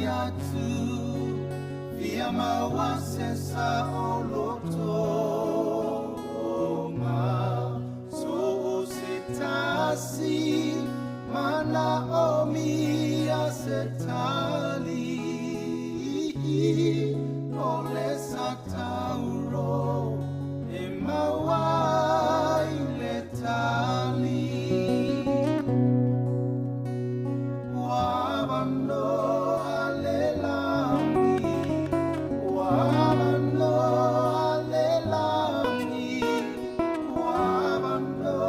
atu via mawasesa olotonga so setasi mana omi asetali ole satauro emawai letali wabando alelami wabando alelami wabando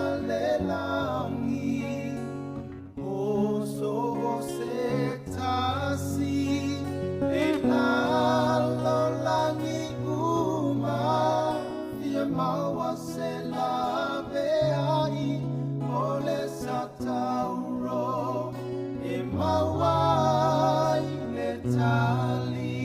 alelami oso setasi elalo langi uma via mawasela beai ole satauro emawai letali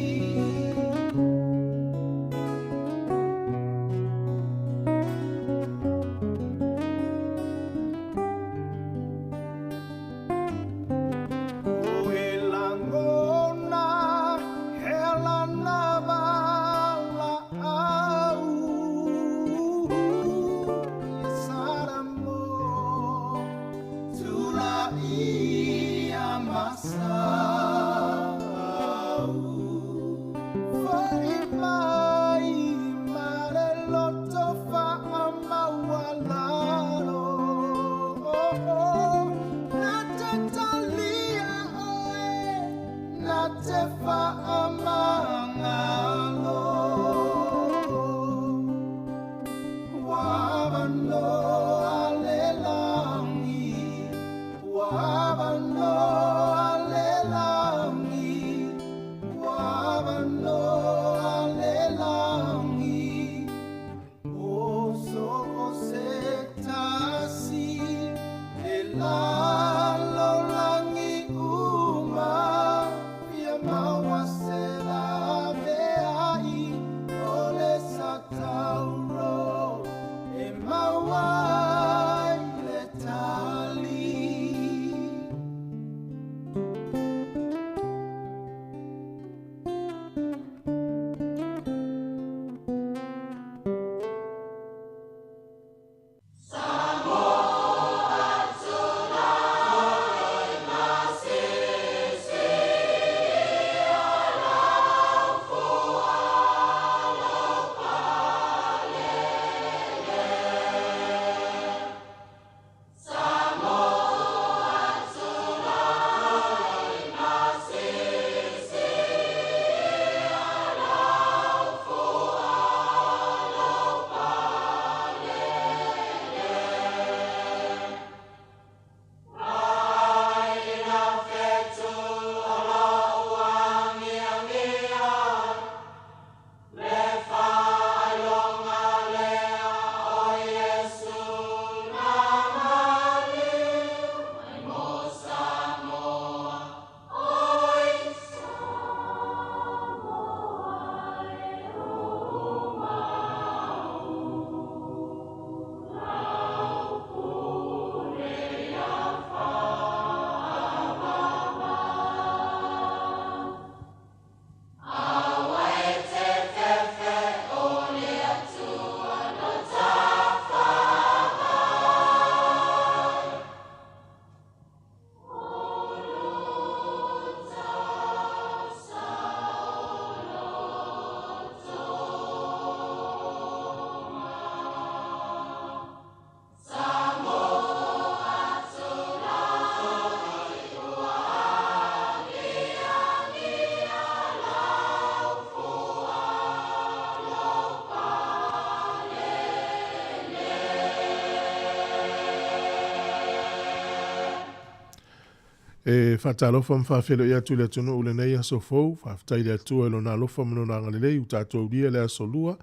Whatalofa mwhawhelo ia tu le tunu ule nei aso fau, whawhtai le atua ilo na lofa mano na ngalelei, utatua uria le asolua,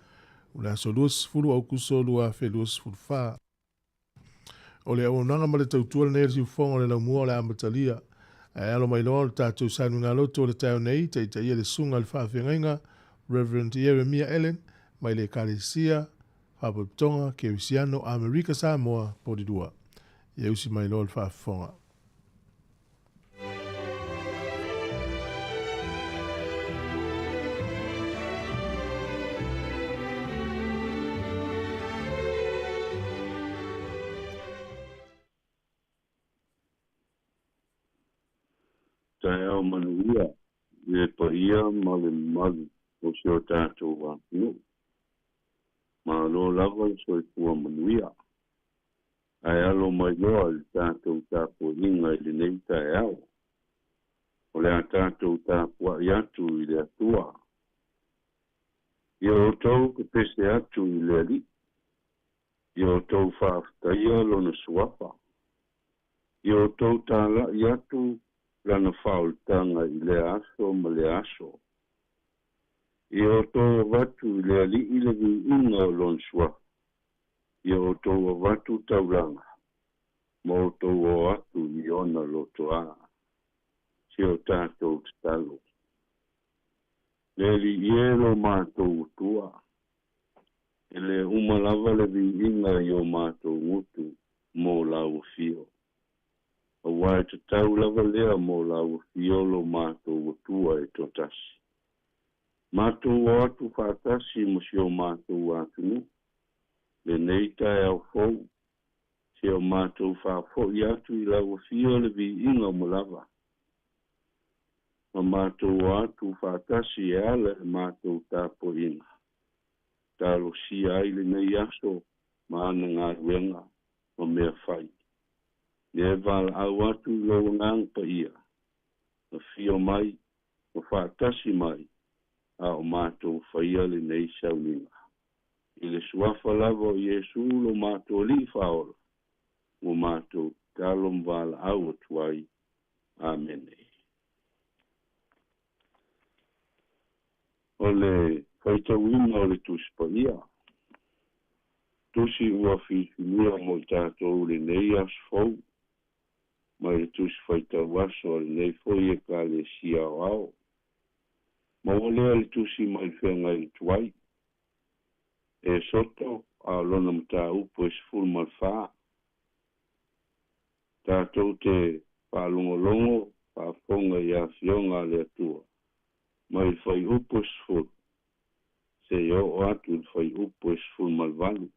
ule asolua sifuru au kusolua whelua sifuru wha. O le au nanga male tautua le nei si ufonga le laumua le amatalia, alo mai loa le tātou sanu ngā loto le tau nei, te ia le sunga le whawhengainga, Reverend Jeremiah Ellen, mai le Kalesia, Whapatonga, Kerisiano, Amerika Samoa, Poridua. Ia usi mai loa le whawhenga. o manuia e pa ia ma le malu o se o tātou wāpio. Ma lo lava so i kua manuia. Ai alo mai loa le tātou tāpua inga i le nei tae au. O le a tātou tāpua i atu i le atua. I o tau ke pese atu i le ali. I o tau whaaftaia lona suafa. I o tau tāla i atu lana whaultanga i le aso ma le aso. I o tau watu i le ali i le vi inga o lona suafa. I o tau watu tauranga. Ma o tau o atu i ona loto a. Si o tātou talo. Leli ielo mātou tua. Ele umalava le vi inga i o mātou ngutu mō lau fio. A wai te tau lava lea mō lau fio lo mātou tua e totasi. Mātou o atu whātasi mo si o mātou atunu. Le neita e au fau. Si o mātou whāfo i atu i lau fio le vi inga mo lava. Ma mātou o atu whātasi e ala e mātou tāpo inga. Talo si aile nei aso ma ana ngā ruenga o mea whai. Ne val au atu lau ngang pa ia. Na fio mai, o whātasi mai, a o mātou whaia le nei sauninga. I le suafa lava o Iesu lo mātou li whaola. Mo mātou talom val au atuai. Amen. O le whaitawina o le tuspa ia. Tusi ua whiwhimia mo tātou le nei asfau. Mai le tusi whaitawaso o le nei foi e ka le sia o ao. Ma o lea le tusi mai whenga i tuai. E soto a lona mta upo e sifuru malwha. Tātou te whalongolongo, whafonga i a fionga le atua. Mai whai upo e sifuru. Se o atu whai upo e sifuru malwalu.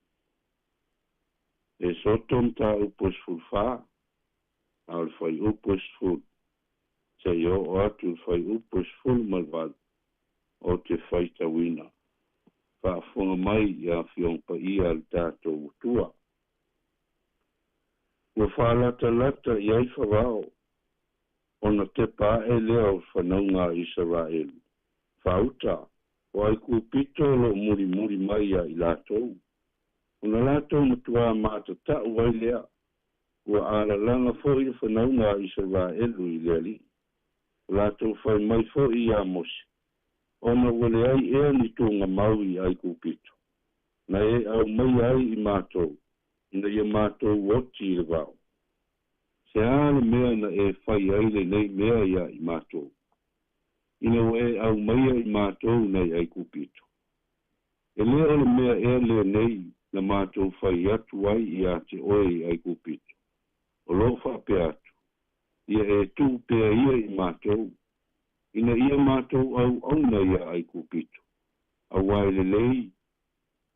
E soto mta upo e sifuru wha. Al whai upo e sifuru. Se o atu whai upo e sifuru malwalu. O te whaitawina. Whaafonga mai i a whiongpa ia al tātou utua. Ua whaalata lata i ai whawao. Ona te pā e leo whanaunga Israel. Whauta, o ai kupito lo muri mai i lātou. Ona lātou matua māta tau ai lea. Ua ala langa fōi whanaunga Israel i lea li. Lātou whai mai fōi i a mosi. Ona wale ai ea ni tōnga maui ai kupito. Na e au mai ai i mātou. Ina ia mātou woti i le wao. Se ale mea na e whai ai le nei mea ia i mātou. Ina e au mai ai mātou nei ai kupito. E lea ole mea ea lea nei na mātou whai atu ai i a te oe ai kupito. O lo whape atu. Ia e tū pea ia i mātou. Ina ia mātou au na ia ai kupito. A wai le lei,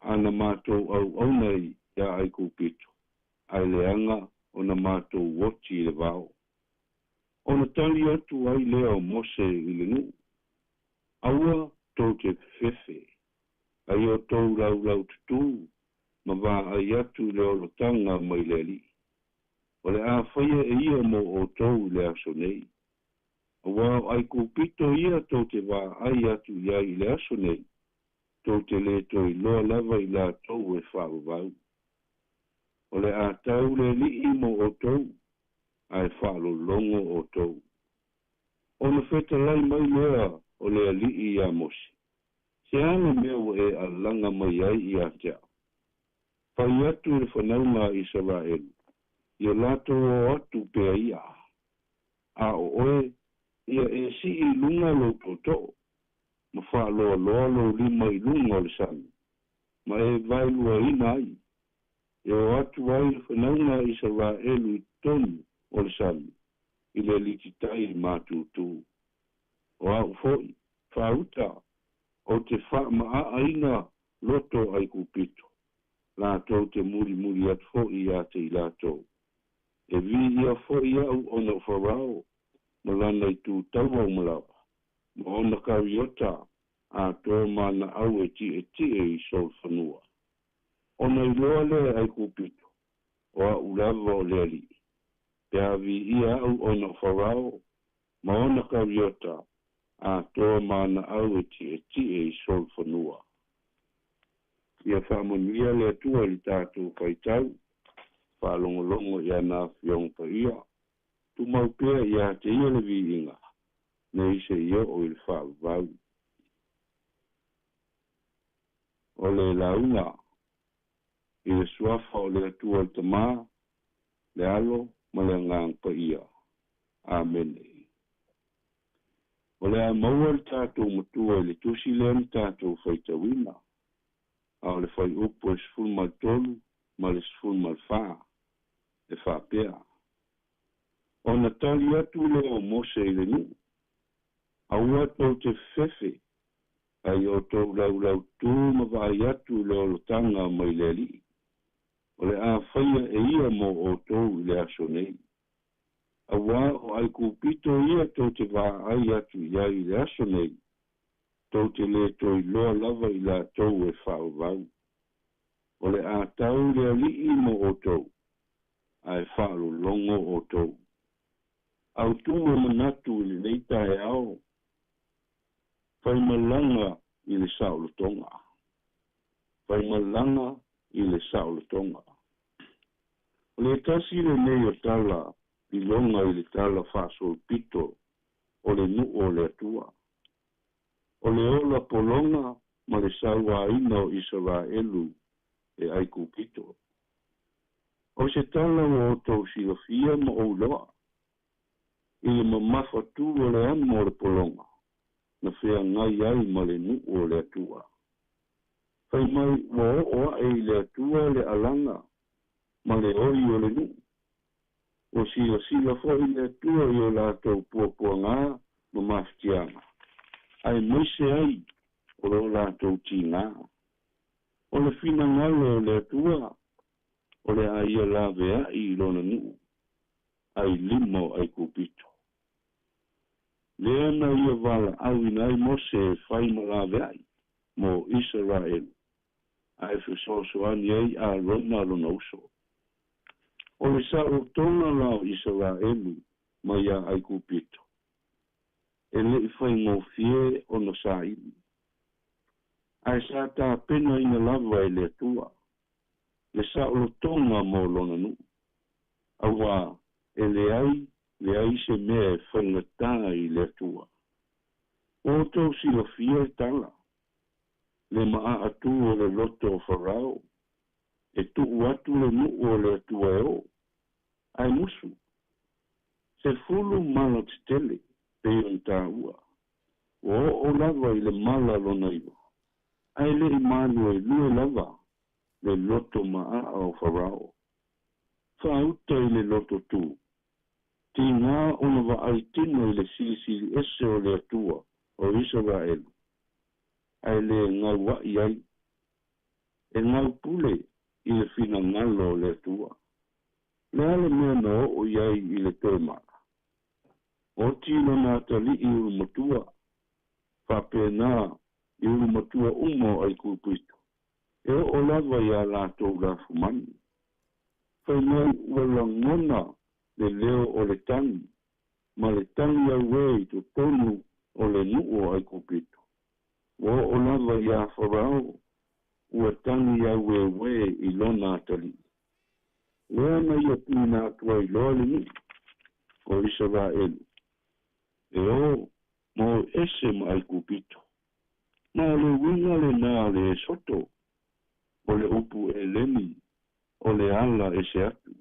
ana mātou au na ia ai kupito. Ai leanga o na mātou woti le vao. O na tali atu ai lea o mose i le nu. Aua tau te fefe. Ai o tau lau tutu, ma wā ai atu leo lo tanga mai le li. O le a whaia e ia mo o tau le aso nei. Wao ai kupito ia tau te wā ai atu ia i le aso nei. Tau te le toi loa lava i la tau e whaavavau. O le a tau le li mo o tau, ai whaalo longo o tau. O na wheta lai mai lea o le li i a mosi. Se ana mea e alanga mai ai i a tea. Whai atu le whanaunga Israel. Ia lato o atu pea ia. A o oe. Ia e si i lunga lo toto. Ma wha loa lo lima i lunga le sani. Ma e vai lua ina ai. E o atu ai whanaunga i sa wā elu i tonu o le sani. I le lititai mātutu. O au foi, whauta. O te wha maa aina loto ai kupito. Lātou te muri atu foi i ate i lātou. E vi ia foi au o na wharao. malana I tūtaua o malawa. Ma ona kawiota a toa mana au e I sol whanua. Ona I loa lea ai kupito, o a ulawa o lea li. Te avi ia au ona wharao, ma ona kawiota a toa mana au e sol whanua. Ia whamanuia lea tua li tātou whaitau, whalongolongo ia nā whiong pa ia, tu mau pēr ia te ia le vi inga, ne ise ia o il whaavau. O le launga, I le suafa o le atua o tamā, le alo, ma le ngang pa ia. Amen. O le a maua le tātou matua le tusi le ni tātou whaitawina. A le whai upo e sful mal tolu, ma le sful mal wha, e wha pēr. O na tali atu le o Mose I le nu. A ua tau te fefe, ai o tau lau tū ma vai atu le o tanga mai le li. O le a whaia e ia mo o tau I le aso nei. A wā o ai kupito ia tau te wā ai atu ia I le aso nei. Tau te le toi loa lava I la tau e whao vau. O le a tau le alii mo o tau. Ai whalo longo o tau. Au tū e manatu I le leita e ao. Whai malanga I le saulo tonga. Whai malanga I le saulo tonga. O le tasi le nei o tala I longa I le tala whasol pito o le nu o le atua. O le ola polonga ma le saua ina o Israelu e aiku pito. O se tala o tau silofia ma o loa. I le mamafa tu o le amo o le polonga. Na whea ngai ai ma le nu o le atua. Whai mai o e le atua le alanga, ma le oi o le nu. O sila fo I le atua I o la tau pua ngā ma maftianga. Ai moise ai o lo la tau ti ngā. O le fina ngalo le atua, o le aia la vea I lona nu. Ai limo ai kupito. Lea na ia wala au inai Mose whai malaweai mo Israel. Ai whisosoani ei a rona lona uso. O le sa o tona lao Israelu ma ia ai kupito. E le I whai ngofie o no sa ili. Ai sa ta pena ina lava e le tua. Le sa o tona mo lona nu. Awa e le ai se mea whangata I le tua. O tau silofia tala. Le maa atu o le loto o wharao. E tuu atu le nu o le atua e o. Ai musu. Se fulu mala tele pe on ta ua. O lava I le mala lona iwa. Ai le imanu e lue lava. Le loto maa o wharao. Whauta I le loto tu. Ti ngā ona wa ai tino I le sili ese o le atua o Israel. Ai le ngau wa I ai. E ngau pule I le fina ngalo o le atua. Le ale mea na o iai I le toemaka. O tino nā tali I uru matua. Whapena I uru matua umo ai kupuito. E o lava I a lātou la fumani. Whai mai wala ngona le leo o le tangi, ma le tangi au wei to tonu o le nuo ai kupito. O lava I a wharao, ua tangi au wei I lona atali. Lea na ia pina atua I loa le ni, o Israel. E o, mo ese ma ai kupito. Ma le winga le na le soto, o le upu e leni, o le ala ese atu.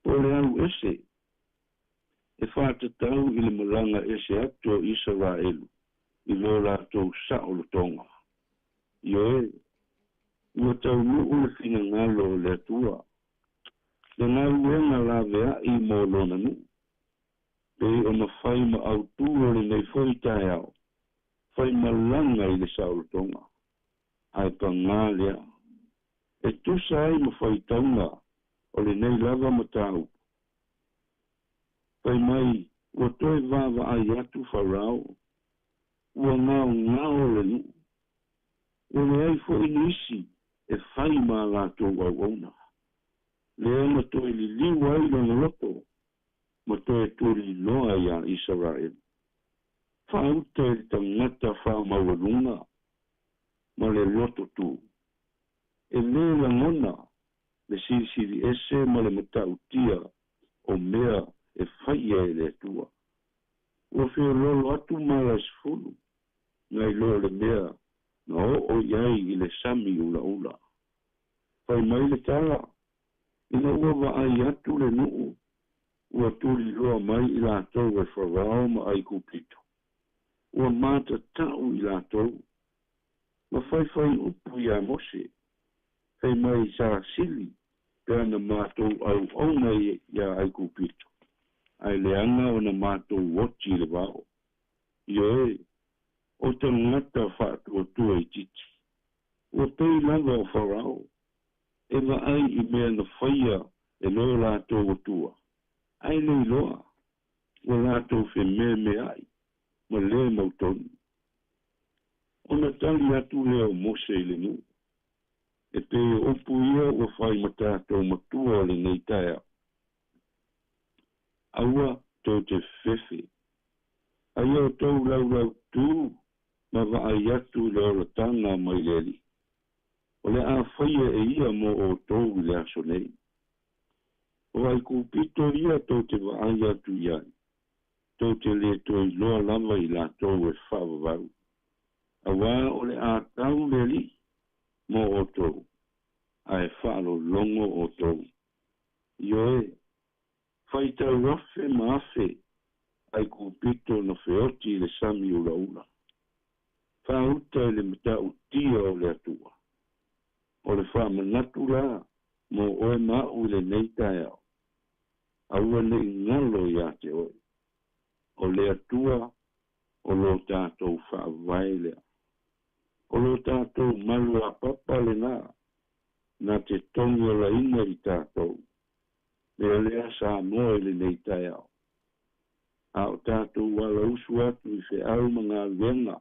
O le au ese, e whāta tau I le malanga ese atu o Israelu, I lo rātou sa o le tonga. Io ua tau nuu le fina ngalo o le atua. Le ngau wenga la vea I mo lona nu. Pe o na whai ma au tu o le nei foi tae au. Whai malanga I le sa o le tonga. Ai pa ngā lea. E tusa ai ma whai taunga. O le nei lava matau. Pai mai ua toe vaavaai atu farao ua gaogao le nuu ua leai foʻi ni isi e fai ma latou auauna lea na toe liliu ai lona loto ma toe tuliloa iā Israel faauta i le tagata faamaualuga ma le loto tu e lē lagona le silisili ese ma le matautia o mea e faia e le atua ua feololo atu ma laisefulu gai loa le mea na o'o i ai i le sami ulaula fai mai le tala ina ua vaai atu le nuu ua tuliloa mai i latou e farao ma ai kupito ua matata'u i latou ma faifai upu iā Mose fai mai sasili pe ana matou auauna iā ai kupito ai leanga ona matou oti le vao io e o tagata faatuatua i titi ua pei lava o farao e vaai i mea na faia e loa latou atua ai le iloa ua latou femeameai ma lē mautonu ona tali atu lea o Mose i le nuu e pei upu ia ua fai ma tatou matua o lenei taeao aua tou te fefe aia o tou laulau tū ma vaai atu le olataga mai le ali o le a faia e ia mo o tou i le aso nei o ai kupito ia tou te vaai atu i ai tou te lē toe iloa lava i latou e faavavau auā o le a tau le ali mo o tou ae faalologo o tou io e faitau afe ma afe ai kupito na feoti i le sami ulaula faauta i le matautia o le atua o le faamanatu la mo oe ma'u i lenei taeao aua le'i galo iā te oe o le atua o lo tatou fa'avae lea o lo tatou malu apapa lenā na te togi o laina i tatou lea lea sa moa i lenei taeao a o tatou alausu atu i fe'au ma galuega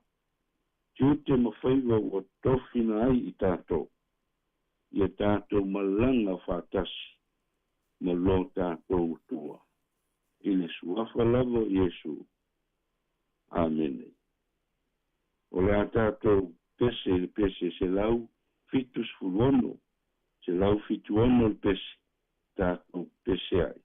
tiute ma faiva ua tofina ai i tatou ia tatou malaga fa'atasi ma lo tatou atua i le suafa lava o Iesu amene o le a tatou pese i le pese se lau fitu sefuluono se lau fituono le pese tatou pese ai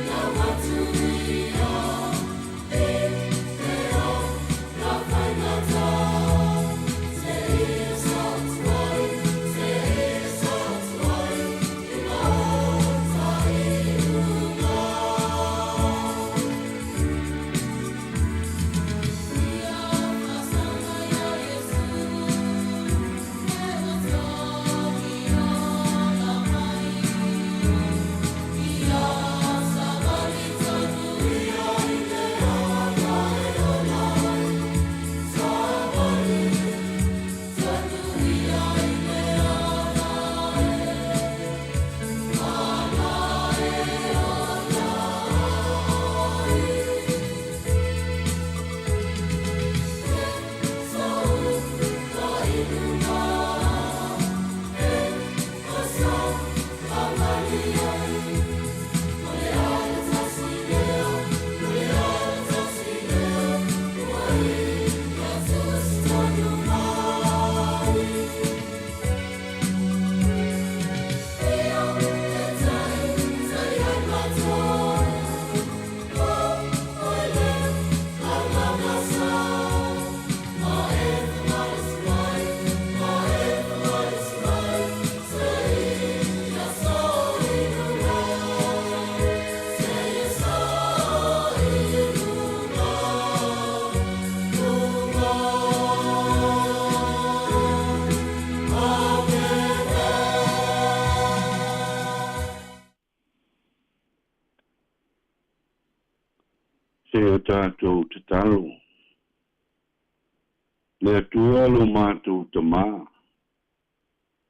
Now tātou te talo. Le atua lo mātou te mā.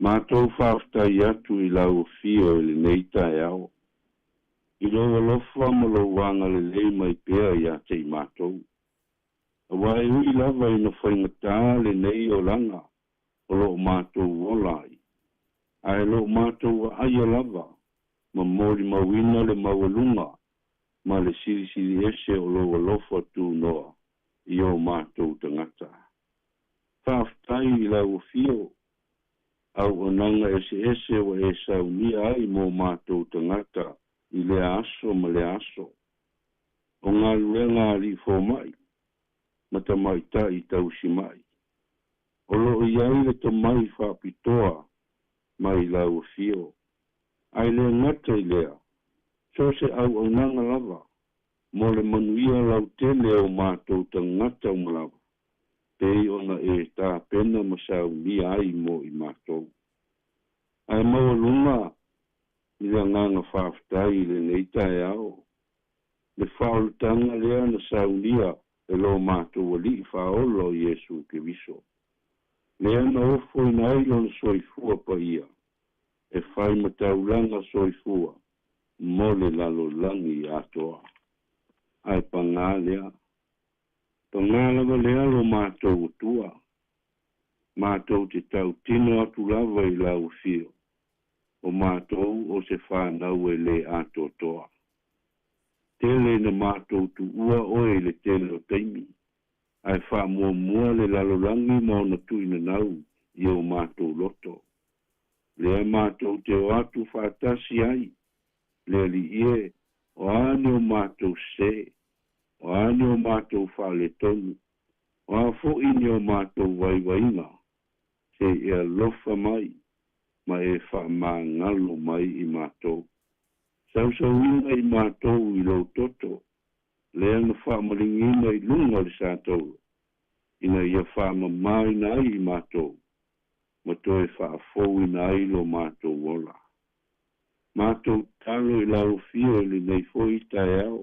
Mātou whawhtai atu I lau fio I le neita e au. I loa lofa ma lo wanga le lei mai pēa I a te I mātou. Awai ui lava I na whaingatā le nei o langa o lo mātou wolai. Ai lo mātou a aia lava ma mori mawina le mawalunga ma le siri ese o lo lofa tu noa I o mātou tangata. Whawhtai I lau fio au onanga ese wa e saunia ai mo mātou tangata I le aso ma le aso. O ngā luenga li fo mai, mata mai ta I tausi mai. O lo iai le to mai whapitoa mai lau fio. Ai le ngata I lea, so se au onanga lava, mo le manuia lau tele o mātou tangata o malawa. Pei ona e tā pena masau ni ai mo I mātou. Ai maua lunga, I le nganga whawhtai le neita e ao. Le whaolutanga lea na saunia e lo mātou wali I whaolo Yesu ke viso. Lea na ofo I nai lona soifua pa ia. E whai mataulanga soifua, mo le lalo langi atoa. Ai pangā lea. Pangā lava lea lo mātou utua. Mātou te tau tino atu lava I lau fio. O mātou o se whanau e le atotoa. Tele na mātou tu ua oe le tele o teimi. Ai wha mua le lalolangi mo na tuina nau I o mātou loto. Le mātou te o atu whatasi ai. Le li ie o ane o mātou se. O ane o mātou whale tonu. O a fo ini o mātou waiwainga. Se ea lofa mai. Ma e wha mā ngalo mai I mātou. Sausauina I mātou I lo toto. Lea na wha maringina I lunga le sātou. Ina ia wha mamaina ai I mātou. Ma toe wha afouina ai lo mātou wola. Mātou talo I lau fio li nei foi tae au.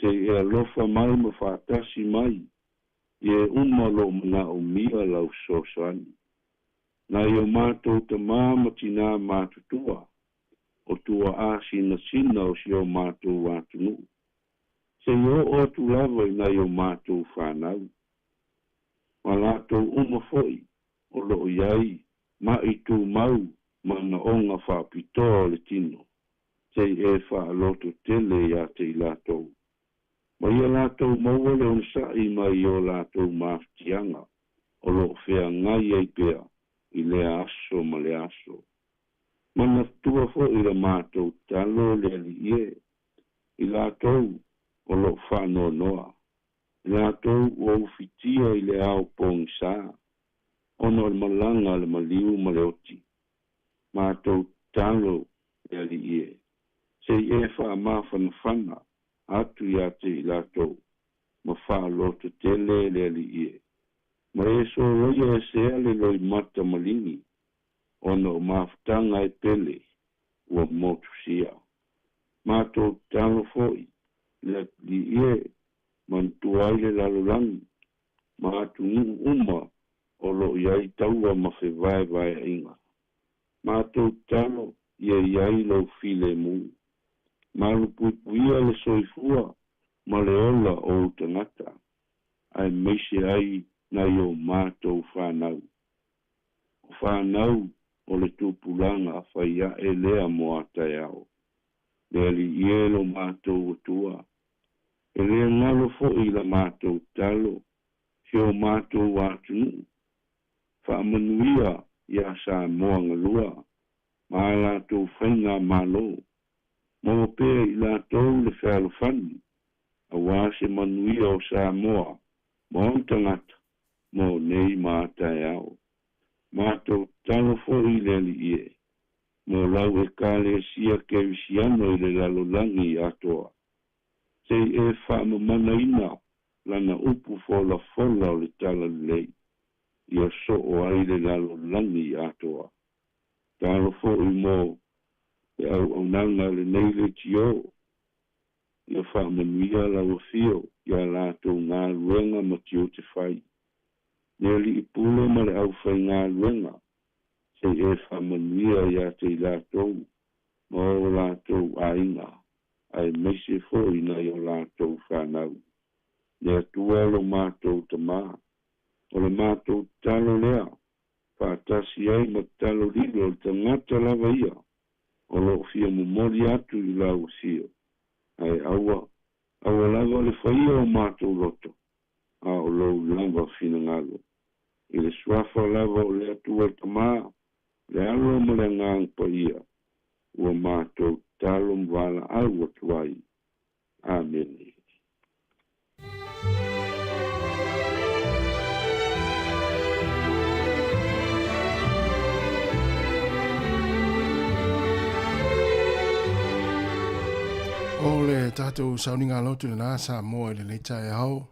Te ea lofa mai ma whaatasi mai. Ie umalo mana o mia lau sosani. Na i o mātou te māma tina mātutua, o tua āsina sina o si o mātou wātunu. Se i o atu lava I na i o mātou whanau. Ma lātou umafoi, o lo iai, ma I tū mau, ma na onga whapitoa le tino. Se i e whaaloto tele ia te I lātou. Ma ia lātou maua le onsa I ma I o lātou māwhtianga, o lo whea ngai ei pea. I le aso ma le aso. Mana tua fo I le mātou talo le li ie. I lātou o lo whano noa. I lātou o ufitia I le au pong sā. Ono le malanga le maliu ma le oti. Mātou talo le li ie. Se I e wha mawhana whana atu I ate I lātou. Ma wha loto tele le li ie. Ma e so roia e sea le loi mata malingi, ona o mawhtanga e pele, ua motu sia. Mātou talo foi, le li ie, mantuai le lalolangi, mātu nungu uma, o lo iai taua ma vai inga. Mātou talo, iai lo file mu. Malu puipuia le soifua, ma le ola o utangata. Ai meise ai, na i o mātou whanau. O whanau o le tūpulanga whaia e lea mo atai au. Le ali ielo mātou utua. E lea ngalo fo I la mātou talo, si o mātou wātunu. Whaamanuia ia sa moanga lua, ma lātou whainga malo. Mo pēr I lātou le whalofani, a wāse manuia o sa moa, mo tangata. Mo nei mātai au. Mātou talo fo I le li ie. Mo lau e kāle sia ke visiano I le lalolangi atoa. Se e whaamamana ina, lana upu fola o le tala lei. Ia so o ai le lalolangi atoa. Talo fo I mo, e au nanga le nei le tio. ia whaamanuia lau fio, ia lātou ngā luenga ma ki o te whai. Nea li I pule ma le au whai ngā luenga, se e whaamanuia ia te I lātou, ma o lātou ainga, ai meise fo ina I o lātou whanau. Nea tua lo mātou ta mā, o le mātou talo lea, whātasi ai ma talo lilo le tangata lava ia, o lo fia mumori atu I lau fio. Ai aua lava le whaia o mātou loto, a o lo lava fina ngalo. I le swafa lava o le atua tamā, le alo mo le ngang pa ia, ua mātou talo mwala au atuai. Amen. O le tātou sauninga lotu le nāsa moa I le leitai hau.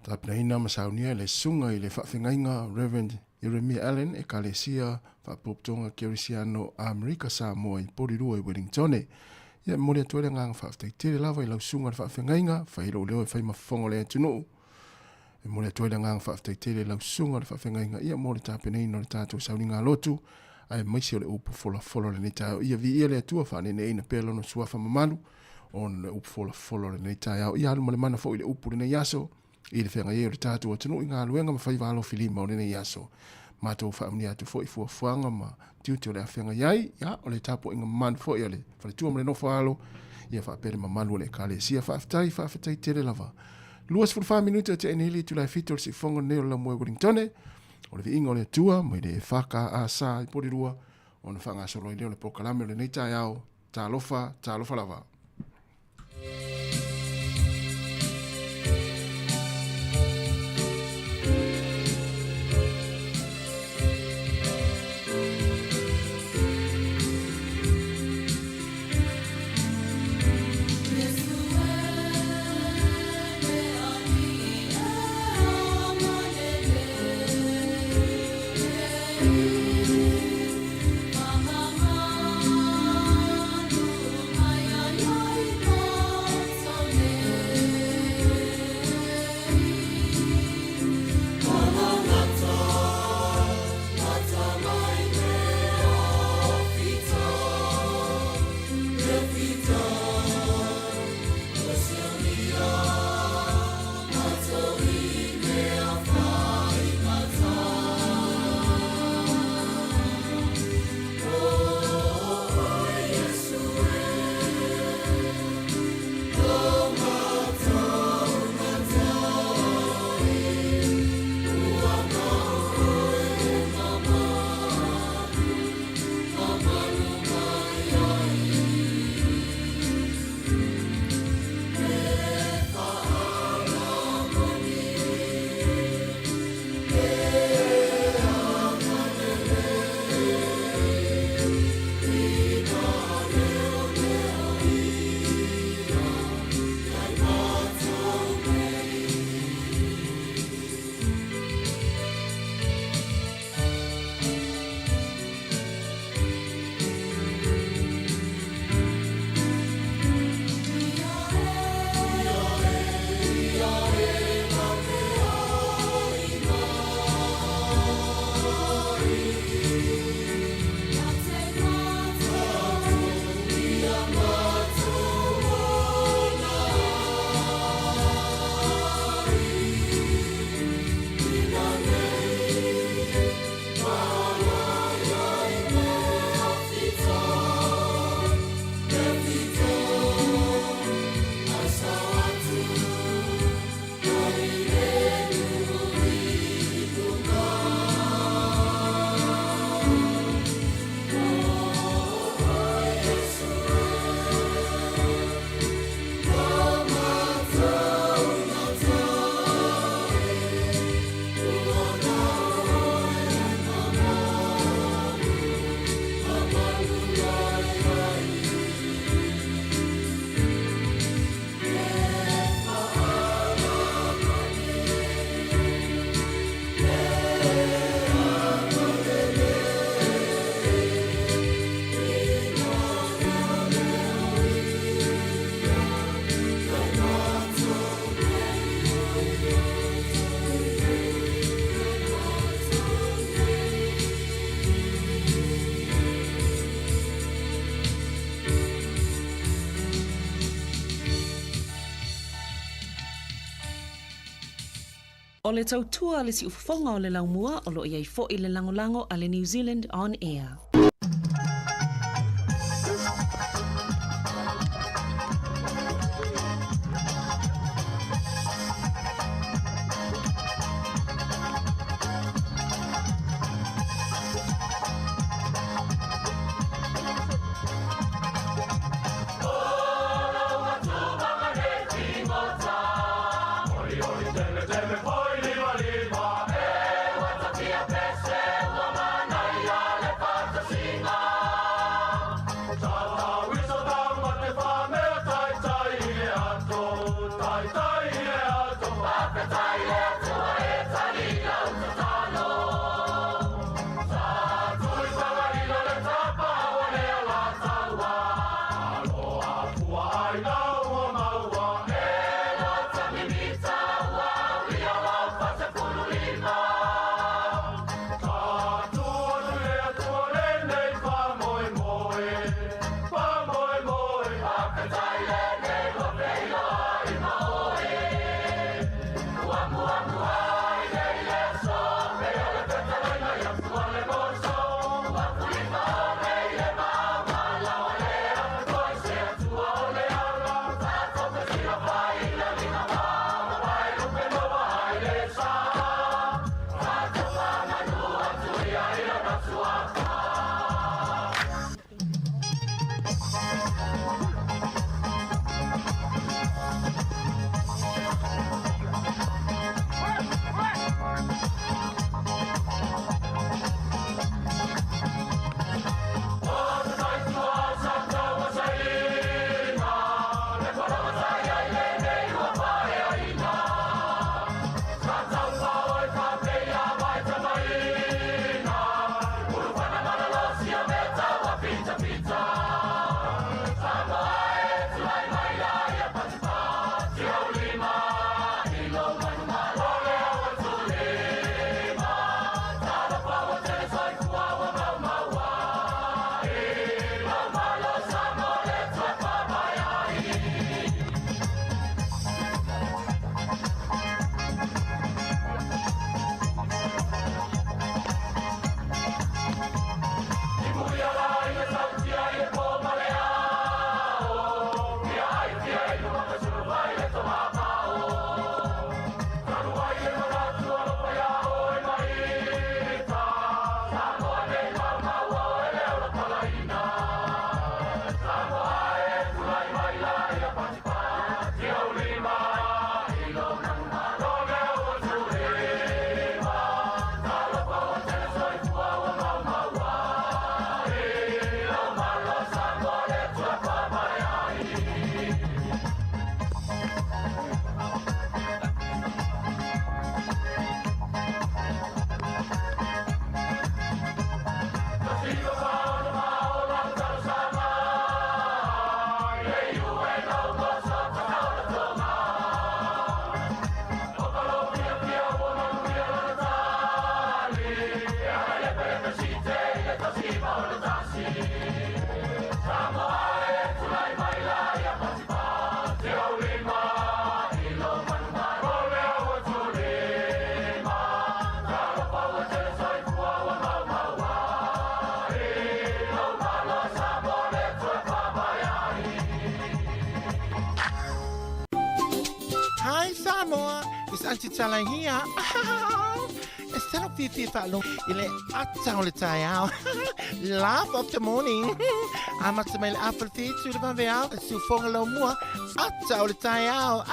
Tāpina ina ma saunia le sunga I le whawhingainga Reverend Jeremiah Allen e kalesia whapoptonga Kerisiano Amerika sa moa I Porirua I Wellingtone. Ia mole atuele ngang whawhteitere lava I lau sunga le whawhingainga, whahilo leo e whaimafongo le atunu. E mole atuele ngang whawhteitere lau sunga le whawhingainga, ia mole tāpina ina le tātou sauninga lotu. Ai maisi o le upu fola le neitao. Ia vi ia le atua whanene eina pēlo no suafa mamalu. On le upu fola le neitao. Ia halu male mana fo I le upu le neiaso. I le whenga ia o le tātua atunu I ngā luenga ma whai walo filima o le neiaso. Mātou whaamni atu fo I fuafuanga ma tiuti o le a whenga iai. Ia o le tapo inga manu fo ia le whale tua ma le nofo alo. Ia whaapere mamalu o le kale. Sia whaafitai tere lava. Luas 45 minuta te eneli tu lai fitol si fonga neo la moe Wellingtone. O le viinga o le tua, mai le whaka a sa I Porirua, o na whanga soro I leo le pokalame o le neitai au, tā lofa lava. Mama, mama, O le tautua le si ufafonga o le laumua o lo iai fo i le langolango a le New Zealand On Air. Hi Samoa, it's Auntie Tala here. Instead of Fifi Falo, ile atang le tayao. Laugh of the morning. I'm at my apple feet to the vanveal, so fongalo mua, atang le tayao.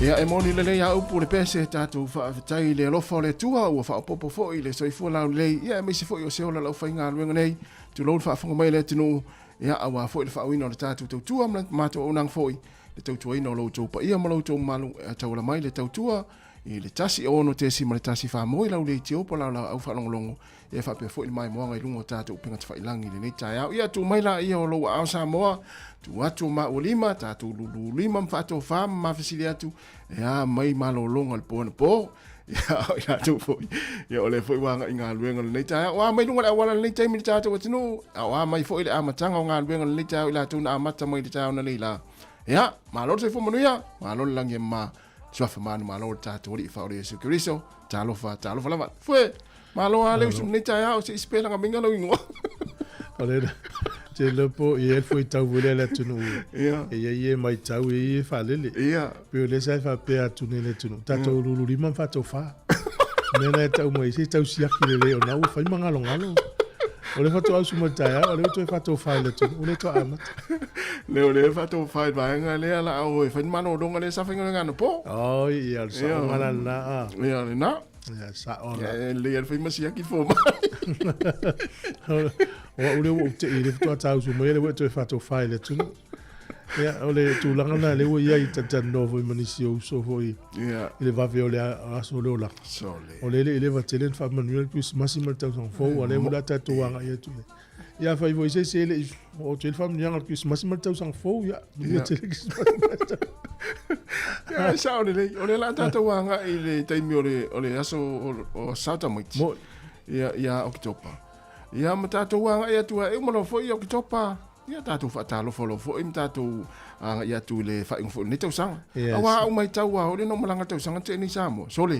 Ia e moni le lei au pule pese tātou whaafitai le alofa o le tua ua whaapopo fo i le soifua lau lei. Ia e meisi fo i o seola lau whainga aluenga nei. Tu lau whaafonga mai le tinu. Ia awa fo i le whaawina o le tātou tau tua mātou au nang fo i. Le tau tua ina o lau tau pa ia ma lau tau malu tau la mai le tau tua. I le tasi o ono te si ma le tasi whaamoi lau le tio pa lau au whaalongolongo. Ia whaapea fo i le mai moanga i lungo tātou pinga te whailangi le nei tai au. Ia tu mai la ia o lau au sa moa. Tu atu ma o lima, tātou lulu lima mwhaatou whaama mawhisiri atu. Ia mai malolonga le pōna pō. Ia tu fo. Ia ole fo i wanga i ngā luenga le nei tai au. Wa mai lunga le awala le nei tai mi le tātou atinu. Wa mai fo i le amatanga o ngā luenga le nei tai au. Ila tu na amata mai le tai au na leila. Ia, malolo se fo manuia. Malolo langi e ma. Suafa manu malolo tātou ori i whaore Yesu Kiriso. Tālofa lava. Fue. Malo ale usu nei tai au. Se ispela ngā minga lau ingoa. Ole te lepo i elfo i tau wile le tunu. E ia mai tau i whalele. Peo le sai whapea tune le tunu. Tatou lulu lima whatou wha. Mena e tau mai se tau siaki le leo. Nau whai mangalo ngalo. Ole whatou au sumatai au. Ole whatou e whatou wha le tunu. Ole to amata. Leo le whatou wha i vaenga le ala au. E whai mano ronga le sawhinga ngano po. Oh ia le sa ngana na. Ia le na. Ia sa ona. Le ia whai masiaki fo mai. O ule o te i le ftua tau su mai le wetu e whatou whai le tunu. Ia, o le tūlanga na le ua ia i tatana novo i manisi o uso hoi. I le vawe o le aso le o la. O le i le vatelen wha manuel kuis masi ma tau sang fau, a le ula tatou anga ia tu. Ia whai voi se le o te wha manuel kuis masi ma tau sang fau, ia. Ia tele kis masi ma tau. Ia, sa o le la tatou anga i le taimi o le aso o Sautamiti. Ia o kitopa. Ia ma tātou anga ia tua e umalo fo i o kitopa. Ia tātou whaatalo folo fo i ma tātou anga ia tu le whaingo fo ni tau sanga. Awa au mai tau au le no malanga tau sanga te ni Samoa. Sole,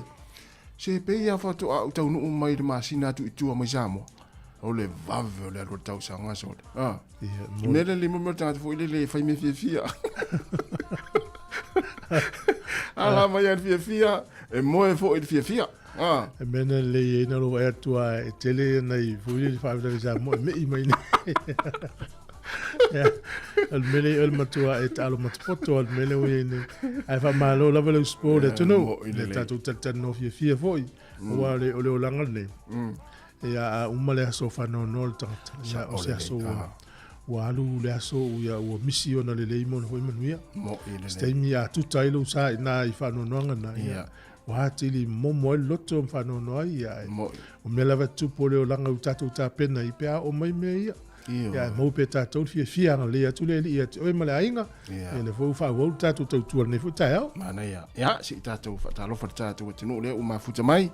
se pe ia whatu au tau nuu mai le masina tu i tua mai Samoa. O le vave o le alo tau sanga sole. Mele le mo tangata fo i le whai me fia. Ala mai ar fia. E moe fo i fia. E mena le e na lo e tua e tele nei fuli le whaafita le sa mo e mei mai nei. Al mele el matua e talo matapoto al mele ui nei. Ai wha malo lava le uspo le tunu. Le tatu tatano fia foi. Ua le ole o langa nei. E a umale aso whanau no le tangata. Ia o se aso ua alu le aso ua misi o na le leimon hoi manuia. Steimi a tutailo sa ina i whanau noanga na ia. Wahatili momo e loto mfano no ia o me lava tupo le o langa utatu ta pena i pea o mai me ia ia mo pe tatou fia na le atu le ia o male ainga e le fo fa wo tatu tau tu ne fu tae mana ia si tatou fa talo fa tatou tinu le o mafuta mai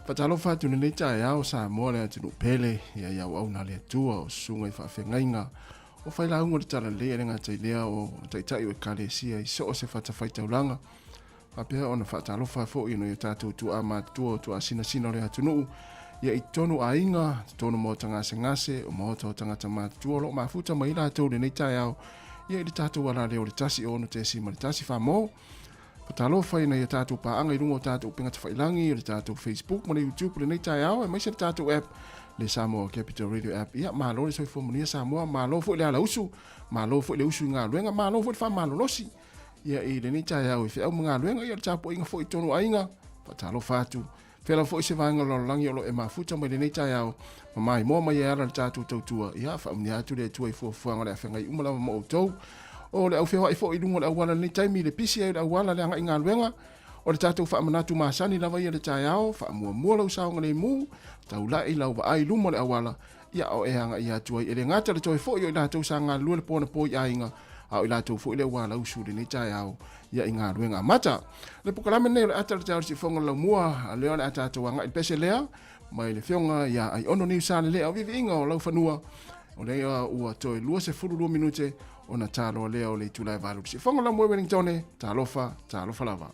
fa talo fa tu ne tae o sa mo le tinu pele ia au na le tu o sunga i fa fengainga o fa la ungo tala le nga tai le o tai o kalesia i so se fa ta fa taulanga apea ona whaatalofa fo ino i tātou tu a mātua tu a sina le hatunu ia i tonu a inga tonu mo tangase ngase o mo tau tangata mātua lo mafuta mai la tau le nei tai au ia i tātou ala leo le tasi ono te si ma le tasi wha mo whaatalofa ina i tātou paanga i rungo tātou pingata whailangi le tātou Facebook ma le YouTube le nei tai au e mai se le tātou app le Samoa Capital Radio app ia malo le soifo mania Samoa malo fo le ala usu malo fo le usu ngā luenga malo fo le wha malo losi ia i le ni tai au i whea mga luenga ia le tapo inga fo i tonu ainga patalo fatu whela fo i se vanga lo langi o lo e mafuta mai le ni tai au mai mo mai ala le tatu tautua ia wha mni atu le tua i fuafuanga le awhenga i umalawa mo o tau o le au whea i fo i lungo le awala le ni taimi le pisi au le awala le anga inga luenga o le tatu wha manatu maasani lava ia le tai au wha mua lau saonga le mu tau la i lau wa ai lumo le awala ia o e hanga i atua i le ngata le toi fo i o i la tau sanga lua le pōna pō i ainga au ila tau fo ile wala usu le tai au ia inga ruenga mata le pokalame nei le ata le tau si fonga la mua le ona ata to wanga i pese lea mai le fionga ia ai ono ni sa le au vivi inga o lau fanua o le ua toi lua se fulu 2 minute ona talo le o le tulai valu si fonga la mua Wellington talofa lava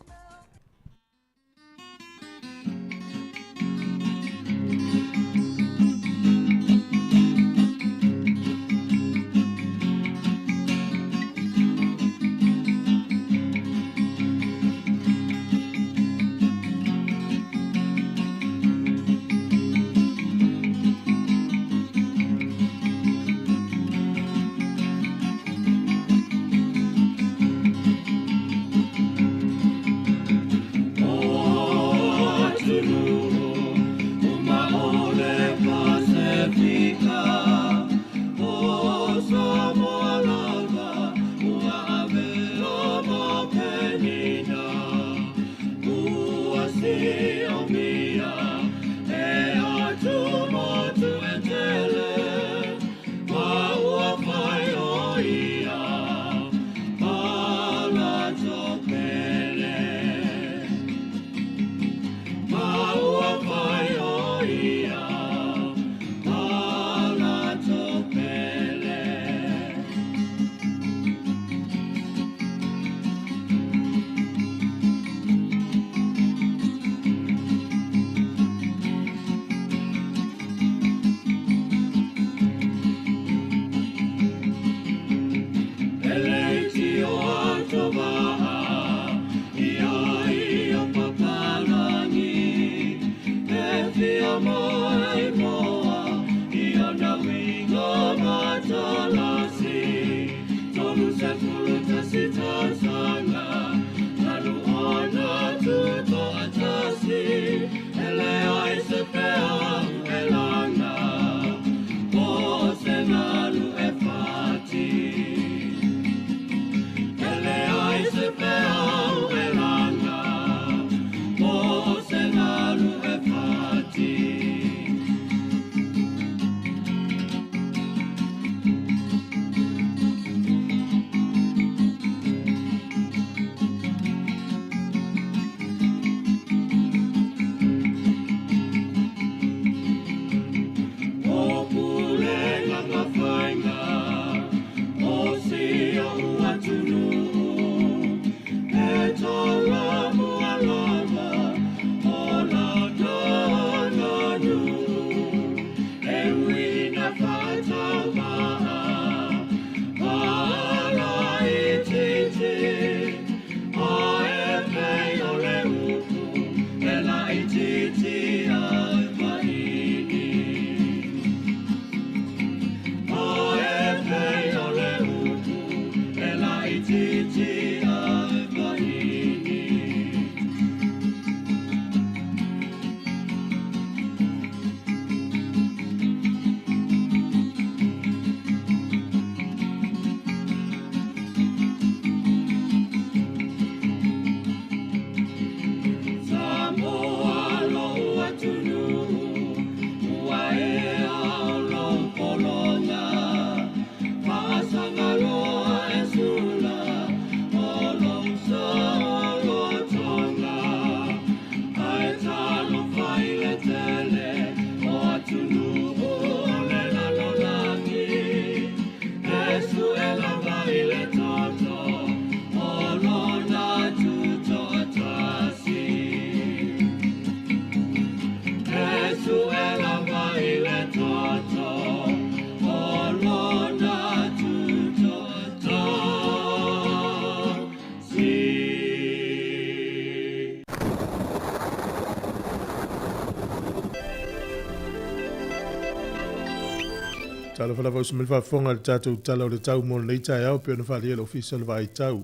Ka lo fala va usmel fa fonga le tatou tala o le tau mo nei tai au pe no fa le official vai tau.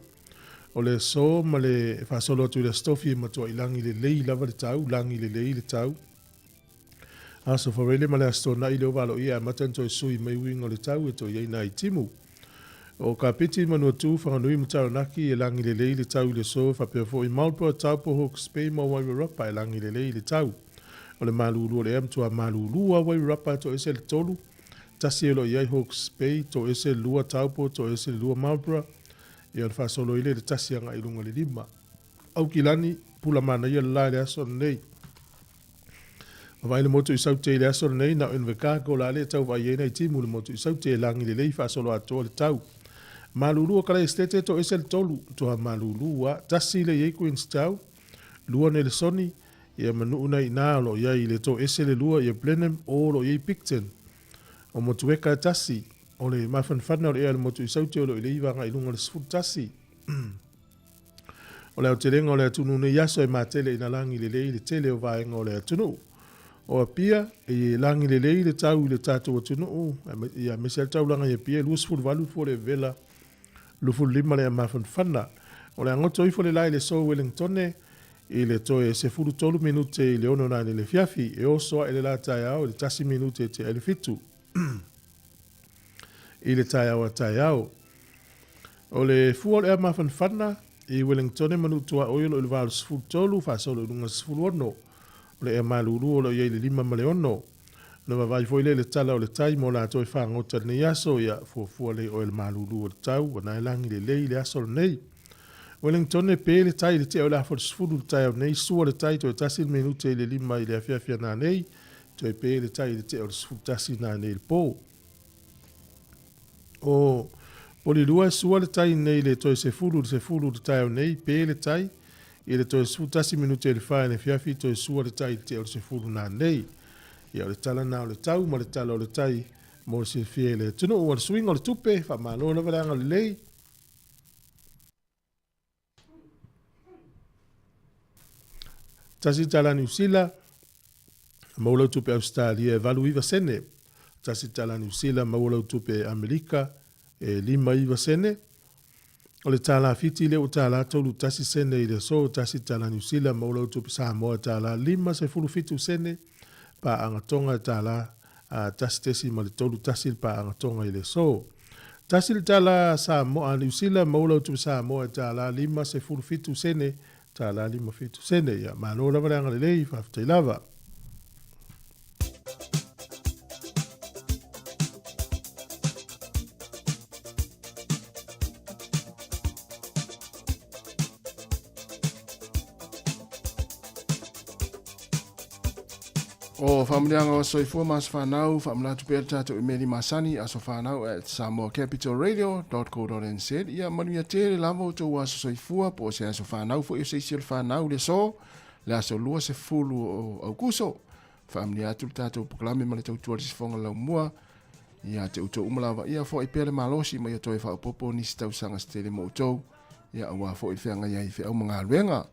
O le so ma le fa solo tu le stofi ma to ilangi le lei lava le tau, langi le lei le tau. Aso fa rele ma le asto na ile o valo ia matan to sui mai wingo le tau e to ia na itimu. O ka piti manu tu fa nui mtau naki e langi le lei le tau le so fa pe fo i malpo tau po Hawke's Bay ma wai rapa e langi le lei le tau. O le malulu le emtua malulu a wai rapa to ese le tolu. Tasi e lo iai Hawke's Bay to ese lua tau po to ese lua Marlborough. Ia le fa solo ile le tasi anga ilunga le lima. Au kilani pula mana ia la le aso nei. Vai le moto i saute le aso nei na enveka ko la le tau vai nei timu le moto i saute langi le lei fa solo ato le tau. Malulu kala estete to ese le tolu to malulu a tasi le ye Queenstown lua ne le soni ia manu una ina lo ia ile to ese le lua ia Blenheim o lo ia Picton o motu weka tasi o le mafan fana o le motu i saute o lo ile iwa nga ilunga le sfut tasi o le au telenga o le atunu ne yaso e matele ina langi le le tele o vaenga o le atunu o pia e langi le le tau le tatu o tunu ia mesel tau langa ia pia lua sfut valu fo le vela lufu lima le mafan fana o le angoto ifo le lai le so Wellington i le toe se furu tolu minute i le ono na le fiafi e oso e le la tai au le tasi minute te ele fitu i le tai au a tai au o le fua le mafan fana i Wellington manu tua oilo i le valu sfuru tolu fa solo lunga sfuru ono o le e malulu o le i le lima ma le ono na vai foi le tala o le tai mo la toi fa ngota ne yaso ya fo le o le malulu o le tau na langi le aso nei Wellington e pe le tai le te o la fo sfulu tai o nei su le tai to tasil minute le lima i le afia na nei to e pe le tai le te o sfulu tasil na nei il po o poli lua su le tai nei le to se fulu le tai o nei pe le tai i le to sfulu tasil minute le fa le fiafi to su le tai te o se fulu na nei ia le tala na o le tau ma le tala o le tai mo se fie le tunu o le swing o le tupe fa malo na varanga le lei tasi tala New Zealand mo lo tupe Australia e valu iwa sene tasi tala New Zealand mo lo tupe Amerika e lima iwa sene o le tala fiti le o tala tolu tasi sene i le so tasi tala New Zealand mo lo tupe Samoa tala lima se fulu fitu sene pa angatonga tala tasi ma le tolu tasi pa angatonga i le so. Tasi tala Samoa New Zealand maula tu Samoa tala lima se fulu fitu sene tala lima fitu sene ya manola varanga le lei fa lava. O whamleanga o soifua mas whanau, whamlatu pēr tātou i meri masani aso whanau at samoacapitalradio.co.nz. Ia manuia tere lamo tō aso soifua po se aso whanau fo i seisiol whanau le so, le aso lua se fulu o aukuso. Whamlea atu tātou poklame ma le tau tuarisi whonga lau mua. Ia te uto umalawa ia fo i pēre malosi ma ia toi whaupopo nisi tau sanga stele mo utou. Ia awa fo i whianga ia i whiau mga aluenga.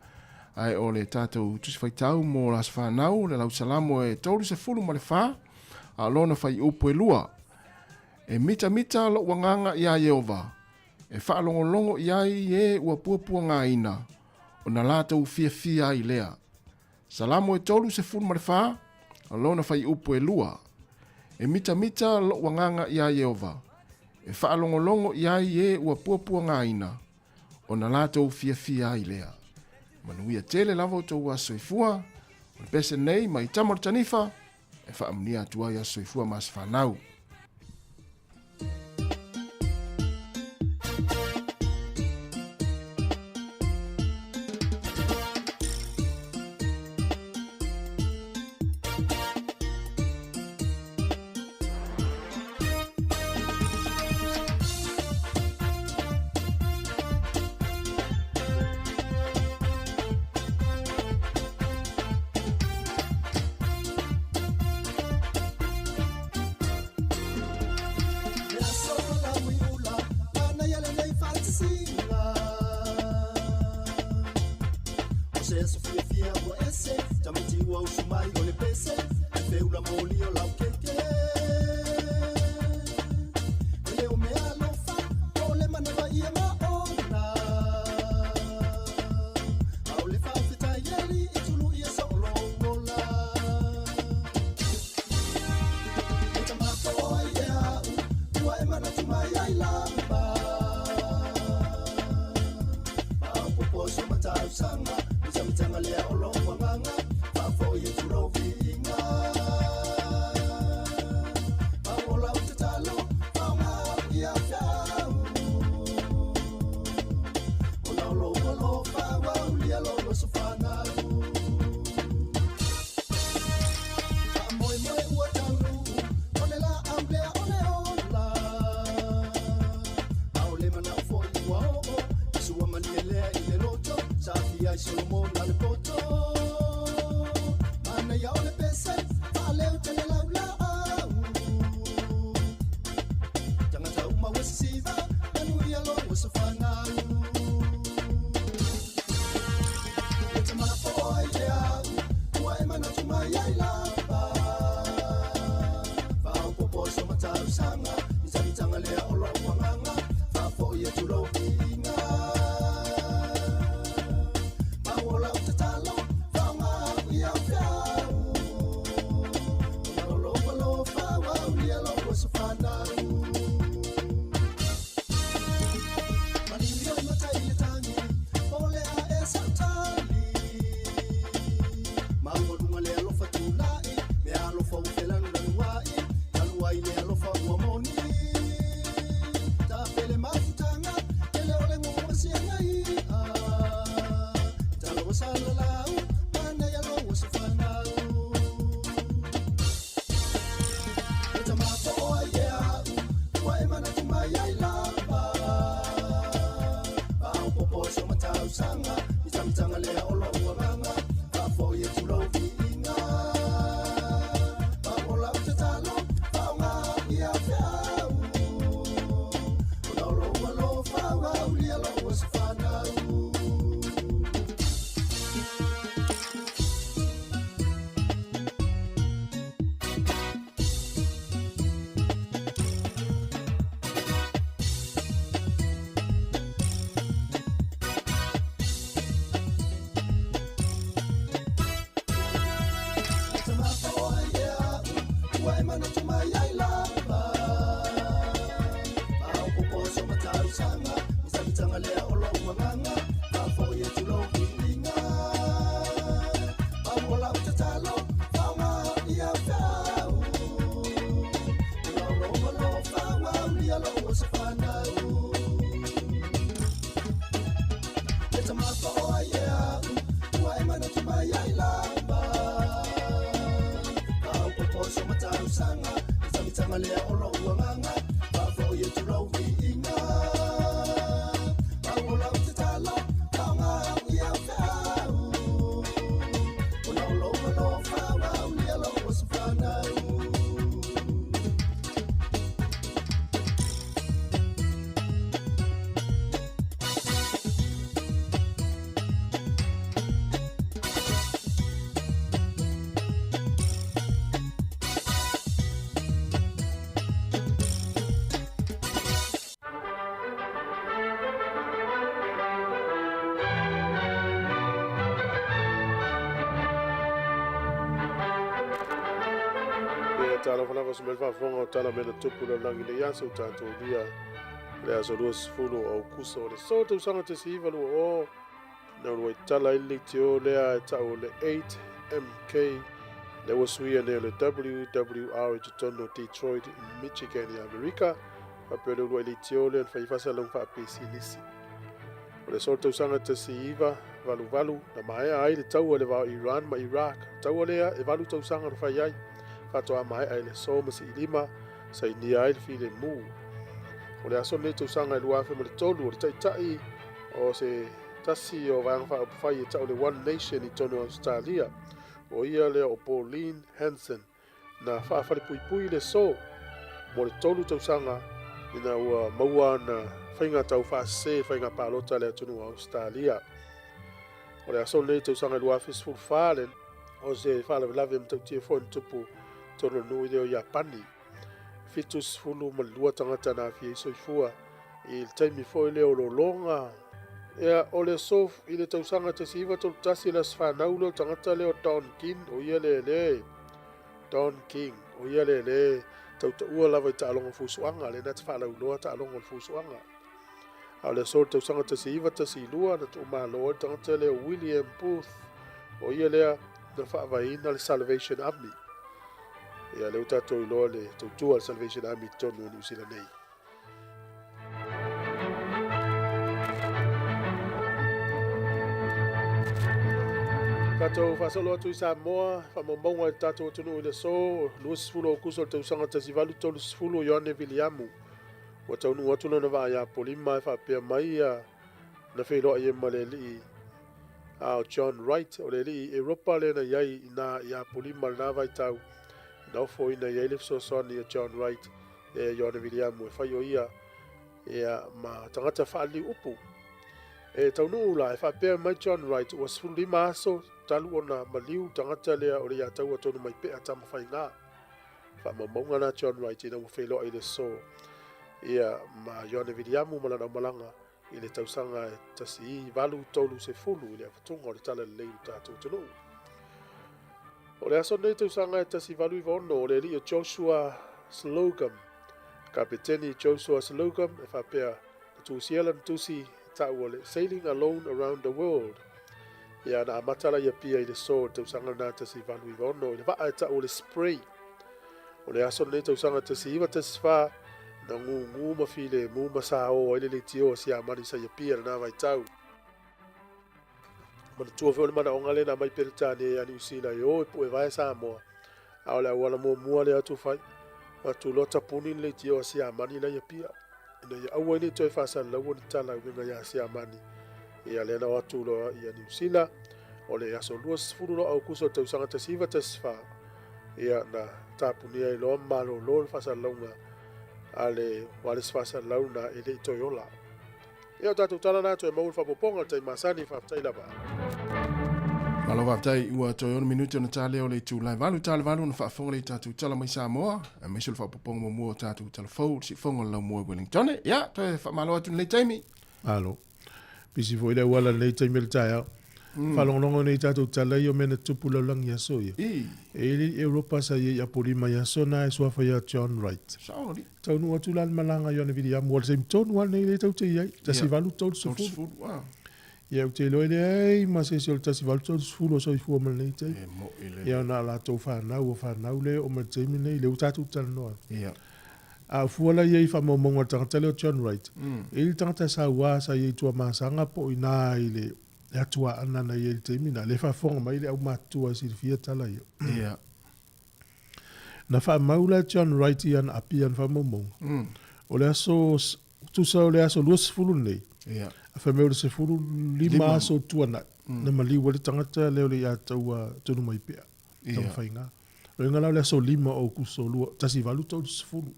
Ai o le tātou tusi whaitau mō las whanau, le lau salamo e tōru se fulu ma le whā, a lona whai upo e lua. E mita lo wanganga ia Yehova, e whaalongolongo iai e ua puapua ngā ina, o na lātou fia i lea. Salamo e tōru se fulu ma le whā, a lona whai upo e lua. E mita lo wanganga ia Yehova, e whaalongolongo iai e ua puapua ngā ina, o na lātou fia i lea. Manuia tele lavo tō soifua, o le pese nei mai tamar tanifa, e whaamnia atua ia soifua mas whanau. tala falava se melfa fonga tala mena tupu la langi le yasa o tato dia le aso luas fulu au kusa o le soto usanga te siva lu o na ua tala ili te o lea e tau le 8MK le wasuia ne le WWR i tutono Detroit, Michigan i Amerika pa pele ua ili te o le whaifasa lang wha apesi nisi o le soto usanga te siva valu na maea ai le tau le vau Iran ma Iraq tau lea e valu tau usanga rufa iai fatoa mai ai le soma si lima sai ni ai le file mu o le aso le tausanga i luafe mo le tolu o le taitai o se tasi o vanga wha upawhai e tau le One Nation i tono Australia o ia le o Pauline Hanson na whaafare pui le so mo le tolu tausanga ina ua maua na whainga tau whaase whainga palota le tono Australia o le aso le tausanga i luafe sfulfalen o se whaala lave mtau tia fon tupu tono nui leo Japani. Fitus fulu malua tangata na fie soifua. I le taimi foi leo lo longa. Ea o le sof i le tausanga te siva tolu tasi la sfanau leo tangata leo Don King o ia le. Don King o ia le. Tau ta ua lava i ta alonga fusuanga le nat whalau loa ta alonga fusuanga. A le so tau sanga tasi iwa tasi lua na tu malo tangata le William Booth o ia lea na whaavaina le Salvation Army. Ia leo tātou iloa le tautua le Salvation Army tonu o New Zealand nei. Tātou whasalo atu i Samoa, whamamonga i tātou atunu i le so, luas fulo o kuso tau sanga tasi valu tolu fulo Ioane Viliamu. Wa taunu atu na wa ya polima e whapea mai na wheloa i ma le li a John Wright o le li Europa le na iai na ya polima na vai tau na ofo ina iai le fsosoni a John Wright e Ioane Viliamu e whai o ia e ma tangata whaali upu. E taunu ula e whapea mai John Wright wa sfuru lima aso talu ona maliu tangata lea o le ia tau atonu mai pea tama whai ngā. Whamamonga na John Wright ina mo wheloa i le so. Ia ma Ioane Viliamu malana malanga i le tausanga e tasi i valu tolu se fulu i le afatunga o le tala le leiu tātou tunu. O le aso nei tausanga e tasi valu i vaono o le li o Joshua Slocum. Kapiteni Joshua Slocum e whapea na tusiela na tusi tau o le Sailing Alone Around the World. Ia na amatala ia pia i le so tausanga na tasi valu i vaono i le vaa e tau o le Spray. O le aso nei tausanga tasi iwa tasi wha na ngu mawhile mu masa o ele le tio si amani sa ia pia na vai tau. Mana tua whewale mana o ngale na mai peritane e ani usina i o e po e vai Samoa. Ao le awala mua le atu whai. Atu lota puni le tio si amani la ia pia. Ina ia aua ini toi whasa lau ni tala winga ia si amani. Ia le na watu loa i ani usina. O le aso luas furu lo au kuso tau sanga tasiva tasfa. Ia na tapunia i loa malo lo whasa launga. Ale wale sfasa launa ele toyola. Ia tatu tala na to e maul fapoponga tai masani faftai lava. Malo waftai ua toyona minuti na tale o le tu lai valu tale valu na whaafonga le tatu tala mai Samoa. A mesul whapoponga mo mua tatu tala fau si fonga lau mua Wellington. Ia, to e malo atu le taimi. Alo. Pisi fo ile wala le taimi le taya. Whalongongo nei tatu tala i o mena tupu laulangi aso ia. Eli Europa sa ia polima ia so na e suafa ia John Wright. Saori. Taunu atu lan malanga Ioane Viliamu wala seim tonu wala nei le tau te iai. Tasi valu tau sufuru. Ia u te loe le ei ma se se o tasi valu tau sufuru o so i fua mal nei te. Ia na la tau whanau o whanau le o ma teimi nei le u tatu tala noa. Ia. A fuala iei whamomonga tangata leo John Wright. Eli tangata sa ua sa iei tua masanga po ina i le e atua ana na iei te mina. Le whafonga mai le au matua si fia tala ia. Ia. Na wha maula John Wright ian apian whamomonga. O le aso, tusa o le aso luas fulu nei. Ia. A wha meura se fulu lima aso tuana. Na maliwa le tangata leo le ataua tonu mai pia. Tama whainga. O inga lau le aso lima o kuso lua. Tasi valu tau se fulu.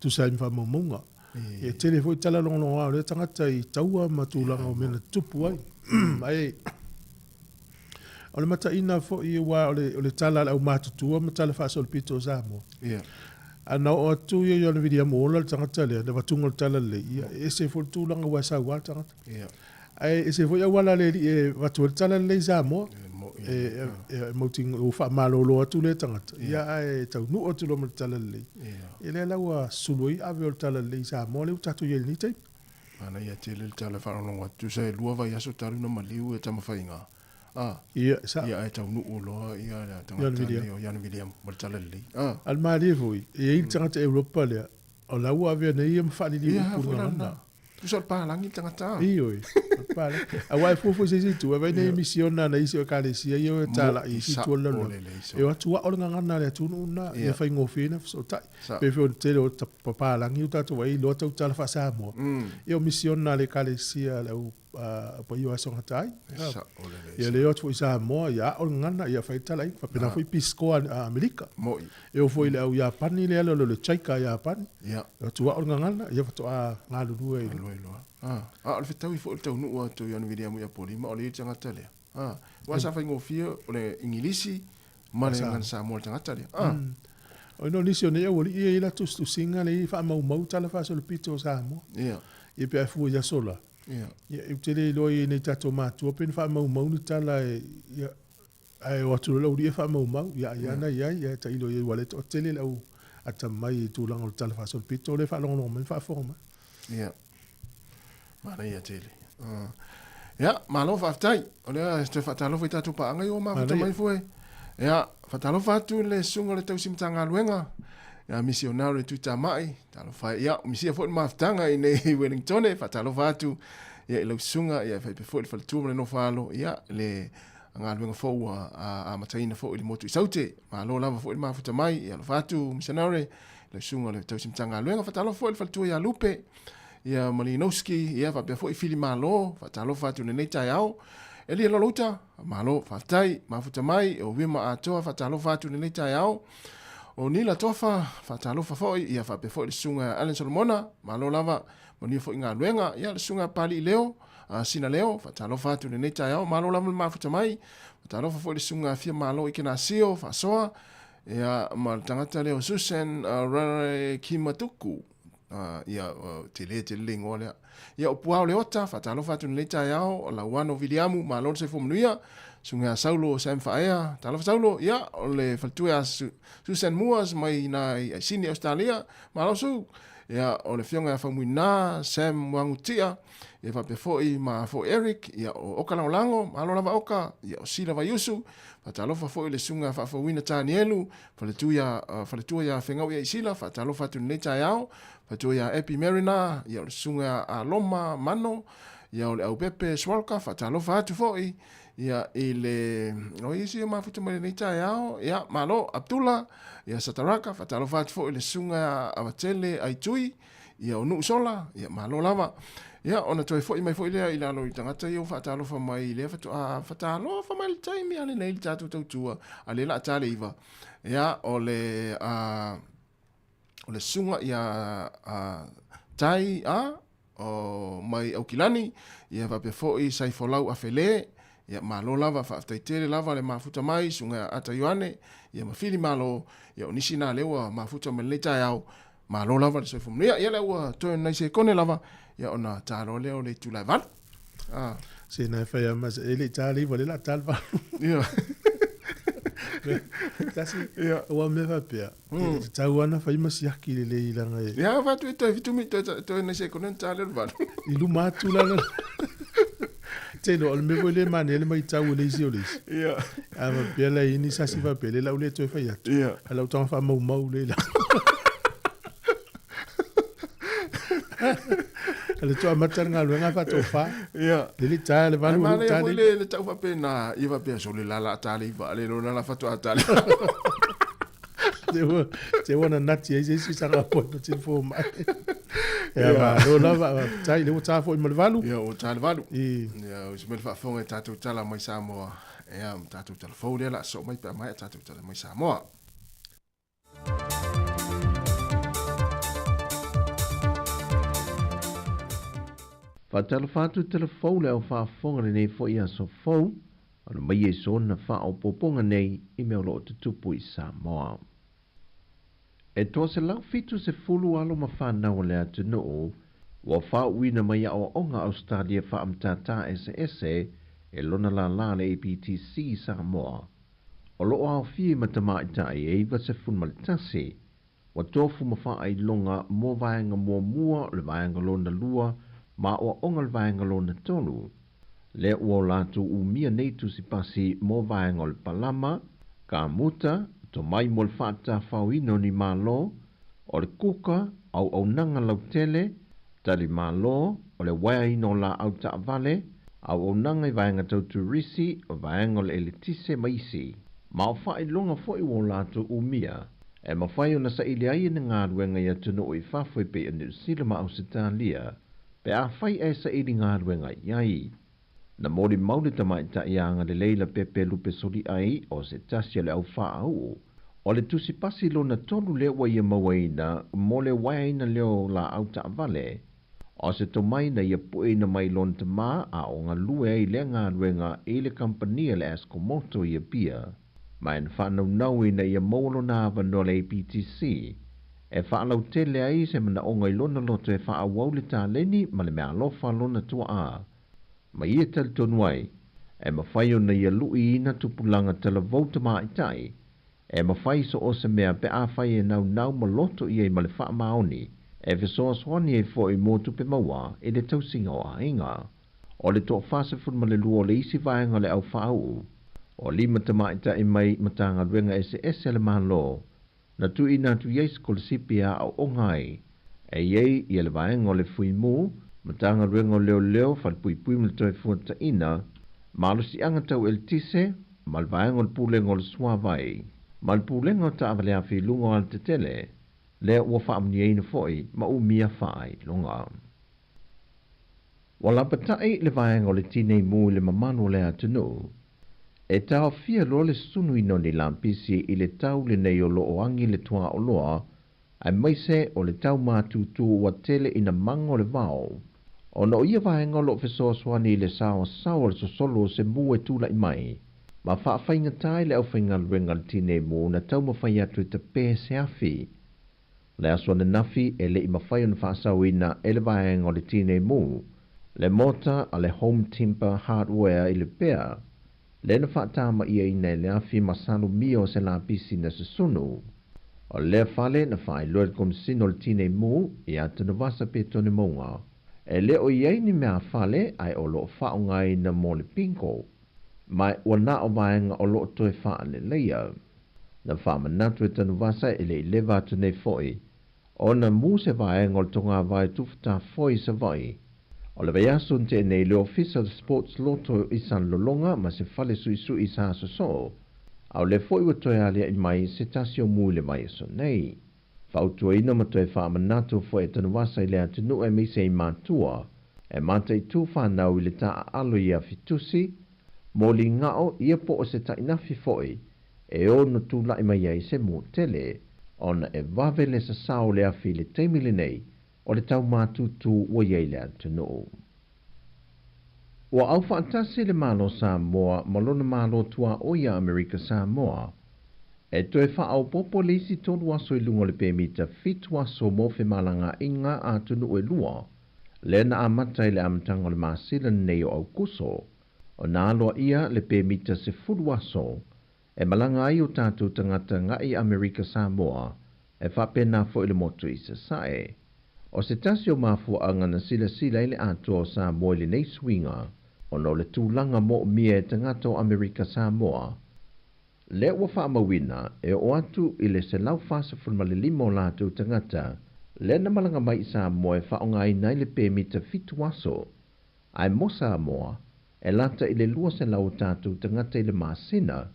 Tusa im whamomonga. E tele foi tala longa le tangata i taua matulanga o mena tupu ai. Ai. O le mata ina fo i wa o le tala au matutua ma tala fa sol pito Samoa. Ia. Ana o tu ia Ioane Viliamu ola tangata le na vatunga o tala le ia e se fo tu langa wa sa wa tangata. Ia. Ai e se fo ia wala le e vatu tala le Samoa. E moting o fa malo lo atu le tangata. Ia e tau nu o tu lo tala le. Ia. Le la wa suloi ave o tala le Samoa le tatu ye ni te. Ana ia tele le tala whanonga tu se lua vai aso taru na maliu e tama whainga. Ia, sa. Ia e tau nu o loa, ia le tangata leo Ioane Viliamu, ma tala le. Al maari e fui, e i tangata Europa lea, o lau avea nei ia mwhani li upu na ngana. Tu sa palangi tangata. I oi, pala. A wai fufu se situ, a vai nei misiona na isi o kalesia, i o e tala i situ o lalo. E o atua o ngana lea tunu una, ia whai ngofina, so tai. Pefe o tele o papalangi utatu wai, loa tau tala wha Samoa. E o misiona le kalesia lau, pa iwa songa tai. Ia leo atu i Samoa, ia o ngana, ia whai tala i, whapena fui piskoa a Amerika. Moi. E o foi le au Japani le alo le chaika Japani. Ia. O tua o ngana, ia whatu a ngalu rua i. O le whetau i fo tau nu o tu Ioane Viliamu ia polima, o le i tangata lea. Wa sa whai ngofia, o le ingilisi, ma le ngan Samoa le tangata lea. O ino nisi o ne au li ia ila tu singa le i wha mau tala wha so le pito Samoa. Ia. Ia pia fu ia sola. Ia. Ia i tele loi nei tato mātua, pen wha mau ni tala e ai o atu lau ria wha mau, ia na ia ta ilo ia wale o tele lau ata mai tu langa o tala wha so le pito le wha longa mai wha fonga. Ia. Mana ia tele. Ya, malo whaftai. O lea, te whatalofa i tatu paanga i o mafuta mai fue. Ya, whatalofa atu le sunga le tausimtanga luenga. Ya, misionari tu tamai. Talofa, ya, misia fo mafutanga i nei Wellington, whatalofa atu. Ya, ilau sunga, ya, whaipe fo i whalitua mle no whalo. Ya, le ngā luenga fo a mataina fo i li motu i saute. Malo lava fo i mafuta mai. Ya, lo fatu, misionari. Le sunga le tausimtanga luenga. Whatalofa fo i whalitua ya lupe. Ia Malinowski, ia whapea fo i whili malo, whatalofa atu nei tai au. Eli ela lauta, malo, whaftai, mafuta mai, o wima atoa, whatalofa atu nei tai au. O nila tofa, whatalofa fo i, ia whapea fo i sunga Alan Solomona, malo lava, mania fo i ngā luenga, ia le sunga pali i leo, sina leo, whatalofa atu nei tai au, malo lava mafuta mai, whatalofa fo i sunga fia malo i kena sio, whasoa, ia tangata leo Susan Rare Kimatuku, ia te le ngolea ia o puao le ota whatalofa atu nei tai au o la wano Viliamu ma lor se fomnuia sunga Saulo Sam Faea talofa Saulo ia o le faltua Susan Moores mai na sini Australia ma losu ia o le fionga famuina Sam Wangutia ia fa pefoi ma fo Eric ia o Okalango ma lo lava oka ia o Sila Vayusu whatalofa fo i le sunga whawina Tanielu whaletua ia whengau ia Sila whatalofa atu nei tai au Patua ia Epi Merina, ia o le sunga a Loma Mano, ia o le au Pepe Swalka, whatalofa atu foi, ia i le, o isi o mafuta mai nei tai au, ia malo Abdullah, ia Sataraka, whatalofa atu foi le sunga a Watele Aitui, ia o Nuu Sola, ia malo lava, ia ona toi foi mai foi lea i lalo i tangata i o whatalofa mai lea whatalofa mai le taimi ale nei li tatu tautua, ale la atale iwa, ia o le o le sunga ia tai o mai au kilani ia vape foi sai folau a fele ia malo lava fa taitere lava le mafuta mai sunga ata Ioane ia mafili malo ia onisi na lewa mafuta me leta au malo lava le sai fomnia ia lewa to nai se kone lava ia ona talo leo le tu lava se na fa ya mas ele tali vole la talva ia kasi o me va pia tauana fa ima siaki le ilanga e ya va tu vitumi to na se konen tale va ilu matula la telo al me vole manele mai tau le siolis ya ava pia la ini sa si va pele la ule to fa ya ya ala utan fa mau le la ale to amatar nga luenga fa to fa ya le tale va lu tale le tau fa pena i va pia so le la tale va le lo la fa to tale te wana nati ai si sanga po no tin fo mai ya va lo la va tai le ta fo mal valu ya o tale valu ya o smel fa fonga tatu tala mai Samoa ya tatu tala fo le la so mai pa mai tatu tala mai Samoa Whatalawhatu telefou le au whaafonga le nei fo ia so fou, anu mai e so na wha au poponga nei I mea lo te tupu I Samoa. E toa se lau fitu se fulu alo ma whanau le atu noo, wa wha uina mai au onga Australia wha amtata SSE e lona la le APTC Samoa. O loo au fie matama itai e iwa se fun malitase, wa tofu ma wha ai longa mo vaenga mua le vaenga lona lua, ma o ongal vaenga na tonu. Le ua latu umia nei tusi pasi mo vaenga le palama, ka muta, to mai mo le whaata whauino ni malo, o le kuka, au nanga lautele, tali malo, o le waino la au ta vale, au nanga I vaenga tau turisi, o vaenga le elitise maisi. Ma o whae longa foi o latu umia, e ma whae o na sa ili ai na ngā ruenga ia tunu o I whawhoi pe anu sila ma au Sitalia, pe a whai e sa ili ngā ruenga iai. Na mori maule tamai ta ianga le leila pepe lupe sori ai o se tasia le au wha au. O le tusi pasi lo na tolu le wa ia mawaina mo le waina leo la au ta vale. O se to mai na ia pue na mai lon te maa a o ngā lue ai le ngā ruenga e le kampania le Askomoto ia pia. Mai na whanau naui na ia molo na avano le APTC. E whaalau tele ai se mana o ngai lona loto e whaawau le tā leni ma le mea alofa lona tua a. Ma ia tali tonu ai, e mawhai o na ia lui ina tupulanga tala vauta maa itai, e mawhai so o se mea pe a whai e nau ma loto ia I ma le wha maoni, E fesoa soani e fo i mō tupe maua e le tausinga o ainga. O le tō fase fun ma le lua le isi vaenga le au whaau. O li matamaita e mai matanga ruenga ese le mahalo. Na tu ina tu yeis ko le sipia au ongai. E yei i le vaenga o le fui mū, matanga ruenga o leo fal pui pui ma le toi fuata ina, malo si anga tau el tise, mal vaenga o le pulenga o le suavai. Mal pulenga o ta avale afi lunga o al te tele, lea ua whaamni eina foi, ma u mia whaai lunga. Wala patai le vaenga o le tinei mū le mamano le atunu, e tau fia loa le sunu ino ni lampisi i le tau le nei o lo o angi le tua o loa, ai maise o le tau mātutu wa tele ina mango le vau. O no ia vaenga o lo fesoa swani le sao sao le sosolo se mu e tula i mai, ma whaafainga tai le au whainga luenga le tinei mū na tau mawhai atu te pē se afi. Le aswa na nafi e le i mawhai on whaasau ina e le vaenga o le tinei mū, le mota a le home timber hardware i le pēr, le na whaatama ia ina le afi masano mio se la pisi na se sunu. O le fale na whae loa kom sino le tinei mū i ata na wasa pe tone maunga. E le o iei ni mea fale ai o lo whaongai na mo le pinko. Mai o na o vaenga o lo toe wha le leia. Na wha manatu e tanu wasa e le i lewa atu nei foi. O na mū se vaenga o le tonga vai tufta foi sa vai. O le veiasun te nei le official sports loto i san lolonga ma se fale sui sa so. Au le foi wa toe alia i mai se tasio mū le mai so nei. Whautua ina ma toe wha manatu foi e tanu wasa i le atunu e mise i mātua. E mata i tū whanau i le taa alo i a fitusi. Mō li ngao ia po o se ta inafi foi. E o no tū lai mai ai se mū tele. Ona e wave le sa sao le afi le teimile nei. O le tau mātutu wa iei le atunu. Wa au whaantasi le malo Samoa, malona malo tua o ia Amerika Samoa. E toe wha au popo le isi tonu aso i lungo le pēmita fitu aso mo fe malanga inga atunu e lua. Le na amata i le amatanga le masila nei o au kuso. O na aloa ia le pēmita se fulu aso. E malanga ai o tātou tangata ngai Amerika Samoa. E whapena fo i le motu i se sae. O se tasio mafua anga na sila i le ato o Samoa i le nei swinga. O no le tūlanga mo mia e tangata o Amerika Samoa. Le ua whaamawina e o atu i le se lau fasa fulma le limo lātou tangata. Le na malanga mai Samoa e whaonga i nai le pēmita fitu aso. Ai mo Samoa e lata i le lua se lau tātou tangata i le masina.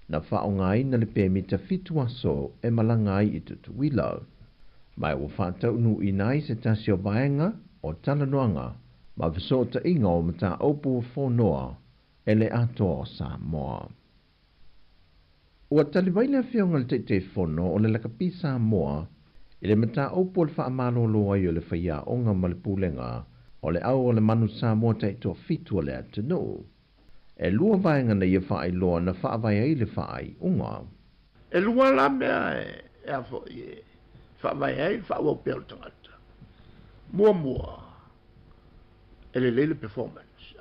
Na whaonga i na le pēmita fitu aso e malanga ai i tutuila. Mai ua whaatau nu i nai se tasio vaenga o talanoanga. Ma visota inga o mata opu whonoa e le ato o Samoa. Ua taliwaina whionga le te whono o le lakapi Samoa i le mata opu le whaamano loa i o le whaia onga ma le pulenga o le au o le manu Samoa taito fitu o le atunu. E lua vaenga na ia whaai loa na whaavai ai le whaai unga. E lua la mea e afo i e whaavai ai whaua pēl tangata. Mua. Ele lele performance.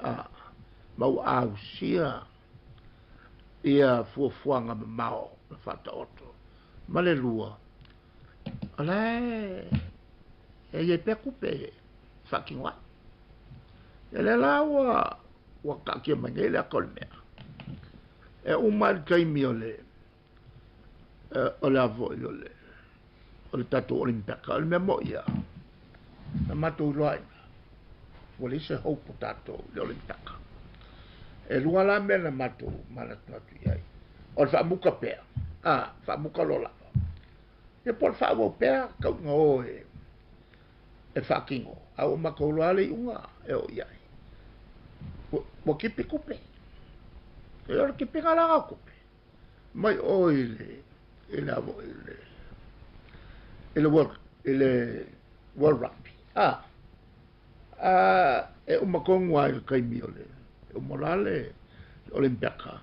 Mau au sia ia fuafuanga me mao na whata oto. Male lua. Ale e ye peku pe fucking what? Ele la wa kakia mangele akolmea. E umar kaimi ole avo ole. Ole tatu olimpeka. Ole me moia. Na matu loai. Wale se hau potato le olimpeka. E lua la mea na matu manatu iai. O le whaamuka pēr. Whaamuka lola. E por whaamo pēr kau ngā e whaakingo. Au makau ale i unga e o iai. Wa kipi kupe. E ora kipi ngalaga kupe. Mai o ele avo ele World Rugby. E umakongo ai kai mi ole. E umolale olimpeka.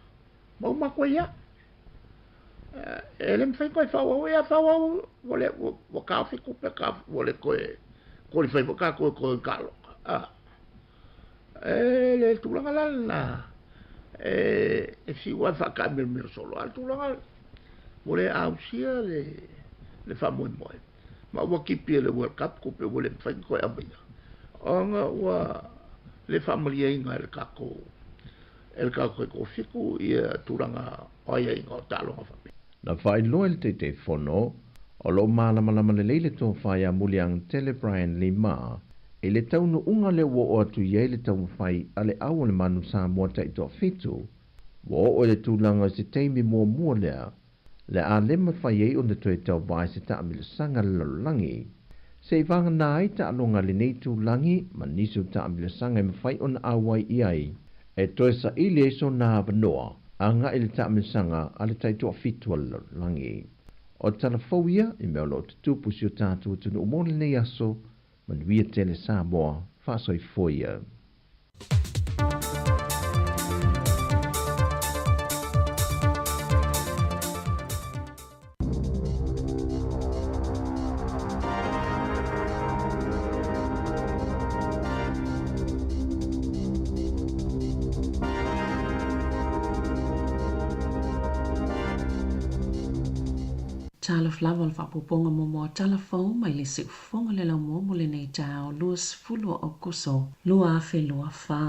Ma umakwa ia. E le mfai koe whaua ia whaua wale wakawhi kupe ka wale koe kori whai waka koe kaloka. E le tūlanga lana. E si wai whaka mil solo. Al tūlanga wale ausia le whamoi moe. ma ua kipi le World Cup ko pe wole fai ko ya mai anga ua le family inga le kako el kako ko fiku ia turanga oia inga talo fa na fai loel te fono o lo malama le leile to fai a muliang tele Brian Lima e le taunu unga le wo o atu ye le tau fai ale au le manu sa mo tai to fitu wo o le tulanga se teimi mo lea le a lema fai e on de toi tau vai se ta amil sanga langi se vanga nai ta alonga le nei tu langi ma nisu ta amil sanga me fai on awai iai e toi sa ile so na vanoa anga ile ta amil sanga ale tai to fitu langi o tala fauia i mea lo tupu si o tātua tunu o mōle nei aso man wia tele Samoa whasoi foia. Tala flawa fa puponga mo tala fau mai le se fonga le la mo le nei tau luas fulo o kuso lua fe lua fa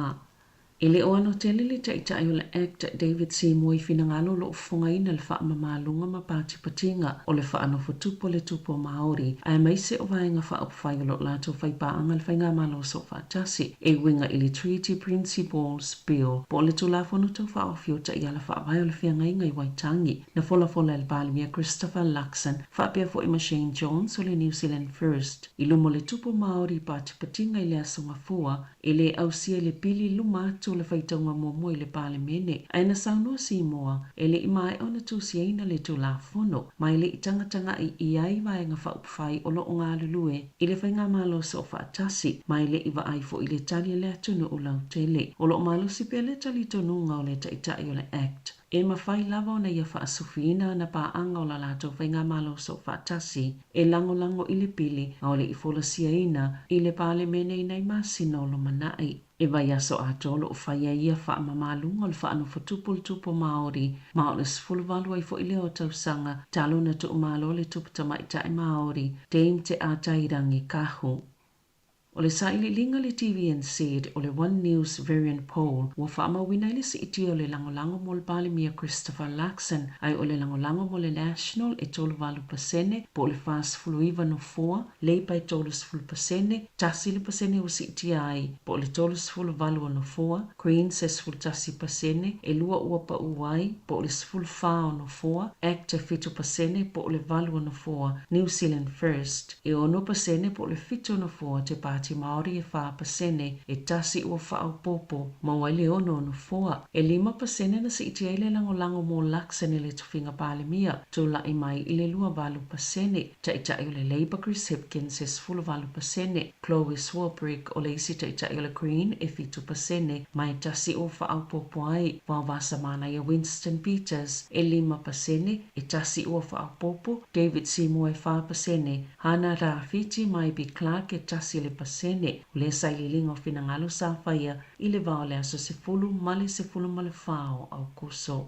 ele o ano tele le tai tai o le actor David C. Moy finangalo lo fonga ina le fa mamalunga ma pati patinga o le fa ano fotupo le tupo Maori ai mai se o vainga fa op fai lo lato fai pa angal fai nga malo so fa tasi e winga ili treaty principles bill po le tu la fono to fa ofio ta ia la fa vai o le fia ngai ngai waitangi na fola el palmia Christopher Luxon fa pia fo ima Shane Jones o le New Zealand First ilo mo le tupo Maori pati patinga ile asonga fua ele au sia le pili luma le faitaunga mo le pale mene aina sauno si moa ele i mai ona tu siaina le tu la fono mai le tanga i ai vai nga fa upfai o lo ngā lulue i le whainga malo so fa tasi mai le iwa ai fo i le tali le atunu o lau tele o lo malo si pe le tali tonu ngau le taitai o le act e mawhai lava o na ia wha asufina na pa anga o la lato whainga malo so fa tasi e lango i le pili o le i fola siaina i le pale mene i nei masino lo manai e vai aso atolo o whaia ia wha mamalunga o le wha ano tupo Maori ma o le sfuluwalu ai fo i leo tausanga talo na tu umalo le tupu tamaitai Maori Dame te atairangi kahu. O le saili linga le TVNZ o le One News variant poll wa whaama wina ile si iti o le langolango mo le pale mia Christopher Luxon ai o le langolango mo le National e tolu valu pasene po le fast fuluiva no foa leipa e tolu sfulu pasene tasi le pasene o si iti ai po le tolu sfulu valu no foa Queen se sfulu tasi pasene e lua ua pa uai po le sfulu fao no foa Acta fitu pasene po le valu no foa New Zealand First e ono pasene po le fitu no foa te pati Maori e 5% e tasi ua whao popo ma waile ono no foa e 5% na si iti eile lango mo Luxon e le tuwhinga pale mia tu la i mai ile lua valu pasene ta i le Labour Chris Hipkins e 10% Chloe Swarbrick o le isi ta i le Green e 5% mai tasi ua whao popo ai wa vasa mana i Winston Peters e 5% e tasi ua whao popo David Seymour e 5% Hana Rafiti mai Bi Clark e tasi le pasene le saililinga o finangalo sa whaia i le vao le aso se fulu male fao au kuso.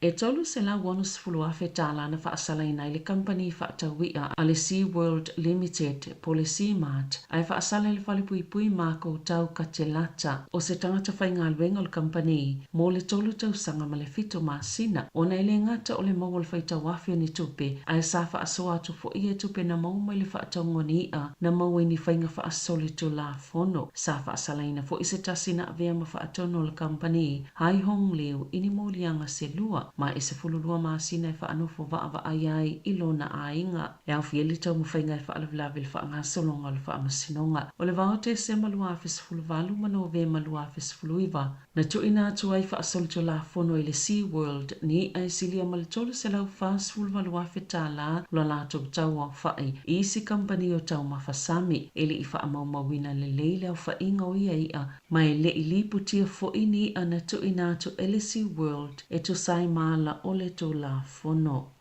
E tolu se la wano sifulu afe tala na whaasalaina i le company whaatawia a le Sea World Limited po le Sea Mart ai whaasala le whalepui mako tau katelata o se tangata whainga alwenga o le company mo le tolu tau sanga ma le fito masina o na ile ngata o le mau le whaita wafia ni tupe ai sa whaasoa atu fo ia tupe na mau mai le whaatangoni a na mau ni whainga whaasole tu la fono sa whaasalaina fo ise tasina avea ma whaatono le company hai hong leo ini mo lianga se lua ma e se fululua masina e whaanofo wa ai i lona ainga. E au fieli tau mwhainga e whaalawlawe le whaangasolonga le whaamasinonga. O le vaote se malua a fesfuluwalu mano ve malua a fesfuluiva. Na tuina atu ai whaasolito la fono i le Sea World ni ai silia malitolo se lau whaasfuluwalu a fetala lo la tau tau au whai i isi company o tau mawhasami e le i whaamaumawina le leile au whainga o ia ma e le i liputia fo ini a na tuina atu e le Sea World e to sai la ole to la fono.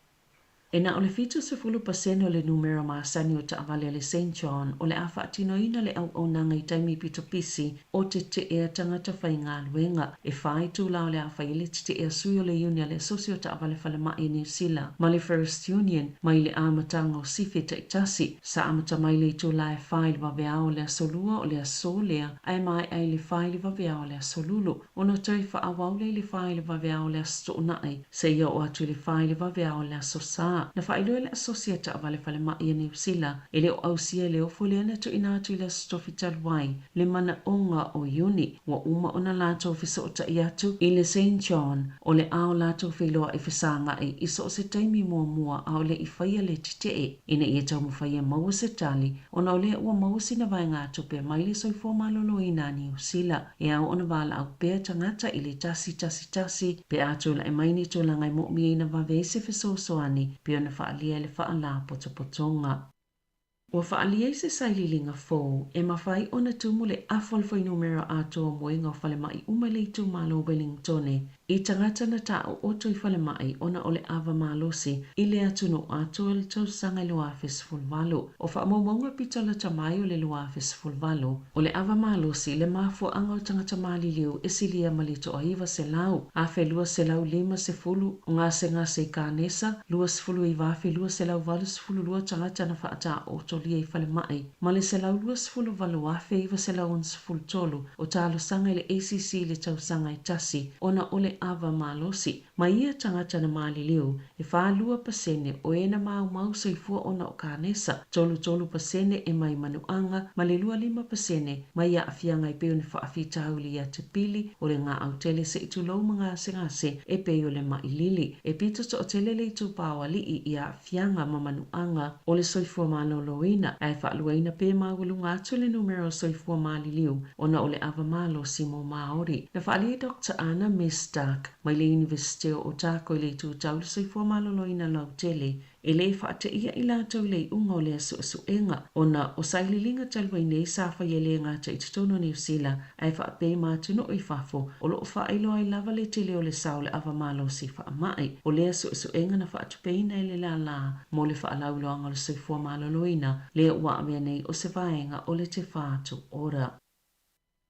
E na o le fitu se fulu pasene o le numero masani o taawale le St. John o le afa atinoina le au nanga i taimi pitopisi o te ea tangata whai ngā luenga e whai tūla o le afa ili te ea sui o le unia le sosio taawale whale mai New Zealand ma le First Union mai le amatanga o sifi te itasi sa amata mai le tūla e whai le wawea o le asolua o le asolea ai mai ai le whai le wawea o le asolulu o no tui wha awau le whai le wawea o le astounai se ia o atu le whai le wawea o le asosa na whailua le asosia taawale whale mai New Zealand e le o ausia le o fuleana tu ina atu le stofital wai le mana onga o Iuni wa uma ona lato fisa o ta iatu i le St. John o le ao lato whiloa i fisanga i iso o se taimi mua ao le i whaia le titee ina i tau mu whaia maua se tali o na o le ua maua sina vai ngā tupe mai le soifua malolo i nā New Zealand e au ona wala au pēr tangata i le tasi pe atu la e maini tu langai mo mi ina vavese fisosoani pe ona whaalia le whaala potopotonga. Ua whaalia se saililinga fō e mawhai ona tumu le afalfai numero ato moenga o whale mai umale tu malo Wellingtone i tangata na tau o tui whale mai ona o le awa malosi i le atuno ato le tau sanga i lua fesfulvalo o whaamaunga pitola tamai o le lua fesfulvalo o le awa malosi le mafua anga o tangata mali liu e silia malito a iwa se lau a fe lua se lau lima se fulu ngā se i kānesa lua se fulu i wafi lua se lau valu se fulu lua tangata na whaata o tolia i whale mai ma le se lau lua se fulu valu a fe iwa se lau on se fulu tolu o talo sanga i le ACC le tau sanga i tasi ona o le ava malosi ma ia tangata na mali liu e whaalua pasene o ena mau soifua ona o kānesa tolu pasene e mai manuanga ma le lua 5% ma ia afianga i peo ni whaafitauli ia te pili o le ngā autele se i tulou mga ngase e peo le mailili e pito to o tele le tu pawali i ia afianga ma manuanga o le soifua maloloina e whaaluaina pe mawalunga atu le numero soifua mali liu ona o le ava malosi mo Maori na whaalia Dr. Anna Mista mai le University o Otago i le tūtau le soifua maloloina lau tele e le whaate ia i lātou le unga o le asu-asuenga ona o saililinga talwai nei sa whai le ngata i tutono New Zealand ai whaape mātuno i whafo o lo whaelo ai lava le tele o le sao le awa malo si whaamai o le asu-asuenga na whaatupeina i le la mo le whaalauloanga le soifua maloloina le ua amea nei o se vaenga o le te whātu ora.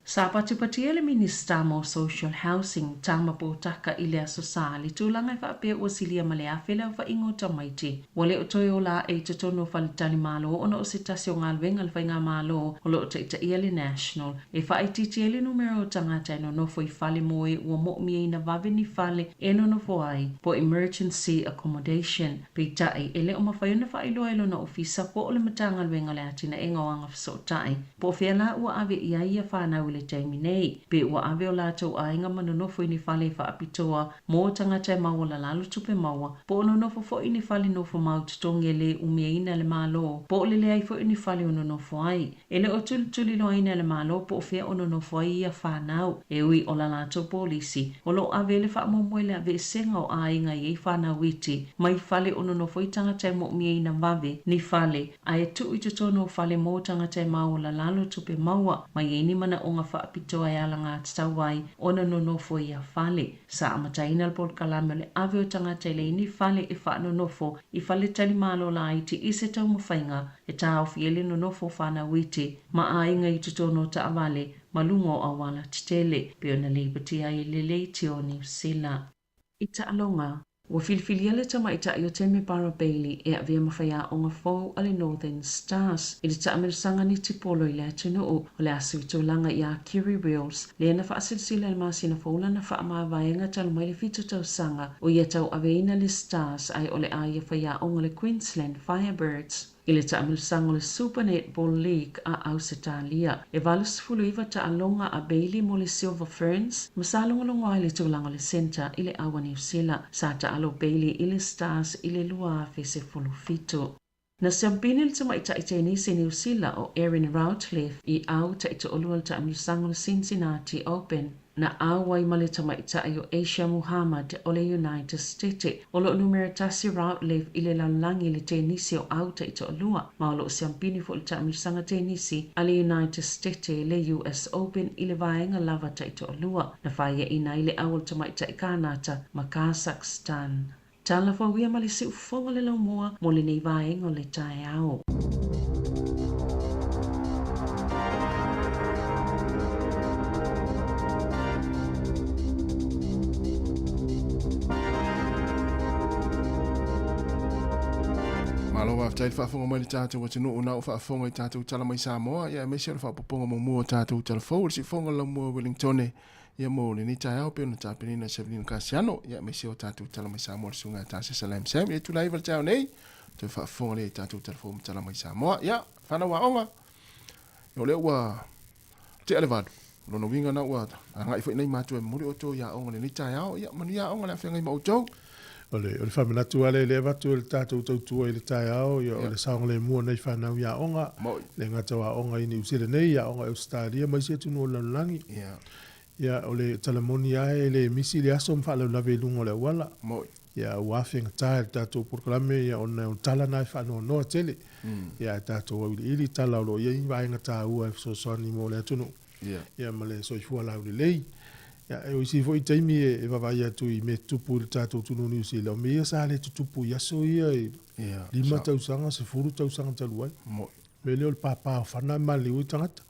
Sa patupatia le Minister mo Social Housing tama potaka i le asosa li tūlanga i whaapea ua silia ma le awhela wa ingo tamaiti. Wale o toi o la e tatono whalitani malo ona o se tasi o ngā luenga le whainga malo o lo o teita ia le National. E whaititi e le numero o tangata eno nofo i whale moe ua mo'mi e na vave ni whale eno nofo ai po emergency accommodation. Peitai e le o mawhaiona whailo elo na ofisa po o le matanga luenga le atina e ngawanga whasotai. Po whiala ua ave ia ia whanau le taimi nei pe ua ave o lātou ainga manonofo i ni whale whaapitoa mō tangata e maua la lalu tupe maua po ononofo fo i ni whale nofo mau tutonge le umeina le malo po le ai fo i ni whale ononofo ai e le o tuli lo aina le malo po fea ononofo ai ia whanau e ui o la lātou polisi o lo ave le whaamomoe le ave senga o ainga i ei whanau iti mai whale ononofo i tangata e mo umeina vave ni whale a e tu i tutono whale mō tangata e maua la lalu tupe maua mai e ni mana o ngā whaapitoa e ala ngā tatawai ona nonofo i a whale. Sa amataina le pol kalame le ave o tangata le ini whale e wha nonofo i whale tali malo la iti i se tau mawhainga e tā awhiele nonofo whana witi ma ainga i tutono ta awale malungo a wala titele pe ona Liberty ai le leiti o New Zealand. I ta alonga Ua filifilia le tamaita i o Temi Barra Bailey e avea mawhaia o ngā fōu ale Northern Stars. I le taameresanga ni tipolo i le atunuu o le asu i tōlanga i a Kiri Wills. Le na whaasilsila le masina fōula na whaamāwaenga talumai le fitu tausanga o ia tau aveina le Stars ai o le aia whaia o le Queensland Firebirds. I le taameresanga o le Super Netball League a Ausitalia. E valus fuluiva ta alonga a Bailey mo le Silver Ferns. Masalongalongo ai le tōlanga le Centre i le awa New Zealand. Sa ta alo Bailey i le Stars i le lua se fulufito. Na siampini le tamaita i tenisi New Zealand o Erin Routliffe i au ta ito olua le taameresanga o le Cincinnati Open. Na awai male tamaita i o Asia Muhammad o le United States. O lo numero tasi Routliffe i le lalangi le tenisi o au ta ito olua. Ma o lo siampini fo le taameresanga tenisi a le United States le US Open i le vaenga lava ta ito olua. Na whaia ina i le awal tamaita i Kanata ma Kazakhstan. Tala whawia ma le si ufonga le lau moa mo le nei vaenga o le tae au. Malo wa tai fa fonga mai tatu wa tunu una fa fonga tatu tala mai Samoa ya me se fa poponga mo mo tatu tala fo si fonga la mo Wellington ya mo le ni tai au pe na tape ni na Severino Casiano ya me se tatu tala mai Samoa sunga ta se salam sam e tu lai va tau nei te fa fonga le tatu tala fo tala mai Samoa ya fa na wa onga yo le wa te elevado lo no winga na wa nga ifo nei matu e muri o to ya onga le ni tai au ya mani ya onga la fenga mo to Ole whaminatu ale le watu le tātou tautua i le tai ao, ia ole saong le mua nei whanau ia onga, le ngata wa onga i New Zealand nei, ia onga Australia, mai se tunu o lanulangi. Ia ole talamoni ae le misi le aso mwhaalau lawe lungo le wala. Ia uawhenga tae le tātou proklame, ia ona on tala nai whanau noa tele. Ia tātou au ili tala olo, ia inga tā ua e fsosani mo le atunu. Ia ma le soifua lau le lei. Ya e isi foi taimi e vavai atu I me tupu le tātou tunu New Zealand. Me ia sa le tutupu iaso ia e lima tausanga se furu tausanga taluai. Me leo le papa o whana ma leo I tangata.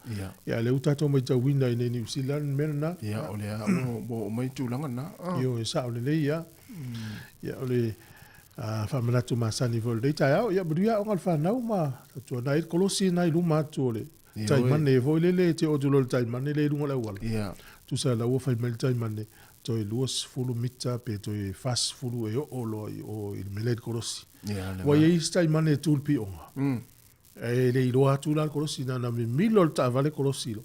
Ia leo tātou mai tau wina I New Zealand mena na. Ia ole a o mai tūlanga na. Io e sa ole le ia. Ia ole whamanatu masani vol rei tai au. Ia bruia o ngal whanau ma. Tua nai kolosi nai luma atu ole. Tai mane e voi lele te o tulo le tai mane le rungo le wala. Ia. Tu sa la wofa mai tai mane to luas fulu mita pe to fast fulu e o lo o il melet kolosi wa ye stai mane tulpi onga e le ilo atu la kolosi na me milo ta vale kolosi lo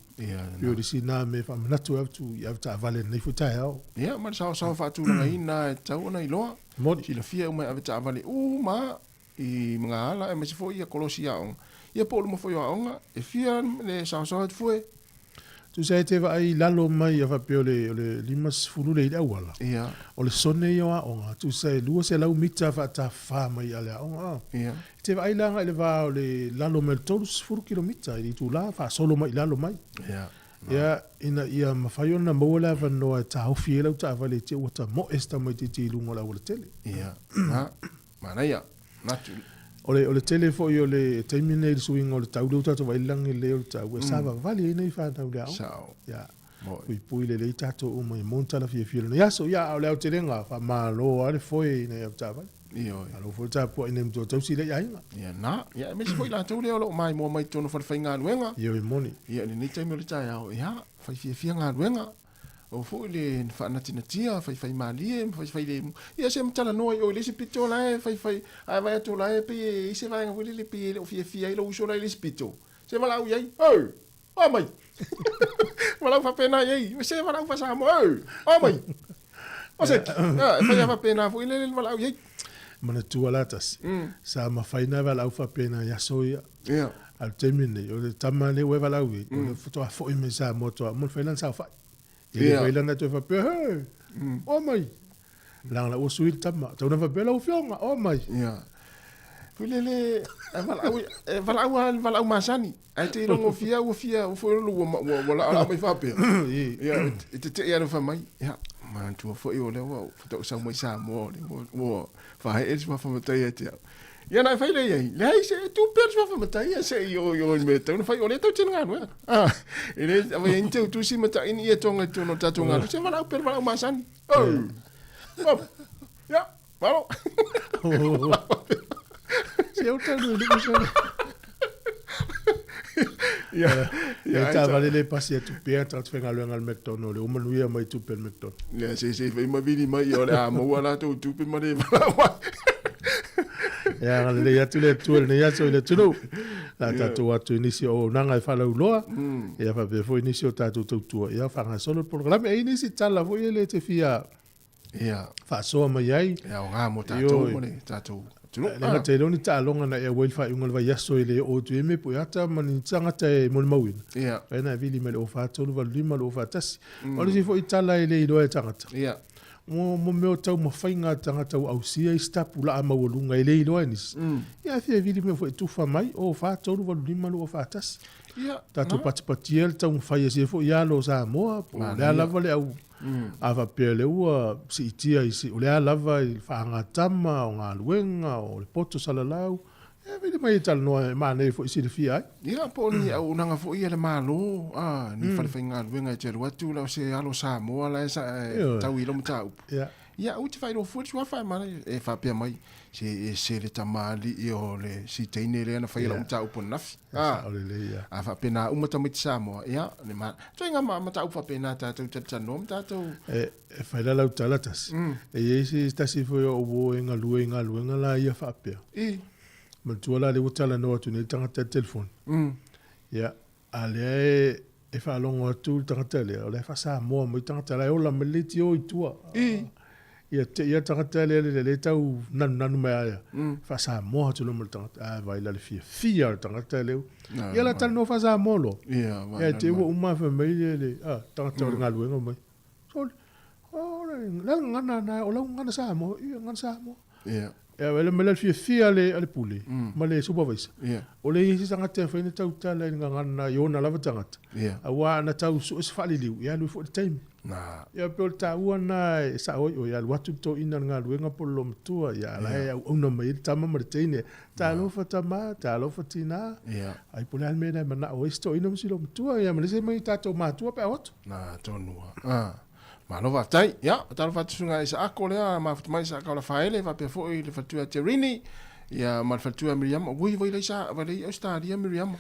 yo di sina me fa na tu tu ya ta vale nei futa ao ma sa fa tu na ina tau na ilo mo ki la fia uma ave ta vale ma I mga ala e me se fo ia kolosi ao ia po mo fo yo onga e fia le sa fu Tu sai te vai lalo mai a fape o le limas fulu le ida wala. O le sone yo a onga. Tu sai lua se lau mita fa ta fa mai ale a onga. Te vai langa ele va o le lalo mel tolus furu kilomita. I tu la fa solo mai lalo mai. Ia ina ia mawhai ona mawala va noa ta hofi e lau ta vale te wata mo esta mai te lungo la wala tele. Mana ia. Natu. Ole tele fo yo le terminal swing ole tau tatu vai lang le ole tau sava vale nei fa tau ga ya pui le tato o mai monta la fie fie ya so ya ole te renga fa malo ale foi nei tava io alo fo ta po inem to tau si le ya na ya me foi la tau le ole mai mo mai tono fa fainga luenga yo e moni ya ni te me le ta ya fa fie nga luenga o fo le fa na tia fai mali fai le ia se mtala no o le spito la fai ai vai to la pe se vai ngoli le pe o fie lo uso la le spito se va la u yai o mai va fa pena yai se va la fa sa mo o mai o se fai fa pena fo le va la u yai mana tu ala tas sa ma fai na va la fa pena ya soia al termine o le tamale we va la u o foto fo me sa moto mo fai lan sa fa Ia ila na te fa pe o mai la o suil tama tau na fa pe la o fionga o mai ia fulele vala masani ai te longo fia o fo lo la mai fa pe ia te ia fa mai ia man tu fo io le o to sa mai sa mo fa e fa matai te ia na fai le se tu per fa matai se io me te fa ole tu tinga no ele ave inte tu si matai ni e tonga tu no tatunga se vala per vala masani ya valo se eu tanu le so ya ta vale le pasi tu per ta fenga lo ngal McDonald o manuia mai tu per McDonald ya se vai ma vini mai ole a mo wala tu per mai ya ngale ya tu le ne ya so le tu la tatu atu inisi o nanga e fala uloa ya fa be fo inisi o tatu tu ya fa nga solo programa e inisi tala fo ele te fia fa so ma yai ya nga mo tatu mo le tatu le te loni ta longa na e wel fa ungol va yaso ele o tu me po yata mani tsanga te mo mawin na vili me o fa tolu va lima lo fa tas o le fo itala ele do e tangata mo me tau mo fainga tanga tau au sia stapula ama wolunga ele ilo anis ya fia vili me fo tu fa mai o fa tolu va lima lo fa tas Ia. Tato pati le tau whai se fo ia lo sa moa. Lea lava le au. A fa pia le ua si itia i si. Lea lava i whaanga tama o ngā luenga o le poto salalau. E vile mai tal noa ma nei fo i si le fia ai. Ia po ni au nanga fo ia le malo. Ni whare whai ngā luenga i te ruatu lau se alo sa moa la esa tau i lomu tau. Ia uti whai lo fuati wa whai mana e whapea mai. Se le tamali i o le si teine le ana whai lomu tau po nafi. A whapea nā umata mai te sa moa. Ia, ne ma. Toi ngā ma tau whapea nā tātou tatanom tātou. E whai la lau talatas. E eisi tasi fo o wo e ngā luenga la ia whapea. Ma tuala le utala no atu ne tangata telefon. Ia, ale e whaalongo atu tangata le, o le whasa moa mo i tangata le, ola me le ti o i tua. Ia tangata le tau nanu mai aia. Whasa moa atu no mo le tangata, vai la le fia tangata le. Ia la tala no whasa moa lo. Ia te ua uma whamei le, tangata o ngā luenga mai. So, la ngana na, o la ngana sa moa, ia ngana sa moa. Ia. Ja, wel me le fia le puli. Ma le supervisor. O le isi tangata fa ina tau tala i ngana yona lava tangata. Awa na tau so is fali liu. Ia lu fo the time. Na. Ia pe ta na sa o ia watu to ina nga luenga polo mtua ia la ia una mai tama ma tene. Ta lo fa tama, ta lo fa tina. Ai pole al mena mana o isto ina msilo mtua ia ma le se mai ta to matua pe ot. Na tonua. Ma no va tai, ya, tal fa tsunga isa akolea ma fa mai sa ka la faele va pe fo i le fatua Terini. Ya ma fatua Miriam, oi voi le sa va le stadia Miriam.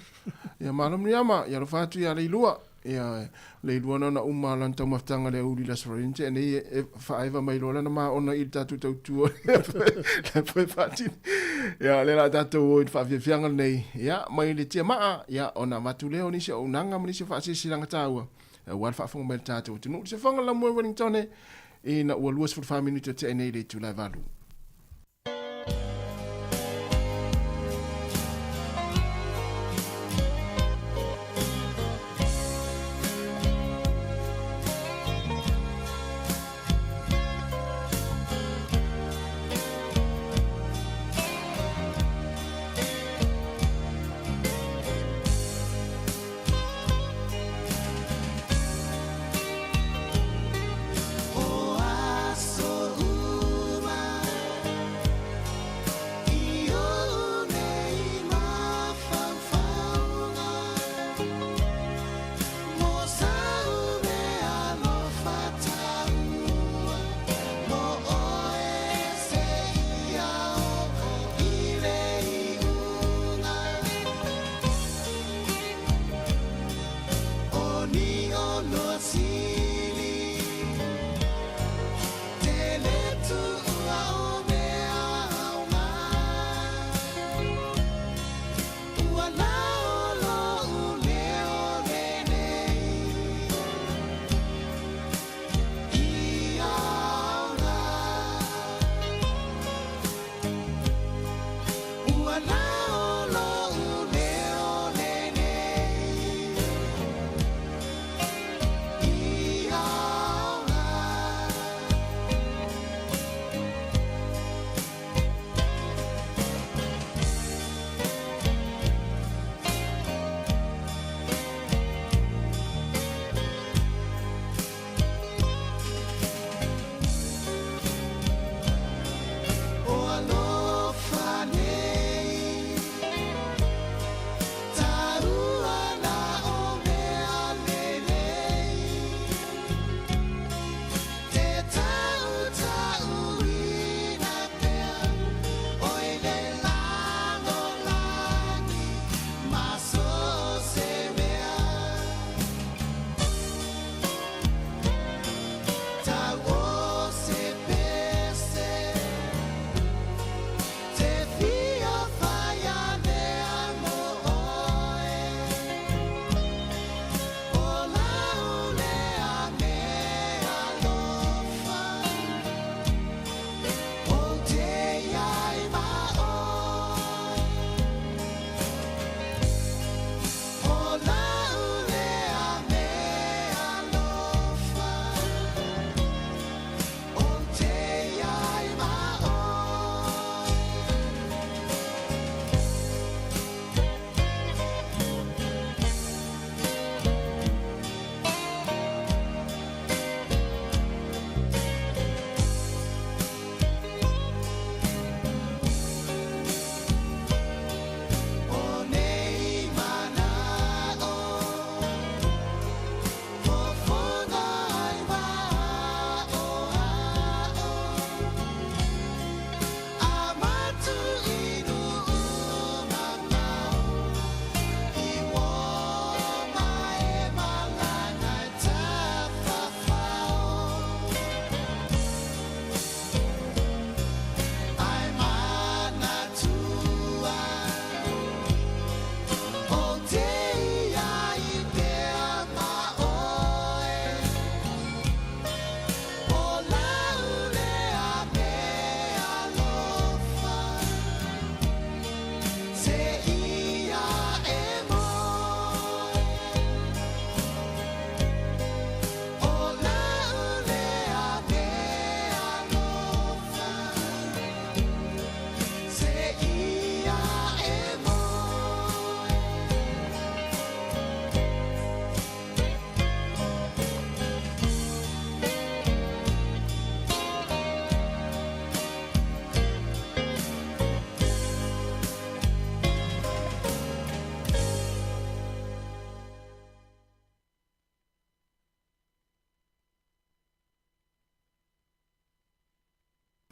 Ya ma no Miriam, ya lo fatu ya le lua. Ya le lua na uma lan tau maftanga le uli la sorinte ne fa eva mai lola na ma ona il tatu tu. La foi fati. Ya le la tatu o fa fianga nei. Ya mai le tia ma ya ona matule oni se onanga mni se fa se silanga taua. Wal fa fonga mel tātou te nuk se fonga la mua Wellington e na ua luas 45 minuta te enei le tu lai valu.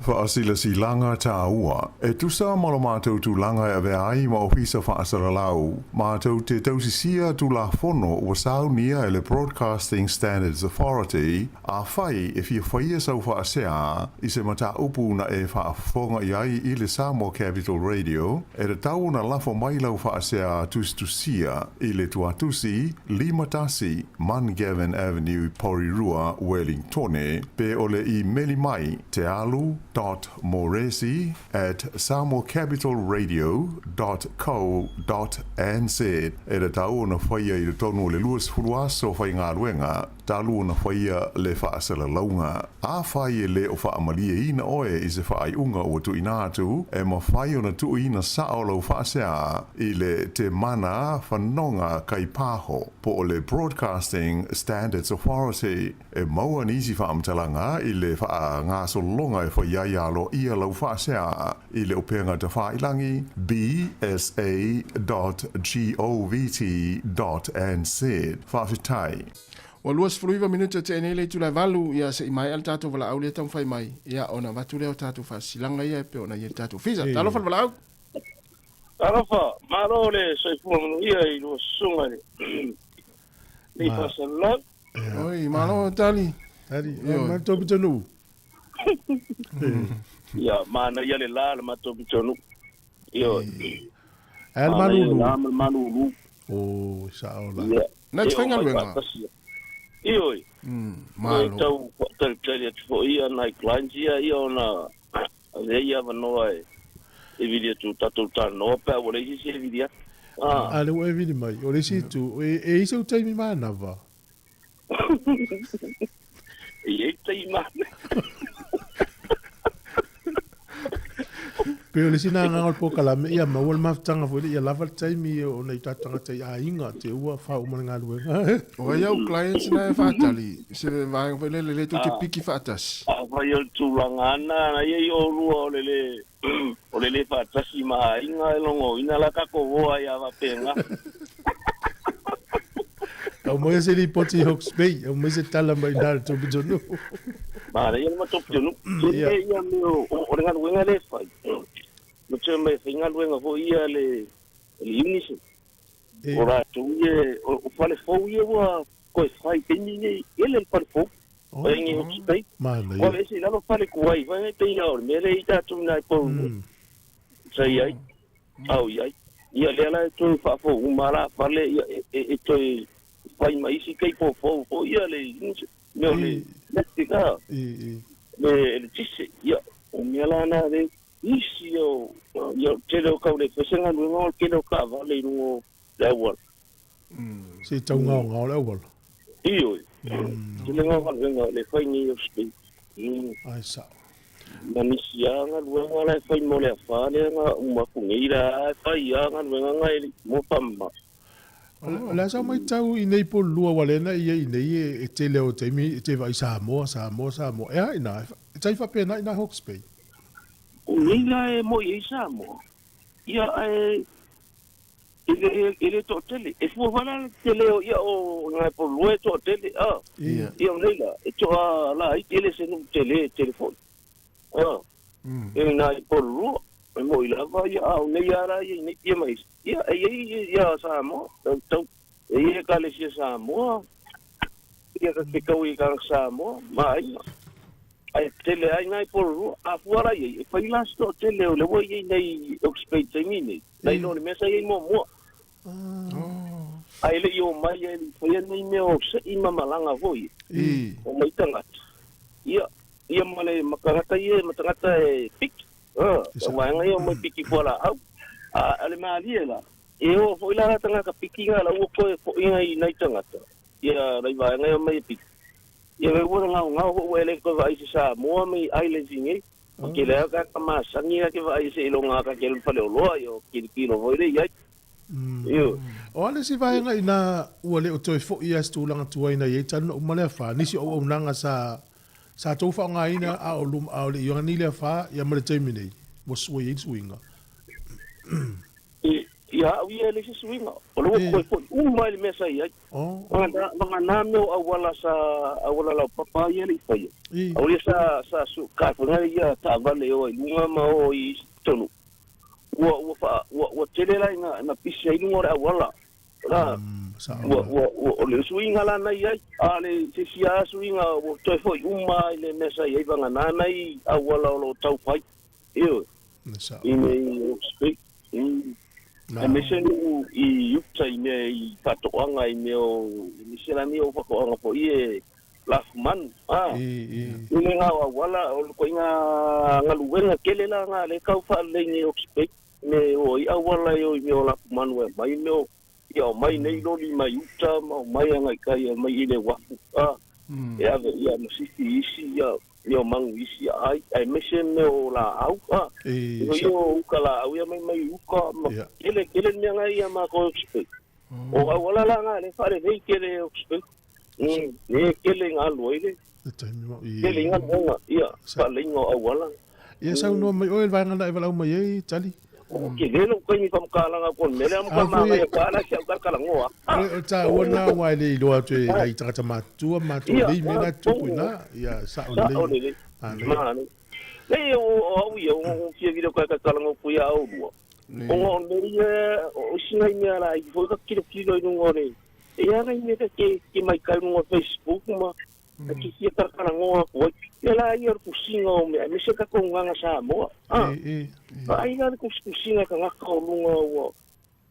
Whaasila si langa tā ua. E tusa molo mātou tu langa e ai ma ofisa whaasara lau. Mātou te tausisia tu la fono o sau nia e le Broadcasting Standards Authority a whai e fia whaia sau whaasea i se mata upu na e whaafonga iai i le Samoa Capital Radio e re tau na lafo mai lau whaasea tustusia i le tuatusi Limatasi Gavin Avenue Porirua Wellingtone pe ole i meli mai te alu.moresi@samoacapitalradio.co.nz e re tau na whaia i le tonu le luas furuaso whai ngā ruenga talu na whaia le whaasala launga. A whai e le o whaamalia ina oe i se whaai unga o tu inatu e ma whai o na tu ina sao lau whaasea i le te mana whanonga kai pāho po o le Broadcasting Standards Authority e maua nisi whaamtalanga i le wha ngā solonga e whaiai alo ia lau whaasea i le openga te whailangi bsa.govt.nz whawhitai. Wa luas fruiva minuta te enele tu la valu ia se mai al tatu vala au le tau fai mai ia ona vatu leo tatu fa silanga ia pe ona ia tatu fisa talo fa vala au Arafa, maro le soifua manu ia i lo sunga le. Ni pasa la. Oi, maro tali. Tali, ma topi tonu. Ia, mana ia le la ma topi tonu. Io. El manulu. Manulu. Oh, saola. Na tfenga luenga. Io. Malo. Tau tele fo ia na klanjia ia ona. Ia vanoa e vidia tu tatu tano pe o le si e vidia ale o e vidi mai o le si tu e iso taimi mana va e taimi mana pe o le si na ngol po kala me ia ma wol maftanga fo ia lava taimi o nei tatanga te a inga te ua fa o manga lue o ia o clients na fa tali se va le tu te piki fatas va yo tu langana na ia o lua o le fa tasi ma inga longo ina la ka ko voa ia va penga o mo se li poti Hawke's Bay o mo se tala mai dar to bijono ma ia ma to bijono ia me o renga wenga le fa no te me finga wenga vo ia le unis ora tu ie o fale fo ia wa ko fai teni ele par fo Wengi Hawke's Bay ko ese la no fale kuai vai te ia o me le ita tu na po sai ai au ia le la tu fa fo umara fale e to fai mai si kai po fo ia le no le tika le tisi ia o me la na de isi yo te lo ka le fesenga no no ke lo ka vale no le wa si tau ngau le wa io te le ngau le fai ni Hawke's Bay ai sa manisia nga luenga la fai mo le fale nga uma kungira fai nga luenga nga mo pamba la sa mai tau i nei po lua walena i nei e te leo te mi te vai sa mo e ina tai fa pena ina Hawke's Bay unga e mo i sa mo ia ele to tele e fu vala tele ia o nga po lua to tele ia nei la e to la i tele se no telefone na por ru mo ila va ya ne yara ye ne ye mai ya sa mo to ye ka le sa mo ye ka ke ko ka sa mo mai ai tele ai nai por ru a fuara ye fa ila sto tele le wo ye nei expect mini dai no me sa ye mo ai le yo mai ye fa ye nei me o se ima malanga voi o mai tanga ia male makangata ia matangata e pik wa nga ia mo piki fora au ale malia la e o foi la tanga ka piki nga la o ko fo ia i nai tangata ia rai wa nga ia mai pik ia le wora nga o ele ko vai sa mo mai islands ngi ke le ka ma sangia ke vai se lo nga ka ke le fale lo yo ki lo voi ia io o ale si vai nga ina o le o toi fo ia stulanga tuaina ye tan o male fa nisi o nanga sa tau wha ngā ina a o lum a o le iona ni lea wha ia mare taimi nei. Was wa yei tuinga. ia ia le swinga o lo ko mai le mesa ia nga na me awala la papa ia le fai o le sa su ka nga ia ta vale o lunga ma o I tonu wa tele la na pisa I ngora awala la o le swinga la na ia ale se sia swinga o to foi mai le mesa ia nga na nai awala lo tau pai io ine speak na mesenu I yukta ime I patoanga ime o miselani o patoanga po ie lafman ime nga wala o ko nga ngaluwenga kelela nga le kau fa le ni expect me o I awala yo ime o lafman we mai me o ia mai nei lo li mai yukta mai nga kai mai ile wa ya ya musisi isi ya yo mangu isi ai mesen o la au yo kala au ya mai uka ele nyanga ia ma ko expect o wala la nga le fare nei kele expect ne kele nga loile kele nga nga ia fale ngo awala ia sa no mai oil va nga vai mai ai tali ke lelo ko ni kam kala nga kon mele am ka ma ya kala sia kala ngoa ta wona wa le lo atu ai ta matu le me na tu na ia sa le mane le o yo o fie video ka kala ngo ku ya o do o le o singa ni ala I fo ka kilo ngore ia ga ni ke mai ka no Facebook ma ki sia kala ngoa ko la ia ku singa o me se ka ko nga sa mo ai nga ku singa ka nga ko lunga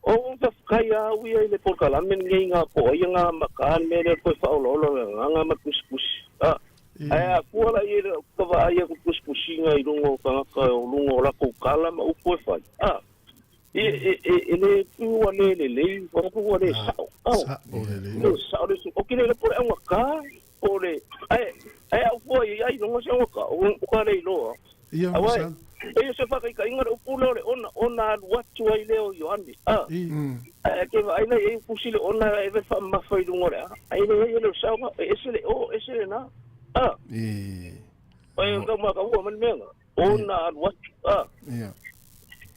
o ka kaya wi ile por kala men nga po ia nga makan me le ko fa lo nga ma kus ai ku la ia ka va ia ku kus singa I lungo ka lungo la ko kala ma u po fa ele tu le ko ko le sa o le por e nga ka ole ai foi ai non se o ka le lo ia e se fa ka inga o pulo le ona watu ai leo yohani ke vai na e pusile ona e fa ma foi ngore ai le sa ese na ai ka ma ka o man menga ona watu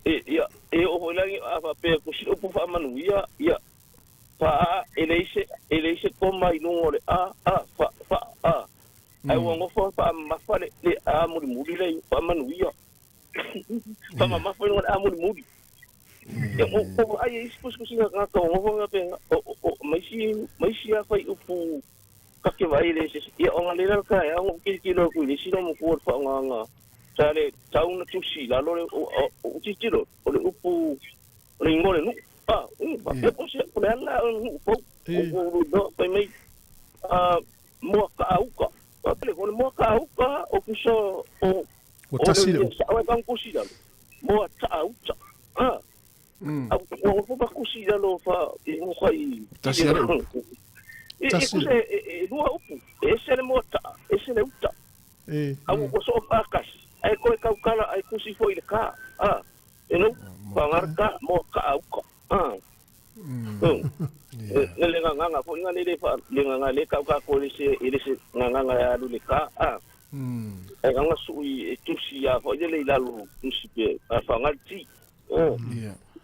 ia o la a pe pusile o fa manu ia pa ele se koma I ngore fa ai wongo fa ma fa le a muri le fa manu ia fa ma fa ngore a muri e o ai ispus kusinga ka ko ngo pe o mai si a fa upu ka ke vai le se ia o ngale ka ya o kilo ku le sino mo ko fa nga sale tau na tusi la lo o titiro o le upu le ngore nu e po se por ela o do pe mai mo ka auka pele ko mo ka auka o kuso o tasile o kan kusida mo ta auka o fa kusida lo fa mo kai tasile e lua upu ese le mo ta ese le uta au ko so fakas ai ko ka kala ai kusi foi le ka no pangarka mo ka auka le nganga po ngani le fa le nganga le ka ko le se nganga ya lu le ka ai nganga sui tusi ya fo le la lu tusi pe fa ngati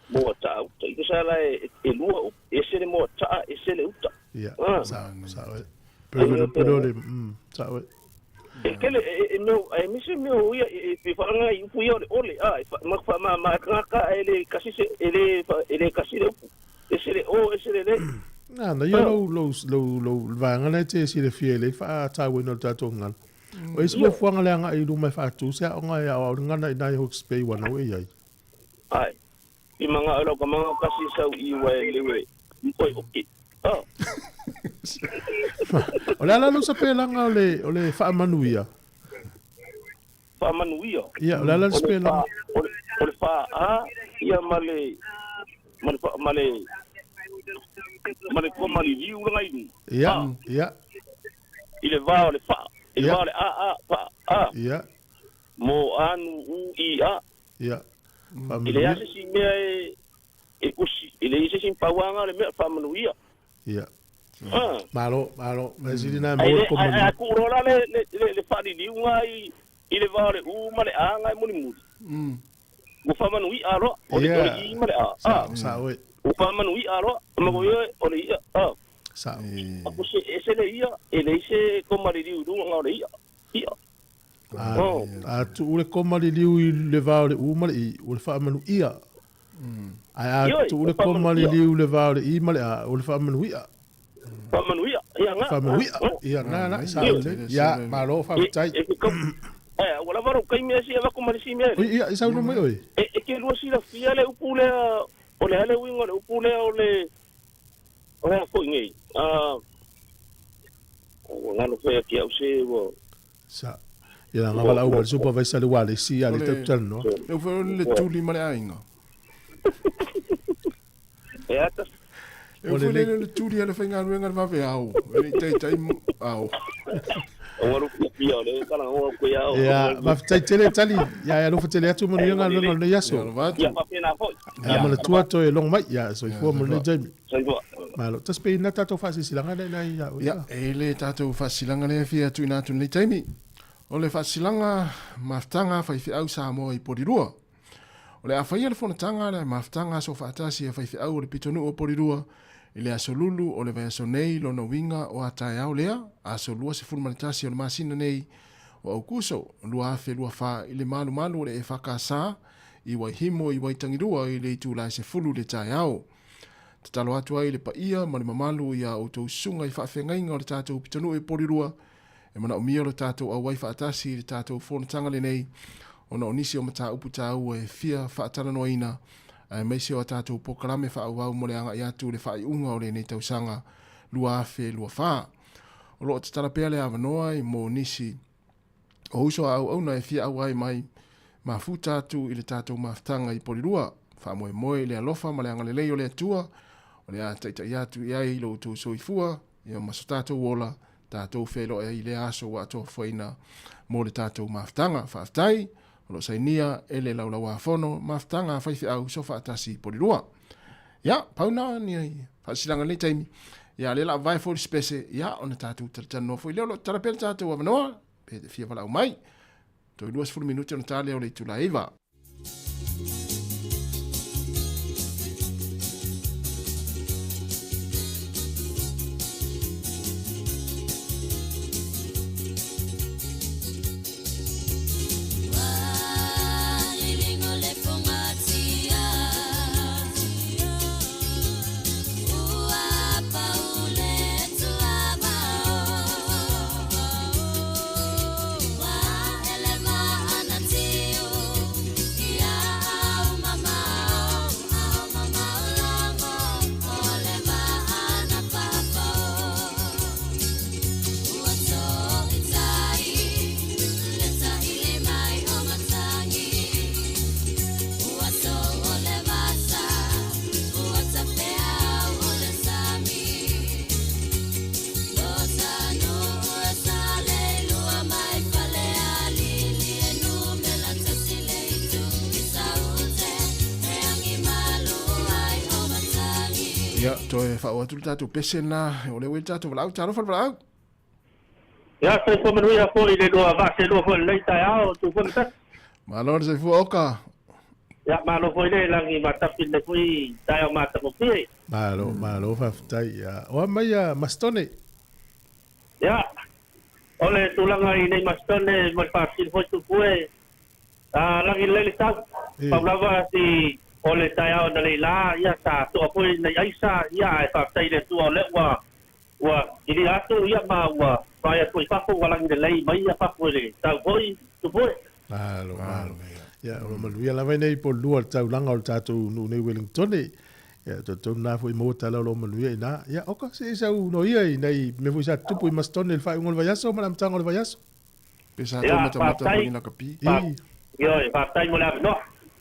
mo ta uta i sala e lua ese le mo ta ese le uta sa pero le sa kele no ai mi se meu ia pe fa nga I fu ia ole ma fa ma ka ele kasi se ele kasi le ese le na ia lo va nga te si le fiele fa ta we no ta tonga o ese mo fu nga nga I lu mai fa tu se nga ya o nga na I hope spay wana we ai I mga alo ka mga kasi sa iwa lewe oi okay Ola la sa pela nga ole fa manuia. Ia ola la spela. Ole fa ia male ko mali liu nga ini. Ia. Ile va ole fa. Ile va ole fa. Ia. Mo anu u ia. Ia. Ile ya si me e kusi. Ile se sin pawanga le me fa manuia. Ia. Malo, mas ele não é muito como a corola le fadi di ngai ile vale u male anga muni mo fa manu I aro o le I mare sa oi o fa manu I aro ma go o le ia sa ko se ese le ia e le se ko mari riu du nga le ia tu ule komari liu I le vau le umare I ule wha manu ia ai tu ule komari liu le vau le I mare a ule wha manu ia fa manu ia nga fa manu ia nga na sa ule ia malo fa tai wala varo kai me si ava ko mari si me ia isa no mai oi e ke lo si la fia le upule o le ale wingo le upule o le ko ngai nga no foi aqui ao se wo sa ia nga wala o supervisor le wale si ale tau no eu foi le tuli mare ainga e ata eu foi le tuli ale fenga ruenga ma ve au e tai au o waru ki o le kala o ko ya o ia ma tai tele tali ia no tele atu mo nga no le yaso ya pa pena foi ya mo le tua to e long mai ya so fo mo le jami sai bo malo tas pe na tato fasi silanga na ya e le tato fasilanga le fia tu ina tu le taimi o le fasilanga maftanga fai fi au sa mo I porirua o le afai le fona tanga le maftanga so fatasi fai fi au le pitonu o porirua ile asolulu o le vaso nei lo no winga o atai au lea asolua se fulmanitasi o le masina nei o aukuso lua fe lua fa ile malu le e fakasa I waihimo I waitangirua I le tūlai se fulu le tai au. Te talo atu ai le paia ma le mamalu ia o tau sunga I whaafengainga o le tātou pitanu e porirua e mana o mia o le tātou au wai whaatasi le tātou whonatanga le nei o na onisi o mata upu tāu e fia whaatana noina e meisi o tātou pokarame whaau mo le anga I atu le whaai unga o le nei tausanga lua afe lua whaa. O lo te tarapea le awanoa I mo nisi o uso au na e fia au ai mai ma fu tātou I le tātou maftanga I porirua wha moe le alofa ma le anga le lei o le atua o le a taita I atu I ai lo tau soifua I o maso tātou wola tātou whelo e I le aso wa atoa whaina mo le tātou maftanga whaaftai o lo sainia e le laulau a whono maftanga whaifi au so whaatasi porirua. Ia, pauna ni ai whaasilanga le taimi ia le la vai for spese ia ona tātou taratano fo I leo lo tarapela tātou avanoa pe te fia walau mai toi 2 minuti ona tale o le tula iva. Ia, toi wha atu tātou pese na, o le wei tātou walau, tāro walau. Ia, toi fo manu ia fo I le doa vase doa fo le tai au, tu fo mta. Malor se fu oka. Ia, malo fo le langi matapi le fui tai au matapo pie. Malo whaftai ia. Oa mai a mastone. Ia, ole tulanga I nei mastone, mai pasin fo tu fue. Langi le tau, paulava si ole tai au na leila ia sa to apo nei aisa ia e fa tai le tu ole wa ili atu ia ma wa fa ia foi fa wala ngi lei mai ia fa foi tau foi tu foi malo ia o malu ia la vai nei po lua tau langa o tatu no nei Wellington ia to na foi mo tala lo malu ia na ia oka se sa no ia nei me foi sa tupu I mastone il fa ngol vayaso ma lam tangol vayaso pesa to mata ko ina kapi io e fa tai mo la no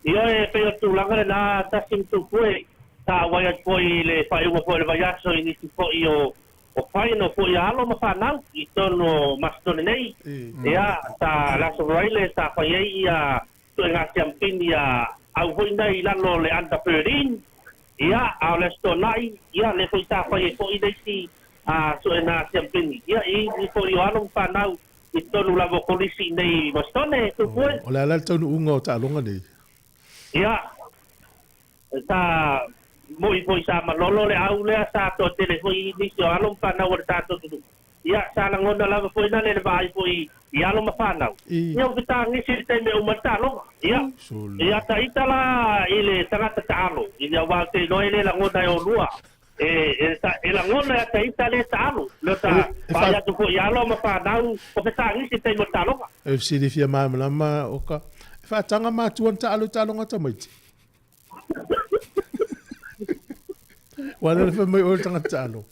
io e pe tu langa na ta sim tu foi ta wa ia foi le fa eu foi le vayaso I ni fo io o fai no foi alo ma fa nau I tono mastone nei ia ta la soraile ta fa ia tu nga champin ia au foi nei lalo le anta perin ia au le stonai ia le foi ta fa foi dei si a tu nga champin ia I ni foi alo fa nau I tono la vocolisi nei mastone tu foi o la tonu unga o ta longa nei ia sa moi sa malolo le au le sa to telefoni ni so alo pa na wala to tu ia sa la ngona la foi na le vai foi ia lo mafana ia kita ngisi te me umata lo ia ta itala ile tangata talo ia wa te no ile la ngona yo lua e la ngona ta itale talo lo ta pa tu ko ia lo mafana o pesa ngisi te mo talo e si di fia mai malama oka fa tanga ma tuan talo ngata mai wala fa mai o tanga talo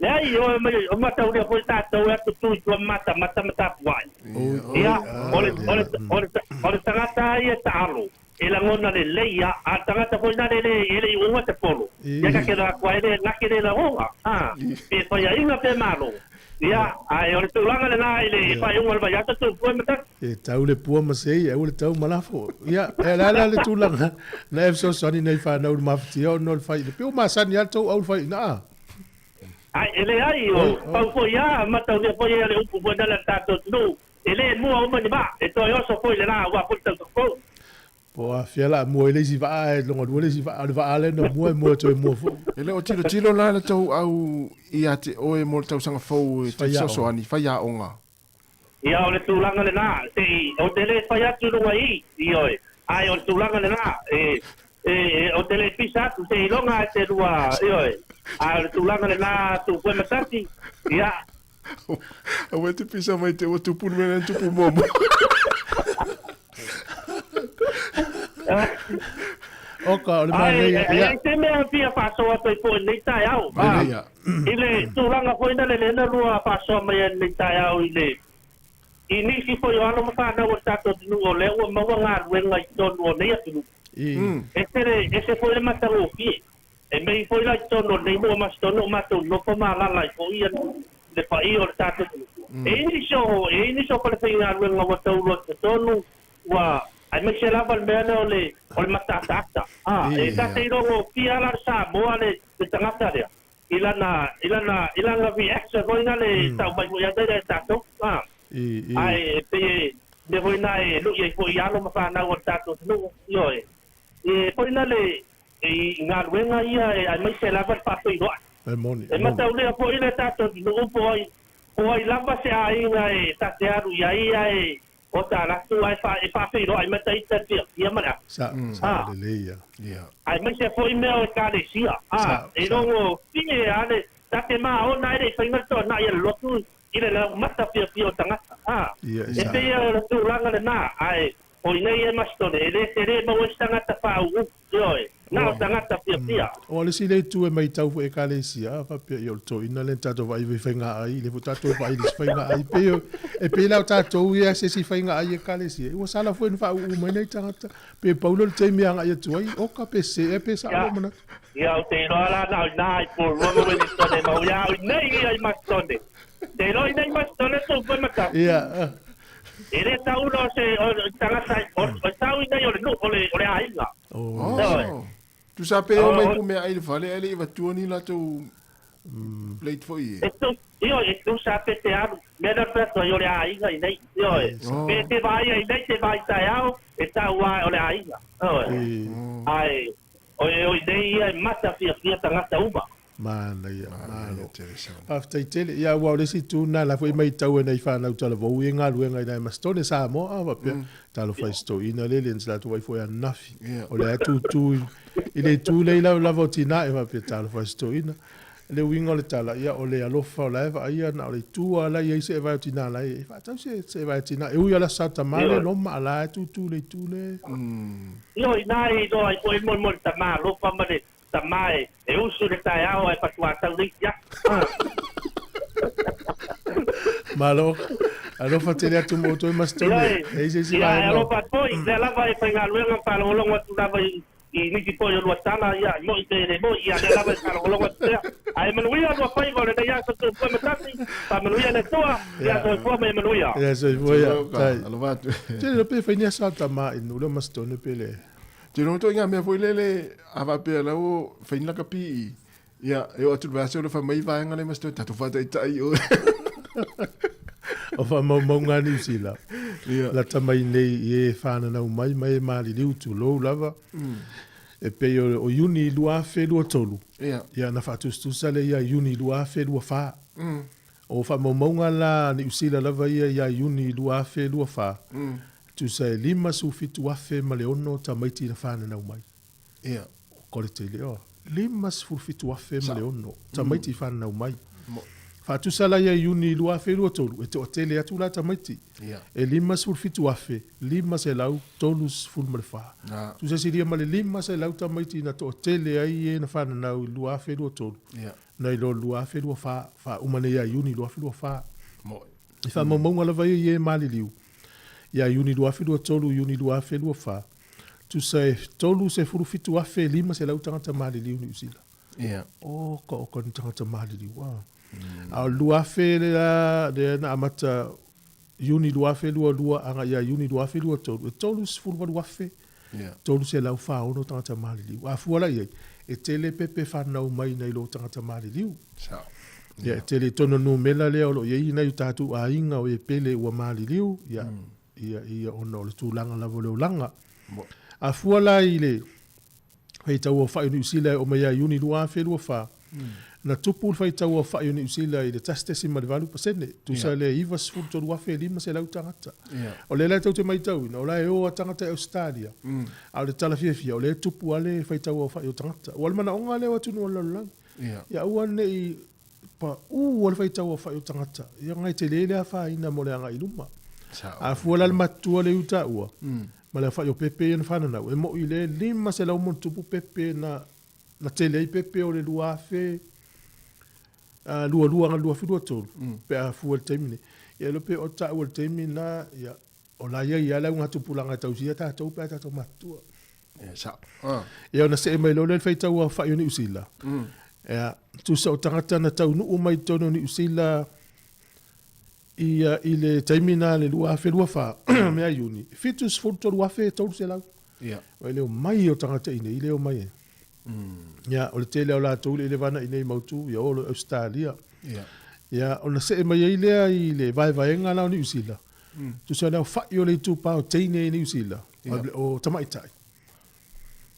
Nei, o mata uri foi tato e tu mata puai. Ia, ore tangata ia talo. Ela ngona le leia, a tangata foi na ele unga te polo. Ia ka kera kwa ele nakere la onga. E foi a inga pe malo. Ia, ai ore tu langa le na ele fa unga le vai tu foi mata. E tau le pua masei, e ule tau malafo. Ia, e la le tu langa. Na e so sani nei fa na ul mafti o no le fai. Pe o masani alto au fai na. Ai ele ai o pau foi a mata o foi ele o foi na tato no ele mo o mani ba e to yo so foi le na wa puta ko po a fiala mo ele si va e longo due si va ale no mo to mo fo ele o tilo la le tau au ia te o e mo tau sanga fo e te so ani fa ya onga ia o le tulanga le na te o tele fa ya tu no ai io ai o tulanga le na o tele pisa tu te longa te rua io a tulanga le na tu foi matati ia o te pisa mai te o tu pu me tu pu momo oka le mai ia te me fia fa so to po nei tai au ile tulanga foi na le na rua fa so mai nei tai au ile ini si foi ano ma fa na o tato no o le o ma nga wenga to no nei atu ese foi le mataro fi e mei foi la tono nei mo mas tono mato no po mala la ko ia le pa io tato e ini so per fai na wenga wa tau tono wa ai me se lava meno le o matata e ta te ro pia la sa mo ale te tangata le ilana vi extra foi na le tau mai ya te tato ai pe de foi na e lu ye foi ya no ma fa na wa tato no yo e foi na le nga wenga ia ai mai se lava pa toi do e mata ule po ile tato no poi lava se ai nga e tate aru ia e o ta la tu ai pa toi do ai mata ita ia mana sa le ia ai mai se foi me o ka de sia e no tinge ane tate ma o na ile foi ngato na ia lotu ile la mata pio tanga e pe ia tu langa na ai o nei e mastone ele tere mo stanga ta pa u yo na stanga ta pia o le sile tu e mai tau e kalesia fa pe yo to ina le tato vai ve fenga ai le tato vai le fenga ai pe e pe la tato ia se si fenga ai e kalesia o sala foi fa u mai nei tangata pe paulo le temi anga ia tu ai o ka pe se e pe sa mana ia o te no ala na por mo me stone mo ia nei ai mastone te no nei mastone tu foi mata ia ele tá uno se tanga sai o tau ina yo no ole ainga tu sabe o mai ku me ai vale ele va tuoni la tu plate foi tu sabe te aro me da preto yo le ainga nei yo te vai tai ao e tá ole ainga ai o nei mata fia tanga ta uba mana ia malo after tele ia wa le situ na la foi mai tau nei fa na tala vo inga luenga ina mastone sa mo ava pe talo fa sto ina le lens la tu foi anafi o le tu ile tu le la votina e va pe talo fa sto ina le winga le tala ia o le alofa la eva ia na le tu ala ia se va tina la e fa tau se va tina e u ia la sata male no ma la tu le io nai do ai foi mo ta ma lo fa male tamai e uso de tai ao ai patua tau ya malo alo fatele atu moto e mastone e se vai alo patoi de la vai pegar luego para lo longo tu dava i ni tipo yo lo tala ya mo te mo ya de la vai para lo longo ai manuia do fai vole de ya tu foi metati pa manuia le toa ya do foi me manuia ya so foi alo va te lo pe fai ni sa tama in lo mastone pele te no to inga me foi lele ava pe la o feina kapi ia e o tu va se o fa mai va ngale mas to tatu fa tai tai o O fa mau ngā New Zealand. La tamai nei e whānanau mai maari liu tu lou lava. E pe o uni lua fe lua tolu. Ia na whātustusa le ia uni lua fe lua whā. O fa maunga la New Zealand lava ia uni lua fe lua whā. Tu sai 5 su fitu afe ma le ono tamaiti na whānanau mai. Kore te leo. 5 su fitu afe ma le ono tamaiti whānanau mai. Fatu sala ya uni lua fe lua tolu. E te o tele atu la tamaiti. E 5 su fitu afe. 5 se lau tolu ful ma le wha. Tu se siria ma le 5 se lau tamaiti na to o tele ai e na whananau lua fe lua tolu. Na ilo lua fe lua wha. Umane ya uni lua fe lua wha. I wha maunga la vai e mali liu. Ya uni lua fe lua tolu, uni lua fe lua wha. Tu se tolu se furu fitu afe 5 se lau tangata mali liu ni usila. O ko ni tangata mali liu. Au lua fe le na amata uni lua fe lua anga ya uni lua fe lua tolu. Tolu se furu lua fe. Tolu se lau wha ono tangata mali liu. A fuala iei. E tele pepe whanau mai nei lo tangata mali liu. Ya e tele tono no mela leo lo iei nei tatu a inga o e pele ua mali liu. Ia ona o le tūlanga lavo leo langa. A fuala i le fai tau o whai ni usila o mai a uni lua fe lua wha. Na tupu fai tau o whai ni usila i le tastesi ma le valu pasene. Tu sa le iwa sfuru tolu wafe 5 se lau tangata. O le lai tau te mai tau ina. O lai o a tangata e Australia. A le tala fiafia. O le tupu ale fai tau o whai o tangata. O almana onga leo atunu o lalang. Ia ua nei pa o le fai tau o whai o tangata. Ia ngai te lele a whai ina mo le anga iluma. A fuala le matua le uta ua. Ma le whai o pepe na whananau. E mo i le 5 se lau mon tupu pepe na tele i pepe o le lua fe. Lua nga lua tolu. Pe a fua le teimine. Ia lo pe o ta ua le teimina. O la ia lau ngā tupulanga tausia tātou pe a tātou matua. Ia ona se e mai lo le whai tau a whai o ni usila. Tu sa o tangata na tau nuu mai tono ni usila. I le taimina le lua fe lua wha mea iuni. Fitus furto lua fe tolu se lau. O leo mai o tangata ine, i leo mai e. Ia, o le tele o la tau le vana ine i mautu, ia o le Australia. Ia, o na se e mai e lea i le vai vaenga lau ni usila. Tu sa leo whai o le tupa o teine ni usila. O tamaitai.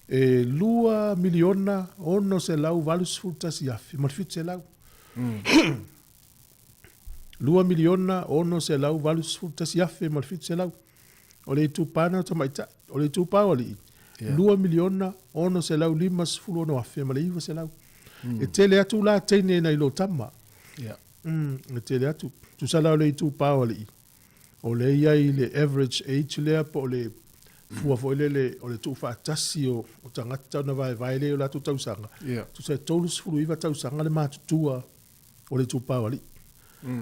E 2 miliona ono se lau valus fultas iafi. Marfit se lau. 2 miliona ono se lau valus fultas iafe malfit se lau. O le tupana tamaita. O le tupa o li. 2 miliona ono se lau 5 fulo no afe ma le iwa se lau. E tele atu la teine na ilo tama. E tele atu. Tu sa lau le tupa o li. O le ia i le average age lea po le fua fo le o le tufa atasi o tangata na vai le o la tu tausanga. Tu sa tolus fulu iwa tausanga le matutua o le tupa o li.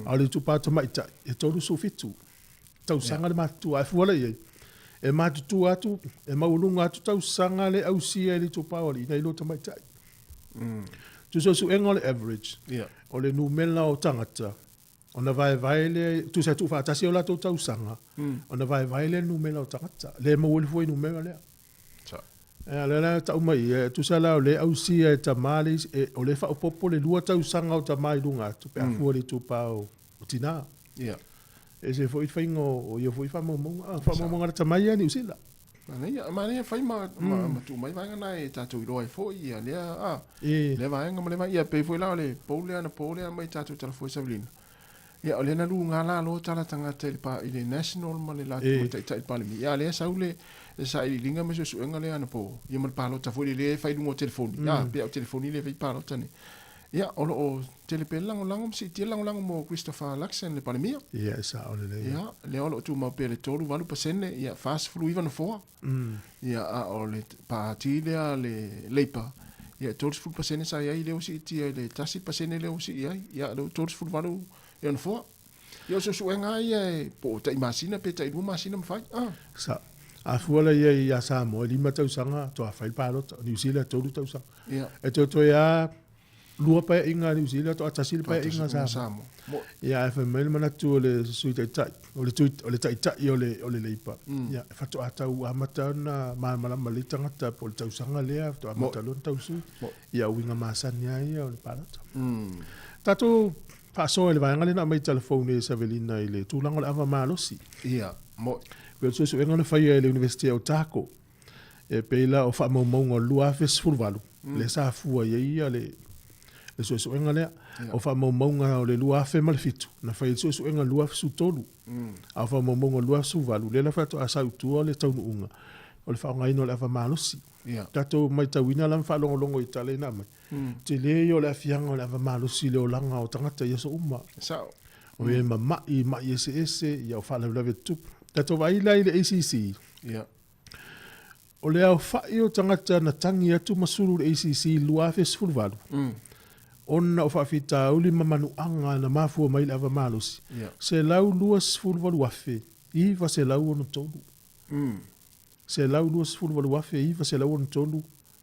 A le tupa tamaita, e tolu su fitu. Tau sanga le matua, e fuala iei. E matutu atu, e maulunga atu tau sanga le ausia le tupa wali, na ilo tamaita. Tu so enga le average. O le numela o tangata. O na vai le, tu sa tufa atasi o la tau sanga. O na vai le numela o tangata. Le mawuli fui numela lea. Le la tau mai, tu sa la o le ausia e tamale, o le wha popo le lua tau sanga o tamai lunga, tu pe a fua le tupa o tina. E se foi whaingo, o ia foi whamonga na tamai ani usila. Ma ne fai ma tu mai vai ngana e tātou iroa e foi ia, lea, le vaenga ma le vai ia, pe foi lao le paulea mai tātou tala foi savilina. Ia, o le na lu ngā la lo tala tangata i le national ma le latu mai tai palemi. Ia, lea saule, sa i linga me so enga le ana po ia mal palo ta foi le fai lungo telefoni pe o telefoni le fai palo tani ia o telepela lang si ti lang mo Christopher Luxon le palemia ia sa o le ia le o tu ma pe le tolu valu pasene ia fast flu ivan fo ia o le parti le leipa ia tolu flu pasene sa ia le o si ti le tasi pasene le o si ia le tolu flu valu ia no fo ia so enga ia po tai masina pe tai lu masina mfai sa a fuala ia sa mo 5 tausanga to a fai palota New Zealand tolu tausanga e to ia lua pa inga New Zealand to atasil pa inga sa ia fa mel mana tu le suita tai o le tai o le leipa ia fa to ata u amata na mala malitanga ta po tausanga le to amata lon tausu ia winga masania ia o le palota tato so le vanga le na mai telefone e Savelina ile tu lango le ava malosi Ia, mo. pe so enga le fai le University of Otago e peila o fa mo mo lua fe sfulvalu le sa fua ia le so enga le o fa mo o le lua fe mal fitu na fai so enga lua su tolu a fa mo lua su valu le la fa to asa tu le tau unga o le fa ngai no le ava malosi Ia. tato mai tawina lam fa longo i tale na mai te le yo le fianga le ava malosi le o langa o tangata ia so uma Sa. o e ma ese ia fa le tu tato vai la ile ACC Ia. o le au fai o tangata na tangi atu masuru le ACC lua fe sfulvalu ona o fa fita uli mamanu anga na mafua mai le ava malosi Ia. se lau lua sfulvalu afe i va se lau ono tolu se lau lua sfulvalu afe i va se lau ono tolu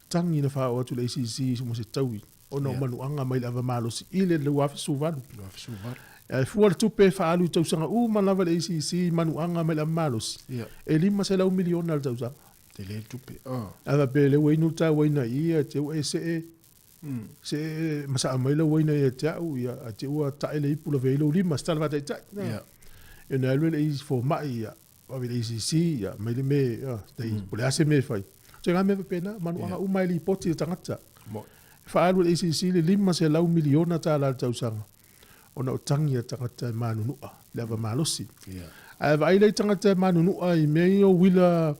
tangi na fa o atu le ACC mo se taui ona o manu anga mai le ava malosi i le lua afe suvalu Lua fe suvalu. e fuar tupe fa alu tausanga malava le ACC manu anga mai le ava malosi Ia. e lima se lau miliona le tausanga Te le tupe. Ah. ava pe le wainu ta waina ia te o se se masa mai le waina ia te au ia te o ta ele ipula velo lima stal va te ta Ia. e na le is for mai ia va le ACC ia mai le me dai pole ase me fai te ga me pena manu anga u mai li poti tangata Mo. fa alu le ACC le lima se lau miliona ta la tausanga ona o tangia tangata manu nua le ava malosi Ia. a va ile tangata manu nua i me o wila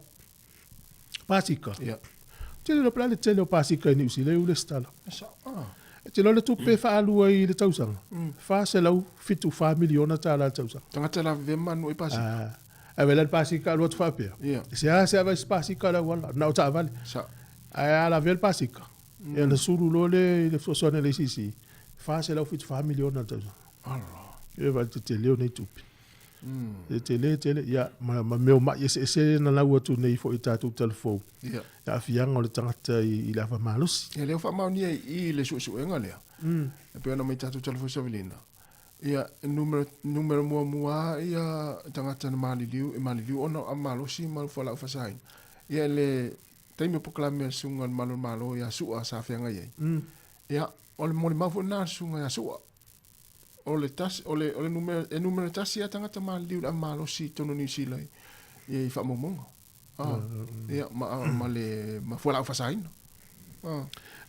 pasika Ia. tele lo plale tele o pasika ni usile u le stala Sa. Ah. te lo le tupe fa alu ai le tausanga fa se lau fitu fa miliona ta la tausanga Tangata la ve manu i pasi. a vela le pasika lo fa pe Ia. se ava pasika la wala na ta vale Sa. a la vel pasika e le suru lo le fosone le sisi fa se lau fitu fa miliona tausanga Ala. e va te leo nei tupe e tele ya ma meu ma ese na lau atu nei fo i tatu telefone Ia. ya fianga o le tangata i la fa malusi Ia leo fa mau ni i le su enga lea. E pe ana mai tatu telefo Savelina. Ia numero mua ia tangata na maliliu ona a malosi malu fa lau fasain. Ia le taimi proklame sunga malo ia sua sa fianga ia. Ia o le moli mafu na sunga ia sua. O le numero tasi ia tangata maliliu a malosi tono ni silai. Ia i fa momonga. Ia ma le ma fa lau fasain.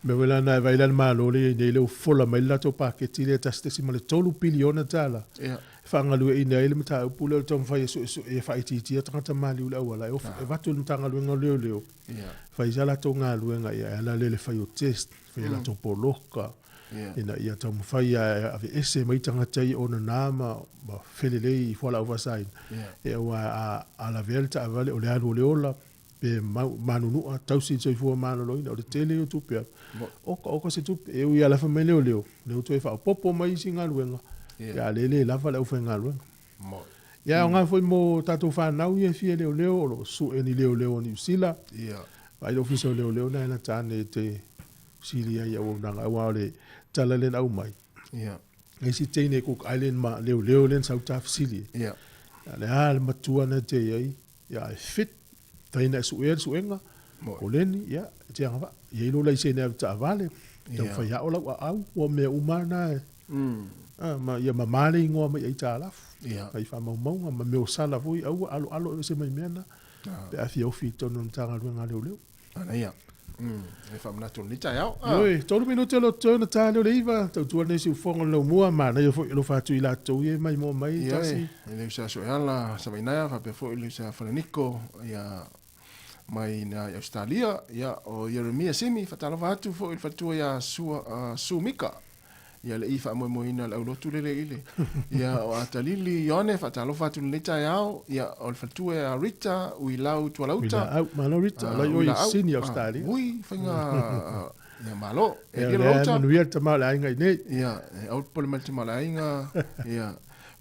me wela na vai lan malo le nei le fola mai la to paketi le taste si male tolu biliona tala Ia. fa ngalu e nei le mata pula tom fa yeso e fa iti ti tanga mali ula wala e va tu tanga lu ngalo le Ia. fa izala to ngalu nga ya la le fa yo test fa la to poloka Ia. ina ia tom fa ya ave ese mai tanga tai ona nama ba felele i fola oversight e wa a la velta avale o le alu le ola pe manunu a tausi so fu manu loina o le tele o tupe o se tupe e ia la famele o leo to e fa popo mai singa luenga ya lele la fa le ofenga luenga Mo. ya nga foi mo tatu fa na u e fie leo lo su e ni leo ni sila Ia. vai lo fiso leo na na tane te silia ya o na wa le talalen au mai Ia. e si tene cook island ma leo len south af silia Ia. le al matua na te ai ya fit taina suenga o leni ya te anga ye lo lai se ne ta vale te fa ya ola au o me umana ma ya mamale ngo ma ya ta la Ia. ai fa mau ma me o sala foi au alo se mai mena pe a fi o fi to non tanga lu ngale leo Ana ia. E fa mna tonu ta yao. oi tolu minuto lo tona ta le iva to tu ne si fongo lo mua ma na yo foi lo fa tu ila to ye mai mo mai Ia. tasi Ele sa so ala sa mai na fa pe fo ile sa Francisco ia mai na Australia ia o Jeremia Simi fa tala vatu fo il fatu ia sumika. Ia le ifa mo ina la lo tu le ile. Ia o atalili yone fa tala vatu le ta yao ia o fatu ia Rita ui lau tu lauta. au ma no rita la yo sini Australia Ui finga ia malo e le lauta no ia ta mala inga nei ia au pole mal te mala inga ia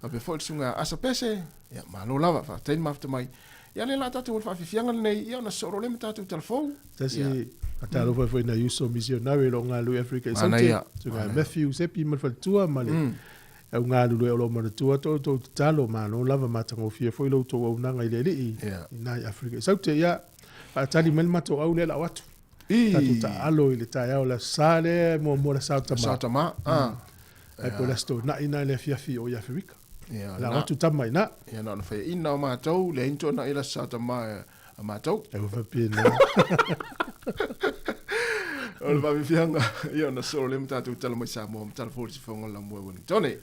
a pe fo sunga asa pese ia malo lava fa ten mafta mai ia le la tatu fa fianga nei ia na soro le tatu telefon tasi atalo foi na uso missionario lo ngalu Africa Mana ia. so nga Matthew sepi mal fa tua male au ngalu lo mo tua to talo ma no lava matango fie foi lo to na ngai le Ia. na Africa so te ia atali mel mato au le la watu tatu ta alo ile ta ya la sale mo la sa ta ma Satama Ai po lesto na ina le fiafi o ia Afrika. Ia, La watu tama ina. Ia, na whai ina o mātou, le into na ila sa tama a mātou. E ufa pina. O le babi fianga, ia na solo le mtatu tala mai sa mo, mtala fōri si whaonga la mua wani. Tony!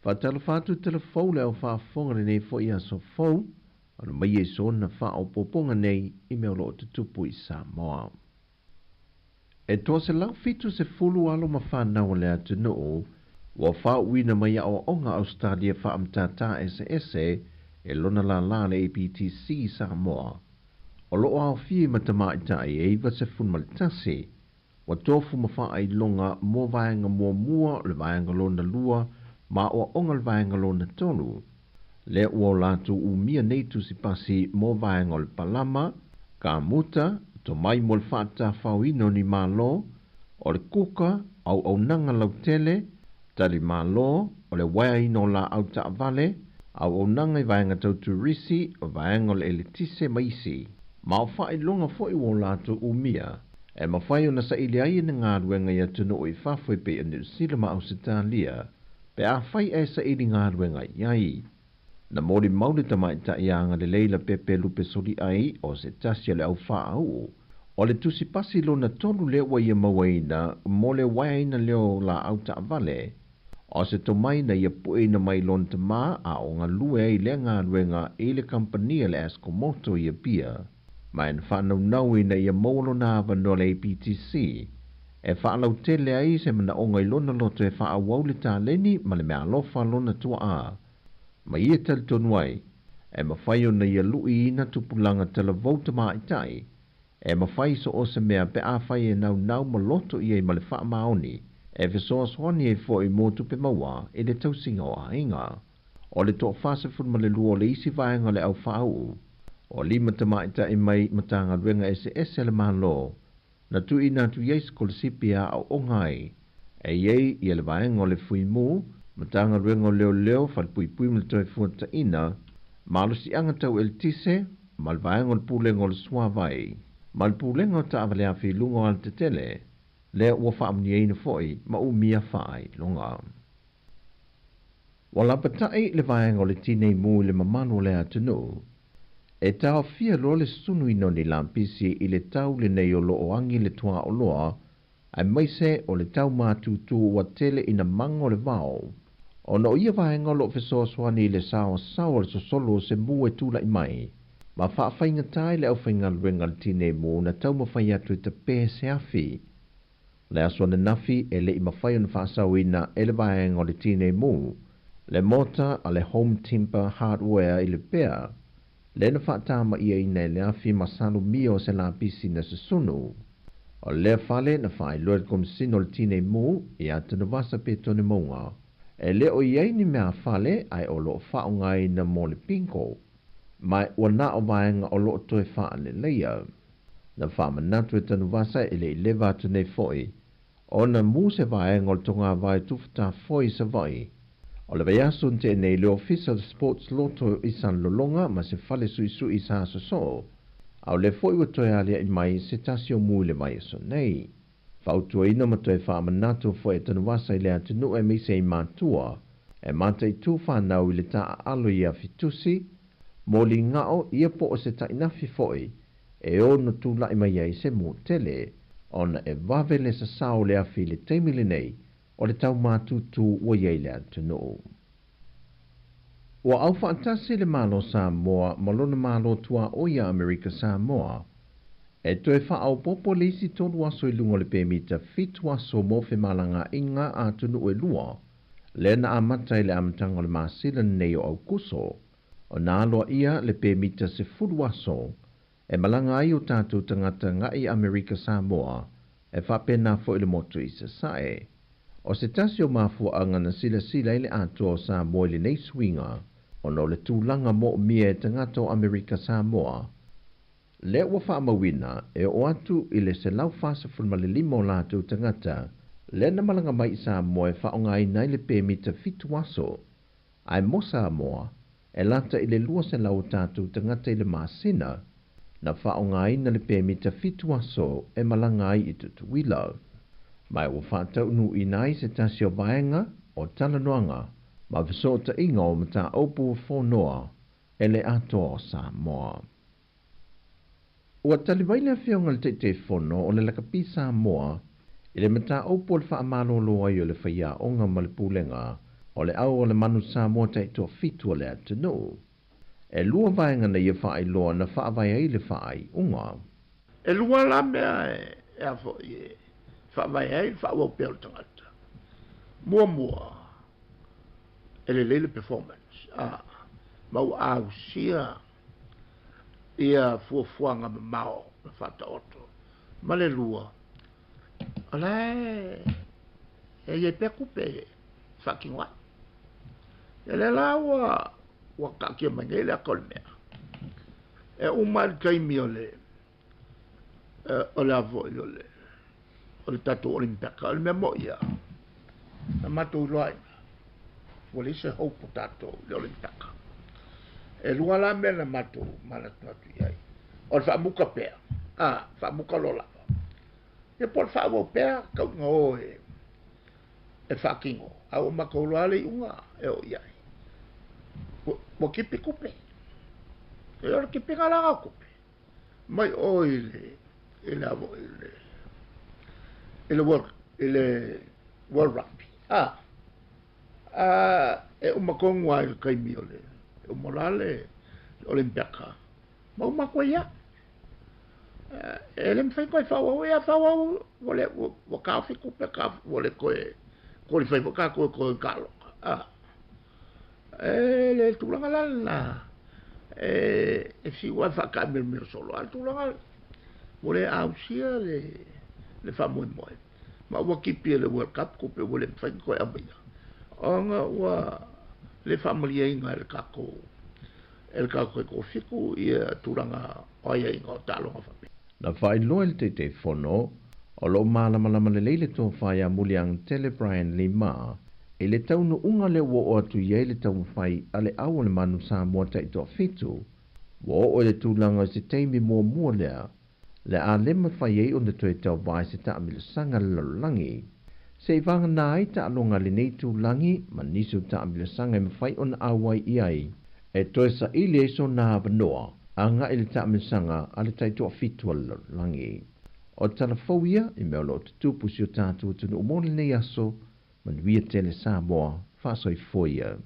Whatala whātu telefou leo whaafonga nei fo ia so fou, anu mai e so na wha o poponga nei I mea lo te tupu I Samoa. E toa se lau fitu se fulu alo ma whanau lea te noo, wa wha uina mai a o onga Australia wha amtata SSE e lona la la le APTC Samoa. O loo ao fie matama I tae e iwa se fun malitase, wa tofu ma wha ai longa mo vaenga mua le vaenga lona lua, ma o ongal vaenga lona tonu. Le ua latu umia neitu si pasi mo vaenga le palama, ka muta, to mai mo le whaata whauino ni malo, o le kuka, au nanga lau tele, tali malo, o le waino la au ta vale, au nanga I vaenga tau turisi, o vaenga le elitise maisi. Ma o whai longa fo I ua latu umia, e ma whai o na sa ili ai na ngā ruenga ia tunu o I whawhoi pe anu sila ma au Sitalia, pe a whai e sa ili ngā ruenga iai. Na mori maule tamai ta ianga le leila pepe lupe soli ai o se tasia le au wha au. O le tusi pasi lo na tonu le wa ia mawaina mo le waina leo la au ta vale. O se tomai na ia pue na mai lon te maa a o ngā lue ai le ngā ruenga e le kampania le Escomoto ia pia. Ma en whanau nau na ia maulo na avano le APTC. E whaalau tele ai se mana o ngai lona loto e wha awau le tā leni ma le mea alofa lona tua a. Ma ia tali tonuai, e mawhai o na ia lui ina tupulanga tala vauta maa itai, e mawhai so o se mea pe a whai e nau ma loto ia I ma le wha maoni, e fesoa swani e fo I motu pe maua e le tausinga o hainga. O le toa whasa fun ma le luo le isi vaenga le au whaau, o lima ta maa itai mai matanga ruenga SS le maa lo, na tu ina tu yeis kol sipia au ongai, e yei I le vaenga o le fui mu, matanga ruenga leo fal pui mle toi fuata ina, malo si anga tau el tise, mal vaenga le pulenga o le suavai, mal pulenga o ta avale a fi lunga al te tele, lea ua wha amni eina foi, ma umia whaai longa. Wala patai le vaenga o le tinei mu le mamano lea tunu, e tau fia lo le sunu ino ni lampisi I le tau le nei o loo angi le tua o loa, ai maise o le tau mātutu wa tele ina mango le vau. O no ia vaenga lo fesoa swani le sao le sosolo se mu e tula I mai. Ma whaafai ngatai le au whainga luenga le tine mu na tau mawhai atu te pē se afi. Le aso na nafi e le i mawhai on whaasawina e le vaenga o le tine mu. Le mota a le Home Timber Hardware i le pea. Le na whaatama ia ina e le afi masalo mio se la pisi na sasunu. O le fale na whai loa komisino le tine mu i ata na vasa pe tone maunga. E le o iei ni mea fale ai o loo whaongai na mo le pinko. Mai ua na o vaenga o loo toe wha le leia. Na wha manatu e tanu vasa e le i lewa atu nei foi. O na mu se vaenga o le tonga vai tufta foi sa vai. O le vaiaso nte nei le ofisa sports loto i san lolonga ma se fale sui i sa so. Au le foi wa toe alia i mai se tasio mu le mai so nei. Fautua ina ma toe wha manatu foi e tanu vasa i le atinu e mise i mātua. E mata i tu whanau i le taa alo i a fitusi. Mo li ngao ia po o se tainafi foi. E ono tu lai mai ai se mo tele. Ona e vavele sa sao le afi le teimile nei. O le tau mātutu ua iei le atinu. Ua au whaantasi le malo Samoa, malona malo tua o ia Amerika Samoa. E toe wha au popo le isi tolu aso i lunga le pēmita fitu aso mo fe malanga inga atunu e lua. Le na amata i le amatanga le masila nei o au kuso. O na aloa ia le pēmita se fulu aso. E malanga ai o tātou tangata ngai Amerika Samoa. E whapena fo i le motu i sa sae. O se tasio mafua anga na sila ile atua o Samoa le nei swinga. O no le tūlanga mo mia e tangata o Amerika Samoa. Le ua whaamawina e o atu i le se lau fasa fulma le limo lātou tangata. Le na malanga mai Samoa e whaonga i nai le pēmita fitu aso. Ai mo Samoa e lata i le lua se lau tātou tangata i le masina. Na whaonga i na le pēmita fitu aso e malanga i tutuila. Mai ua whaatau nu i nai se tasio vaenga o talanoanga. Ma visota inga o mata opu whonoa e le ato o Samoa. Ua taliwaile a whionga le te whono o le lakapi Samoa i le mata opu o le whaamalolo ai o le whaia onga ma le pūlenga o le au o le manu Samoa te to fitu o le atanu. E lua vaenga na ia whaai loa na whaavai ai le whaai unga. E lua la mea e a fo i e whaavai ai le whaawau pēl tangata. Mua. Ele lele performance. Mau au sia ia fuafuanga me mao na whata oto. Male lua. Alai e ye peku pe fucking what? Ele lawa wa kakia mangele a kolmea. E umar kaimi ole ole avo ole ole tatu olimpeka ole memo ia. Na matu uloai. Wale se hau po tātou le olimpeka. E lua la mea na matu manatu iai. O le whaamuka pēr. Whaamuka lola. E po le whaamau pēr, kau ngā o e whaakingo. A o makaulu ale i unga e o iai. Mo kipi kupe. E ora kipi ngalaga kupe. Mai o ile avo ile World Rugby. E umakongu ai kaimi ole. E umolale olimpeka. Ma umakwa ia. E le mwhai koe whawau ea whawau. Wale wakawhi kupe kawhi. Wale koe whai waka koe kaloka. E le tūlanga lana. E siwa whaka mir solo. Al tūlanga. Wale ausia le whamui moe. Ma wakipi le World Cup kupe wale mwhai koe amia. Onga ua le familia inga el kako e ko fiku ia turanga oia inga o talonga fapi. Na whai loel te whono, o lo malama le leile tō whai a muliang Tele Brian Lima, e le taunu unga le wo o atu iei le taunu whai a le au le manu Samoa te ito fitu, wo o le tūlanga se teimi mua lea, le a lema whai ei o le tue tau vai se ta amila sanga lalangi. Se i wanga nā i ta alonga le nei tūlangi, ma nisu ta amila sanga me whai on awai iai, e toe sa ili e so nā vanoa, a ngā ili ta amila sanga a le taitoa fitua lalangi. O tala fauia, i mea lo tutupu si o tātua tunu umone nei aso, manuia Tele Samoa, whasoi foia.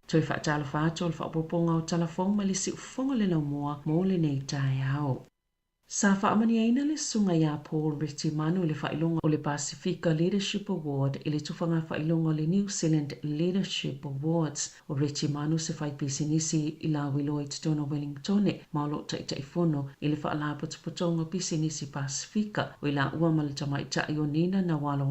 Toi whaatalo whātua le whaapoponga o talafong ma le si ufonga le lau moa mo le nei tai au. Sa whaamani aina le sunga ia Paul Retimanu le whailonga o le Pacifica Leadership Award i le tufanga whailonga o le New Zealand Leadership Awards o Retimanu se whai pisinisi i la wilo i tutona Wellingtone maolo taitaifono i le whaala putuputonga pisinisi Pacifica o i la ua malatama i tai o nina na walo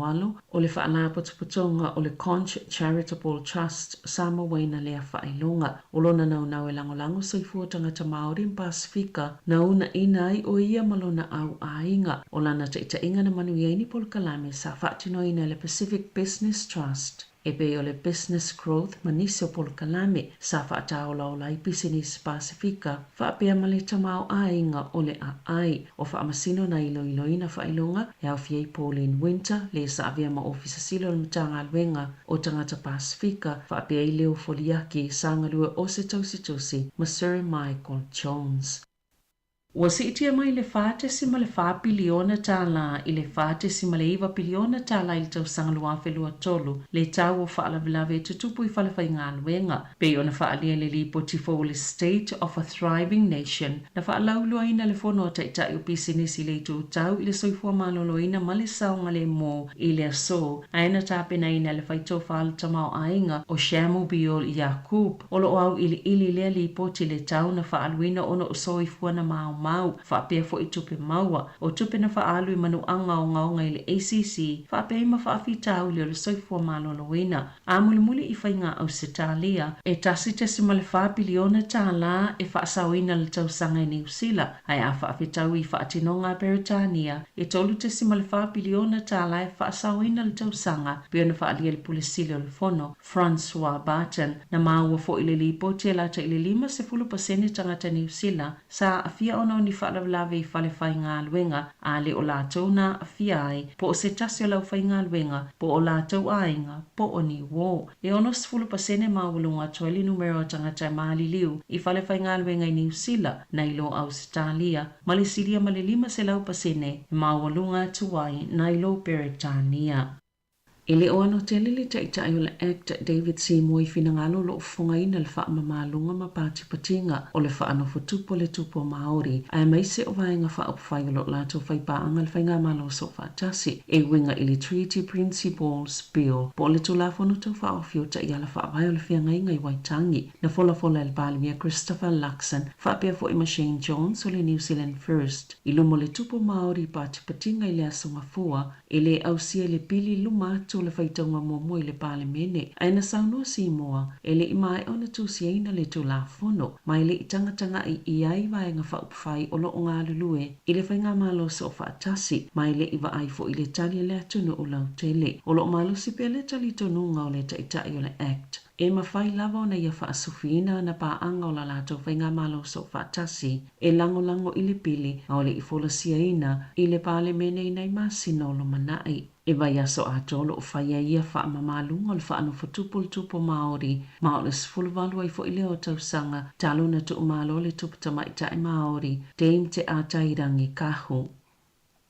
o le whaala putuputonga o le Conch Charitable Trust sama waina lea whailonga o lona nau e langolango soifua tangata Māori in Pacifica na una inai o ia malona au ainga o lana taitainga na manu iaini Paul Kalame sa whaatinoina le Pacific Business Trust. E pe o le Business Growth manisi o Paul Kalame sa whaataola o lai Business Pacifica whaapea male tamau ainga o le ai o whaamasino na iloina whailonga e au fiei Pauline Winter le sa avea ma ofisa silo le mtanga alwenga o tangata Pacifica whaapea i leo foliaki sangalua o se tausitusi ma Sir Michael Jones. Ua siitia mai le whātesi ma le whāpiliona tāla i le whātesi ma le iwa piliona tāla i le tausanga luawhelua tolu le tau o whaalavilawe tutupu i whalewhai ngā luenga. Pei o na whaalia le lipo tifo le State of a Thriving Nation na whaalauluaina le whono o taitai o pisinisi le tu tau i le soifua maloloina ma le saunga le mō i le aso aina tāpena ina le whaito whaala tamau ainga o Shamu Biol Yakub o lo au ili lea lipo ti le tau na whaaluina ono o soifua na mau whaapea fo i tupe maua o tupe na whaalu i manu anga o ngaonga i le ACC whaapea ima whaafitau le o le soifua maloloina a muli i whainga au Setalia e tasi tesi ma le whaapiliona tāla e whaasawina le tausanga i New Zealand ai a whaafitau i whaatinonga Beritania e tolu tesi ma le whaapiliona tāla e whaasawina le tausanga pia na whaalia le pulisili o le fono Francois Barton na maua fo i le lipo te lata i le 50% tangata New Zealand sa afia ona ni whaalawe i whalewhai ngā luenga a le o lātou nā awhia ai po o se tasi o lau whai ngā luenga po o lātou ainga po o ni wō. E ono 10% mawalunga toili numero tangata maali liu i whalewhai ngā luenga i New Zealand na ilo Australia mali siria mali 5% mawalunga tuwai na ilo Beritania. Ele o ano te lili taitai o le actor David Seymour i finangalo lo ufongaina le wha mamalunga ma pāti patinga o le wha anofo tupo le tupo Māori. Ai maise o vaenga wha upwhai o lo lato whai paanga le whainga malo so whaatasi e winga ili Treaty Principles Bill. Po le tulafono tau wha o fiota i ala wha vai o le whiangainga i Waitangi na fola el balimia Christopher Luxon wha pia fo i Shane Jones o le New Zealand First. I lumo le tupo Māori pāti patinga i le asonga fua e le ausia le pili lumatu le whaitonga mo le pale mene. Aina sauno si moa, e le imai ona tu siaina le tu la fono, mai le itanga i iai vaenga whaupwhai o lo o ngā lulue, i le whainga malo so whaatasi, mai le iwa ai fo i le tali le atunu o lau tele, o lo malo si pe le tali tonunga o le taitai o le act. E mawhai lava ona ia whaasufina na paanga o la lato whainga malo so whaatasi, e lango i le pili, a o le i fola siaina, i le pale mene i nei masino lo manai. E vai aso a tolo o whaia ia wha mamalunga o le wha anofo tupo Māori, ma o le sfulvalu ai fo i leo tausanga, talo na tu umalo le tupu tamaitai Māori, Dame Te Atairangi Kahu.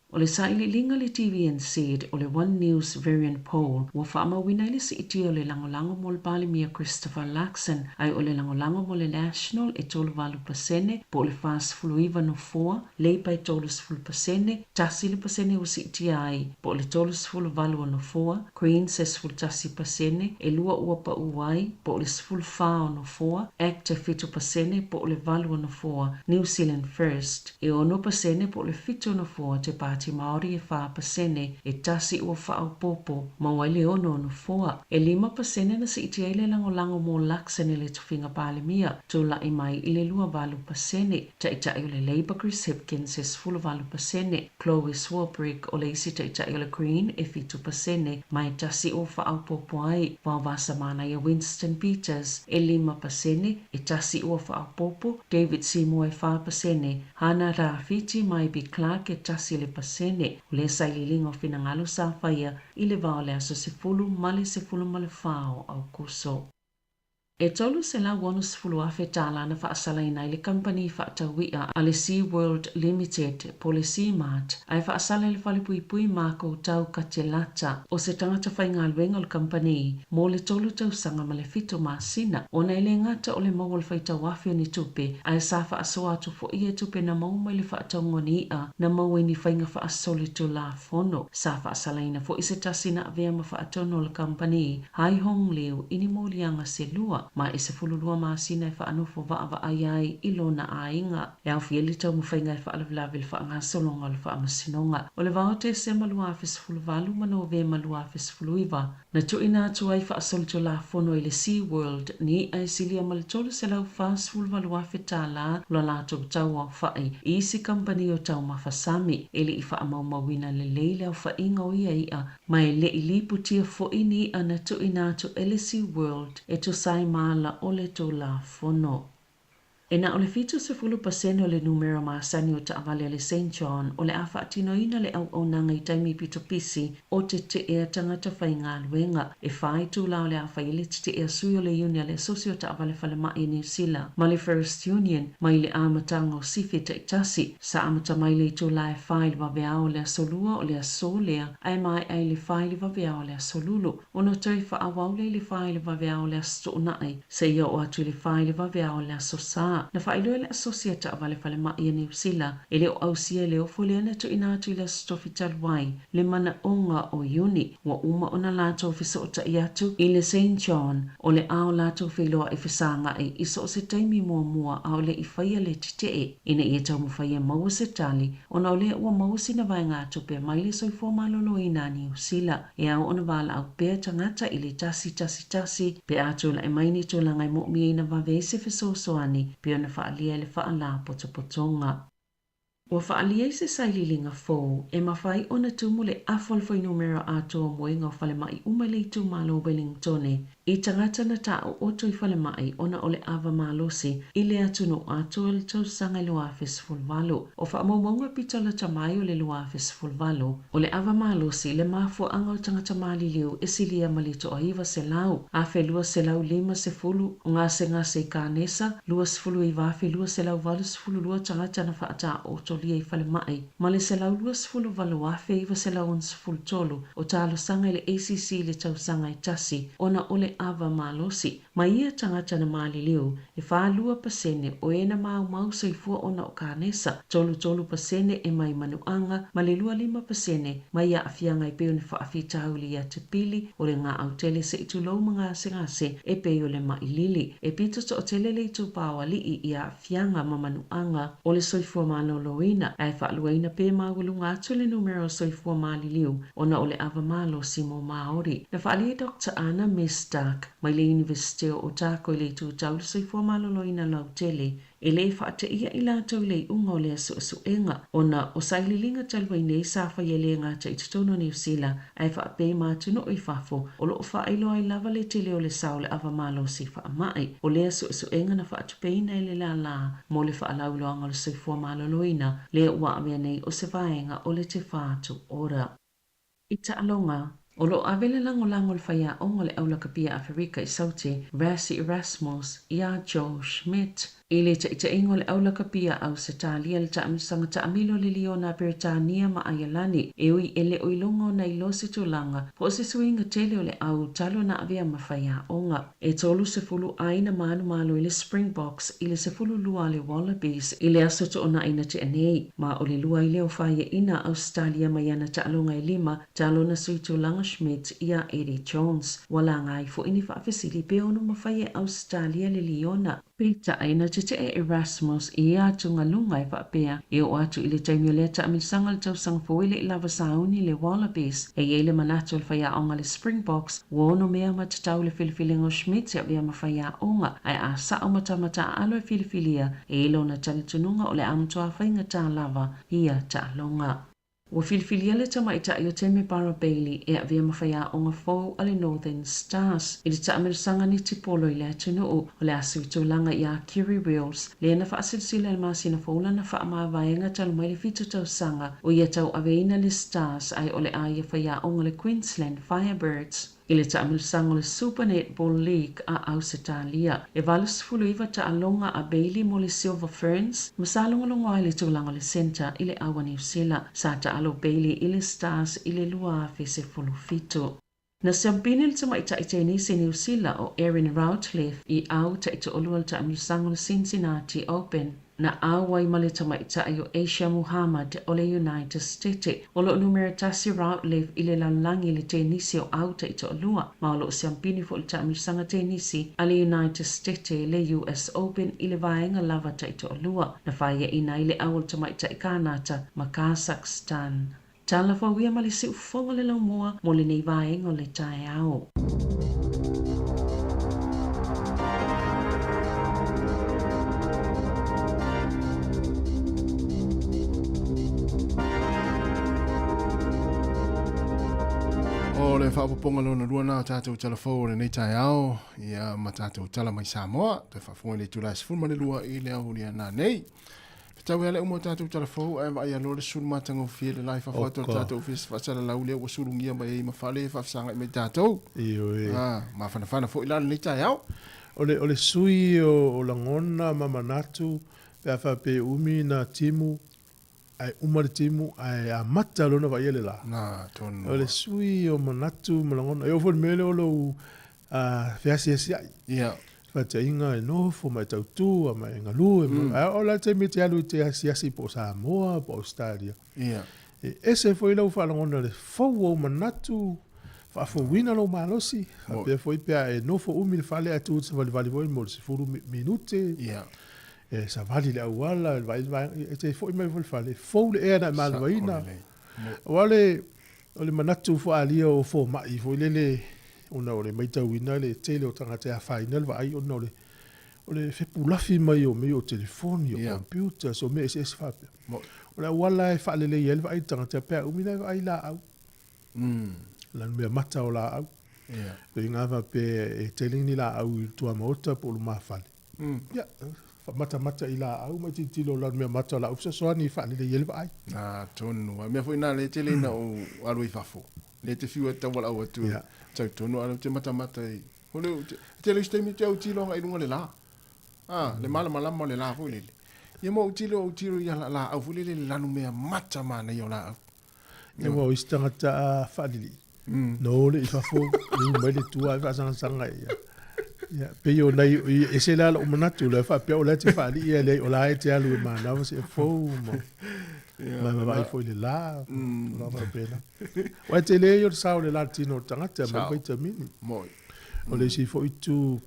O le saili linga le TVNZ o le One News variant poll wa whaama wina ile si iti o le langolango mo le balimia Christopher Luxon ai o le langolango mo le National e tolu valu pasene po le fast fluiva no foa Labour e tolu sfulu pasene tasi le pasene o si iti ai po le tolu sfulu valu no foa Queens e sfulu tasi pasene e lua ua pa uai po le sfulu fao no foa Act e fitu pasene po le valu no foa New Zealand First e ono pasene po le fitu no foa te pati Māori e 4% e tasi ua whao popo ma waile ono no foa e 5% na si iti aile lango mo Luxon e le tuwhinga palemia tō lai mai i le 2% taitai o le Labour Chris Hipkins e 10% Chloe Swarbrick o le isi taitai o le Green e 5% mai tasi ua whao popo ai wawasa mana i Winston Peters e 5% e tasi ua whao popo David Seymour e 4% Hana Rafiti mai Bi Clark e tasi le pasene o le saililinga o finangalo sa whaia i le vao le aso se fulu male se fulu male whao au kuso. E tolu se la wonus fulu afe tala na whaasalaina i le company whaatawia a le Sea World Limited po le Sea Mart ai whaasala le whalipui mako tau ka te lata o se tangata whainga luenga le company mo le tolu tau sanga ma le fito masina o na ile ngata o le mawal whaita wafio ni tupe ai sa whaasoa atu fo ia tupe na mau mai le whaatangoni ia na mau ni whainga whaasole tu la fono sa whaasalaina fo ise tasina avea ma whaatono le company hai hong leo ini mo lianga se lua ma e se fululua masina e whaanofo wa ai ilona ainga e au fieli tau mawhainga e whaalawlawe le whaanga solonga le whaamasinonga o le vaote se malua afis fuluwalu mano ve malua afis fuluiva na tuina atu ai whaasolitu la fono i le Sea World ni ai silia malitolo se lau fast fuluwalu afe tala lo la tau au whai i isi company o tau mawhasami ele i whaamaumawina le leile au whainga o ia mai le i lipu tia fo ini ana tuina atu ele Sea World e tu sai mala ole to la fono. E na ole fitu se 10% o le numero maasani o taawale le St. John o le afa atino ina le au nanga i taimi pito pisi o te ea tangata whainga luenga e whai tu la o le afa ili te ea sui o le unia le socio taawale whale mai New Zealand ma le First Union mai le amatanga o sifi te itasi sa amata mai le tu la e whai le wawea o le asolua o le asolea ai mai ai le whai le wawea o le asolulu o no tui whaawaule le whai le wawea o le astounai se ia o atu le whai le wawea o le asosa na whailo le asosiata a wale whale mai New Zealand e leo ausia leo fole ana tu ina atu ila stofital wai le mana onga o yuni wa uma ona lato fiso o ta iatu i le St. John o le ao lato whiloa i fisanga e iso o se taimi mua ao le i whaia le titee ina i tau mu whaia maua se tali o na o le ua maua sina vai ngā tupe mai le soifo malolo ina New Zealand e ao ona wala au pea tangata i le tasi pe atu la e maini tu langai mo mi ina vavese fiso soani pe ona whaalia le whaala potopotonga. Ua whaalia se saililinga fō, e mawhai ona tumu le awhalwhai numero atoa moenga o whale mai umale tu malo Wellingtone, i tangata na tau oto i whale mai ona ole awa malosi, i le atuno atoa le tau sanga le wafes fulvalo, o whaamaunga pitala tamai o le wafes fulvalo, o le awa malosi le mafua anga o tangata mali liu e silia malito a iwa se lau, a fe lua se lau 5 se fulu, o ngase i kānesa, lua se fulu i wafe lua se lau valu se fulu lua tangata na whaata oto lia i whale mai. Ma le se lau lua sefulu walu afe iwa se lau on sefulu tolu o talo sanga le ACC le tau sanga i tasi ona ole awa malosi. Ma ia tangata na mali liu e wha lua pasene o ena mau saifua ona o kānesa tolu pasene e mai manuanga ma le lua 5% ma ia afianga i peo ni wha afi tauli ia te pili o le ngā autele se itu lau mga ngase e peo le mai lili e pito to o tele le itu pawa li i ia afianga ma manuanga o le soifua manoloina ai whaaluaina pe mawalunga atu le numero soifua mali liu ona ole awa malo simo maori. Na whaalia Dr. Anna Mestak mai le University o Otago i le tūtau le soifua maloloina lau tele e le whaate ia i lātou le unga o le asuenga ona o saililinga talwai nei sa whaiele ngata i tutono New Zealand ai whaape mātuno i whafo o lo whaelo ai lava le tele o le sao le awa malo si whaamai o le asuenga na whaatupeina i le la mo le whaalauloanga le soifua maloloina le ua amea nei o se vaenga o le te whātu ora. I ta'alonga, o lo avele lango le whaia onga le aulaka pia Afrika i saute, Rasi Erasmus, ia Joe Schmidt, i le ta ingo le aulaka pia au se talia le taamisanga taamilo le liona Britania ma Ayalani, e ui ele oilonga na ilo se tulanga, po se suinga tele o le au talo na avea ma whaia onga. E tolu se fulu aina malo i le Springboks, i le se fulu lua le Wallabies, i le asoto ona ina te anei, ma o le lua i leo whaia ina Australia ma yana taalonga i 5, talo na sui tulanga Schmidt ia Eddie Jones, wala ngai fo ini whaafesili peonu ma whaia Australia le liona. Pita aina te Erasmus i atunga lunga i whaapea e o atu i le taimio lea taamisanga le tausanga fōile i lava sauni le Wallabies e ele manatu le whaia onga le Springboks wono mea matatau le filifilingo Schmidt e vea ma whaia onga ai a sao matamata alo e filifilia e ilo na tanitununga o le amtoa whainga tā lava ia tā longa. Wa filifilia le tamaita i o Teme Barra Bailey e avea mawhaia o ngā fōu ale Northern Stars. I le taamirasanga ni tipolo i le atunuu o le asu i tūlanga i a Kiri Wheels. Le na whaasilsila le masina fōula na whaamāwaenga talu mai le fitu tau sanga o ia tau aveina le Stars ai o le aia whaia o le Queensland Firebirds. I le taʻamilisanga o le Super Netball League a Ausitalia. E valusfuluiva taʻalonga a Bailey mo le Silver Ferns, ma sa longolongo ai le tulaga o le Centre i le aua Niusila, sa taʻalo Bailey i le Stars i le lua fesefulufitu. Na siampini le tamaita i tenisi Niusila o Erin Routliffe i au taʻitoʻolua le taʻamilisanga o le Cincinnati Open, na awai ma le tamaita i o Asia Muhammad o le United States. O lo numero tasi Routliffe i le lalangi le tenisi o au taʻitoʻolua, ma o lo siampini fo le taʻamilisanga tenisi a le United States le US Open i le vaenga lava taʻitoʻolua, na whaia ina i le au le tamaita i Kanata ma Kazakhstan. Tala whawia ma le si ufonga le laumoa mo le nei vaenga o le tae au. O le whapaponga lona ruana o tātou talafou le nei tae ao, ia ma tātou tala mai Samoa, te whafonga le tūlai sifurma le lua i le au lia nā nei. Tau ele umo tātou talafou, ai ma ia lore suru matanga o fie le lai whawhato tātou fie whasara lau lea wa surungia mai ma whale whafsanga i me tātou. Iyo e. Ma whana fo ilana nei tae ao. O le sui o langona ma manatu, pe a whape umi na timu, ai umare timu, ai a mata lona wa iele la. Nā, tonu. O le sui o manatu ma langona, e ofo mele o lo whiasi ai. Ia. Te inga e nofo mai tautua, mai ngalu, o la te miti alu te asiasi po Samoa, po Australia. Ia. E se foi lau whalangona le fau o manatu, whaafo wina lo malosi, pia foi pia e nofo umi le whale atu te wali voi mo le sifuru minute. Ia. E sa wali le awala, e te foi mai wale, fau le ea na malwaina. Wale, o le manatu fo alia o fo mai, foi lele, ona o le maitauina le tele o tangata a final wa ai ona o le fepulafi mai o me o telefoni o computer so me ese fape o le wala e fa le yel wa ai tangata pe umina ai la au lan me mata o la au le ngava pe e telling ni la au tu amota po lo mafale ya mata i la au mai titilo lan me mata la upsa so ni fa le yel wa ai tonu me foi na le tele na o alu i fafo le te fiu ta wala o tu tau tono ala te mata i. Hole te le stemi te au tilo ngai lunga le la. Le malama le la fo le. Ia mo tilo ia la au fo le lanu mea mata mana i o la. Ia mo istanga ta fadili. No le fa fo ni mai le tua fa sanga ia. Ia pe yo nei e se la o manatu le fa pe o le te fali ia le o la e te alu mana va se fo mo. Vai foi le lá, não vai pena. Vai ter le yo sa le latino tangata ma vitamini. Moi. O le si foi tu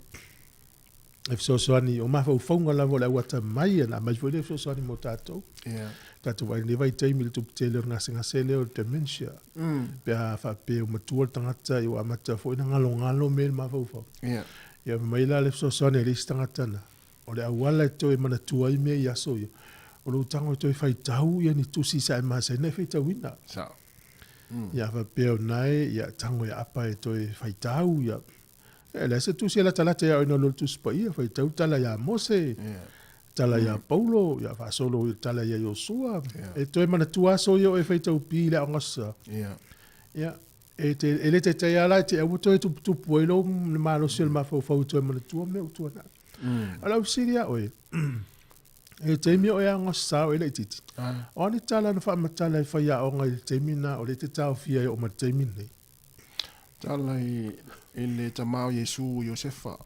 e so ani o ma fa fonga la vola wata mai na ma foi le so ani motato. Tato vai le vai taimi tu tele nga singa sele o dementia. Pe a fa pe o matua tangata yo amata foi na ngalo mel ma fa fa. Ya mai la le so ani le tangata na. O le awala to e mana tua i me ya so yo. O lo tango to fai tau ia ni tusi sa ma se ne fai tau ina. Sa. Ia va peo nai ia tango ia apa e to fai tau ia. E la se tusi la tala te ia no lo tus pa ia fai tau tala ia Mose. Tala ia Paulo ia fa solo tala ia Joshua. E to e mana tua so ia e fai tau pi la ngasa. Ia. Ia e te ele te te ala te au to tu puelo ma lo sel ma fo fo to mana tua me tu na. Ala usiria oi. E te mi o e anga sao ele titi. O ni tala na wha matala i whaia o ngai te mina o le te tau fia o ma te mine. Tala i le tamao Yesu Josefa.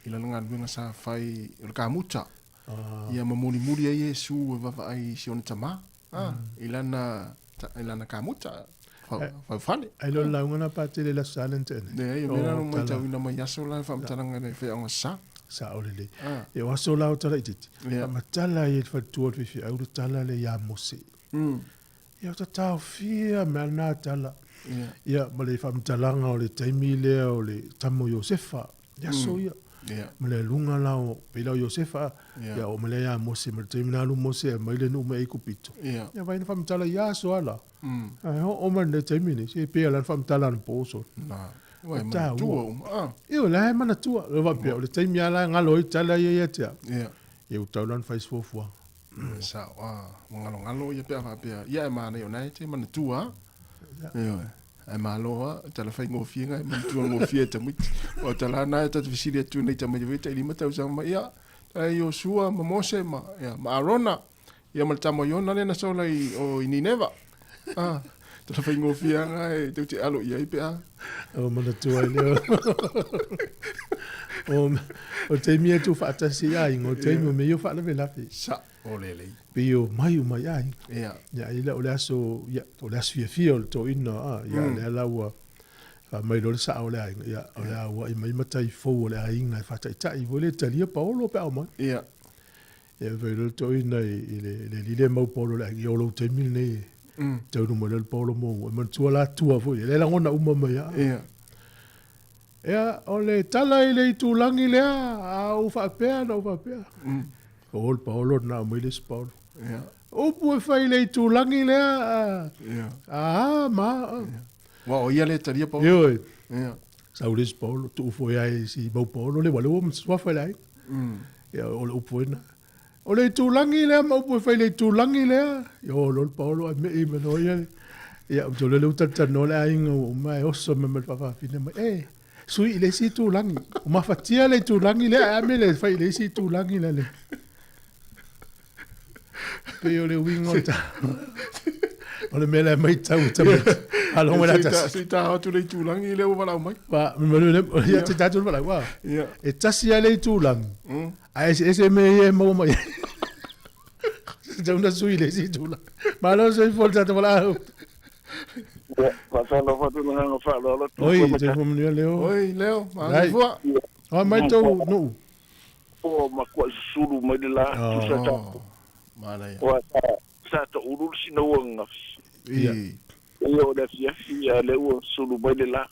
I la langa nuinga sa whai o le kamuta. Ia mamuli muri a Yesu e wawa ai si ona tama. I lana kamuta. Whai whane. Ai lo laungana pa te le la silent ene. Ne, ia mena no mai tau ina mai aso lai whamtaranga ne whai anga sa. Sa o lele. E o aso lau tala i titi. Ma tala i e whatua fifi au le tala le ia Mose. Ia o ta tau fia me ana tala. Ia ma le whamtalanga o le taimi lea o le tamo Josefa. Ia so ia. Ma le lunga lau pila o Josefa. Ia o ma le ia Mose. Ma le taimi nalu Mose e maile nu me eiko pito. Ia vaina whamtala ia so ala. O ma le taimi ni. Se pia lan whamtala na poso. Wai mana tua Io la mana tua lo va pe o le taimi ala ngalo i tala ia tia. Ia u taulan fais fofua. Sa ngalo ia pe fa pe ia mana yo nai te mana tua. ai maloa tala fai ngofia ngai tu ngofia te mit o tala na ta visiri tu nei ta mai vita lima tau sang mai ya ai o sua ma mose ma ya ma arona ya mal tamo yo na le na so lai o ini neva tala fai ngofia ngai te te alo ia ipe o mana tu ai leo o te mia tu fa ta si ai ngo te mo me yo fa na vela fi sa o lele pio mai ai ya ila o laso ya o laso fia to ina ya le lawa mai lo sa o le ya o la wa mai matai fo o le ainga fa ta tai vole talia paolo pe ama ya ve lo to ina le mau paolo la yo lo te mil ne te no mo le paolo mo man tu la tua fo le la ngona uma mai ya o le tala ile tu langi le a fa pe no fa pe o le paolo na mo le paolo ya o pu fai le tu langi le ma wa o ia le taria pa yo ya Saulis Paulo tu foi ai si mau Paulo le wale o swa foi lai ya o le puena o le tu langi le mau pu fai le tu langi le yo lo Paulo me no ya o le uta no le ai ngo mai o so me fa fina mai sui le si tu langi o ma fatia le tu langi le a me le fai le si tu langi le pe o le wingo ta o le mele mai tau tamu alo me la tas si ta tu le tu langi le o wala mai pa me le ya te tatu wala wa ya e tasi ale tu lang ai ese me mo mai já sui le si tu lang ma lo sei forza te wala Pasa lo fa tu na nga fa lo. oi te mo ni leo oi leo ma vo o mai to no O ma ko sulu mai de la tu sa ta. Mana ya. Wa sa ta urul si no nga. Iya. Yo da fia le o sulu mai de la.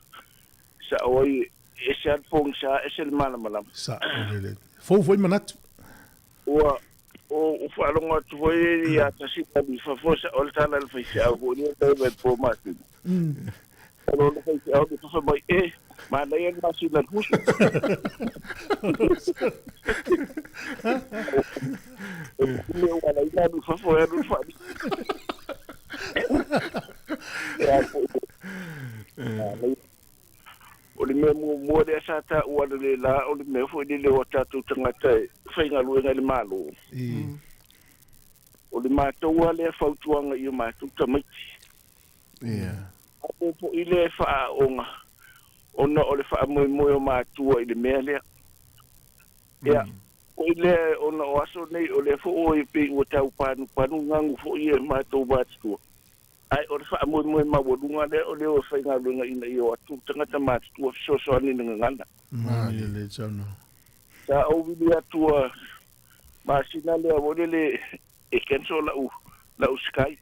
Sa oi ese al fong sa ese el mala malam. sa le fo manat o fa lo nga tu foi ya ta si pa bi fa fo sa ol ta la fa sa o ni ta be po ma ti. Lo fa sa o tu fa mai ma na yen ma si la hus. Le wala ina du fa fo ya du fa. O le me mo de sa ta o le la o le me fo le o ta tu tanga te fa nga lu nga le malo. O le ma to wa le fa tu nga i ma tu ta mai. O po ile fa onga. Ona o le fa mo o ma tu i le me le. Ya. O ile ona o aso nei o le fo o i pe o ta panu ngangu fo i ma to ba tu. Ai o fa mo ma wo dunga le o le o fa nga lunga ina i o tu tanga ta ma tu so ni ngana. ma le chano Sa o vi tu ma sina le o le e kenso la u sky.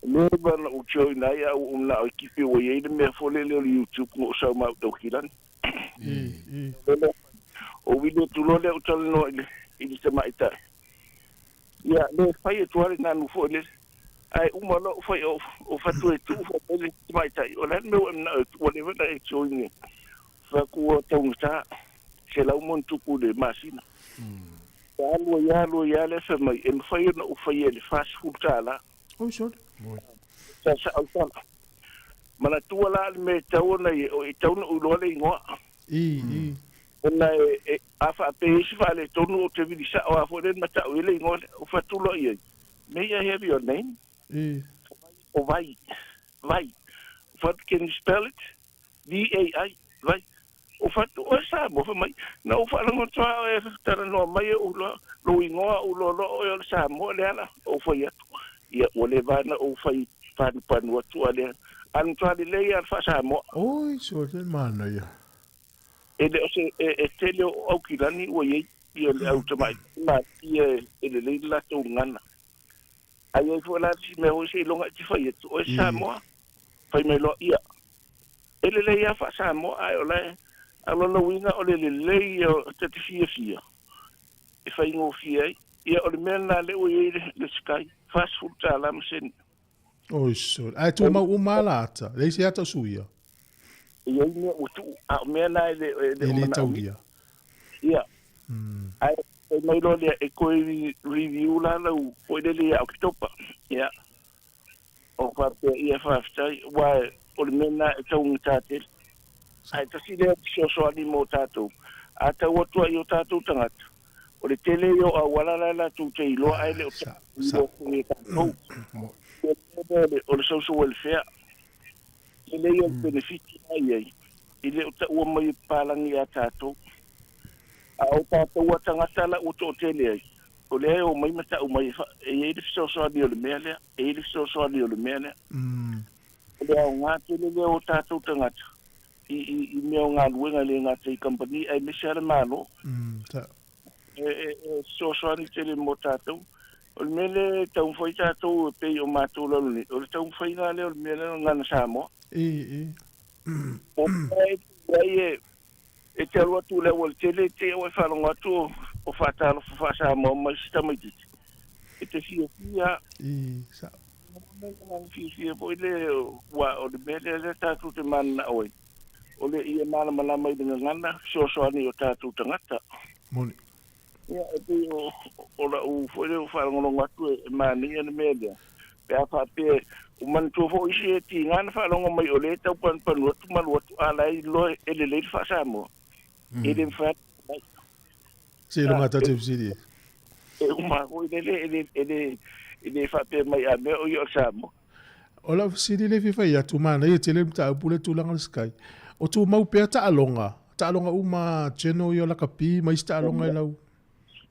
Le ba na u choi na ya u na o kipi o ye me fo le YouTube mo sa ma to kilan. O vi tu lo le o tol no i se ma ita. Ya le fa ye tu na nu fo le ai uma lo foi o fatu e tu fo ele mai tai o le meu na o le vena e choi fa ku o tongta se la un montu ku de masina ya le fa mai en foi no o foi ele fast food tala o short sa alta mana tu la me tau na o tau no lo le ngo na afa pe si fa le tonu o te vi sa o fo le mata o le ngo o fatu lo ye may I have your name? O vai. What can you spell it? V-A-I. Vai. O fatu o sa mo fa mai. Na o fa lo twa e tara no mai o lo ingoa o lo o sa mo le ala o fa ya. Ya o le va na o fa pan o tu ale. An twa le ya fa sa mo. oi so te mana ya Ele o se tele o kilani o ye le automatic. Na ele le la to ngana. Ai fo la si me o se longa ti fa yetu o sa mo fa me lo ia ele ya fa sa mo ai o le alo no winga o le o te fia e fa ingo fia ia o le mena le o ye le sky fast food la msen oi so ai tu ma malata le se ata suia ia ni o tu a mena le taulia ia ai mai lo le e ko review la o le o kitopa ia o pape ia whaftai, wa o le mena e tau ngatate. Ai tasi lea so ani mo tātou. A tau atua i o tātou tangata. O le tele i o a walala tu te iloa ai le o tātou i tātou. O le social welfare. Tele i o benefiti ai ai. I le o ta ua mai palangi a tātou. A o tātou a tangata la o tō tele ai. O le o mai mata o mai e i le social ani o le mea lea. E i le social ani o le mea lea. O le au ngā tele le o tātou tangata. I mea ngā luenga le ngā tei company ai me se malo so soani tele mo tātou o le mele tau whai tātou e pei o mātou laluni o le tau whai ngā leo le mele ngana Samoa o mai e te alua tu leo le tele te o e whalonga atu o whatalo wha Samoa mai sita mai titi e te fia fia po ile o le mele le tātou te mana oi o le ia malama mai dengan ngana soani o tātou tangata. Moni. Ia, e te o la u fwere u wharangono ngatu e mani ane media. Pe a whape, u mantua fo isi e ti ngana wharango mai o le tau panu atu malu atu alai loe ele leiri whasamo. Ele mwhat. Se lo ngata te fsiri. E umako ele whape mai a mea o i o samo. O la fsiri le fifa ia tu mana ia tele mta upule tu langa sky. O tu mau pea ta alonga uma cheno yo la kapi mai sta alonga lau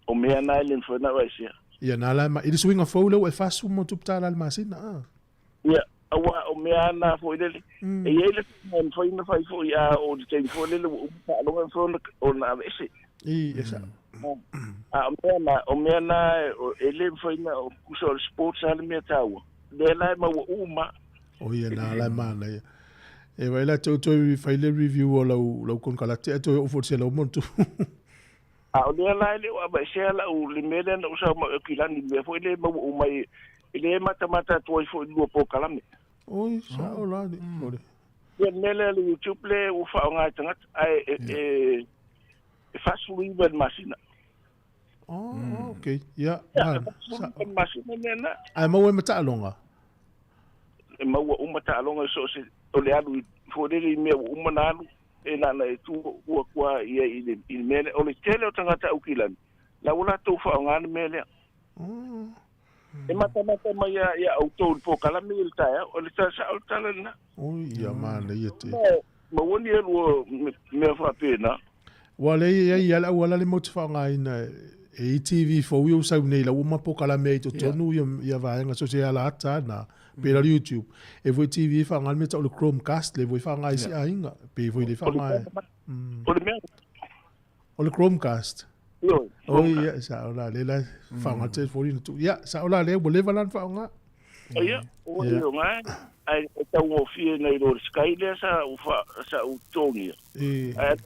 o mea na ile fona wa sia ia na la ile swinga folo e fasu mo tu ta la masina ia awa o mea na fo ile e ile foi na fai fo ia o de tem fo ile o ta alonga fo o na ese esa o mea na ele foi na o kuso sports ale mea tawa de la ma uma o ia na la mana ia e vai la to fai le review o lau kon kala te to o forse la montu o le la le wa ba se la o le mele no sa ma kilani me foi le ma o mai ile mata to foi lu po kala me oi sa o la ni ore le mele le youtube le o fa nga tanga e fa sui ben masina okay ya masina na ai ma we mata longa e ma o mata longa so se o le alu fodele me o manalu e na tu o kwa ia i mele o le tele o tangata o kilani la ula to fa ngana mele e mata mai ia auto po kala mil ta o le sa o talana o ia mana ia te ma woni e lo me fa pena wale ia la wala le motifa ngaina e TV fo yo sa nei la uma po kala me to tonu ia va nga so se ala ata na pela YouTube e voi TV fa ngal me o le Chromecast le voi fa ngai si ainga pe voi le fa ngai o le Chromecast o ia sa ola le la fa ngal te foi tu ia sa ola le bo le valan fa nga ia o le nga ai ta o fie nei lo sky le sa o fa sa o tongi ai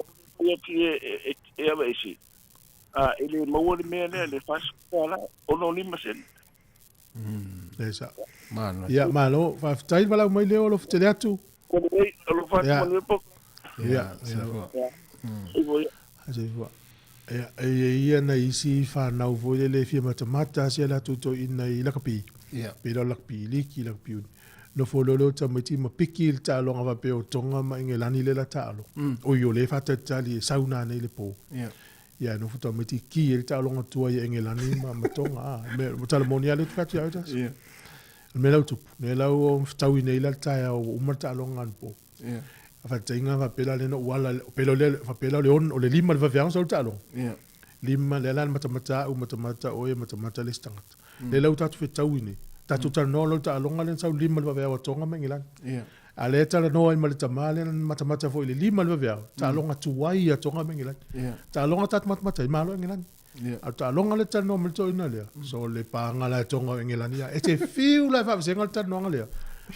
e ava isi ele mo le me le fa sala o no ni masen esa mano ia malo fa tai vala mai le o te atu o lo fa mo po ia ia na isi fa na vo le fi mata sia la tuto ina i la kapi ia pero la kapi liki la kapi no fololo ta mati ma pikil ta longa va pe o tonga ma ngelani le la talo o yo le fa tali sauna nei le po ia no futa mati ki el ta longa tua ia ngelani ma tonga me tala moniale tu fatu ya ia me lau tu me lau tau nei la ta o marta longa po ia fa tinga va pela le no wala pelo le fa pela le on o le lima va via so talo ia lima le lan mata o mata le stangat le lau tatu fe tau ni tatu ta no lo ta longa le sa lima va via o tonga mengilan ia ale ta no ai malita male mata fo le lima va via ta longa tu wai a tonga mengilan ia ta longa tat mata malo engilan ia a ta longa le ta no malto ina le so le pa ngala tonga engilan ia e te fiu la fa sengal ta no ngale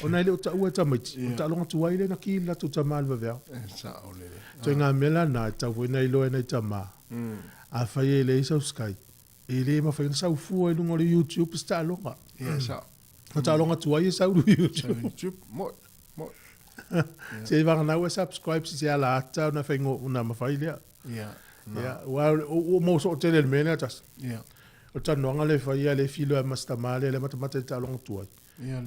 ona ile ta ua ta mai ta longa tu wai le na ki la tu ta mal va via sa o le to nga mela na ta vo na ilo na ta ma a fa ye le so sky ele ma fa sa fu e no YouTube sta longa ia sa ta longa tu wai sa YouTube mo se va na subscribe si ala ata na fa ngo na ma fa ile ia ia wa o mo so tele mena tas ia o tanoanga le whaia le filo e mastamale le matamata e talonga tuai.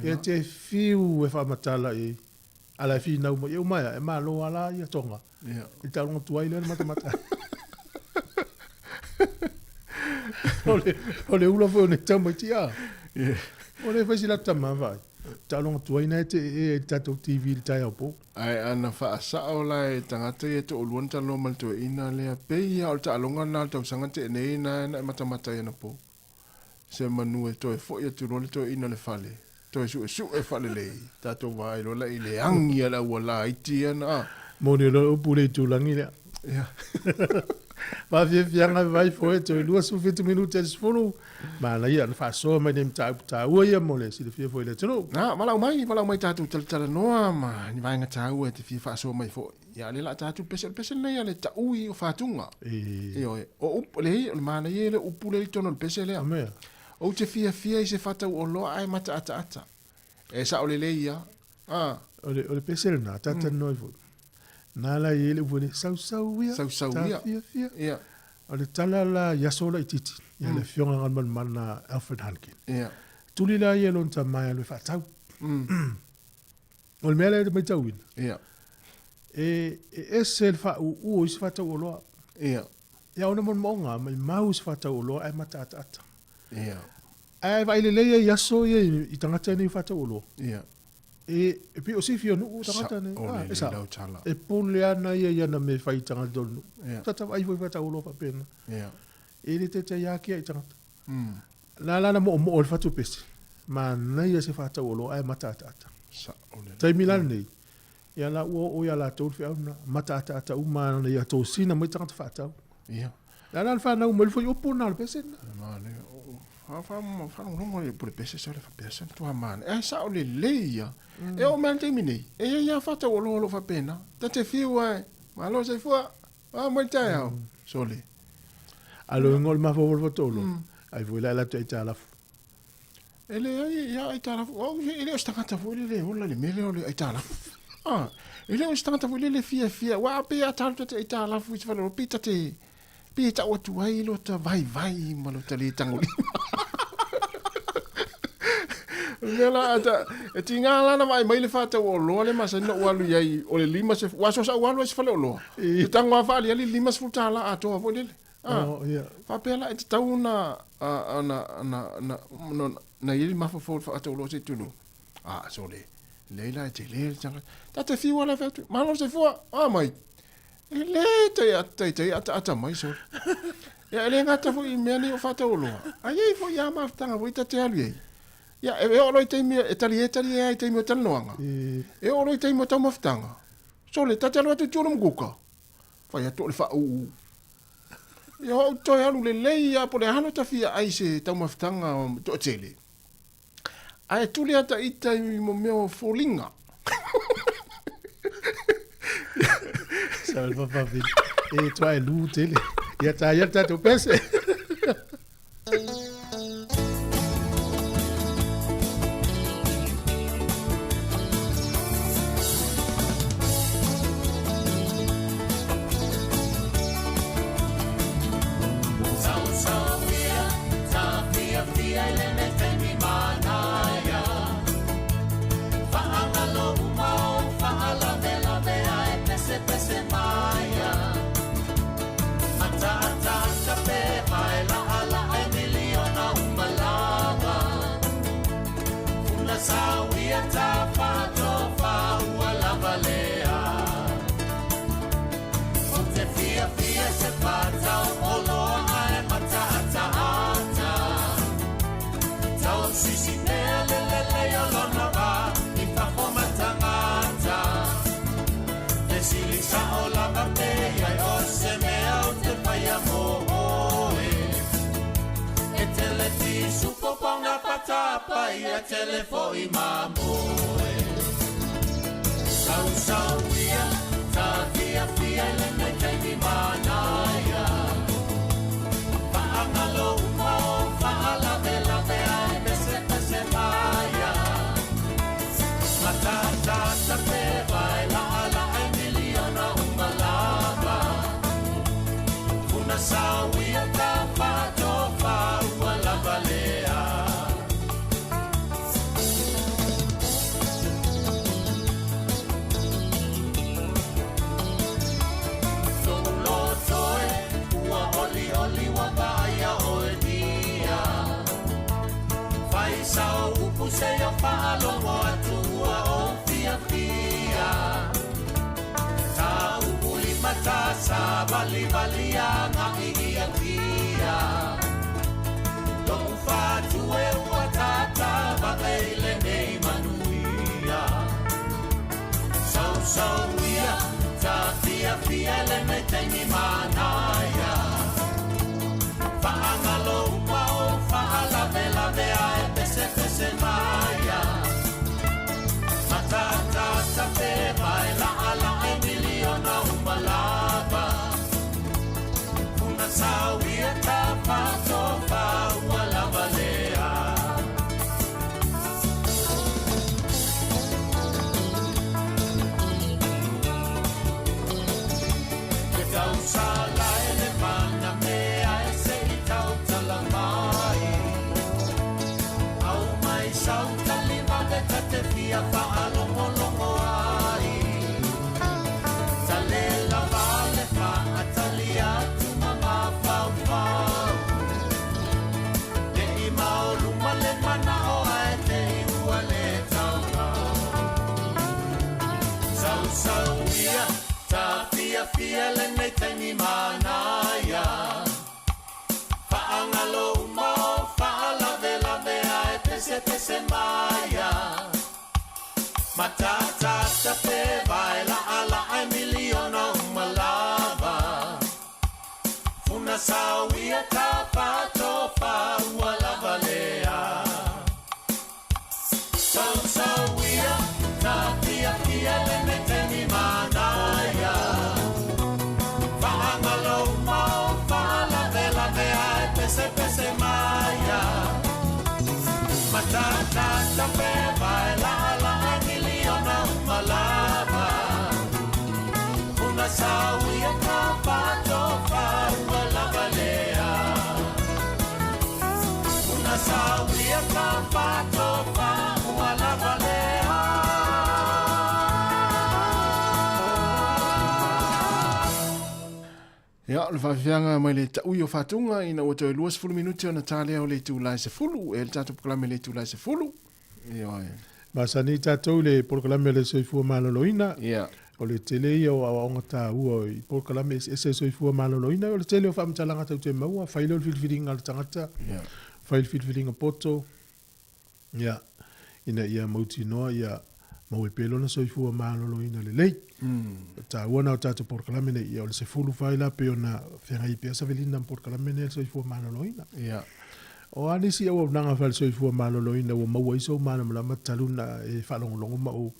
E te fiu e whamatala e ala fi nau mo e umaya e malo ala ia tonga. E talonga tuai le matamata. Ole ula foi ne tamo tia. Ole foi sila tama vai. Talonga tuai na te tato TV tai opo. Ai ana fa sa ola e tangata e to luan talo mal to ina le pe ia o talonga na to sanga te nei na matamata ia na po. Se manu e to e fo ia tu role to ina le fale. To su e fale le. Tato vai lo la ile angi ala wala itia na. Moni lo pule tu langi le. Ja. Ma fianga vai foi to lua su 20 minutos folo. Ma la ia fa so ma nem ta ua ia mole si le fia foi le tino. Na malau mai tatu tala noa ma ni vai nga tau e te fia fa so mai fo. Ya le la tatu pesel nei le ta ui o fatunga. O up le o mana ye le upule tono le pesel le. Amea. O te fia i se fata o lo ai mata ata. E sa o le ia. Ah, o le pesel na tata noi foi. Na la ye le vole sau ia. Fia. Ja. O le tala la yasola ititi. Ya le fionga ngan man Alfred Hankin. Ja. Tuli la ye lon tamai le fatau. O le mele mai tauina. Ja. E sel fa u is fatau o loa. Ja. Ya ona mon monga mai mau is fatau o loa ai mata ata. Ja. Ai vai le le yaso ye i tangata ni fatau o loa. Ja. E pi o si fio nu tangata ne. E pole ana ia na me fai tanga donu. Tata vai foi fatau o loa pa pena. Ja. E le te ya ki ai tangata. La mo o fatu pesi. Ma na ia se fatau o loa ai mata ata. Sa ole. Tai milan nei. Ya la o ya la tau fi ona mata ata uma na ia to sina mai tangata fatau. Ja. La fa na mo foi o pona le pesi. Ma le fa no mo por pesi sole fa pesi tu man. E sa ole leia. E o man temini. E ia fatau o lo fa pena. Tate fiwa. Ma lo se fua. Ah mo tai sole. Alo ngol ma fo tolo. Ai foi la te tala. Ele ia ai tala. O ele está canta foi ele ola le mele ole ai tala. Ah, ele está canta foi ele fia. Wa pe atala te tala foi se falo pita te. Pita o tu ai lo ta vai malo tali tangoli. Nela ata e tingala na mai le fata o lo le masa no walu yai o le lima se waso sa walu se falo lo. Tangwa fali ali lima se futala ato foi ele. Fa pela e tau na ili mafa fo fa to lo se tulu. Ah, so le te le tanga. Ta te fi wala fa tu. Ma lo se fo. Ah mai. Le te ata mai so. Ya le ngata fo I meni o fa to lo. Ai fo ya ma tanga vo te ali. Ya e o lo te mi e tali ai te mi tal noanga. E o lo te mi ta maftanga. So le ta lo te tulu mguka. Fa ya to le fa u. Yo to ya le leia po le hano ta fia ai se tau maftanga to tele. Ai tuli ata ita I mo meo folinga. Salva pa vi. E to ai lu tele. Ya ta to pese. Ia telefo I mamoe Sau ia Ta fia le me te mi manaya Faangalo umao Faala vela ai Pese maya Matata pe vai la ai miliona umalava Una sau ia ta fa ua fia le me tengi manaya. Whaangalo umao, whaalawe lawe ai pese pese maya. Matata tape vai la ala e miliona umalava. Una sawia tapa tofa ualava lea. Ke tau sala ele mana mea e se i tau talamai. Au mai sau talima me tate fia whaalongo longo ai. Tale la vale wha atali atu mama whau whau. Le i mao luma le mana o ae te i ua le tau au. Sau sau ia, ta fia fia le nei taimi manaya. Whaangalo umao, whaalawe lawe ae pese pese maya. Matata tape vai la ala ai miliona umalava. Funa sawia tapa tofa ualava lea. Sau sawia, ta pia pia le me teni manaya. Whaangalo umao, whaalawe lawe ai pese pese maya. Matata tape vai la ala ai miliona umalava. Una sawia tapa tofa ualava lea. Una sawia tapa tofa ualava lea. Ia, le whawhianga mai le taui o whatunga ina o toi 20 minuti ona tālea o le tūlai se fulu, e le tātou proklame le tūlai se fulu. Ia, Masani tātou le proklame le soifua maloloina. ia, O le tele ia o aonga tā ua i proklame se soifua maloloina. O le tele o whamtalanga tau te maua. Whaile o le whilwhiringa le tangata. ia. Whaile whilwhiringa poto. Ia. Ina ia mauti noa ia maue pelo na soifua maloloina le lei. Tā ua nao tātou proklame ne ia o le se fulu whaila pe o na whengai pia sa velina proklame ne le soifua maloloina. Ia. O anisi au nanga fal soifua maloloina o maua iso mana malama taluna e whalongolongo ma o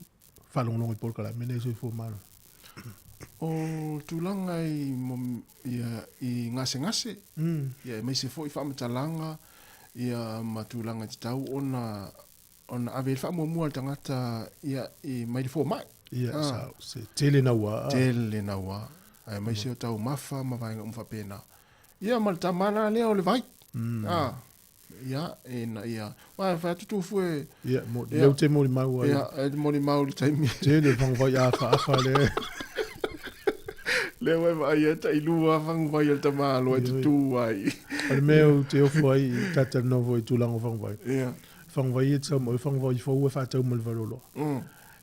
whalongolongo i proklame ne soifua malo. O tūlanga i ngase. Ia, mai se fo i whamatalanga, ia matūlanga te tau ona ave il whamua le tangata ia i mai fo mai. Ia, sa se tele na ua. Tele na ua. Ai mai se o tau mafa ma vainga umwhapena. Ia, ma le tamana lea o le vai. Ia, ia. Wa whatutu fue. Ia, leu te mori maua. Ia, mori mau le taimi. Tele whangwai afa le. Leo e vai e tai lua whangwai al tamalo e tutu ai. Ale meo te ofu ai tata novo i tūlango whangwai. Ia. Whangwai e tau mo whangwai fau e whatau malvarolo.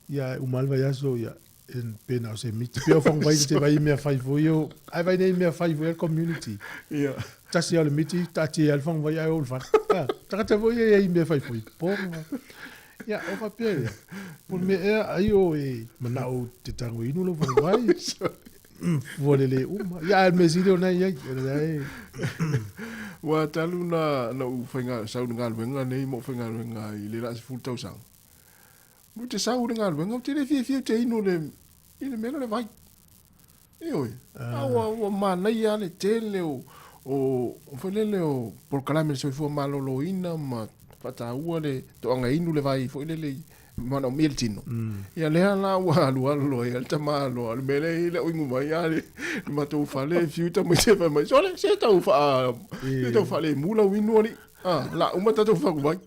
Ia, umalva yaso ia. En pena o se miti. Peo whangwai te vai mea whaifu i ai vai nei mea whaifu e community. Ia. Tasi au le miti, tati al whangwai ai ol whan. Takata voi e mea whaifu i. Ponga. Ia, o papere. Pon me ea ai o e manao te tango inu lo whangwai. Volele uma. Ia, me siri o nei ai. Wa talu na u whainga sau ngā luenga nei mo whainga luenga i le rasi full tausang. Mo te sau ngā luenga o te le fia te ino le i le mena le vai. E oi. Awa manai a le tele o whailele o porkalame le soifua malolo ina ma whata ua le toanga inu le vai fo ile le mana o mele tino. Ia lea la ua alu e alta malo al mele i le oingu mai ale matou fale fiuta mai se mai sole se tau fale mula winu ali la uma tatu fa ku vai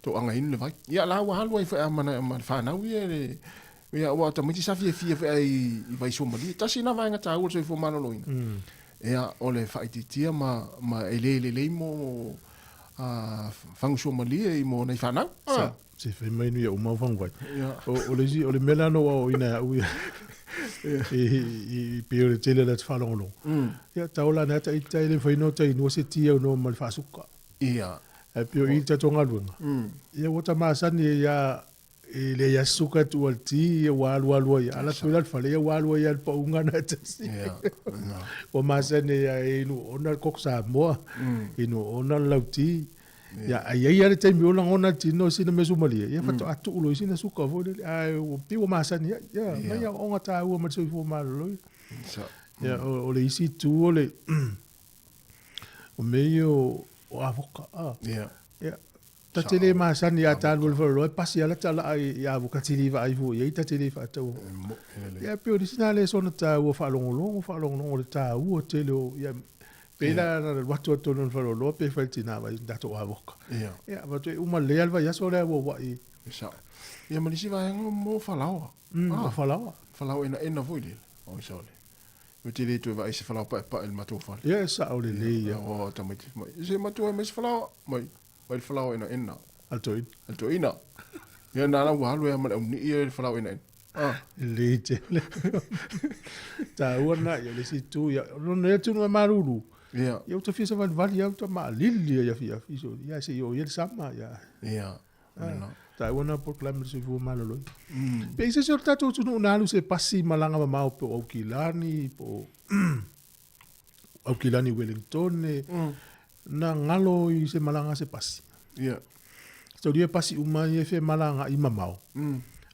to anga inu le vai ia la ua alu ai fa mana fa na wi ele ia ua ta miti safi fia ai vai so mali tasi na vai ngata ua so fo malo loina ia ole fa ititia ma ele mo fangu so mali e mo nei fa na se fai mai nui au mau whangwai. O le melano o ina au i peo le tele la te whalongolong. Ia taola na ta i tai le whaino tai no se tia o no mal whasuka. Ia. E peo i ta tonga luenga. Ia wata maasani ia le ya suka tu al ti e walu ya ala tu la fale ya walu ya pa unga na tsi o masane ya inu ona koksa mo inu ona lauti ya ya te mi ona tino sina me sumali ya fato atu ulo sina suka vo ai o pi o masane ya ya onga ta o ma so fo malo ya o le isi tu o le o meio o avoka ya tatele masani ya talu lo pasi ala tala ai ya vukatili va ai vo ye tatele fa to ya pe originale sono ta o fa longo le ta o tele ya pela na watu to non fa lo pe faltina va dato avoka ya va to uma le alva ya so le wa i sa ya malisi va mo falao falao ina voile o so le o te le tu va ese falao pa el mato fa ya sa o le ya o tamati se mato mes falao mai Weil falau ina. Alto ina. Ya nana walu ya mana uni ia falau ina. Leje. Ta wana ya le situ ya no tu no maruru. Ya. Ya tu fisa van ya tu ma lili ya fia fiso. Ya se yo sama ya. Ya. Ta wana por clamar se fu malolo. Pe se sorta tu no nalu se pasi malanga mau po okilani po okilani Wellington. Na ngalo I se malanga se pasi. So dia pasi umai fe malanga I mamau.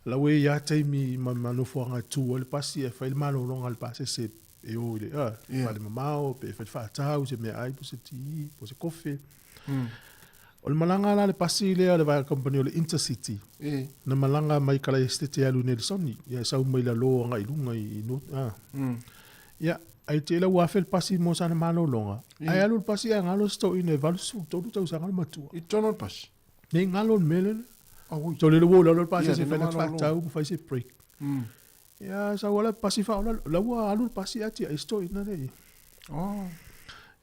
La we ya taimi manufo nga tu le pasi e fa il malo longa le pasi se e o le fa le mamau pe fa tau se me ai po se ti po se kofe. O le malanga la le pasi le va compagnie le Intercity. Na malanga mai kala este te alu Nelsoni. Ya sa mai la lo nga I lunga I no. Ya ai te la wafel pasi mo sana malo longa ai alu pasi a ngalo sto ine valsu to tu sa ngalo matua I tono pasi ne ngalo mele to le wo lo pasi se fa fa tau fa se break ya sa wala pasi fa la wa alu pasi ati sto ina le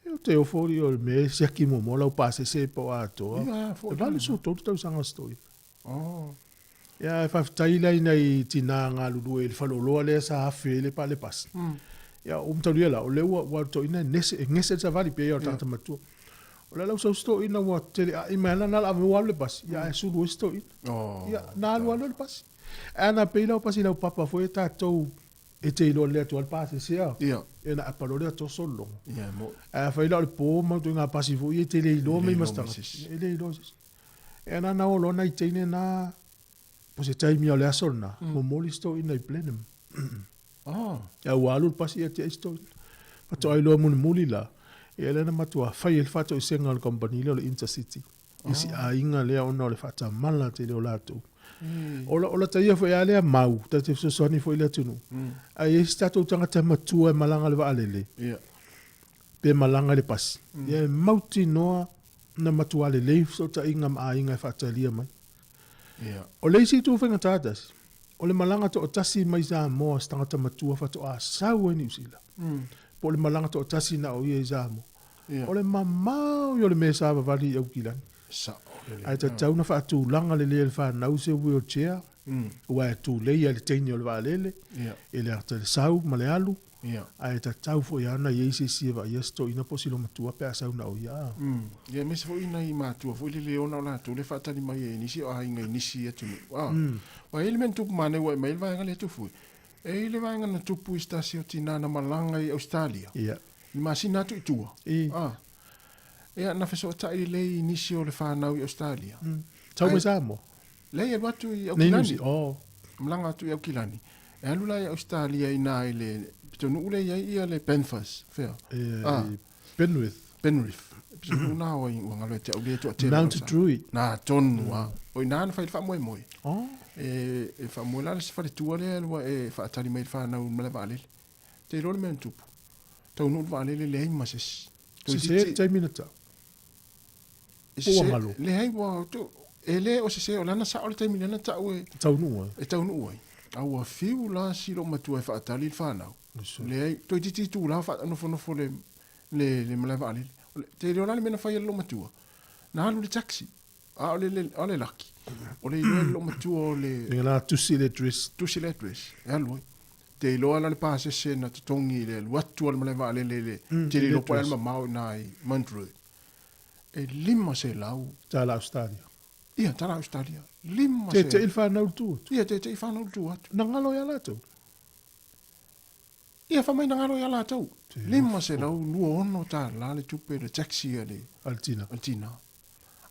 eu te o fori o me se ki mo la pasi se po ato valsu to tu sa ngalo sto ya fa taila ina I tina ngalo le fa lo le sa afele pa le pasi ya talia la o le wa to ina ngese sa vali pe ya tata matu o la so sto ina wa tele I mana na la wa le pas ya su do sto ya na wa le pas ana pe la pas ila papa foi ta to e te lo le to al pas se ya ena a parole to solo ya mo a fa ila le po mo to nga pas vo e te le lo me masta ele lo ena na o lo na I te na po se tai mi o le asona mo mo sto ina I plenem ya walu pasi ati sto pato ai lo mun mulila ele na matua fai el fato senga al compagnie le Intercity isi a inga le ona le fata mala te le olato ola taia foi ale mau te so soni foi le tunu ai stato tanga te matua malanga le valele pe malanga le pasi ye mauti noa na matua le le so ta inga ma inga fata lia mai o le si tu fenga tatas o le malanga to tasi mai za mo stanga matua fa to a sawa ni usila po le malanga to tasi na o ye za mo o le mama yo le mesa va vali au kilan sa ai ta tau na fa tu langa le fa na use wheelchair wa tu le ya le tenyo le valele ele ata le sau malealu ai ta tau fo ya na ye si va yesto ina posilo matua pe sau na o ya ye me se fo ina I matua fo le ona la tu le fa tani mai ni si o ai ngai ni si atu wa elementu mane wa mai va ngale tu fu e le va ngana tu pu stasio tina na malanga I Australia ni masina tu tu na fa so ta I le ni si o le fa na I Australia tau me sa mo le e watu I Auckilani malanga tu I Auckilani e alula I Australia ina ile tonu ule ia le Penfas fair Penrith na o ngalo te ule to te Mount Druitt na tonu o ina na fa mo e fa mo la se fa tu ale e fa tali mai fa na un mala vale te ro men tu to no vale le mases se te minuta le hai wa to ele o se o lana sa o te minana ta o tau no au a fiu la si lo matu e fa tali fa na le to ti tu la fa no fo le mala vale te ro la me na fa lo matu na lu taxi ole laki ole lo matu ole ngala tusi le dress e lo te lo ala le pase se na tongi le watu al mala vale le te lo pa ma mau nai mantru e lima se lau ta la Australia Ia, tala Australia. Lima Te te il whanau tu. Ia, te i whanau tu atu. Na ngalo ia lato. Ia, whamai na ngaro ia lātou. Lima se lau lua ono tā, la le tupe le taxi a le Altina. Altina.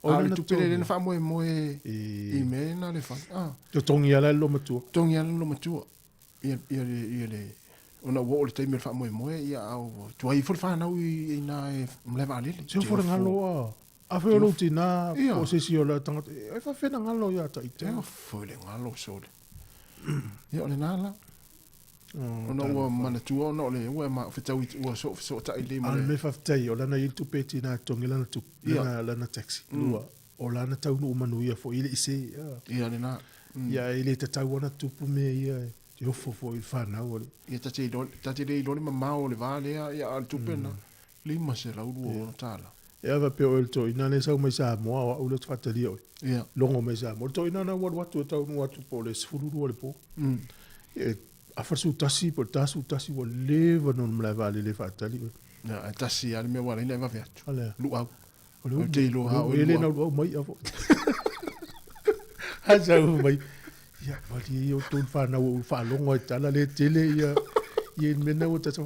O A le lana tupe le tonu. na whamoe moe E i me na le wha. Ah, te tongi ala lo matua. tongi ala lo matua. Ia le, ona ua o le taimi le whamoe moe, ia au, tuai ful whanau i na e mlewa alili. Se fora ngalo a. A fe lo tina Ia. o se si o la tangata. E fa fena ngalo ia ta ite. Ia, fwele ngalo sole. Ia, o le nala. Ona ua manatua, ona o le ua ma whetau i ua so ta i le mo Al le. me fa tai o lana il tu peti na tongi lana tu. Lana taxi. Lua. O lana tau no manu ia fo ile ise. Ia, le na. Ia ile te tau ana tupu me ia. Te ofo fo il whanau ole. Ia tate le iloni ma mao le vale ia al tupe na. Lima se lau lua ona tala. Ia va pe o el to ina le sau mai sa moa o ulo tfatali o. Ia. Longo mai sa mo to ina na watu tau no watu po le sfuru le po. E a farsu tasi po tasu tasi o leva non mla vale le fatali. Ia, a tasi ale me wala ina va veatu. Ale. Lu au. O O te ilo ha o ele na o mai a fo. Ha sa o mai. Ia vali o ton fa na o fa longo tala le tele ia ia mena o tasa.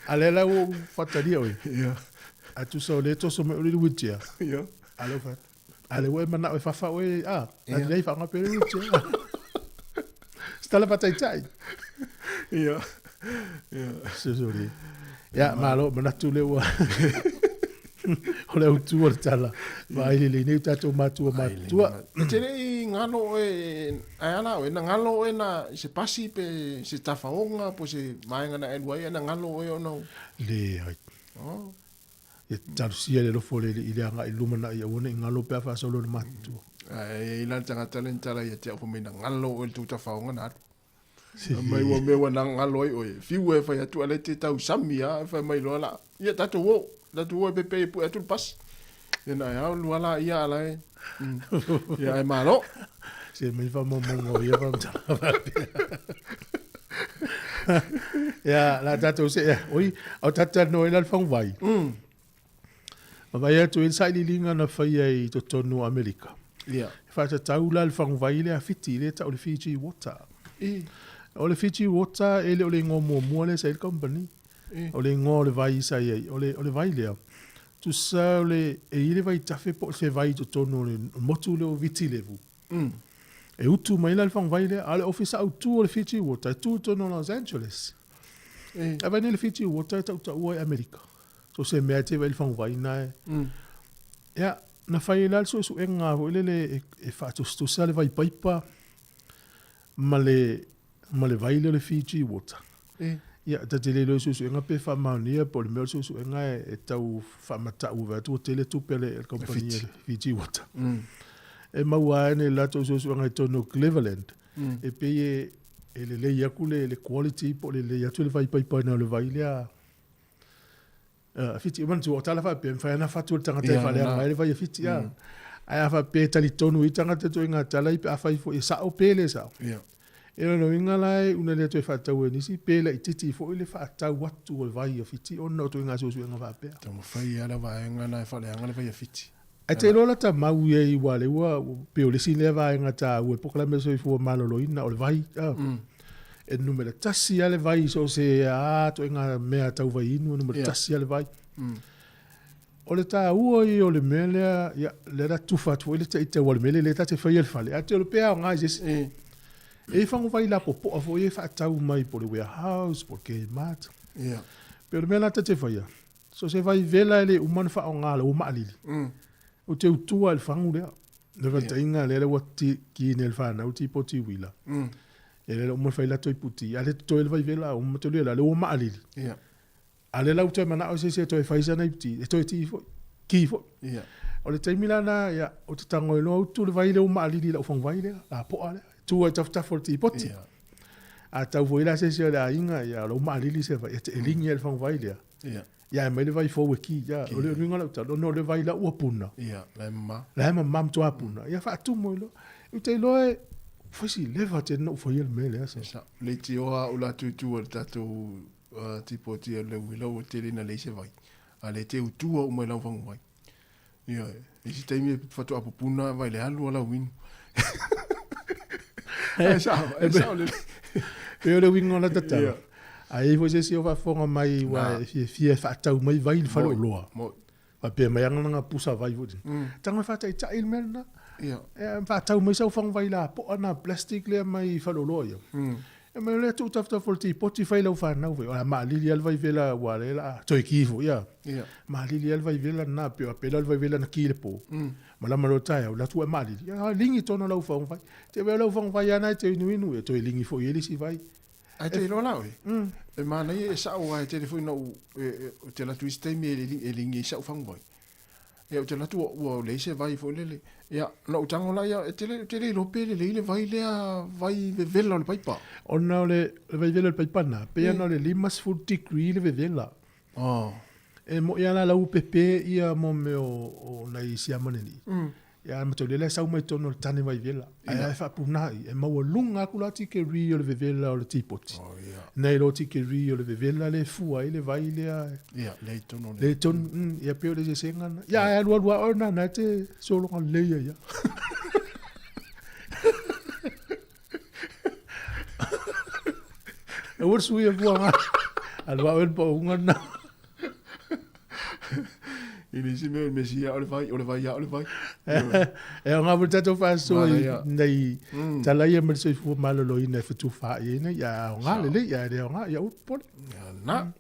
Ale la o fatali o. Ia. A tu so le to so me o le witia. Ia. Ale fa. Ale we mana o fa we na nei fa nga pe le witia. Stala patai tai. Ia. Ia. Sorry. Ja, malo, maar natuurlijk ole utu o tala. Vai le nei tato matua. Te rei ngalo e ana o na ngalo e na se pasi pe se tafaonga po se mainga na elwai na ngalo e ono. Le ai. Oh. E tarsia le fo le ile anga ilumana ia wona ngalo pe fa solo le matu. Ai la tanga talenta la ia te o me na ngalo e tu tafaonga na. Mai wa me wa na ngalo e o fiu e fa ya tu ale te tau samia fa mai lo la. Ia tatu wo, tatu wo pe pe pu atu pas. Ena ya lu ala ia ala e. Ia e malo. Se me fa mo ia fa tala. Ja, la tato se oi, au tata no ina fang vai. Vai tu inside linga na fai ai to tonu Amerika. Ia. Fa ta taula al fang vai le afiti le ta o le Fiji Water. O le Fiji Water ele o le ngomo mo le sail company. O le ngo le vai sai ai, o le vai le. Tu sa le e ile vai tafe po se vai to tonu le motu le o viti levu. E utu mai le fang vai le ale office au tu o le Fiji Water tu to no Los Angeles. E vai le Fiji Water ta o Amerika. So se mea te vai fang vai na. Ja, na fai la so enga o le e fa tu sa le vai paipa. Ma le vai le Fiji Water. Ia, ta te lelo so enga pe fa mania po le meo so enga e tau fa mata u va tu tele tu pele el compagnia Fiji Water. E maua ne la to so enga tono Cleveland. E pe e le yakule le quality po le yatu le vai paipa na le vai le fiti man tu tala fa pe fa na fa tu tanga te fa le mai le vai fiti ya. Ai fa pe tali tonu i tanga te to inga tala i pe fa fo e sa o pele sa. Ia. E no inga lai una le to fa tau ni si pele i titi fo ile fa tau watu o vai fiti on no to inga so inga fa pe. Tamo fai ala vai inga na fa le anga le vai fiti. E te lola ta mau ye i wale wa pe o le si le vai inga ta u po kala me so fo malolo ina o le vai. E numero tasi ale vai so se to inga mea tau vai inu numero tasi ale vai. O le ta ua i o le mele ya le ra tufa tu ile te ite wal mele le ta te fai el fale a te le pea nga jes e fango vai la popo a foi fa tau mai por le warehouse porque mat ia pero mela te fai so se vai vela ele umana fa nga le uma ali o te utua el fango le le va tinga le wati ki nel fa na uti poti wila ele o mo fai la toi puti ale to el vai vela o mo te le uma ali ia ale lau te mana o se toi fai sana ipti e toi ti fo ki fo ia o le taimila na ya o te tango no tu le vai le o mali le o fong vai le la po ale tu e tafta for ti poti a tau voi la se se la inga ya lo mali se vai e linga el fong vai le ia ya mai le vai fo ki ya o le ringa la ta no le vai la o puna ia la mam tu apuna ya fa tu mo lo u te lo e fo si leva te no fo el mele sa le ti o o la tu o tatu tipo ti le wilo o te na le se vai ale te utua o mai lau fangu vai Ia, isi taimi fatu apupuna vai le alu ala win. E sao le. E le wingo na tata. Ai foi se o va fonga mai wa fie fa tau mai vai le falo loa. Va pe mai nga pusa vai vo. Tanga fa tai tai melna. Ia. E fa tau mai sau fonga vai la po ana plastic le mai falo loa ia. E mai le tu tafta folti poti fai lo fa na vo. Ma lili al vai vela wa le la toi kivo ia. Ia. Ma lili al vai vela na pe al vai vela na kile po. Ma la malo tai la tu ma lili. Ya lingi tono lo fonga vai. Te vela lo fonga vai ana te inu e toi lingi fo ele si vai. Ai te ilo lawe. E mana e sao ai telefoni no te la twiste me e lingi sao fangboy. E o te la tu o le se vai fo lele. Ya no tango la ya te lo pele le vai le vai vela le paipa. Ona le vai vela le paipa na. Pe ana le limas full degree le vela. Oh. E mo ia la UPP ia mo me o na isia maneni. Ya mo te le sau mai tono tane vai vela. Ai fa puna e mo lunga kulati ke ri o le vela o le tipoti. Oh ia. Nei lo ti ke ri o le vela le fu ai le vai le ia le tono le ton ia pe o le senga. Ya lua ona na te solo con le ia. E o sui e buanga. Alwa o po unga. Ini si me mesia o le vai. E nga vuta to fa so nei tala ia me so fu malo lo ina fu fa ina ya nga le ya de nga ya upol na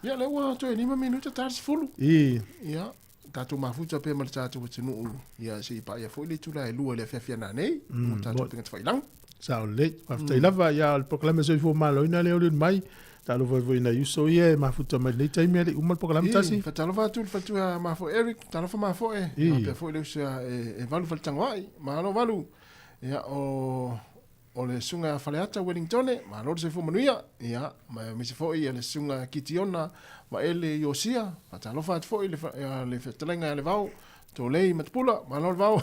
ya le wa to ni minuto tars fulu ya tatu mafuta pe mar tatu tunu ya si pa ya fo le tula e lua le fefia na nei tatu pinga tfai lang sa le fa tai lava ya el proclame so fu malo ina le o mai talo voi na yuso ye mafuta mai le tai mele umal proclame tasi fa talo va tu fa tu ma fo Eric talo fa ma fo e pe fo le sa e valu fa tangwai ma no valu ya o le sunga faleata Wellington ma lo se fu manuia ya ma mi se fo ia le sunga kitiona ma ele yosia ma talo fa fo le fetelenga le vau to lei matpula ma lo vau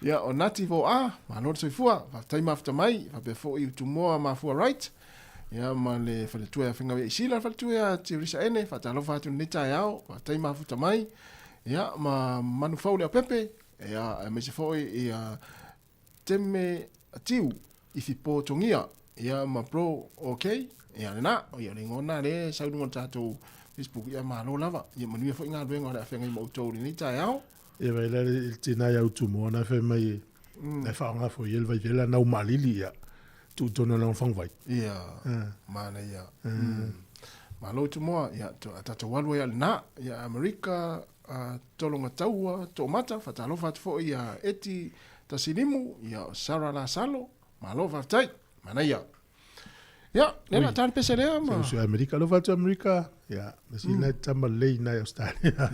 ya o nati vo ma lo se fu fa time after mai fa pe fo i tu mo ma fu right ya ma le fa le tua finga we sila fa tua ti risa ene fa talo fa tu nita yao fa time after mai ya ma manu fa le pepe ya me se fo ia teme tiu ifi po tongia ya ma pro okay ya na ya le ngona le sa du ngota to Facebook ya ma lo lava ya manu fo nga do ngora fa ngai mo to ni ta ya e vai le tina ya tu mo na fe mai na fa nga fo yel vai vela na malili ya tu tono la fang vai ya ma na ya ma lo tu mo ya to ata walu ya na ya America tolonga taua to mata fa talo fa fo ya eti tasilimu ya Sara la salo ma lo va tai mana ya nela tan peselea ma so America lo va to America ya si na tamba lei na Australia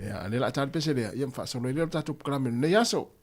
ya nela tan peselea ya fa so le tato programa ne yaso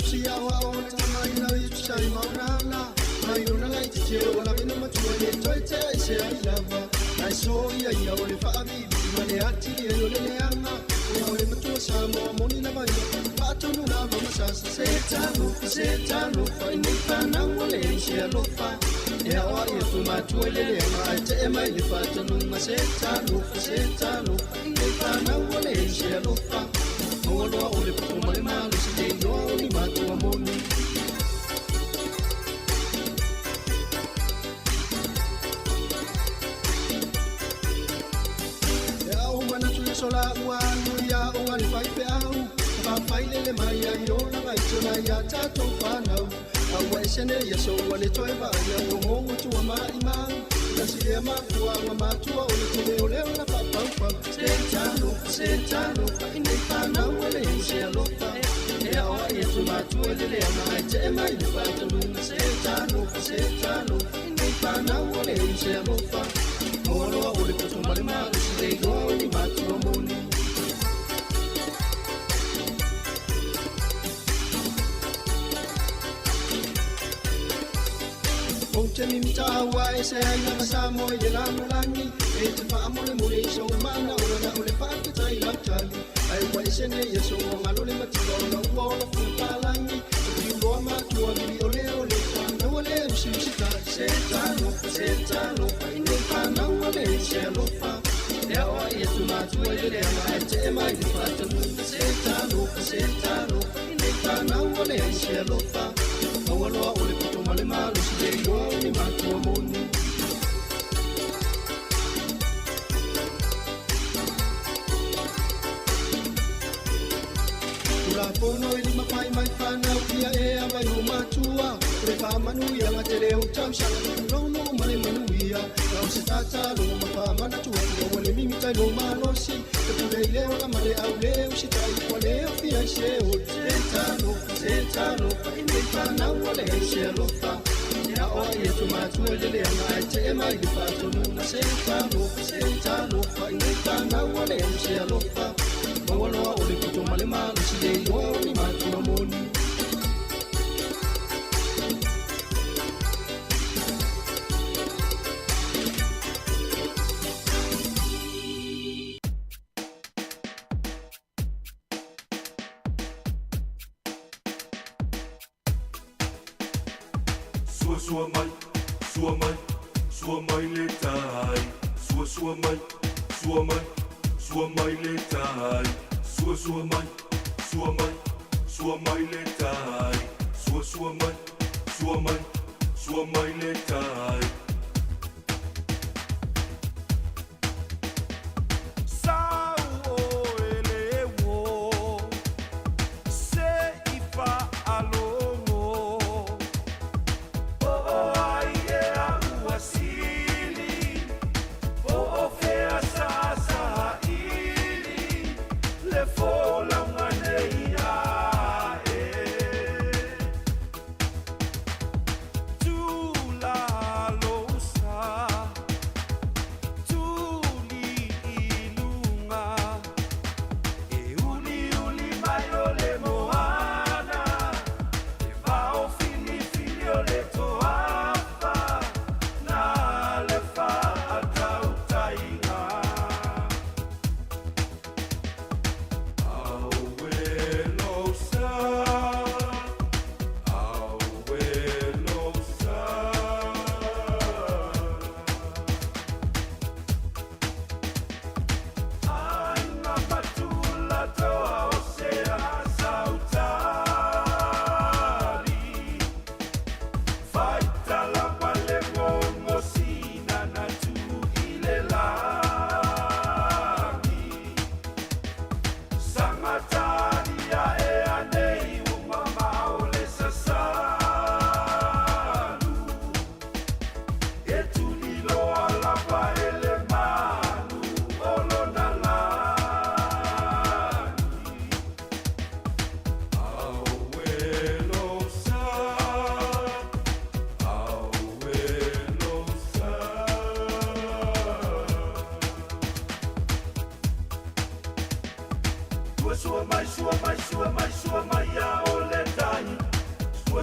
sia wa o le tamai na i tsai maunala mai ona lai te teo la vena matua le toi te se ai lava ai so ia ia o le faavi ma le ati e o le leanga o le matua sa mo moni na vai pa tonu na mama sa se tano fa ni pa na o le se alofa e a ia tu matua le leanga ai te mai le fa tonu ma se tano ni pa na o le se alofa o lo o le puto male malu se te no ni matua moni sola uanu ya uani fai pe au pa fai le mai ya yo na vai tona ya tato panau au wa sene ya so wale toi ba ya o mo tu ma ima na si le ma tua ma tua o le ole na pa pa pa se tano ine pa na wale se lo pa e a o ya tu ma tu le mai te mai le pa tu se tano ine pa na wale se lo pa Olo o le puto male male si le go ni matu moni O te mi mitawa e se ai na masamo e la mulangi e te fa amore mole so mana o na o le fa te tai la tali ai wa se ne ye so ngalo le matilo na o lo fu palangi e lo ma tu o li ole na o le si si ta se tano ine fa na o le se lo fa e o ye tu ma tu e le ma te mai di fa tu se tano ine fa na o le se lo fa o lo o le puto male male si le go ni ma tu moni la pono e ma fai mai fa na ia e ava no matua pre fa manu ia ma te le o tau sa no male manu ia la se tata no ma fa mana tu o le mimi tai no ma no si te pule le o la male au le o si tai ko le o fia se o se tano ine fa na o le se lo fa ya o ia tu ma tu le mai te mai di fa tu na se tano fa ine fa na o le se lo fa Olo o le puto male male si le go ni matu moni Sua mai le tai sua mai le tai Sua mai le tai Sua mai le tai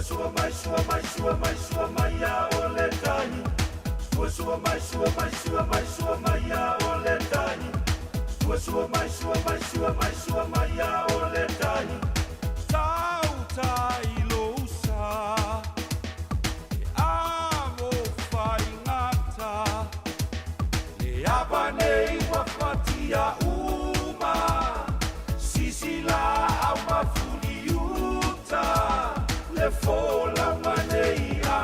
sua mai sua mai sua mai sua mai a o le tani. Sua mai sua mai sua mai sua mai a o le tani. Sua mai sua mai sua mai sua mai a o le tani. Sauta ilosa amo fai ngata le abanei wa fatia uma sisila au mafuliuta le fola manei a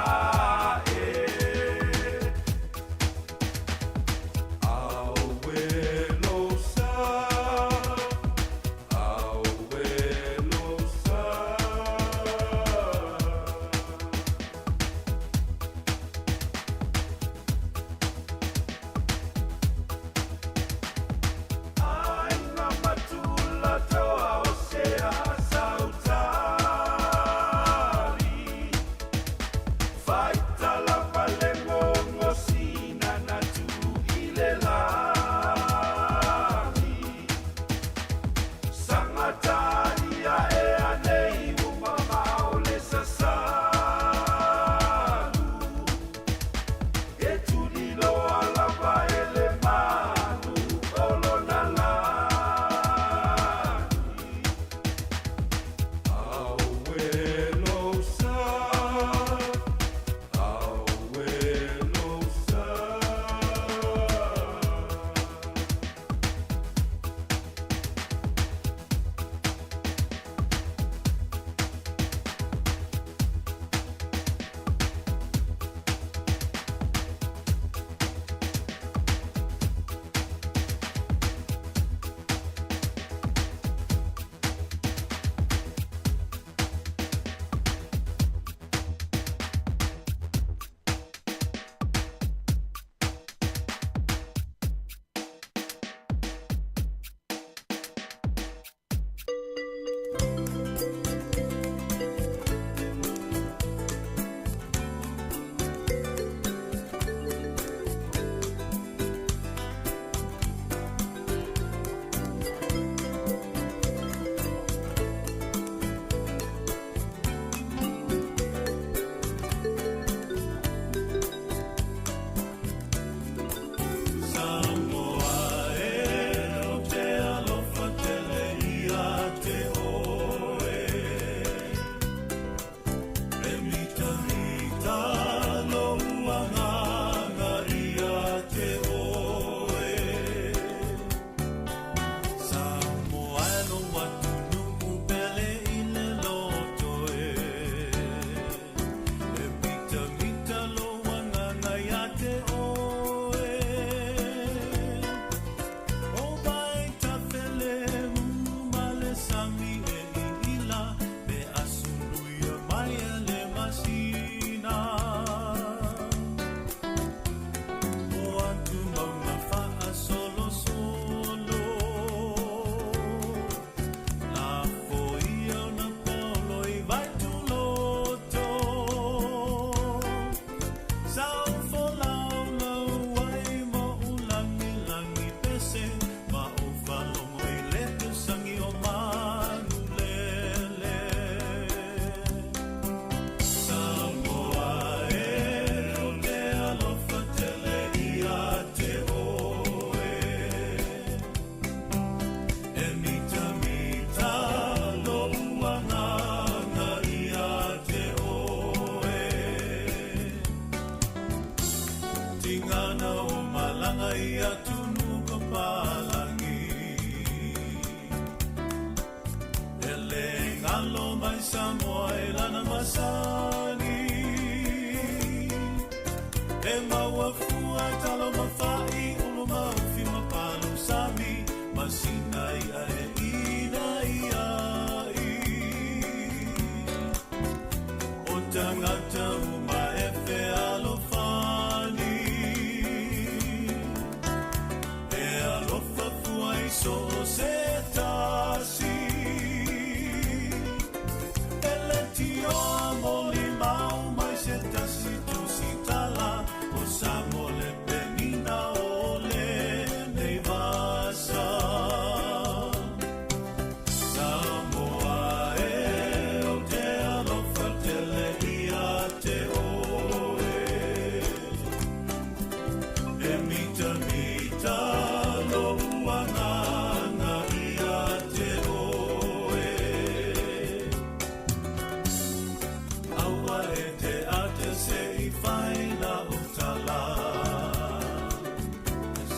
faila o tala.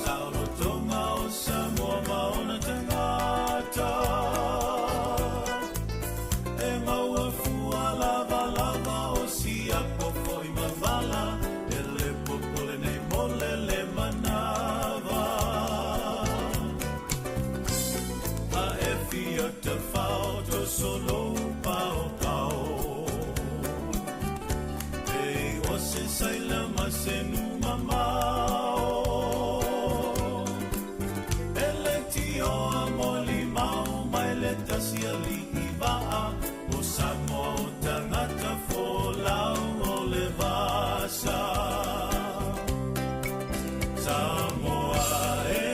Saulo tonga o Samoa maona tangata. E maua fua lava lava o sia popo I mavala. E le popo le nei mole le manava. A e fia te fao to solo pao pao. Se saila masenu mamao ele tio amoli mau mai le tasia li iva o Samoa o tangata folau o le vasa Samoa e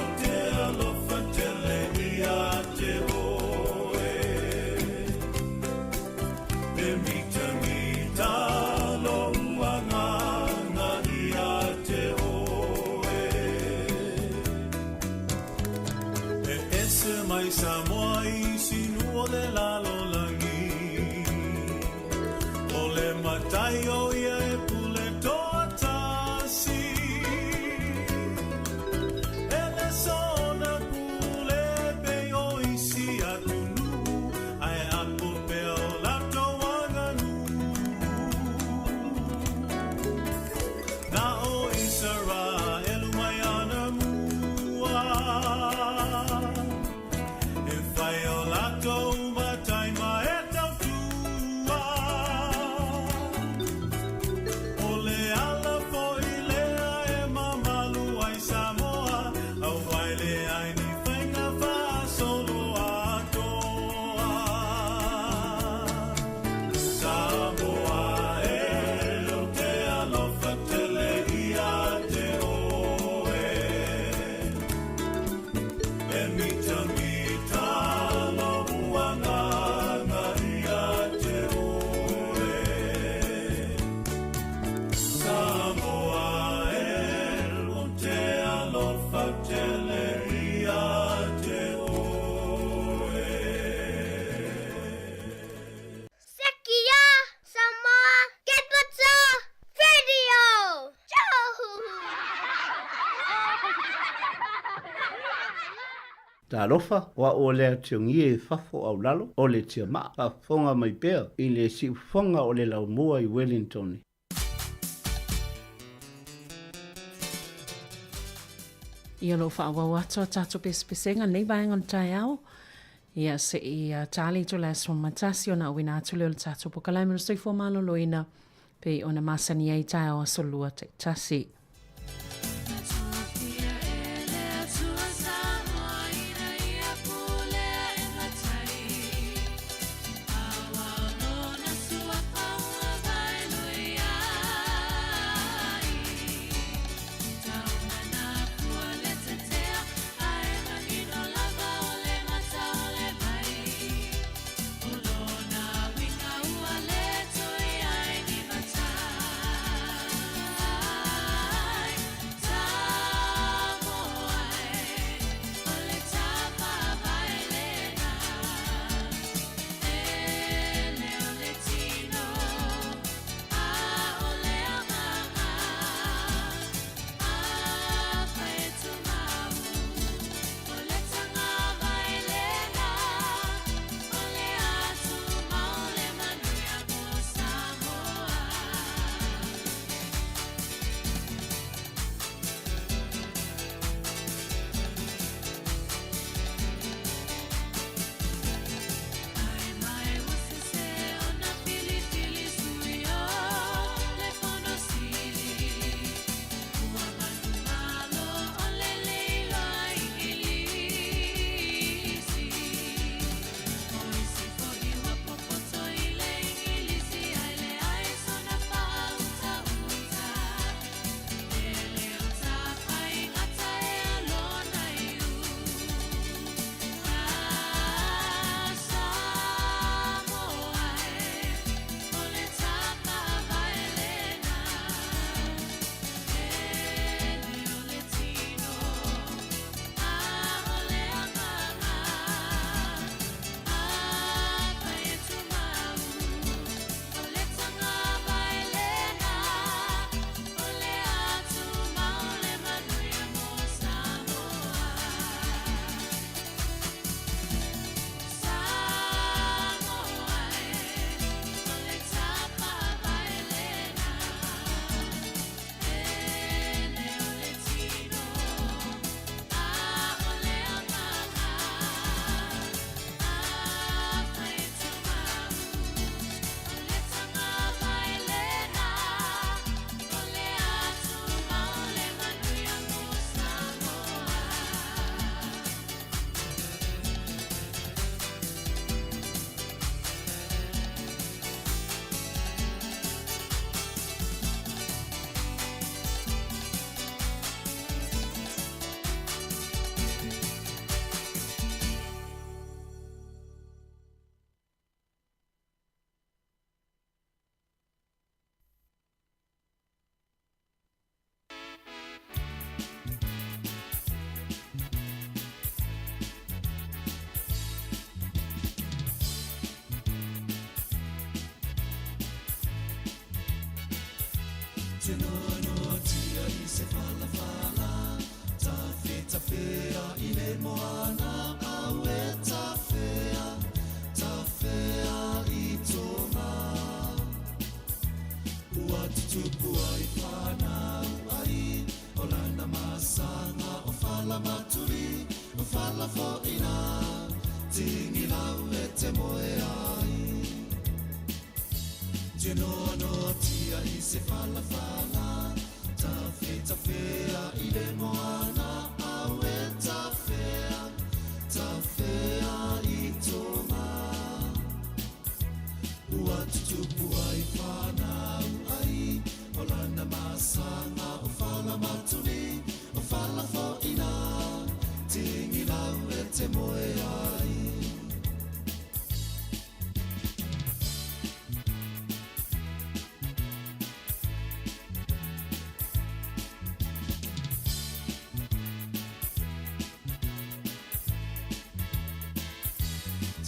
o te alofa tele ia te oe e mita mita mai Samoa I sinua de la lolangi o le matai o ia e pule toa tasi e le sona pule pe o isi atunu ai apu pe o lato wanganu na o isara elumayana mua Ta alofa wa o le tiongi e fafo au lalo o le tia maa pa fonga mai pea I le si fonga o le lau mua I Wellington. Ia lo fa wa wato tato pespesenga nei vaenga tai au. Ia se I tali to la so matasi ona wina to le tato pokalai mo sei fo malo loina pe ona masani ai tai o solua te tasi.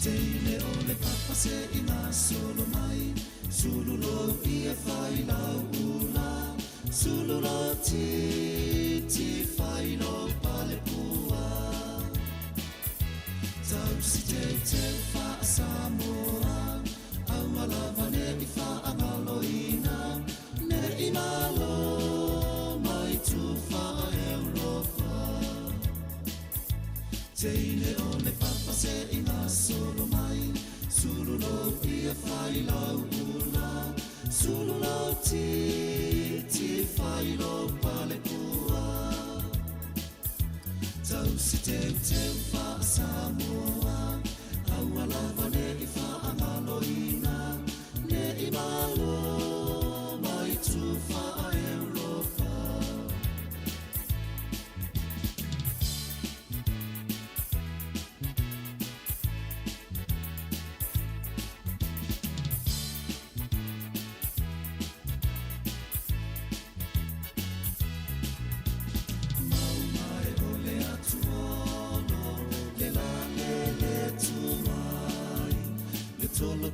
Teile ole papa se ina solo mai Sululo ia fai la ula Sululo ti fai lo pale pua Tau si te fa samoa Au alava ne i fa amaloina Ne imalo mai tu fa Europa Teile ole papa se ina solo mai Sululo ia fai la ula Sululo ti fai lo pale pua Tau si te fa samoa Au alava ne i fa amaloina Ne i malo mai tu fa Europa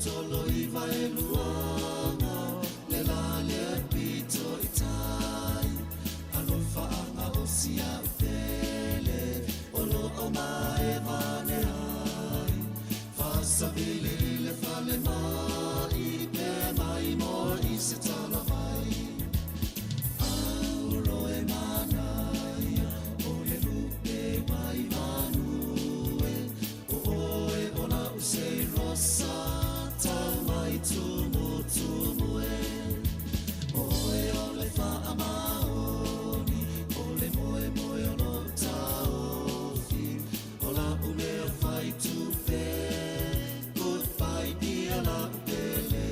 Tolo I vai luanga Le la le pito I tai Alo whaanga o sia upele Olo o mae vane ai Whasavile I le whale mai Pe mai mo I se tala vai Au roe manai O le lupe mai vanue O oe ona use rosa Tumu Oe ole wha maoni Ole moe moe ono taofi Ola ume o whai tupe Goodbye dia la upele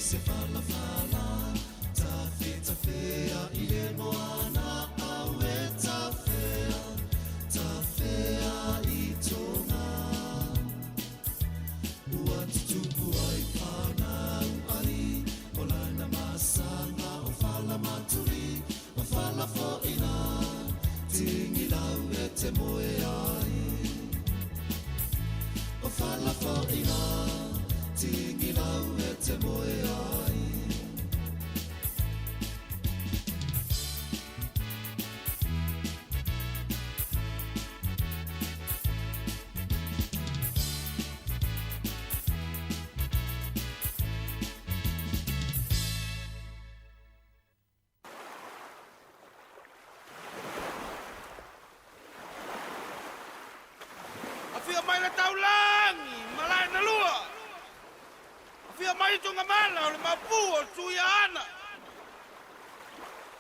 Se fala fala ta fea I le moana au e ta fea I tonga Ua tutupu ai whanau ai O lana masanga o whala maturi O whala foina Tingi lau e te moe ai O whala foina Tingi lau e te moe ai Afia mai na taulangi, malai na lua. Afia mai tunga mana o le mapu o tuia ana.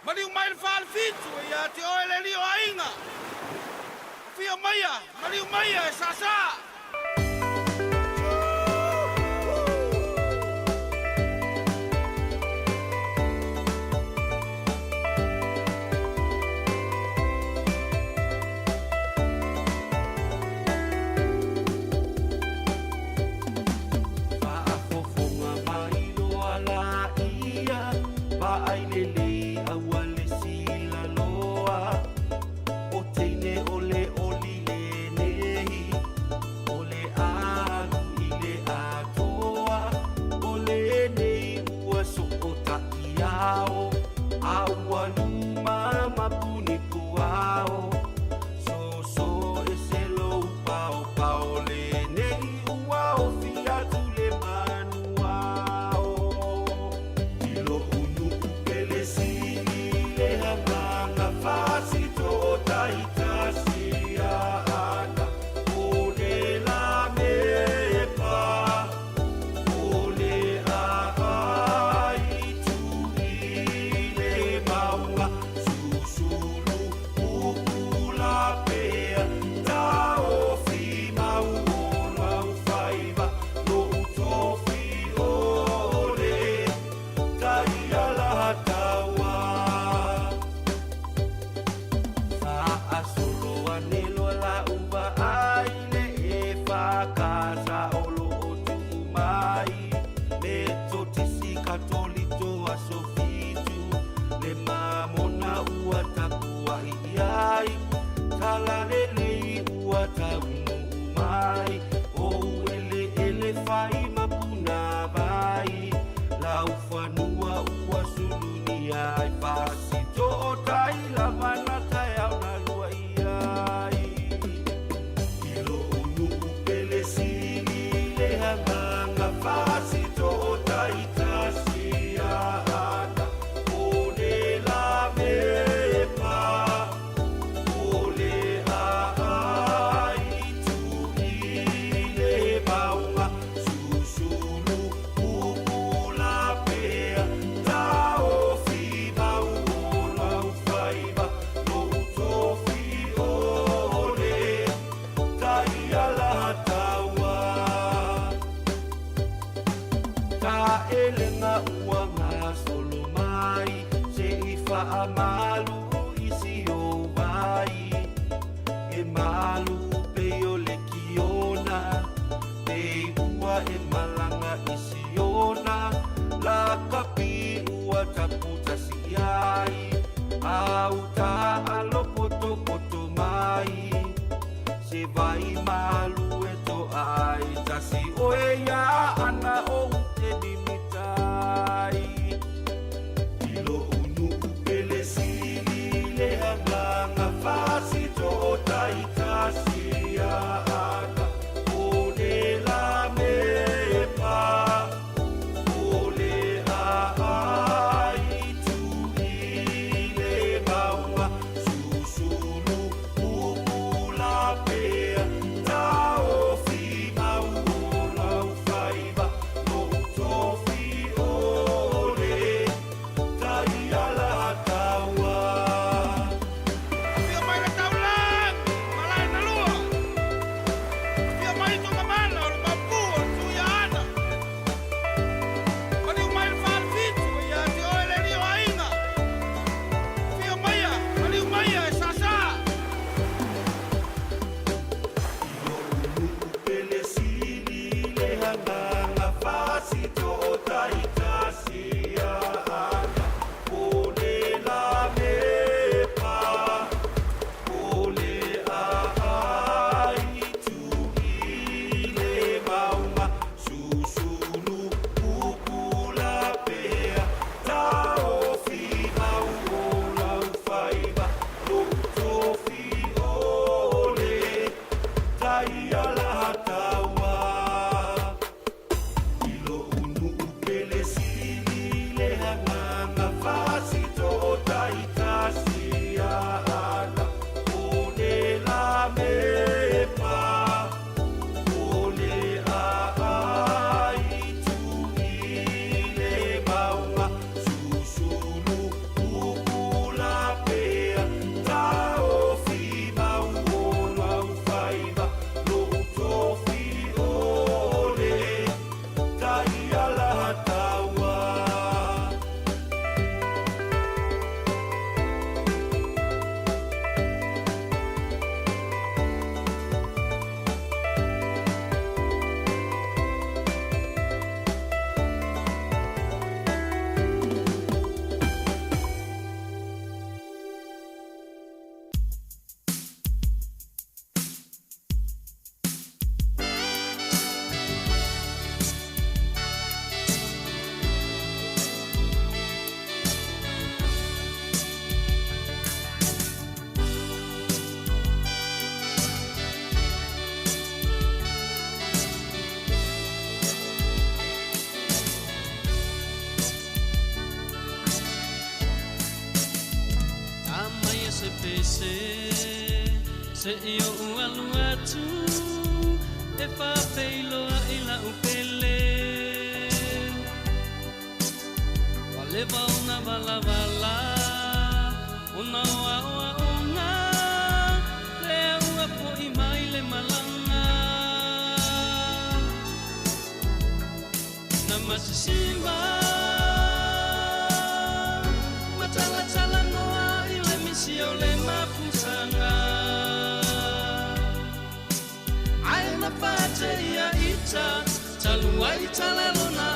Mani mai le whaal fitu e ia te oe le rio ainga. Afia mani mai e sasa. ao Aua luma mapuni kuao So so ese lo pao pao le nei uao fiatu le manuao Ilo unu pele sili le hamanga fasi to taitasi ana Ole la mepa Ole a le maunga susulu ukula pea tao fi maunga ufaiva no utofi ole taiala tawa fa asolo anelo la uva aile e fa casa olo otumai me totisi katolito asofitu le mamona ua takua iai talalele ua taunu mai o ele ele fai mapuna vai la ufanua ua suluni ai pasito o tai la manata ya una lua iai ilo unu pele sili le hamanga pasito o tai tasia ana Ole la mepa Ole a tu ile maunga susulu ukula pea tao fi maunga ufaiva no utofi ole taiala tawa Ta elenga uanga solo mai Se ifa amalu isi o vai E malu peo le kiona Pe ua e malanga isi ona La kapi ua taputa si ai Au ta alo poto poto mai Se vai malu e to ai Tasi oe ya ana o te dimitai Ilo unu pele sili le hamanga fasi to taitasi ana Ole la mepa Ole a fese se io ualua tu e fa peiloa ila upele wale vauna vala vala una wa una le ua po I mai le malanga na masisimba matala tala noa ile misio le mapusanga ai na pate ya ita talua ita le lona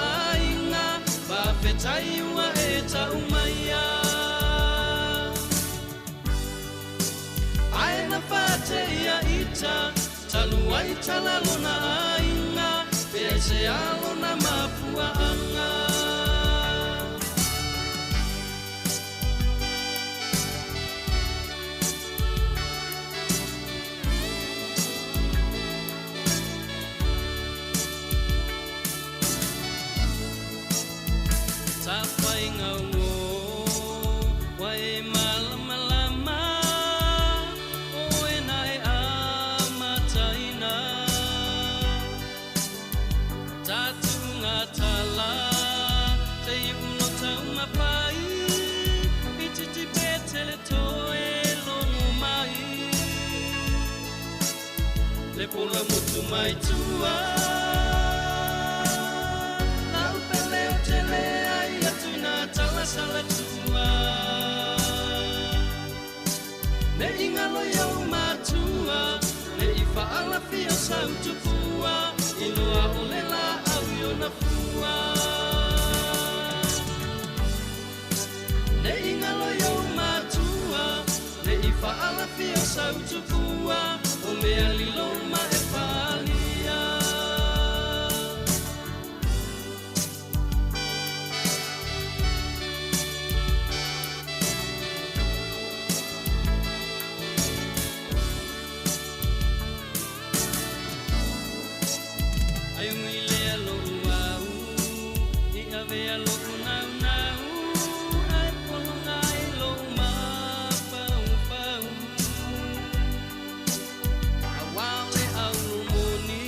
inga ba fetai wa eta umaya ai na pate ya ita talua ita le lona inga pese alona mapua anga Pola mutu mai tua na upele utele ai atuna tala sala tua ne ingalo ya umatua ne ifa ala fia sau tupua iloa olela au yona fua ne ingalo ya umatua ne ifa ala fia sau tupua o mea lilo ma e palia ai mi le alo au I ave alo nau nau ai polonga I lo ma pau pau awale au moni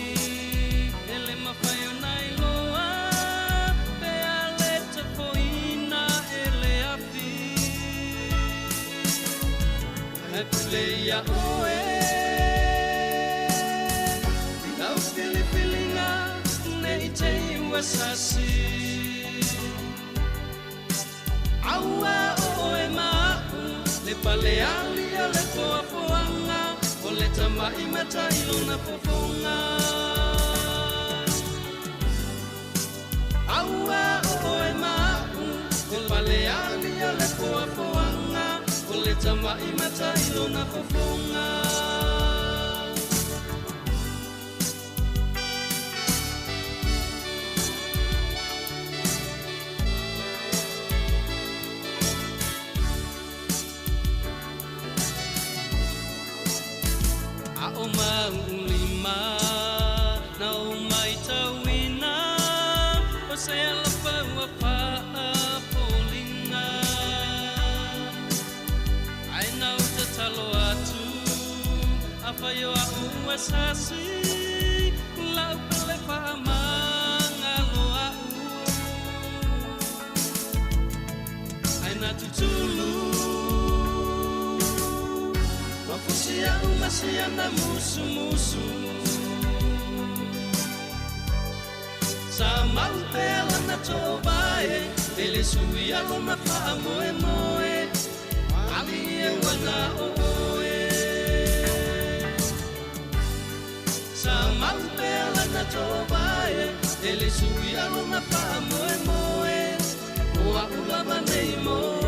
ele mafaio nai loa pe ale te poina ele afi ai pule ya oe au filipilinga ne te wasasi aua oe mau le pale ali le poa poanga o le tamai mata ilona fofonga aua oe mau o pale ali le poa poanga o le tamai mata ilona fofonga o maulima na o mai tauina o se ala paua paa polinga ai nau te talo atu a whaio a ua sasi la upele paa manga loa ai na tutulu Mafusia umasia na musu musu Sama upela na tobae Ele sui alo na faa moe moe Ali e wana oe Sama upela na tobae Ele sui alo na faa moe moe Oa ulaba nei moe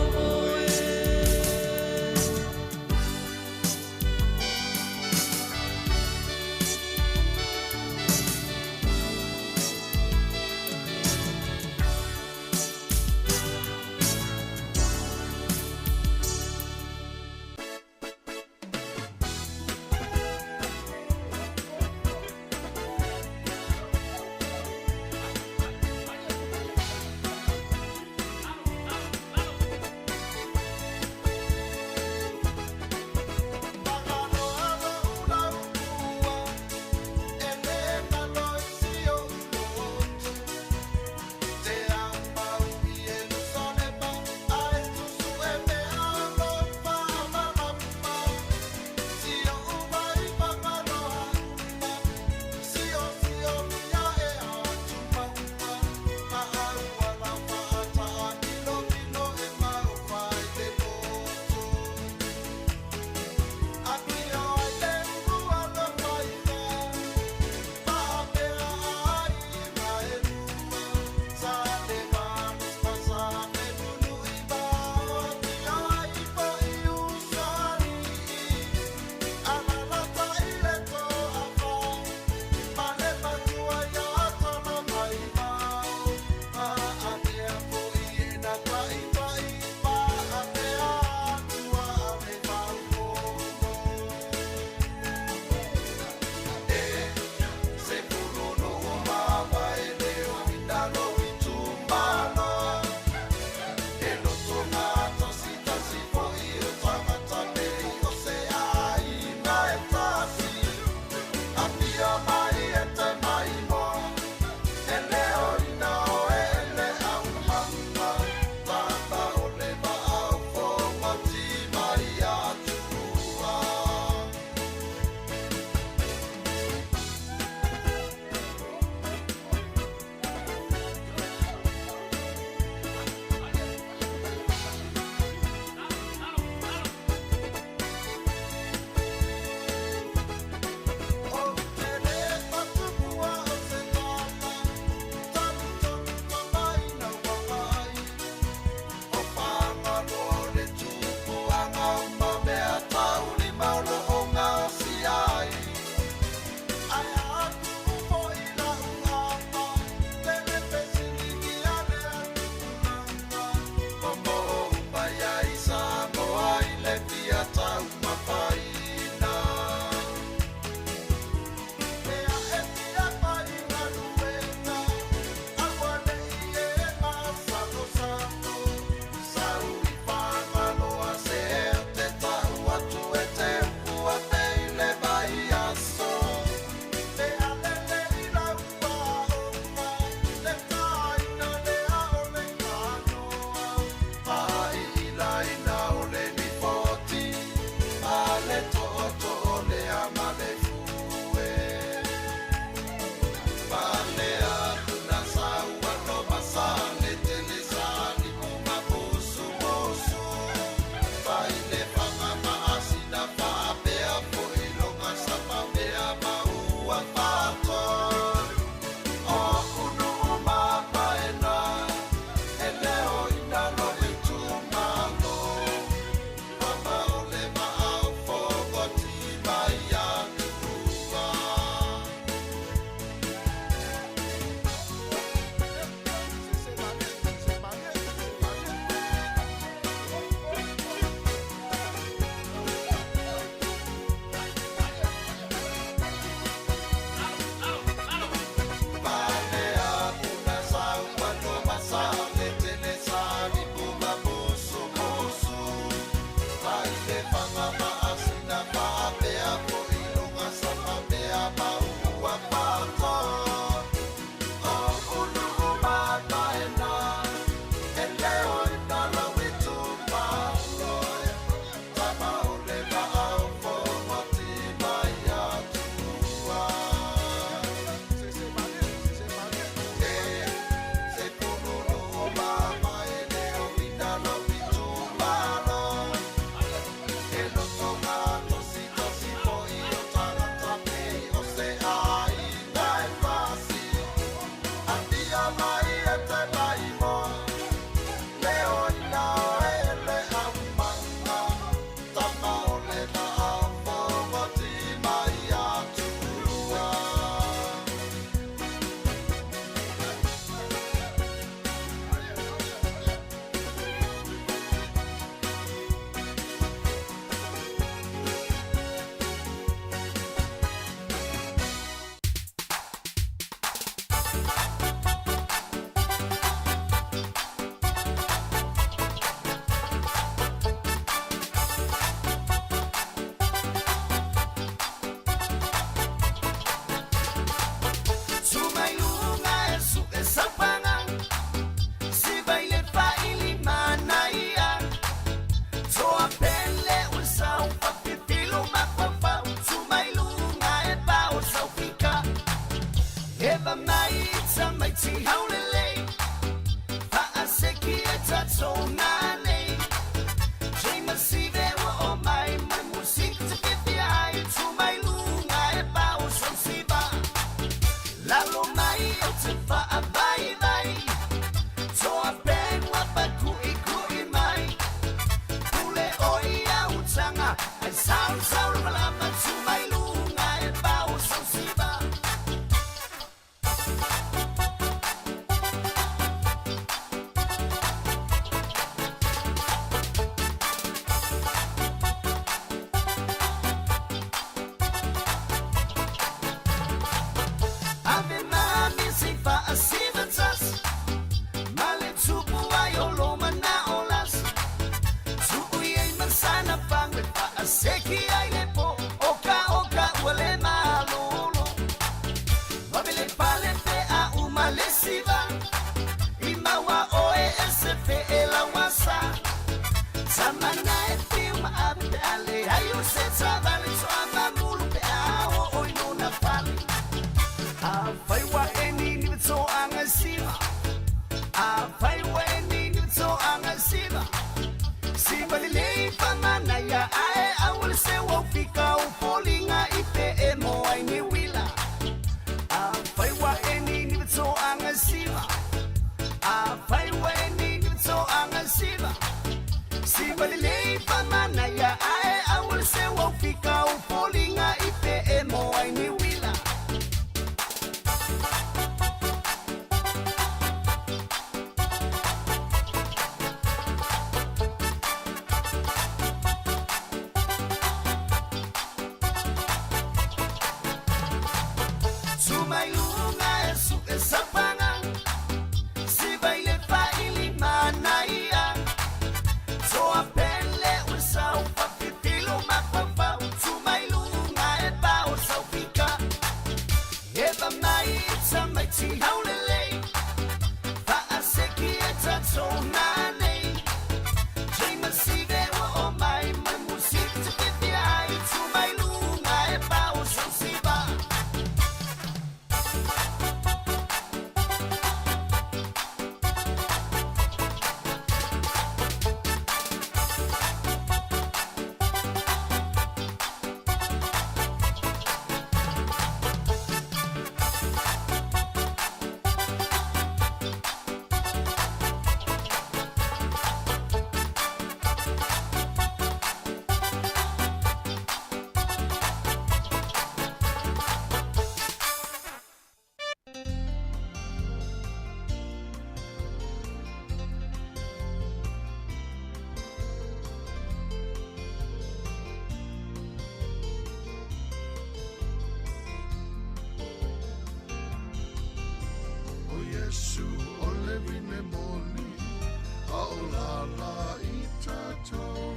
lala i tātou.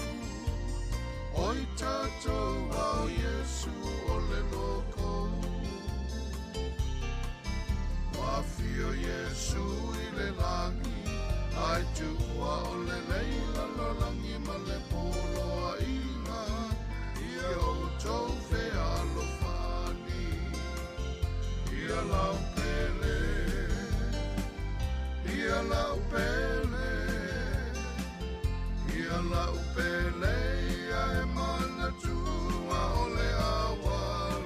Oi tātou au Yesu o le loko. Wafio Yesu i le langi, ai tua o le leila lo langi ma le polo a inga. Ia o tau whea lo whani, ia lau pele, ia lau pele, ia lau pele, ia e mana tua o le awa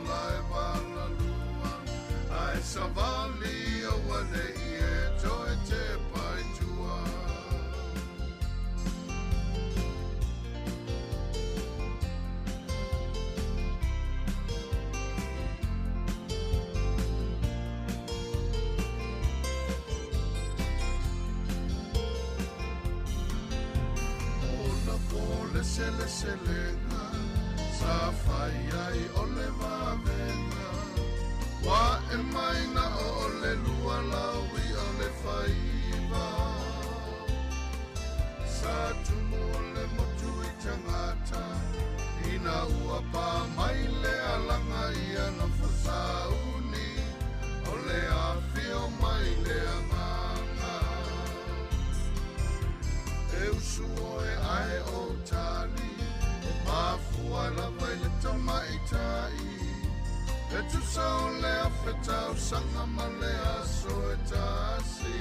la e wala lua. Ai savali o wane i e toe te pai tua. Sele selenga, sa fai ai o le wawenga. Wa e maina o le lua laui o le whaiva. Sa tumu o le motu i tangata, ina ua pa mai le alanga ia na whasauni, o le awhio mai le anganga. E usu o e ai o tali, e mafua la vai le tamaitai. E tu sao le awhetau sanga ma le aso e tasi.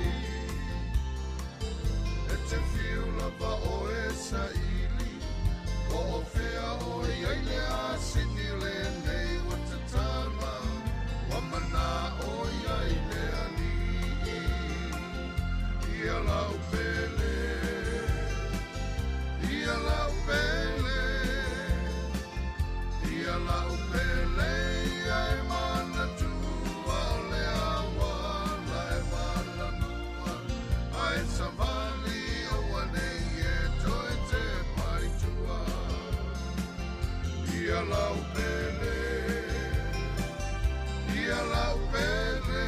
E te fiu lava o e saili, o o fea o e aile asini le nei wa te tala, wa mana o e aile ali. Ia lau pele, ia lau pele, ia lau pele, ia e mana tua o le awa, la e wala nua. Ai savali o wane e toe te pai tua. Ia lau pele, ia lau pele,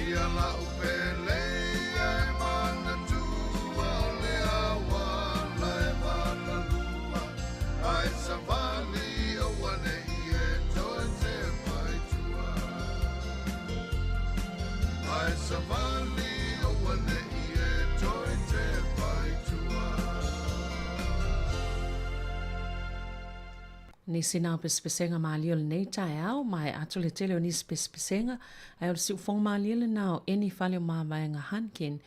ia lau pele, ia e mana tua o le awa, la e wala nua. Ai savali o wane e toe te pai tua. Ai savali o wane e toe te pai tua. Ni sina pespesenga malio le nei tai au, mai atu le tele o ni pespesenga, ai o le siu fong malio le nao, eni fale o mawaenga hankin,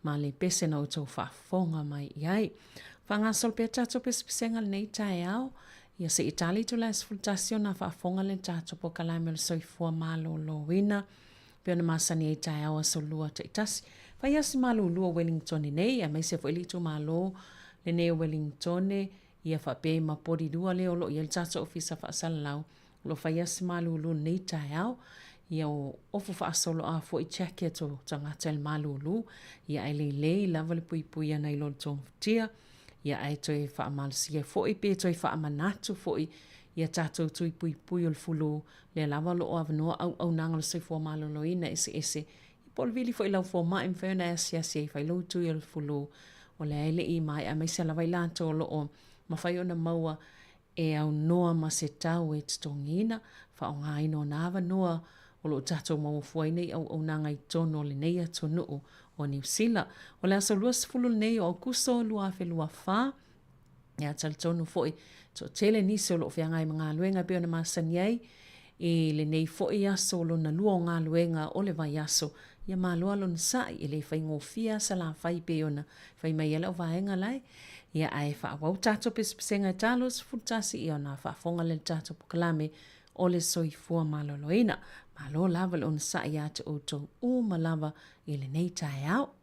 ma le pese na utou whafonga mai iai. Whanga sol pe tato pespesenga le nei tai au, ia se itali tu la esfultasio na whafonga le tato po kalame le soifua malo lo wina, pe ona masani e tai au aso lua te itasi. Whai asi malo lua Wellington nei, a mai se fo elitu malo le nei Wellington ia whape ma pori dua leo lo ia le tato ofisa whaasalau, lo whai asi malo lu nei tai au, ia o ofu whaasolo a fo i chake to tangata el malo lu, ia ai lei lava le pui pui ana i lo tong tia, ia ai toi whaamalsia fo i pe toi whaamanatu fo i, ia tato tui pui pui o le fulu, le lava lo o avanoa au nanga le soifua malo lo ina ese, i polvili fo i lau fo ma imwhena asi whai lo tui o le fulu, o le aile i mai a meisa lava i lato lo o, ma whai ona maua e au noa ma se tau e titongina, wha o ngā ino nāwa noa o lo tato maua fuai nei au nanga i tono le nei a tonu o New Zealand. O le asa lua sifulu nei o kuso lua fe lua wha, ia tal tonu foi, to tele nisi o lo whiangai mga luenga pe o na masani ai, e le nei foi aso o lo na lua o ngā luenga o le vai aso, ia malua lo nsai e le whai ngofia sa la whai pe o na whai mai ala o vaenga lai, ia ai wha wau tato pesenga talos futasi i o na wha fonga le tato pokalame o le soifua maloloina. Malo lava le nsai ate o tong o malava i le nei tai au. Oh,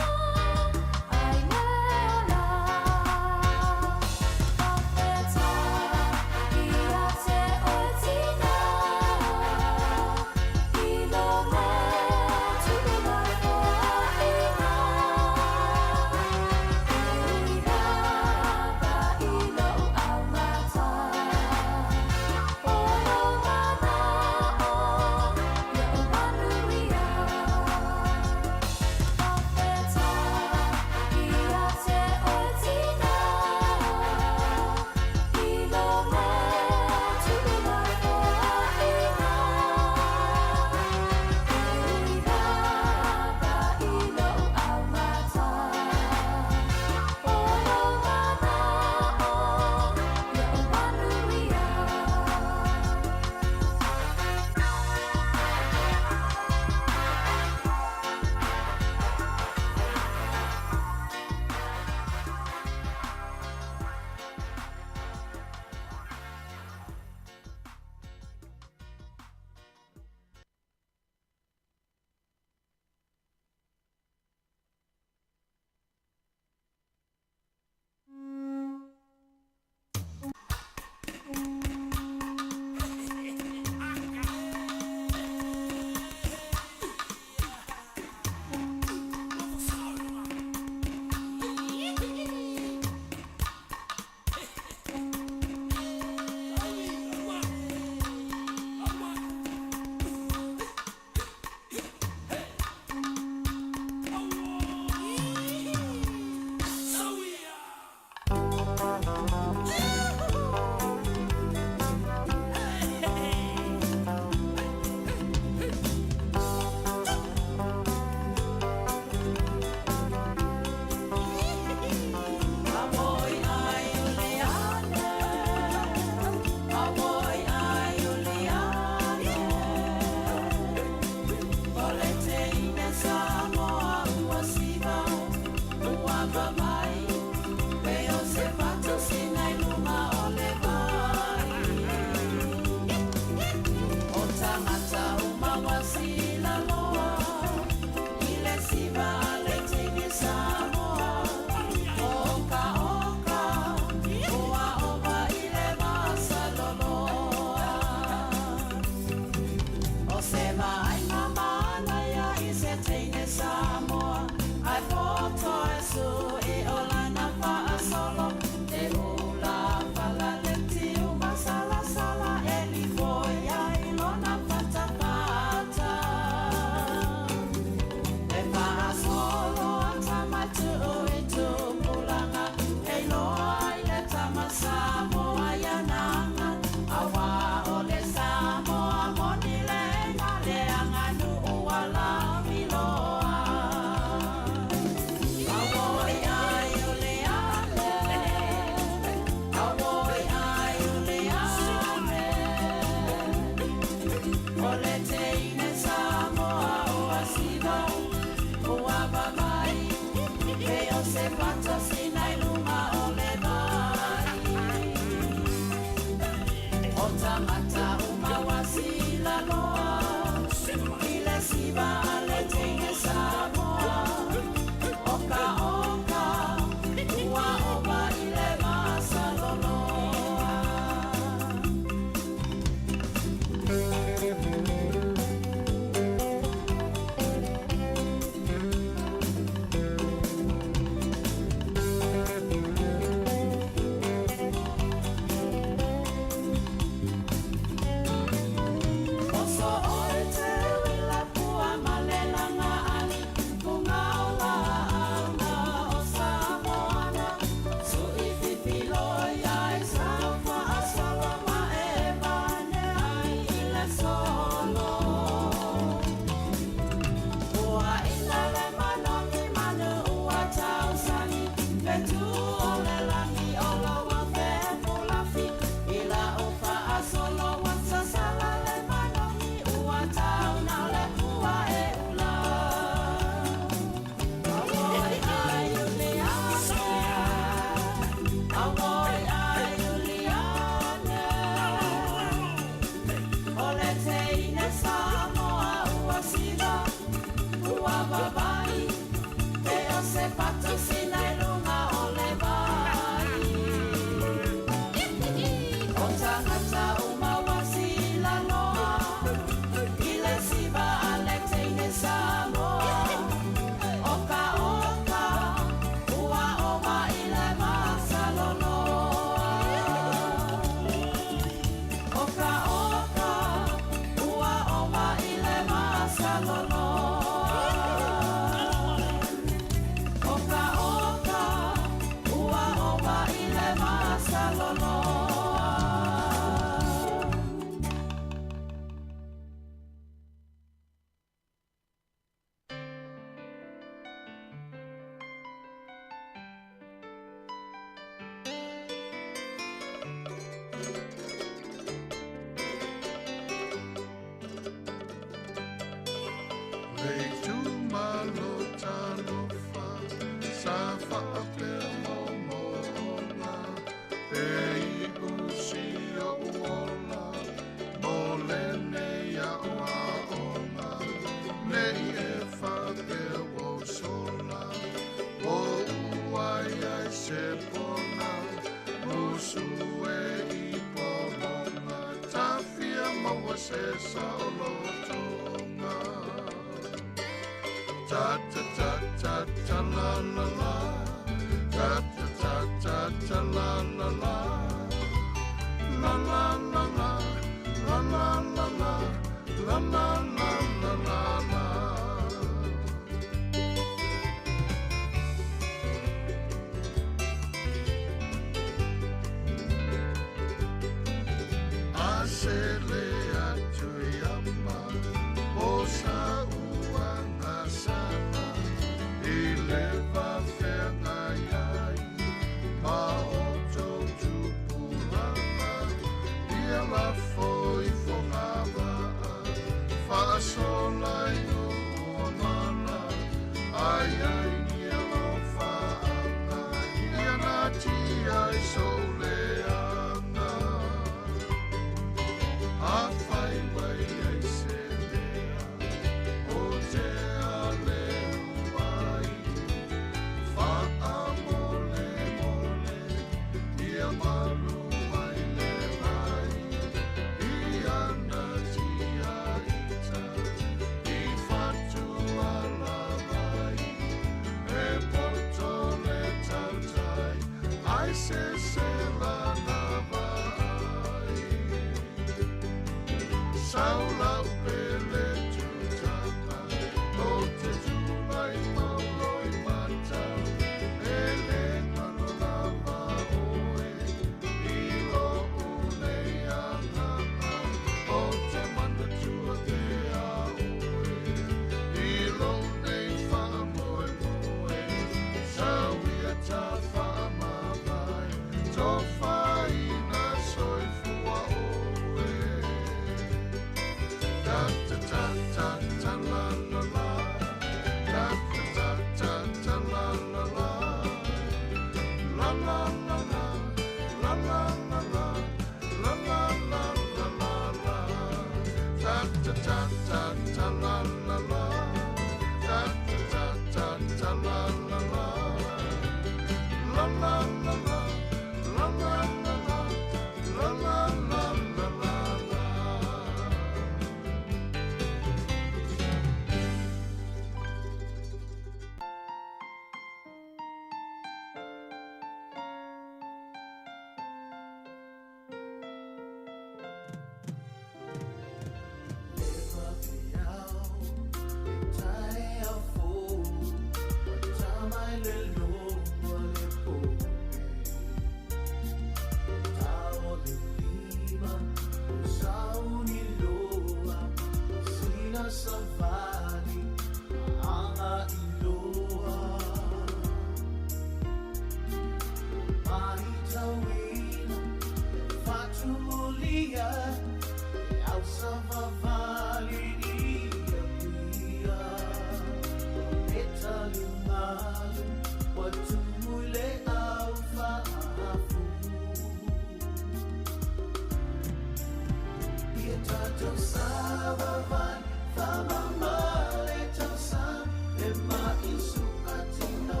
Fama male tau sam, e mai suka tino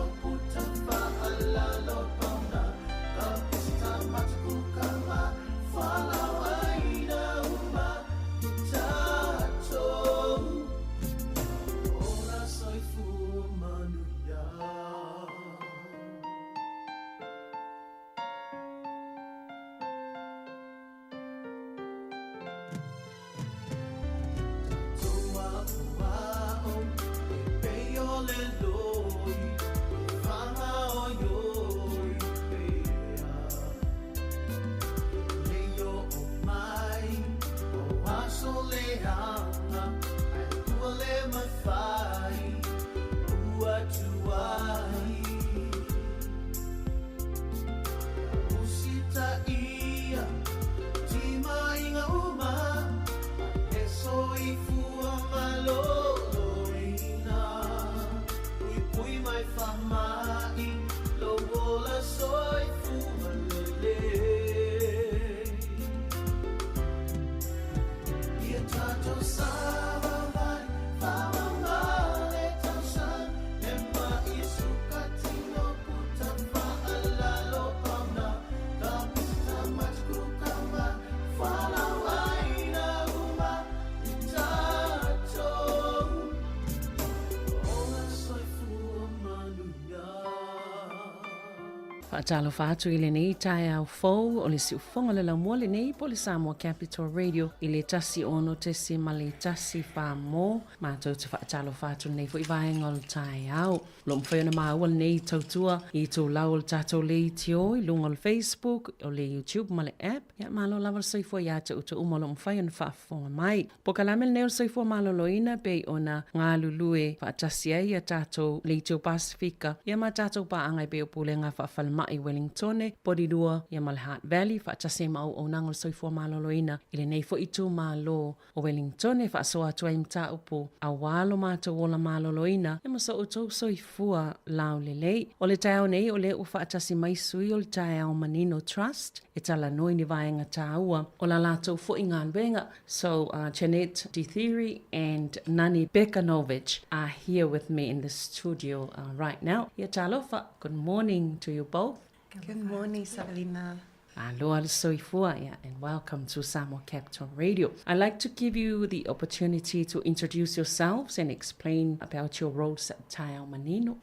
Talo fatu ile nei tai au fou o le siufonga le la mole nei po le Samoa Capital Radio ile tasi ono tesi ma le tasi fa mo ma tau te talo fatu nei fo i vaenga o tai au lo mwhena maua nei tautua i tau lau le tatou le itio i lunga le Facebook o le YouTube ma le app ya malo lava soifua ya te uta uma lo mwhena whaafonga mai po kalamel neo soifua malo loina pe ona ngā lulue whaatasi ai a tatou le itio Pasifika ya ma tatou pa angai pe o pule ngā whaafalma i Wellingtone, Porirua, ia ma le Heart Valley, whaatase mau o nangol soifua maloloina, i le nei fo i tū malo o Wellingtone, whaasoa atua i mta upo, a walo mātou ola maloloina, ia ma so o tau soifua lau le lei. O le tau nei, o le u whaatase mai sui o le tau Manino Trust, e tala noi ni vaenga tāua, o la lātou fo i ngā luenga. So, Jeanette Dithiri and Nani Bekanovich are here with me in the studio right now. Ia talofa, good morning to you both. Good morning, Sabrina. Aloha le soifua, yeah, and welcome to Samoa Capital Radio. I'd like to give you the opportunity to introduce yourselves and explain about your roles at Tai Ao Manino.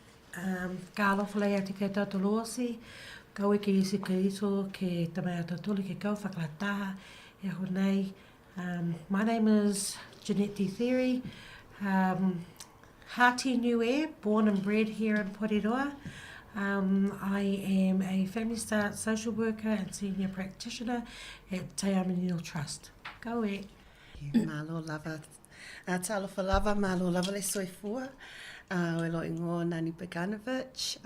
Ka alofa lei ati ke tautoloasi, kau e ke isi ke iso ke tamai atautoli ke kau whakalataha e ho nei. My name is Jeanette Dithiri, Hati Niue, born and bred here in Porirua. I am a Family Start social worker and senior practitioner at Te Ao Manino Trust. Go e. Malo lava. Talofa lava, malo lava le soifua. O elo ingo Nani Bekanovich.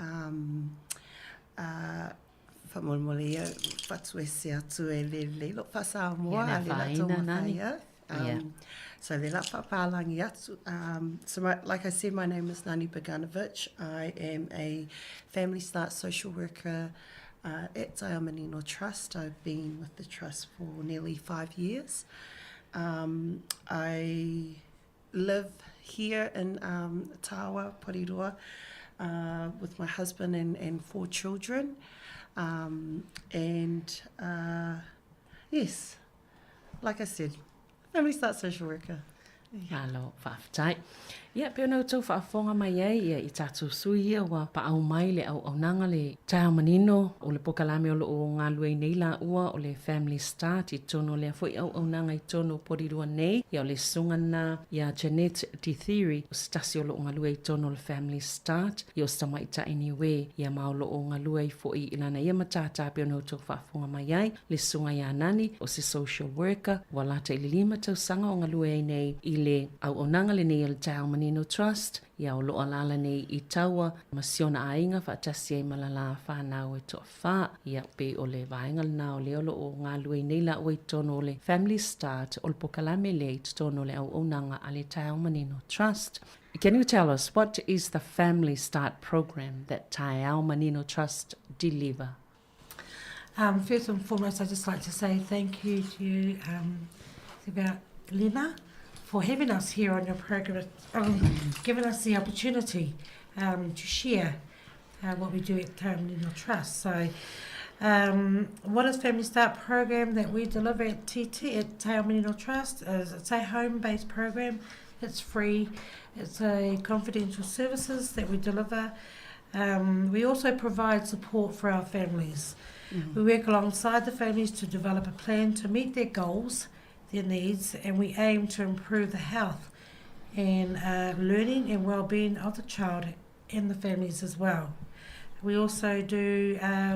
Whamolmolia, whatuese atu e le lo whasa moa, le la tonga whaia. So le la whapalangi atu. So like I said, my name is Nani Bekanovich. I am a Family Start social worker at Te Ao Manino Trust. I've been with the trust for nearly 5 years. I live here in Tawa, Porirua, with my husband and 4 children. Yes, like I said, Family Start social worker. Alo, whaafitai. Ia, peo nau tau whaafonga mai ai, ia i tātou sui ia wa pa au mai le au nanga le Tai Ao Manino, o le pokalame o lo o ngā luei nei la ua, o le Family Start, i tono lea foi au nanga i tono Porirua nei, ia o le sungana, ia Jeanette Dithiri, o stasi o lo o ngā luei i tono le Family Start, ia o stama i ta iniwe, ia ma o lo o ngā luei foi ilana ia matata, peo nau tau whaafonga mai ai, le sunga ia Nani, o se social worker, walata i le 5 tau sanga o ngā luei nei, i le au nanga le nei o le Tai Ao Manino Trust, ia o loa lala nei i taua, masiona ainga whaatasi ai malala whanau e toa wha, ia pe o le vaenga lana o leo lo o ngā luei nei la o i tono le Family Start, o le pokalame le i tono le au nanga a le Tai Ao Manino Trust. Can you tell us, what is the Family Start program that Tai Ao Manino Trust deliver? First and foremost, I'd just like to say thank you to Lena for having us here on your program, giving us the opportunity to share what we do at Te Ao Manino Trust. So, what is Family Start program that we deliver at TT at Te Ao Manino Trust? It's a home-based program. It's free. It's a confidential services that we deliver. We also provide support for our families. We work alongside the families to develop a plan to meet their goals, their needs, and we aim to improve the health and learning and well-being of the child and the families as well. We also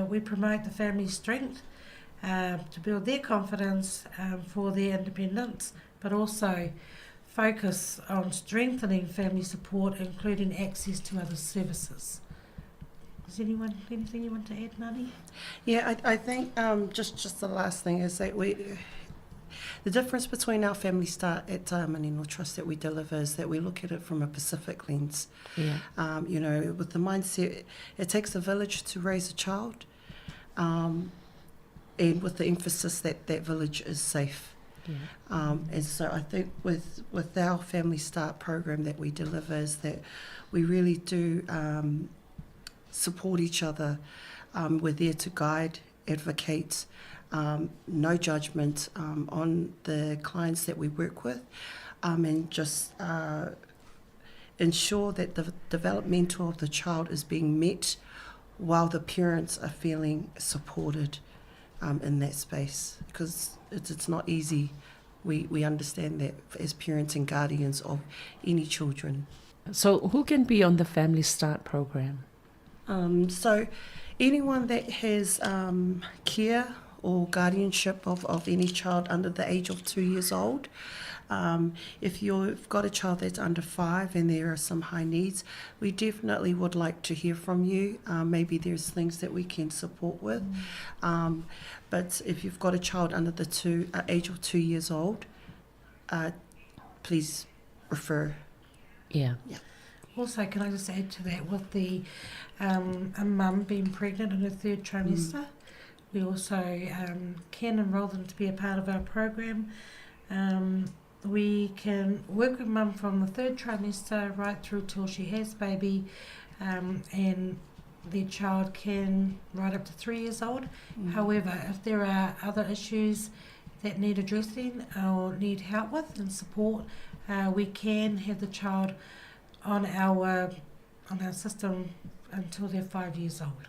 we promote the family's strength to build their confidence for their independence, but also focus on strengthening family support, including access to other services. Is anything you want to add, Nani? Yeah, I think just the last thing is that the difference between our Family Start at Manino Trust that we deliver is that we look at it from a Pacific lens. Yeah. You know, with the mindset, it takes a village to raise a child, and with the emphasis that that village is safe. Yeah. And so I think with our Family Start program that we deliver is that we really do support each other. We're there to guide, advocate, no judgment on the clients that we work with, and just ensure that the developmental of the child is being met while the parents are feeling supported in that space, because it's not easy. We understand that as parents and guardians of any children. So who can be on the Family Start program? So anyone that has care or guardianship of any child under the age of 2 years old. If you've got a child that's under 5 and there are some high needs, we definitely would like to hear from you. Maybe there's things that we can support with. But if you've got a child under the age of 2 years old, please refer. Yeah. Also, can I just add to that, with the a mum being pregnant in her 3rd trimester, we also can enrol them to be a part of our program. We can work with mum from the 3rd trimester right through till she has baby, and their child can right up to 3 years old. However, if there are other issues that need addressing or need help with and support, we can have the child on our system until they're 5 years old.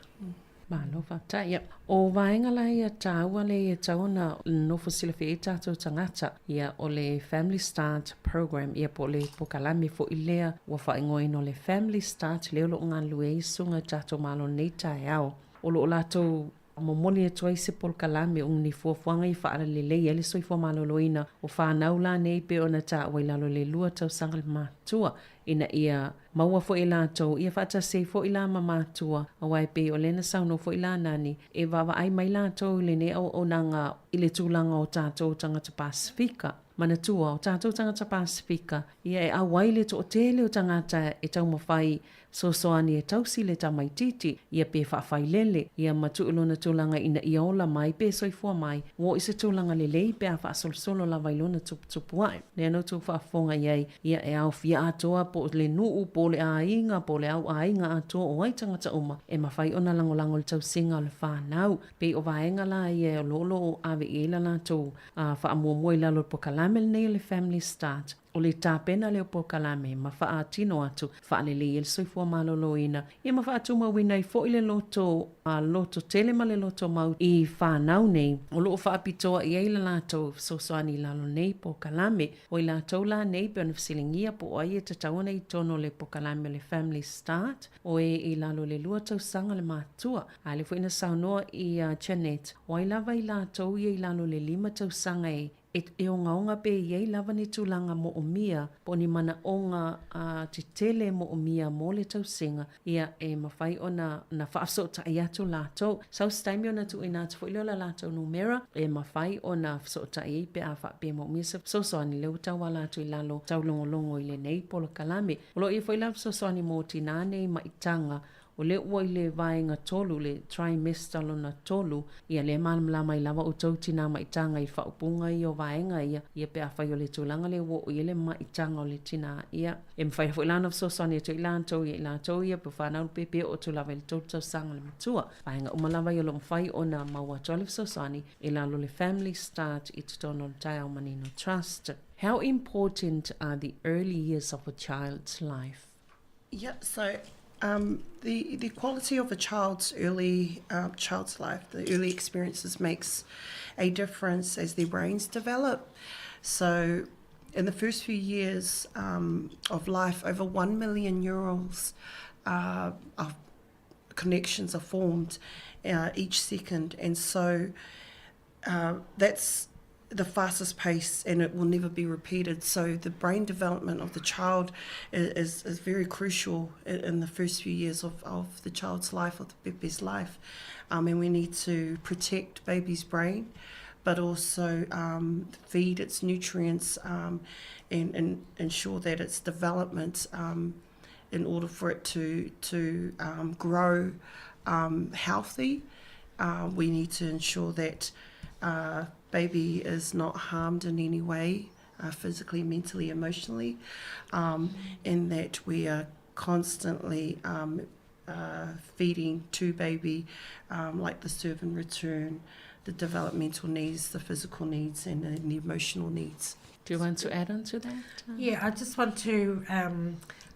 Malofa, ia. O vaenga la ia tāua le ia tauna no fosila fe tātou tangata ia o le Family Start program ia po le pokalami fo ilea wa whaingoe no le Family Start leo lo ngā lue sunga tātou malo nei tae au. O lo latou momoli e toi se pol kalame ni fuafuanga I whaara le lei ele soi fua maloloina o whanau la nei pe ona ta wai lalo le lua tau sanga le mātua ina ia maua fo I lātou ia whata se fo I la mātua a wai pe o lena sauno fo I la nani e wawa ai mai lātou le ne o nanga I le tūlanga o tātou tangata Pasifika manatua o tātou tangata Pasifika ia e awai le to o tele o tangata e tau mawhai soani e tausi le tamaititi ia pe whawhai lele ia matuulona tūlanga ina ia ola mai pe soifua mai wo isa tūlanga le lei pe a whaasolsolo la wailona tupu ai ne anō tū whaafonga iai ia e au fia atoa po le nuu po le ainga po le au ainga atoa o ai tangata uma e mawhai ona langolango le tausinga o le whanau pe o vaenga la ia o lolo o ave ela la tō whaamuamua I lalo po kalamel nei le Family Start o le tāpena leo po kalame ma wha tino atu wha le el soifua maloloina ia ma wha atu mawina I fo I le loto tele ma le loto mau I whanau nei o loo wha apitoa I eila lato soani lalo nei po kalame o I lato la nei pe ona fisilingia po ai e tatauna I tono le po kalame le Family Start o I lalo le lua tau sanga le mātua a le fo ina saunoa I Janet o ai lava I lato I lalo le 5 tau sanga e o ngaonga pe iei lava ni tūlanga mo o mia po ni mana onga te tele mo o mia mo le tausinga ia e mawhai o na whaaso ta i atu lato sau staimi o na tu ina tu fwilio la lato numera e mawhai o na whaso ta i pe a wha pe mo mia so soani leo tau ala tu I lalo tau longo I le nei polo kalame ulo I fwilio so soani mo tinane I maitanga o le ua I le vaenga tolu, le trimester lona tolu, ia le malamlama I lava o tau tina maitanga I whaupunga I o vaenga ia pe a whai o le tūlanga le ua o ia le maitanga o le tina ia. E mwhai hafo ilana so sani to ilantou ia pe whanau pepe o tu lava le tau tau sanga le matua. Vaenga umalava I lo mwhai o na maua tolif so sani I lalo le Family Start I tutono le tai au Manino Trust. How important are the early years of a child's life? Yeah, so the quality of a child's life, the early experiences makes a difference as their brains develop. So in the first few years of life, over 1 million neurals of connections are formed each second. And so that's the fastest pace, and it will never be repeated. So the brain development of the child is very crucial in the first few years of the child's life, of the baby's life. And we need to protect baby's brain, but also feed its nutrients and ensure that its development, in order for it to grow healthy, we need to ensure that baby is not harmed in any way, physically, mentally, emotionally, and that we are constantly feeding to baby, like the serve and return, the developmental needs, the physical needs, and the emotional needs. Do you want to add on to that? Yeah, I just want to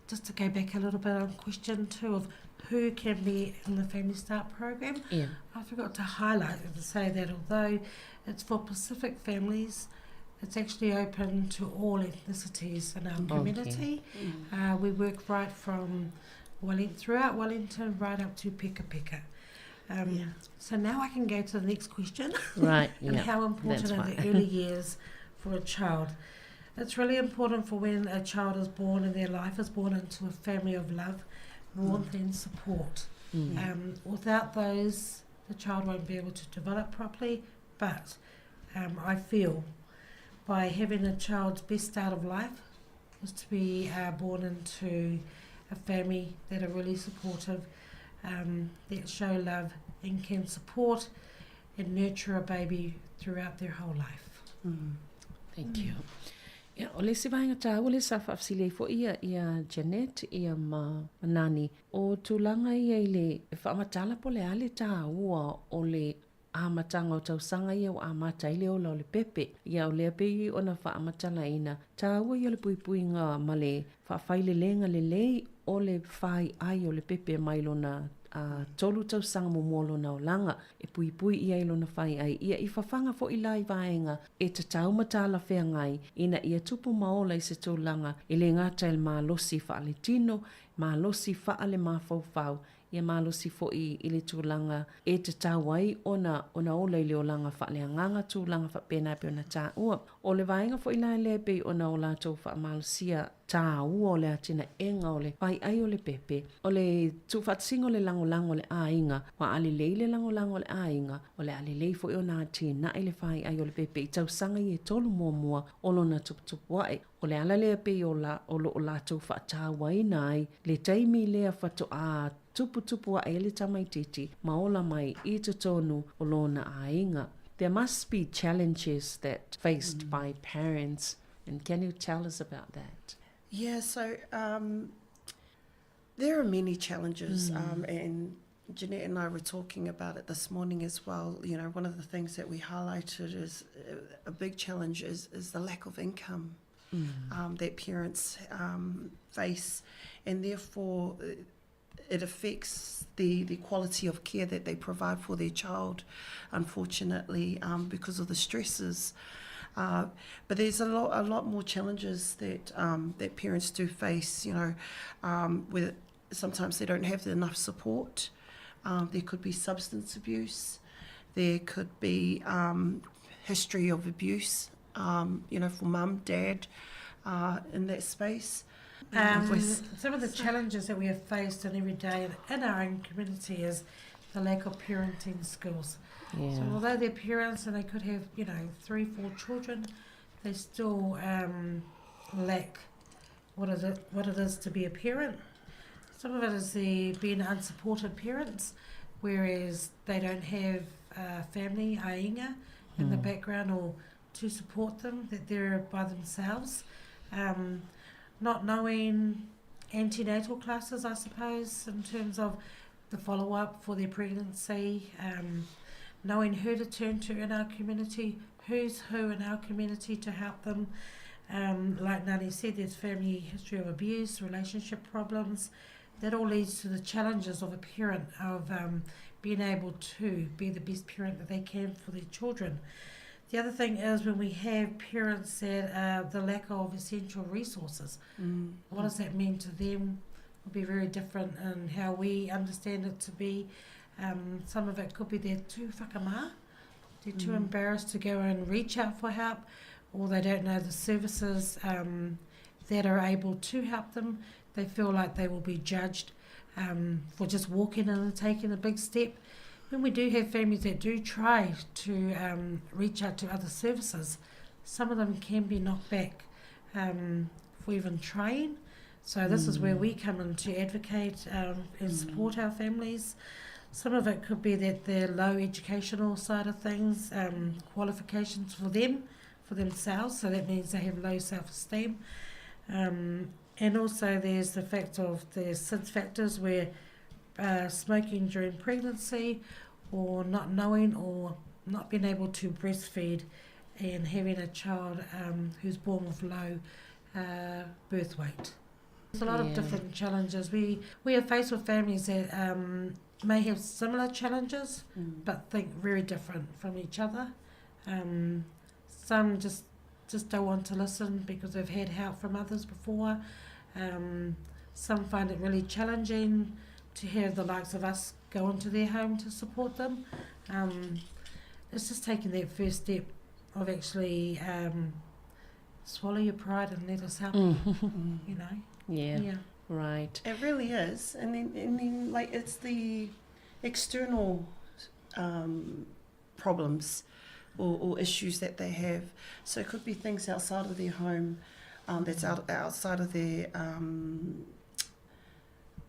just to go back a little bit on question 2 of who can be in the Family Start program. Yeah. I forgot to highlight and say that although it's for Pacific families, it's actually open to all ethnicities in our community. Okay. We work right from throughout Wellington right up to Peka Peka. So now I can go to the next question. Right, and yeah, how important are the early years for a child? It's really important for when a child is born and their life is born into a family of love, warmth and support. Without those, the child won't be able to develop properly, but I feel by having a child's best start of life is to be born into a family that are really supportive, that show love and can support and nurture a baby throughout their whole life. Thank you. Ia, o le se vainga tā o le sa whaafsile fo ia Janet, ia Nani, o tūlanga ia i le whaamatala po le ale tā ua o le amatanga o tausanga ia o amata ile o le pepe. Ia o le ape o na whaamatala ina. Tā ua ia le puipuinga ma le whaafai lenga le lei o le whai ai o le pepe mailo na tolu tausanga momolo na o langa e pui ia ilo na whai ai ia I whawhanga fo I lai vaenga e te taumatala whea ngai ina ia tupu maola I se tūlanga I le ngata il malosi whaale tino, malosi whaale mawhauwhau ia malosi fo I le tūlanga e te tauai ona ola I le o langa whaale anganga tūlanga whapena pe ona tā ua. O le vaenga fo I lai le pe ona o lātou wha malosia tā ua o le atina enga o le whai ai o le pepe. O le tūwhatsingo le lango le ainga, wa ale lei le lango le ainga, o le ale lei fo I ona atina I le whai ai o le pepe I tausanga I e tolu mua o lona tuputupu wae. O le ala lea pe o lātou whaatawai nai, le taimi lea whato a tuputupu wa ele tamaititi, maola mai I te tonu o lona ainga. There must be challenges that faced by parents, and can you tell us about that? Yeah, so there are many challenges, and Jeanette and I were talking about it this morning as well. You know, one of the things that we highlighted is a big challenge is the lack of income that parents face, and therefore it affects the quality of care that they provide for their child, unfortunately, because of the stresses. But there's a lot more challenges that that parents do face, you know, where sometimes they don't have enough support. There could be substance abuse. There could be history of abuse, you know, for mum, dad, in that space. Some of the challenges that we have faced in every day in our own community is the lack of parenting skills. Yeah. So although they're parents and they could have, you know, 3-4 children, they still lack what it is to be a parent. Some of it is being unsupported parents, whereas they don't have family, ainga, in the background or to support them, that they're by themselves. Not knowing antenatal classes, I suppose, in terms of the follow-up for their pregnancy, knowing who to turn to in our community, who's who in our community to help them. Like Nani said, there's family history of abuse, relationship problems. That all leads to the challenges of a parent of being able to be the best parent that they can for their children. The other thing is when we have parents that the lack of essential resources, what does that mean to them? Will be very different in how we understand it to be. Some of it could be they're too whakamā, they're too embarrassed to go and reach out for help, or they don't know the services that are able to help them. They feel like they will be judged for just walking in and taking a big step. When we do have families that do try to reach out to other services, some of them can be knocked back for even trying. So this is where we come in to advocate and support our families. Some of it could be that they're low educational side of things, qualifications for themselves, so that means they have low self-esteem. And also there's the fact of the SIDS factors where smoking during pregnancy, or not knowing or not being able to breastfeed, and having a child who's born with low birth weight. There's a lot of different challenges. We are faced with families that may have similar challenges but think very different from each other. Some just don't want to listen because they've had help from others before. Some find it really challenging to have the likes of us go into their home to support them. It's just taking that first step of actually swallow your pride and let us help you, you know. Yeah. Right. It really is. And then like it's the external problems or issues that they have. So it could be things outside of their home, that's outside of their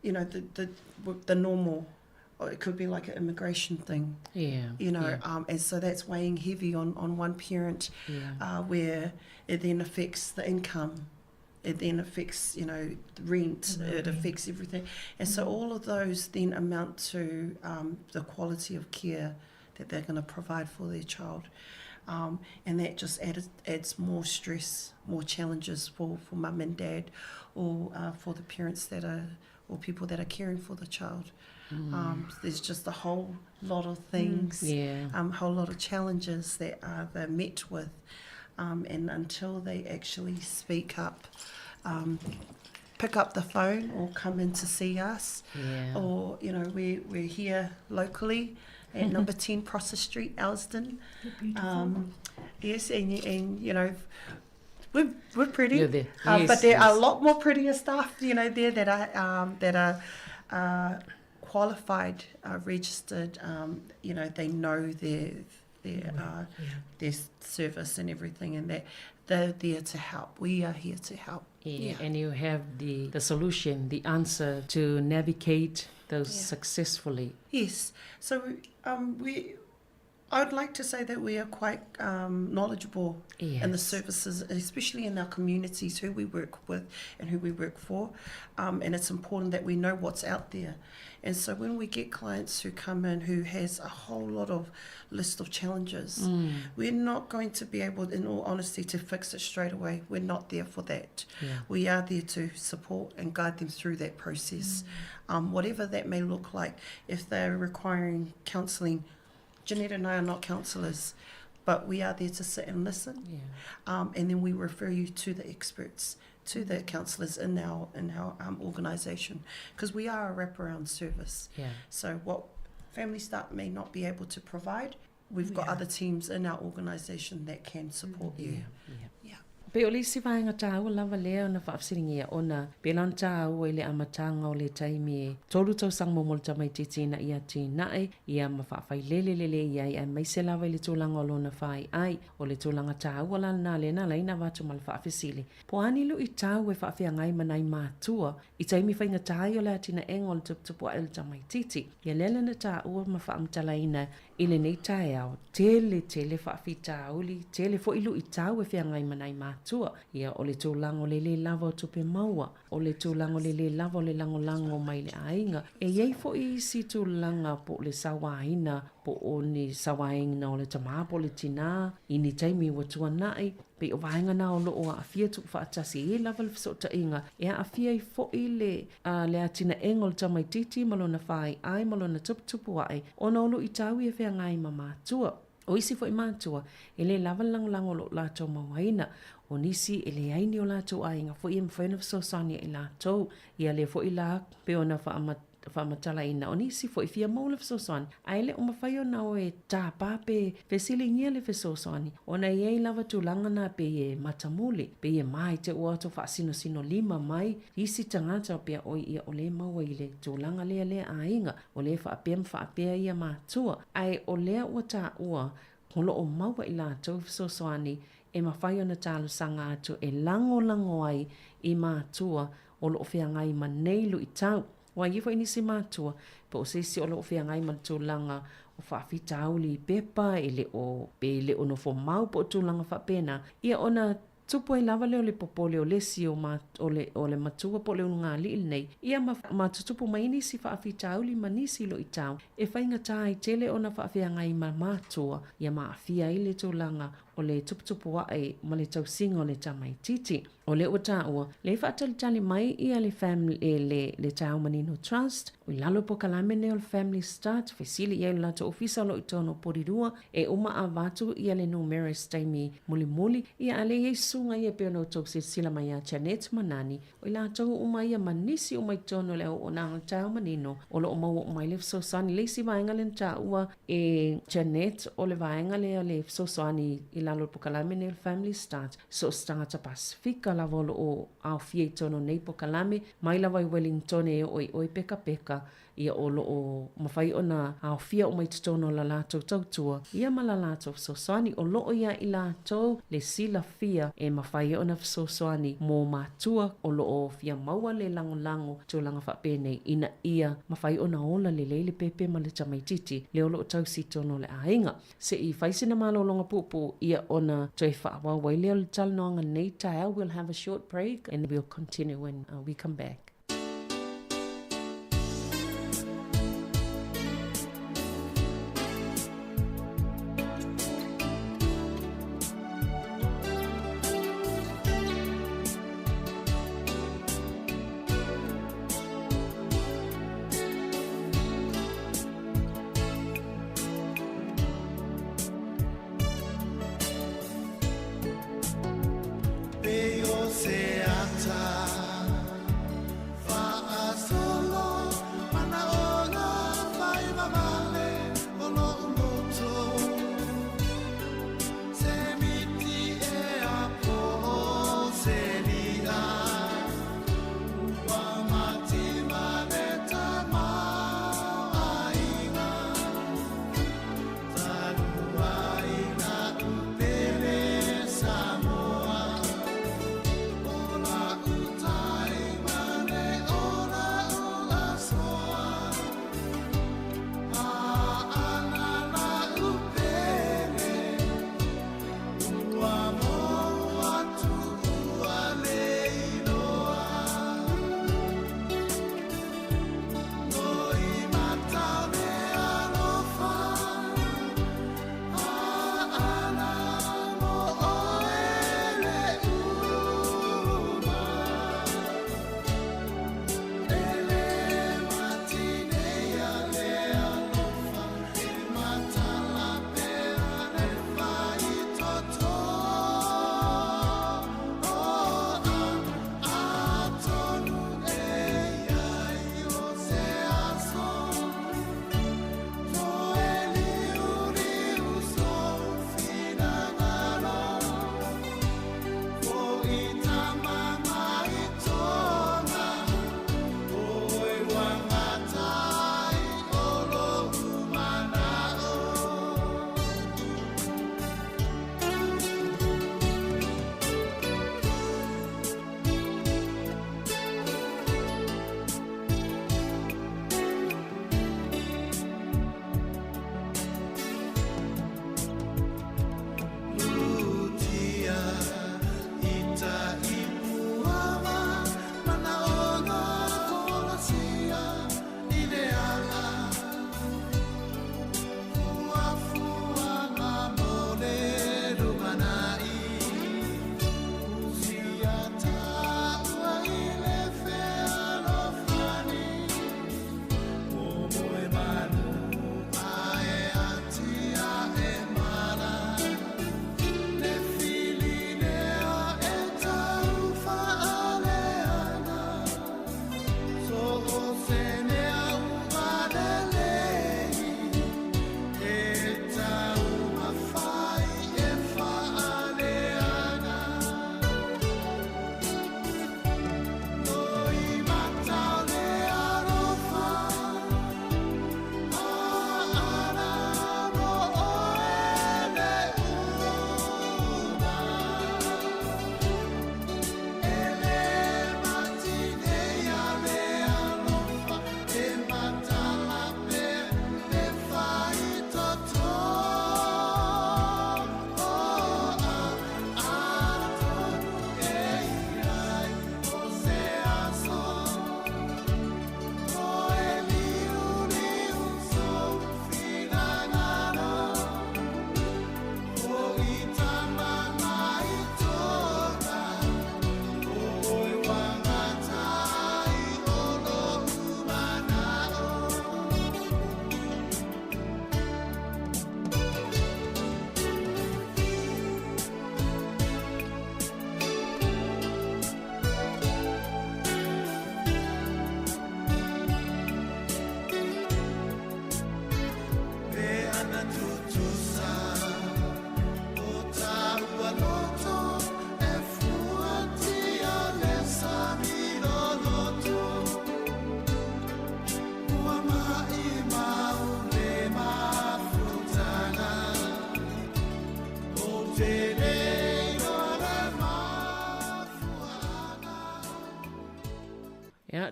you know, the normal, or it could be like an immigration thing. You know, and so that's weighing heavy on one parent, where it then affects the income. It then affects, you know, rent, it affects everything. And so all of those then amount to the quality of care that they're going to provide for their child. And that just adds more stress, more challenges for mum and dad, or for the parents that are, or people that are caring for the child. There's just a whole lot of things, a whole lot of challenges that they're met with. And until they actually speak up, pick up the phone or come in to see us, or, you know, we're here locally at number 10 Prosser Street, Elsden. Yes, and you know, we're pretty, but there are a lot more prettier staff, you know, there that are qualified, registered. You know, they know their service and everything, and that they're there to help. We are here to help. And you have the solution, the answer to navigate those successfully. Yes. So I would like to say that we are quite knowledgeable in the services, especially in our communities, who we work with and who we work for. And it's important that we know what's out there. And so when we get clients who come in who has a whole lot of list of challenges, we're not going to be able, in all honesty, to fix it straight away. We're not there for that. We are there to support and guide them through that process. Whatever that may look like. If they're requiring counselling, Jeanette and I are not counsellors, but we are there to sit and listen. And then we refer you to the experts, to the counsellors in our organisation, because we are a wraparound service. So what Family Start may not be able to provide, we've got other teams in our organisation that can support you. Pe o lisi vaenga tāua lava lea o na whaafsiringia o na pelan tāua i le amatanga o le taimi e tolu tau sang momol tamai titina ia tinae ia mawhaafai lele ia i mai se lava i le tūlanga o lona whai ai o le tūlanga tāua la nā le nā leina watu mal whaafisili. Po ani lu i tāua e whaafia ngai manai mātua i taimi whainga tāi o le atina engo le tuputupu a el tamai titi. Ia lele na tāua ma whaamtalaina i le nei tae au tele whaafi tāuli, tele fo ilu i tāua e whia ngai manai mātua. Ia o le tūlango le lava o tupe maua, o le tūlango le lava o le lango mai le ainga. E iei fo i si tūlanga po le sawahina, po o ni sawahina o le tamapo le tina, i ni taimi wa tuanai, pe o vaenga na o loo a fia tuku whaatasi e lava le fisota inga, e a fia i fo i le atina engol tamai titi malona whai ai malona tupu ai, o na olu i tawi e whia ngai ma mātua. O isi fo i mātua, e le lava lango lo lātou mawaina, o nisi e le aini o lātou ainga, fo i mwhaina fasosani i lātou, ia le fo i lā peona whaamatala ina, o nisi fo i fia maula fasosani, aile o mawhai o na o e tā pāpe, fesili ngia le fasosani, o na iei lava tūlanga na pe e matamuli, pe e mai te uato whaasino sino lima mai, isi tangata o pia oi ia o le maua i le tūlanga lea ainga, o le whaapea ia mātua, ai o lea ua tā ua, holo o maua i lātou fasosani, e mawhai ona tālu sanga atu e lango ai i mātua o lo ofea ngai maneilu i tau. Wa ifo inisi mātua, pa o sesi o lo ofea ngai man tūlanga o whaafi tauli i pepa, ele o no fo mau po tūlanga whapena. Ia ona tupu e lava leo le popole o lesi o le matua po leo ngā li nei. Ia matutupu mai inisi whaafi tauli manisi lo i tau. E whainga tā i tele ona whaafea ngai ma mātua, ia maafia i le tūlanga o le tuputupu wae ma le tausinga o le tamai titi. O le o tāua, le whaatalitali mai ia le family le Tau Manino Trust, o lalo po kalame ne o le Family Start, fesili ia le lato ofisa lo i tono porirua, e uma a vatu ia le numerous taimi muli, ia ale Yesunga ia peo no tau se sila mai a Janet Manani, o lato uma ia manisi o mai tono le o nanga Tau Manino, o lo mau o mai le fsosani, le si vaenga le taua e Janet o le vaenga le fsosani i lalo po kalame ne o Family Start, so stangata Pasifika lava o au fie tono nei po kalame, mai lava i Wellington e oi peka, ia o lo o mawhai o na au fia o mai tono la lātou tautua, ia ma la lātou fsosani o lo o ia i lātou le sila fia e mawhai o na fsosani mō mātua o lo o fia maua le lango tūlanga whapene ina ia mawhai o na ola le leile pepe ma le tamaititi le o lo o tausi tono le ainga. Se i whaisina malolonga pupu ia o na toi whaawa waile o le talanoanga nei tae, we'll have a short break and we'll continue when we come back.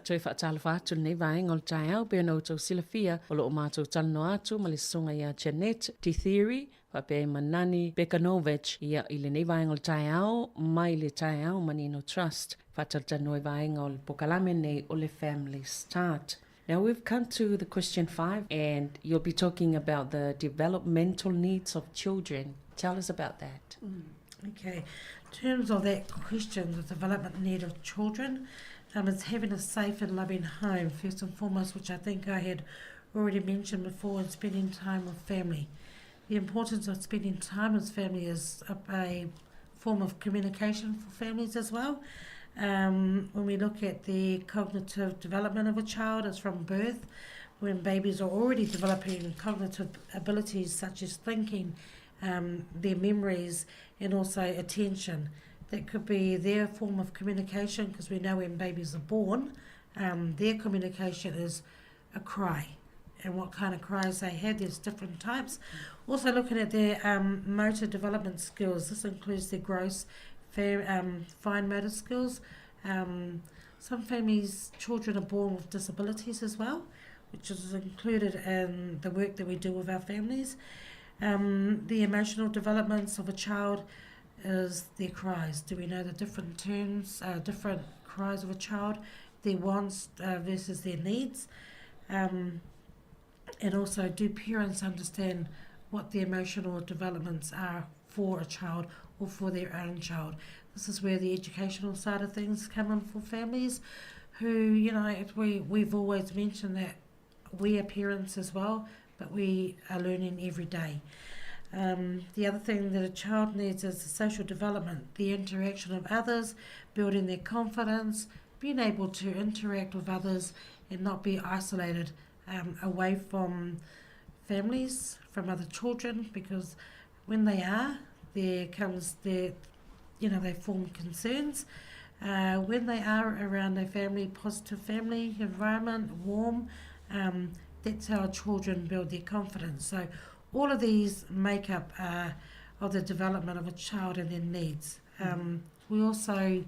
tātou whaatalafa atu nei vaenga o le tai au, pēr nau tau silafia o lo o mātou talano atu, ma le songa ia Janet T-Theory, whape Manani Bekanovich, ia i le nei vaenga o le tai au, mai le tai au Manino Trust, whaataltano i vaenga o le pokalame nei o le Family Start. Now we've come to the question 5, and you'll be talking about the developmental needs of children. Tell us about that. Okay, in terms of that question, the development need of children, it's having a safe and loving home, first and foremost, which I think I had already mentioned before, and spending time with family. The importance of spending time with family is a form of communication for families as well. When we look at the cognitive development of a child, it's from birth, when babies are already developing cognitive abilities such as thinking, their memories, and also attention. That could be their form of communication, because we know when babies are born, their communication is a cry. And what kind of cries they have, there's different types. Also looking at their motor development skills, this includes their gross fine motor skills. Some families, children are born with disabilities as well, which is included in the work that we do with our families. The emotional developments of a child is their cries. Do we know the different terms, different cries of a child, their wants versus their needs? And also, do parents understand what the emotional developments are for a child or for their own child? This is where the educational side of things come in for families who, you know, we've always mentioned that we are parents as well, but we are learning every day. The other thing that a child needs is the social development, the interaction of others, building their confidence, being able to interact with others and not be isolated away from families, from other children, because when they are, there comes they form concerns. When they are around a family, positive family environment, warm, that's how children build their confidence. So all of these make up of the development of a child and their needs. We also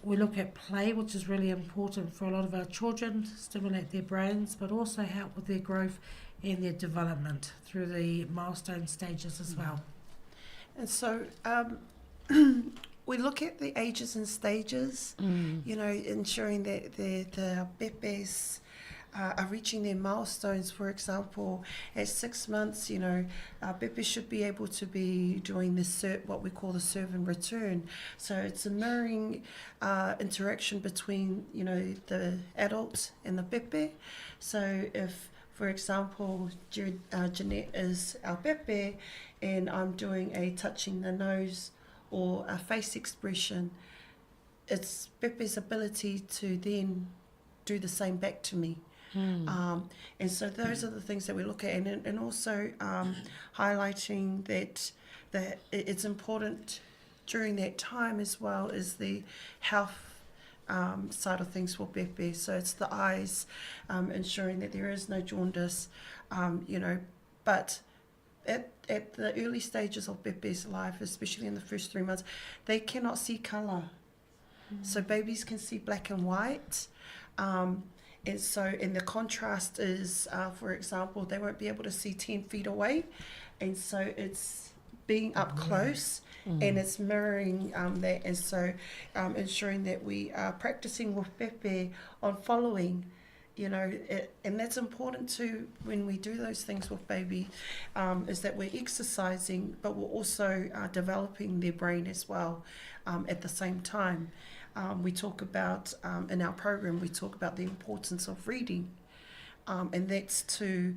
we look at play, which is really important for a lot of our children, to stimulate their brains, but also help with their growth and their development through the milestone stages as well. And so we look at the ages and stages, you know, ensuring that the bebés are reaching their milestones. For example, at 6 months, you know, bebés should be able to be doing what we call the serve and return. So it's a mirroring interaction between, you know, the adult and the bebé. So if, for example, Jeanette is our bebé and I'm doing a touching the nose or a face expression, it's bebé's ability to then do the same back to me. And so those are the things that we look at, and also highlighting that it's important during that time as well as the health side of things for bebé. So it's the eyes, ensuring that there is no jaundice, you know, but at the early stages of bebé's life, especially in the first 3 months, they cannot see colour. So babies can see black and white. And so, and the contrast is, for example, they won't be able to see 10 feet away. And so it's being up close and it's mirroring that. And so ensuring that we are practicing with bebé on following, you know, and that's important too when we do those things with baby, is that we're exercising, but we're also developing their brain as well at the same time. We talk about, in our program, we talk about the importance of reading, and that's to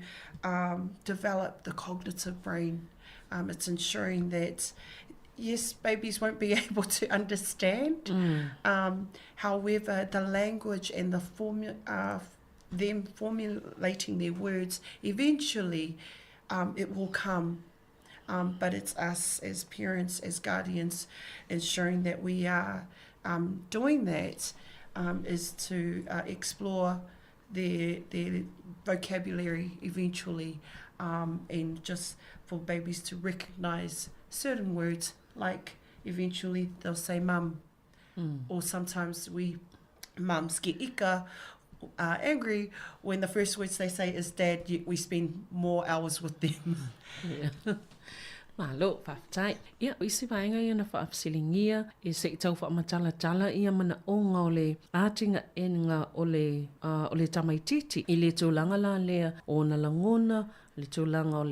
develop the cognitive brain. It's ensuring that, yes, babies won't be able to understand, however, the language and the them formulating their words, eventually it will come. But it's us as parents, as guardians, ensuring that we are doing that, is to explore their vocabulary eventually, and just for babies to recognise certain words, like eventually they'll say mum, or sometimes we mums get ika angry when the first words they say is dad, yet we spend more hours with them. Yeah. Malo, whaftai. Ia, isi vaenga ia na whaafsilingia, e se i tau whaamatala ia mana onga o le ātinga enga o le tamaititi. I le tūlanga la lea o na langona, le tūlanga o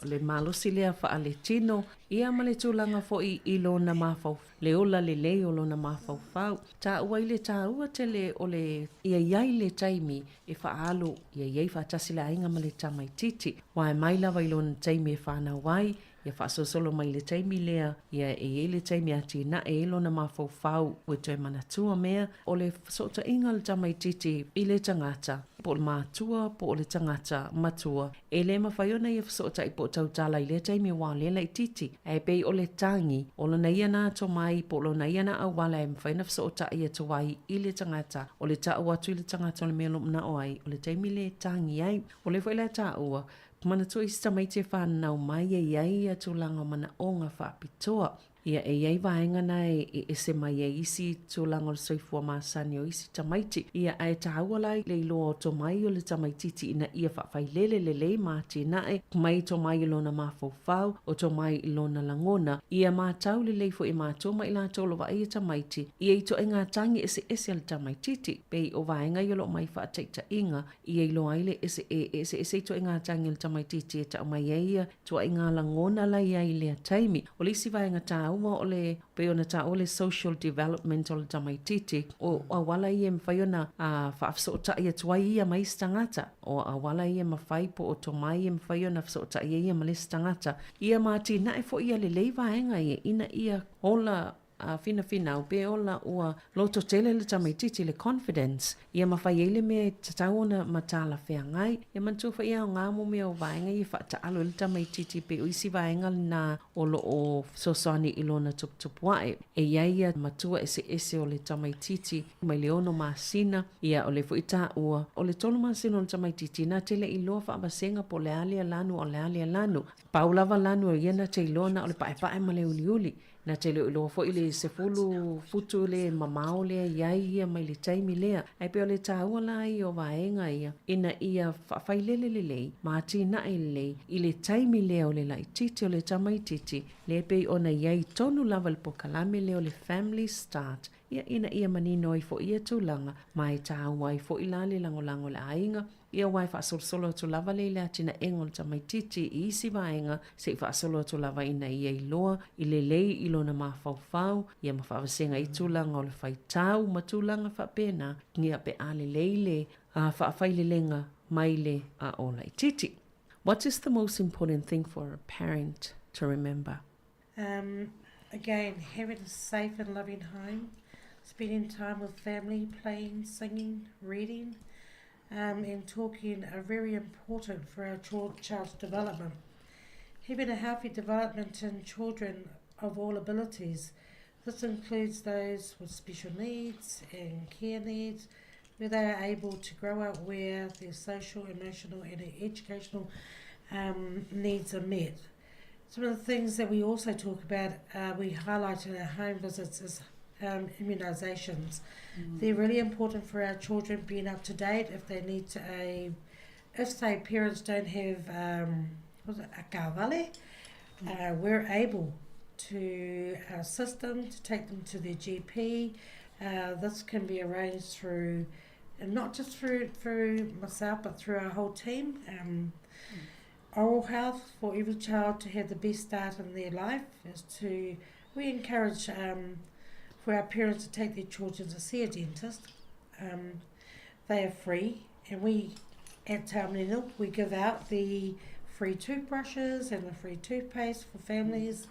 le malosi lea wha le tino, ia ma le tūlanga fo i lo na mawhau. Le ola le leo lo na mawhau whau. Tā ua i le tā ua te le o le ia iai le taimi e whaalo ia iai whaatasila inga ma le tamaititi. Wai mai lawa i lo na taimi e whanau wai, ia whaasosolo mai le taimi lea, ia e le taimi ati na e lo na mawhau ue toi manatua mea, o le sota inga le tamaititi i le tangata, po le mātua, po le tangata matua. E le mawhaiona ia sota i po tautala i le taimi wā lela i titi, e pei o le tangi, o lo na ia nā to mai, po lo na ia nā awala e mwhaina sota ia to wai i le tangata, o le ta ua tu i le tangata o le mea lomna o ai, o le taimi le tangi ai, o le whaila ta ua, mana tu i sta mai te whanau mai e iai a tūlanga mana o ngā whaapitoa. Ia e iai vaenga nei e se mai e isi tūlanga o le soifua māsani o isi tamaiti. Ia e tāualai le ilo o to mai o le tamaititi ina ia whawhai lele māti nae. Mai to mai ilo na mawhauwhau o to mai ilo na langona. Ia mātau le leifo e mātou mai la tolo wa ia tamaiti. Ia i to e ngā tangi ese al tamaititi. Pei o vaenga i lo mai whaateita inga. Ia ilo aile ese to e ngā tangi al tamaititi e ta mai ia to e ngā langona la ia i lea taimi. O lisi vaenga tāu o le peona ta o le social development o le tamaititi o awala ia mwhaiona whaafsota ia tuai ia mai stangata o awala ia mawhai po o to mai ia mwhaiona whaafsota ia mai stangata ia mati na e fo ia le leiva henga ia ina ia ola fina o pe ola ua loto tele le tamaititi le confidence ia mawhai ele me tatauna matala whea ngai ia mantu wha ia o ngā mo mea o vaenga i whaataalo le tamaititi pe uisi vaenga na olo o sosani ilona tup wae e ia matua ese o le tamaititi mai le ono masina ia o le fuita ua o le tolo masina o le tamaititi na tele iloa whaabasenga po le alia lanu o le alia lanu paulava lanu o iena te ilona o le pae ma le uli na te lo fo ile se fulu futu le mamao le ia mai le taimi lea ai pe o le taua lai o vaenga ia ina ia whaileelelelei mati na ele ile taimi lea o le lai titi o le tamaititi le pe ona iai tonu lava le pokalame leo le family start ia ina ia manino i fo ia tūlanga mai taua i fo ilale langolango le ainga ia wai whaasolo tu lava leile atina engol tamaititi i isi vaenga se whaasolo tu lava ina ia iloa i le lei ilo na mawhauwhau ia mawhaawasenga i tūlanga o le whaitau ma tūlanga whapena ngia pe ale leile a whaafailelenga maile a ola i titi. What is the most important thing for a parent to remember? Again, having a safe and loving home, spending time with family, playing, singing, reading, and talking are very important for our child's development. Having a healthy development in children of all abilities. This includes those with special needs and care needs, where they are able to grow up where their social, emotional and educational needs are met. Some of the things that we also talk about, we highlight in our home visits is immunisations. They're really important for our children being up to date if they need to if say parents don't have a kawale, we're able to assist them to take them to their GP. This can be arranged through not just through myself but through our whole team. Oral health for every child to have the best start in their life is we encourage for our parents to take their children to see a dentist. They are free, and we at Tamanino we give out the free toothbrushes and the free toothpaste for families.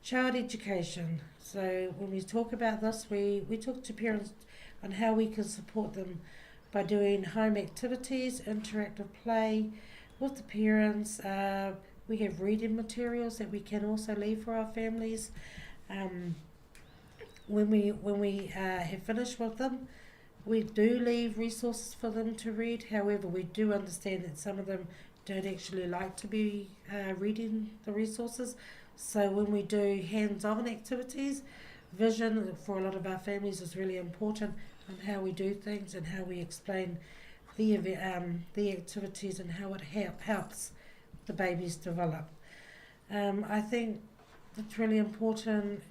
Child education. So when we talk about this, we talk to parents on how we can support them by doing home activities, interactive play with the parents. We have reading materials that we can also leave for our families. When we have finished with them, we do leave resources for them to read. However, we do understand that some of them don't actually like to be reading the resources. So when we do hands-on activities, vision for a lot of our families is really important. on how we do things and how we explain the activities and how it helps the babies develop. I think it's really important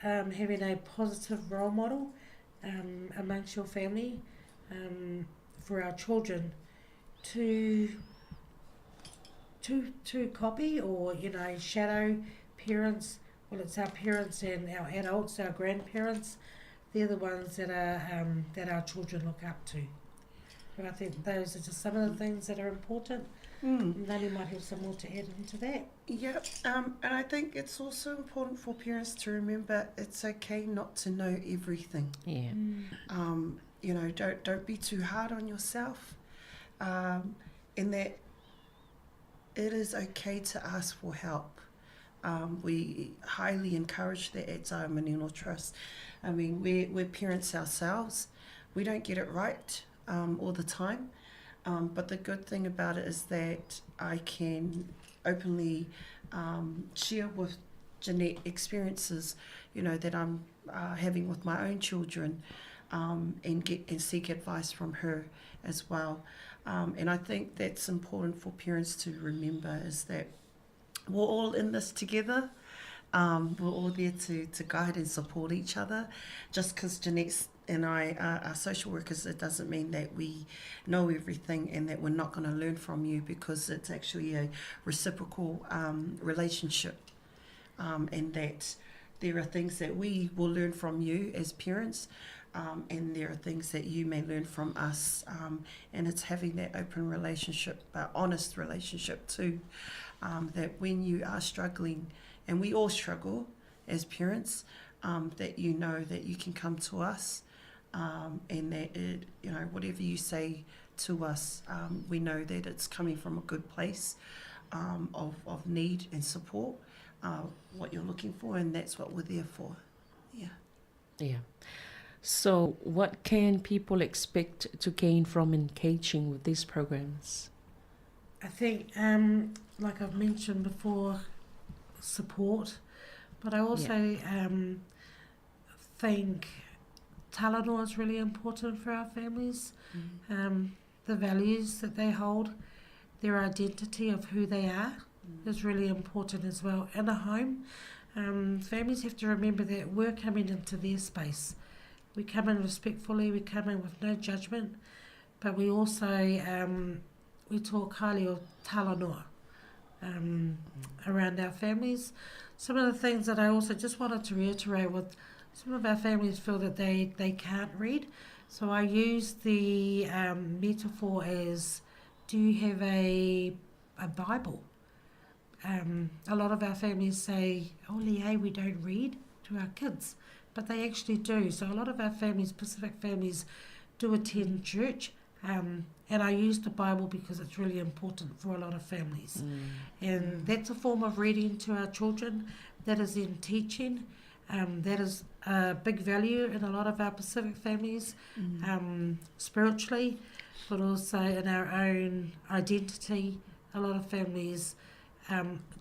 having a positive role model amongst your family for our children to copy or, you know, shadow parents. Well, it's our parents and our adults, our grandparents. They're the ones that are that our children look up to. And I think those are just some of the things that are important. Nani might have some more to add into that. Yeah, and I think it's also important for parents to remember it's okay not to know everything. Yeah. You know, don't be too hard on yourself. In that it is okay to ask for help. We highly encourage that at Taua Manino Trust. I mean, we're parents ourselves. We don't get it right all the time. But the good thing about it is that I can openly share with Jeanette experiences, you know, that I'm having with my own children, and seek advice from her as well. And I think that's important for parents to remember, is that we're all in this together. We're all there to guide and support each other. Just because Jeanette and I are social workers, it doesn't mean that we know everything and that we're not going to learn from you, because it's actually a reciprocal relationship, and that there are things that we will learn from you as parents, and there are things that you may learn from us, and it's having that open relationship, honest relationship too, that when you are struggling, and we all struggle as parents, that you know that you can come to us, and that it, you know, whatever you say to us, we know that it's coming from a good place of need and support, what you're looking for, and that's what we're there for. Yeah. Yeah. So what can people expect to gain from engaging with these programs? I think, like I've mentioned before, support, but I also think talanoa is really important for our families. The values that they hold, their identity of who they are is really important as well. In a home, families have to remember that we're coming into their space. We come in respectfully, we come in with no judgment, but we also, we talk highly of talanoa around our families. Some of the things that I also just wanted to reiterate with, some of our families feel that they can't read. So I use the metaphor as, do you have a Bible? A lot of our families say, oh, Lee, we don't read to our kids, but they actually do. So a lot of our families, Pacific families, do attend church, and I use the Bible because it's really important for a lot of families. And that's a form of reading to our children. That is in teaching. That is a big value in a lot of our Pacific families, spiritually, but also in our own identity. A lot of families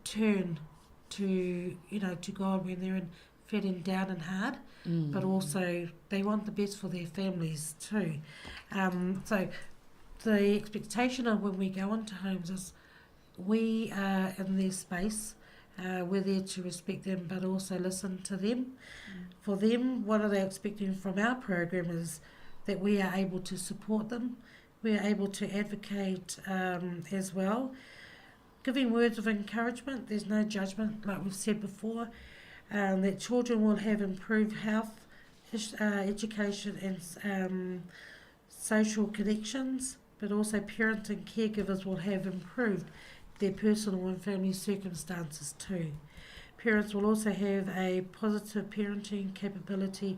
turn to, to God when they're feeling down and hard, but also they want the best for their families too. So the expectation of when we go into homes is we are in their space. We're there to respect them, but also listen to them. For them, what are they expecting from our program is that we are able to support them. We are able to advocate as well. Giving words of encouragement, there's no judgment, like we've said before, that children will have improved health, education and social connections, but also parents and caregivers will have improved their personal and family circumstances too. Parents will also have a positive parenting capability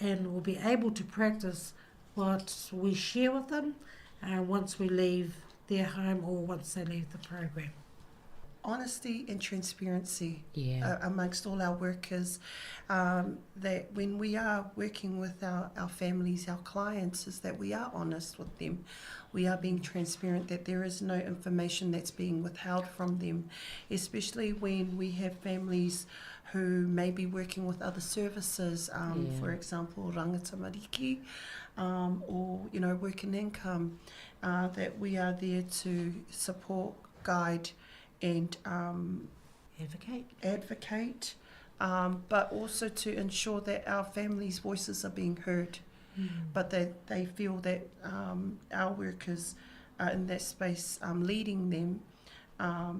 and will be able to practice what we share with them once we leave their home or once they leave the program. Honesty and transparency amongst all our workers, that when we are working with our families, our clients, is that we are honest with them. We are being transparent, that there is no information that's being withheld from them, especially when we have families who may be working with other services, for example, rangata mariki, or, you know, working income, that we are there to support, guide and advocate, but also to ensure that our families' voices are being heard, but that they feel that our workers are in that space, leading them,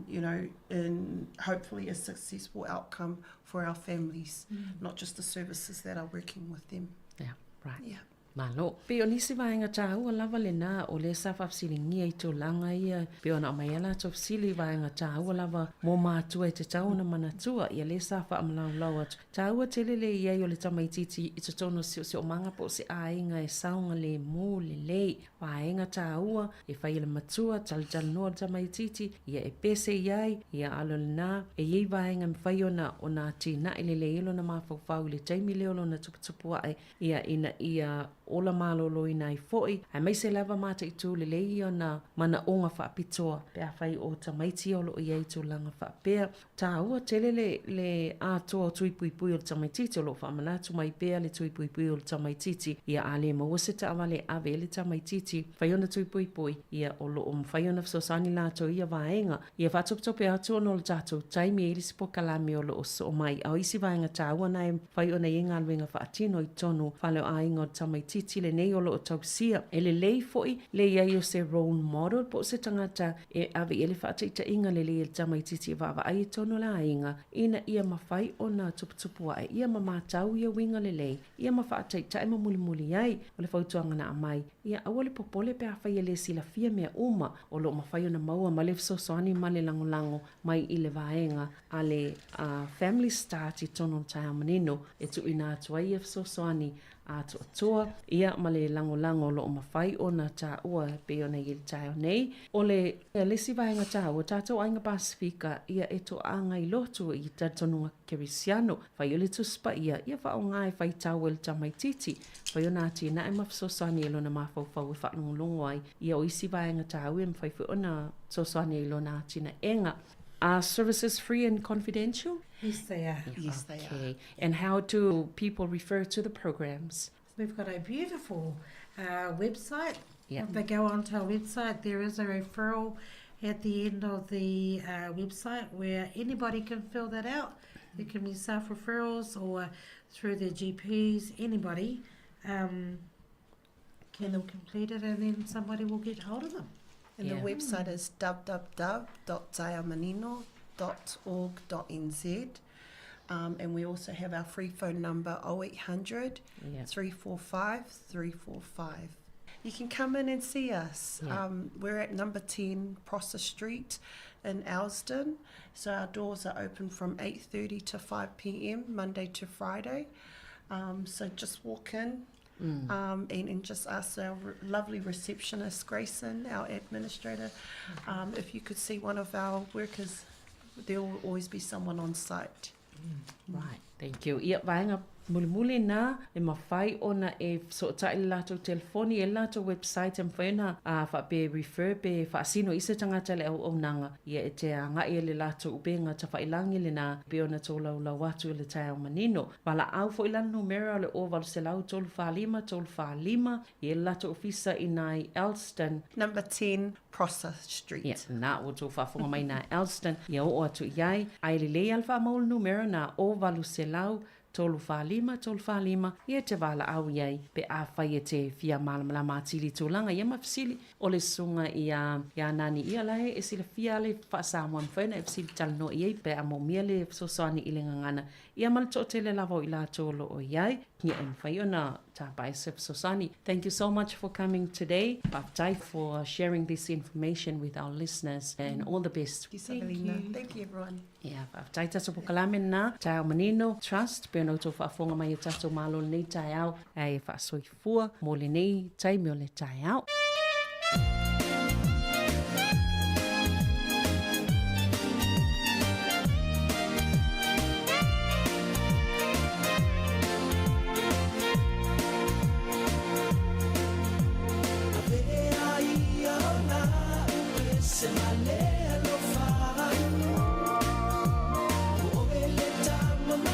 you know, in hopefully a successful outcome for our families, not just the services that are working with them. Yeah, right. Yeah. Malo. Pe o nisi vaenga tāua lava le nā o le sa whapsilingia I tō langa ia. Pe o na mai ala tō whapsili vaenga tāua lava mō mātua I te tauna manatua ia le sa whaamlau lau atu. Tāua te lele iai o le tamaititi I te tono si o manga po se ainga e saunga le mō le lei. Vaenga tāua e whai le matua tal noa le tamaititi ia e pese iai ia alo le nā. E iei vaenga mwhai o na tina I le leilo na mawhauwhau le taimi leo lo na tuputupua ia ina ia ola malolo ina I foi ai mai se lava mata I tu le lei ona mana onga whaapitoa pe a whai o tamaiti o lo I ei tu langa whaapea tāua tele le atoa tui pui o le tamaititi o lo whaamanatu mai pea le tui pui o le tamaititi ia a le mawase ta awale ave le tamaititi whai ona tui pui ia o lo whai ona fsosani lato ia vaenga ia whatoptope atua no le tatou taimi e lisi po kalame o lo o so mai au isi vaenga tāua nai whai ona i ngalwenga whaatino I tonu whaleo a ingo tamaititi le nei o lo o tausia. E le lei foi, le iai o se role model, po se tangata e ave ele whaataita inga le lei tamaititi wawa ai tono la inga, ina ia mawhai o na tuputupua e ia mamatau ia winga le lei, ia mawhaataita e mamuli ai, o le whautuanga na amai, ia awale popole pe awhai ele sila fia mea uma, o lo mawhai o na maua ma le fsosoani ma le lango mai I le vaenga, a le family start I tono taia manino, e tu ina atuai e fsosoani, atoa ia ma le lango lo mawhai o na tāua pe o nei il tāo nei. O le lesi vaenga tāua, tātou ainga Pasifika ia e to anga I lotu I tatonunga Kerisiano. Whai o le tuspa ia wha o ngai whai tāua il tamaititi. Whai o nāti na e mawhsosani e lo na mawhauwhau e whanongolongo ai. Ia o isi vaenga tāua e mwhai o na sosani e lo nāti na enga. Are services free and confidential? Yes, they are. Yes, they are. And how do people refer to the programs? We've got a beautiful website. Yeah. If they go onto our website, there is a referral at the end of the website where anybody can fill that out. There can be self-referrals or through their GPs, anybody can complete it and then somebody will get hold of them. And the website is www.tayamanino.org.nz. And we also have our free phone number 0800 345 345. You can come in and see us. We're at number 10 Prosser Street in Elsdon. So our doors are open from 8:30 to 5 p.m. Monday to Friday. So just walk in. And just ask our lovely receptionist, Grayson, our administrator, if you could see one of our workers, there will always be someone on site. Right, thank you. Ia vaenga muli na e mawhai ona e so ta I lato telefoni e lato website e mwhaina wha pe refer pe wha asino I se tangata le au nanga ia e te anga e le lato ubenga ta whailangi le na pe ona tō lau watu le tai au manino. Wala au fo ilan numero le o wal se lau tolu wha i e lato ofisa I nai Elston. Number 10 Prosser Street. Ia, na o tō whafonga mai na Elston. Ia o atu iai, ai le lei alfa maul numero na o walu se lau tolu whalima, ia te wala au iai, pe a whai e te fia malamala mātili tūlanga, ia mawhisili o le sunga ia nani ia lae, e sila fia le whaasamoa mwhaina, e whisili talano iai, pe a mōmia le sosoani I le ngangana, ia malato te le lavo I la tōlo o iai, ia e mwhai ona tāpai se sosani. Thank you so much for coming today, Baptai, for sharing this information with our listeners, and all the best. Thank you. Thank you, everyone. Yeah, Baptai tato po kalame na, tai au manino, trust, pe no tō whaafonga mai e tato malo nei tai au, e whaasoifua, mo le nei tai meo le tai au. Mama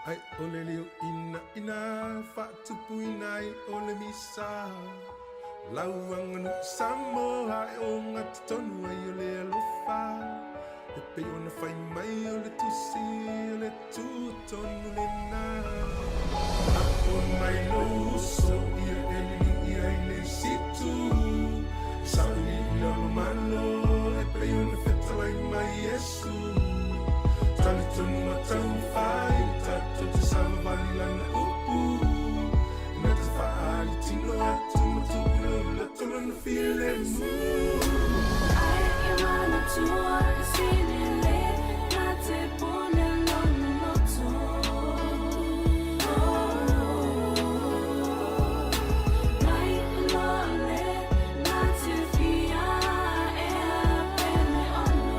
Ai ole leo ina whatupu inai ole misa Lauanga no samo ai o ngati tonu ai ole alofa E pe ona whai mai ole tusi ole tu tonu le na Apo mai no uso ia elini ia ile situ Sauni no malo e pe ona whetalai mai Yesu Tali tonu matau whai Tato te samavali lana upu Na te whaali tino atu matupino La tolo na file mu Ai e mana tua e sinile Na te pone lono loto Nai lole Na te fia e apene ono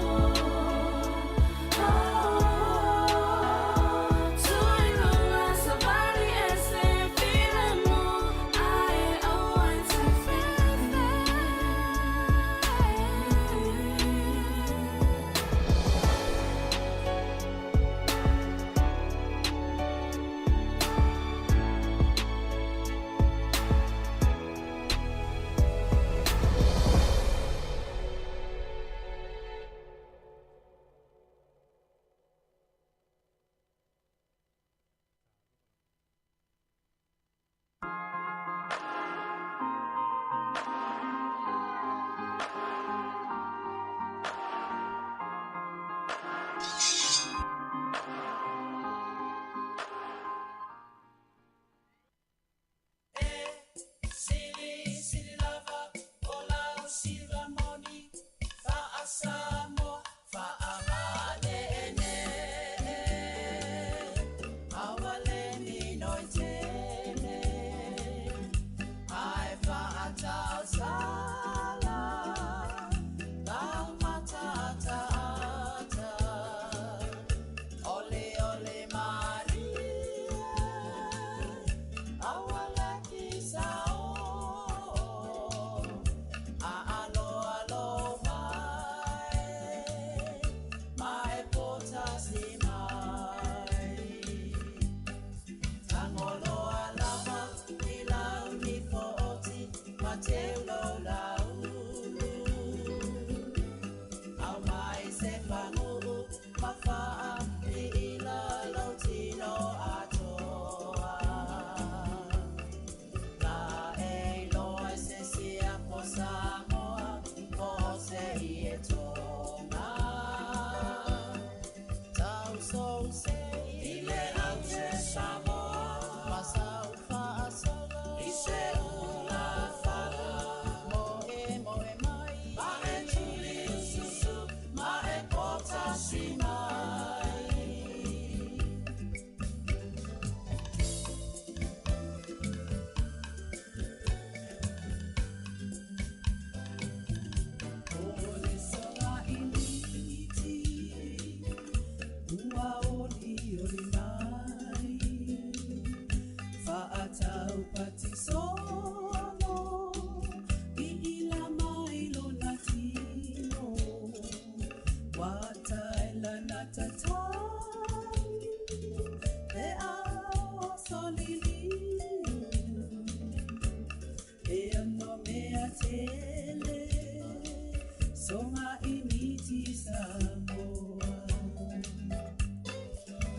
Songa initi Samoa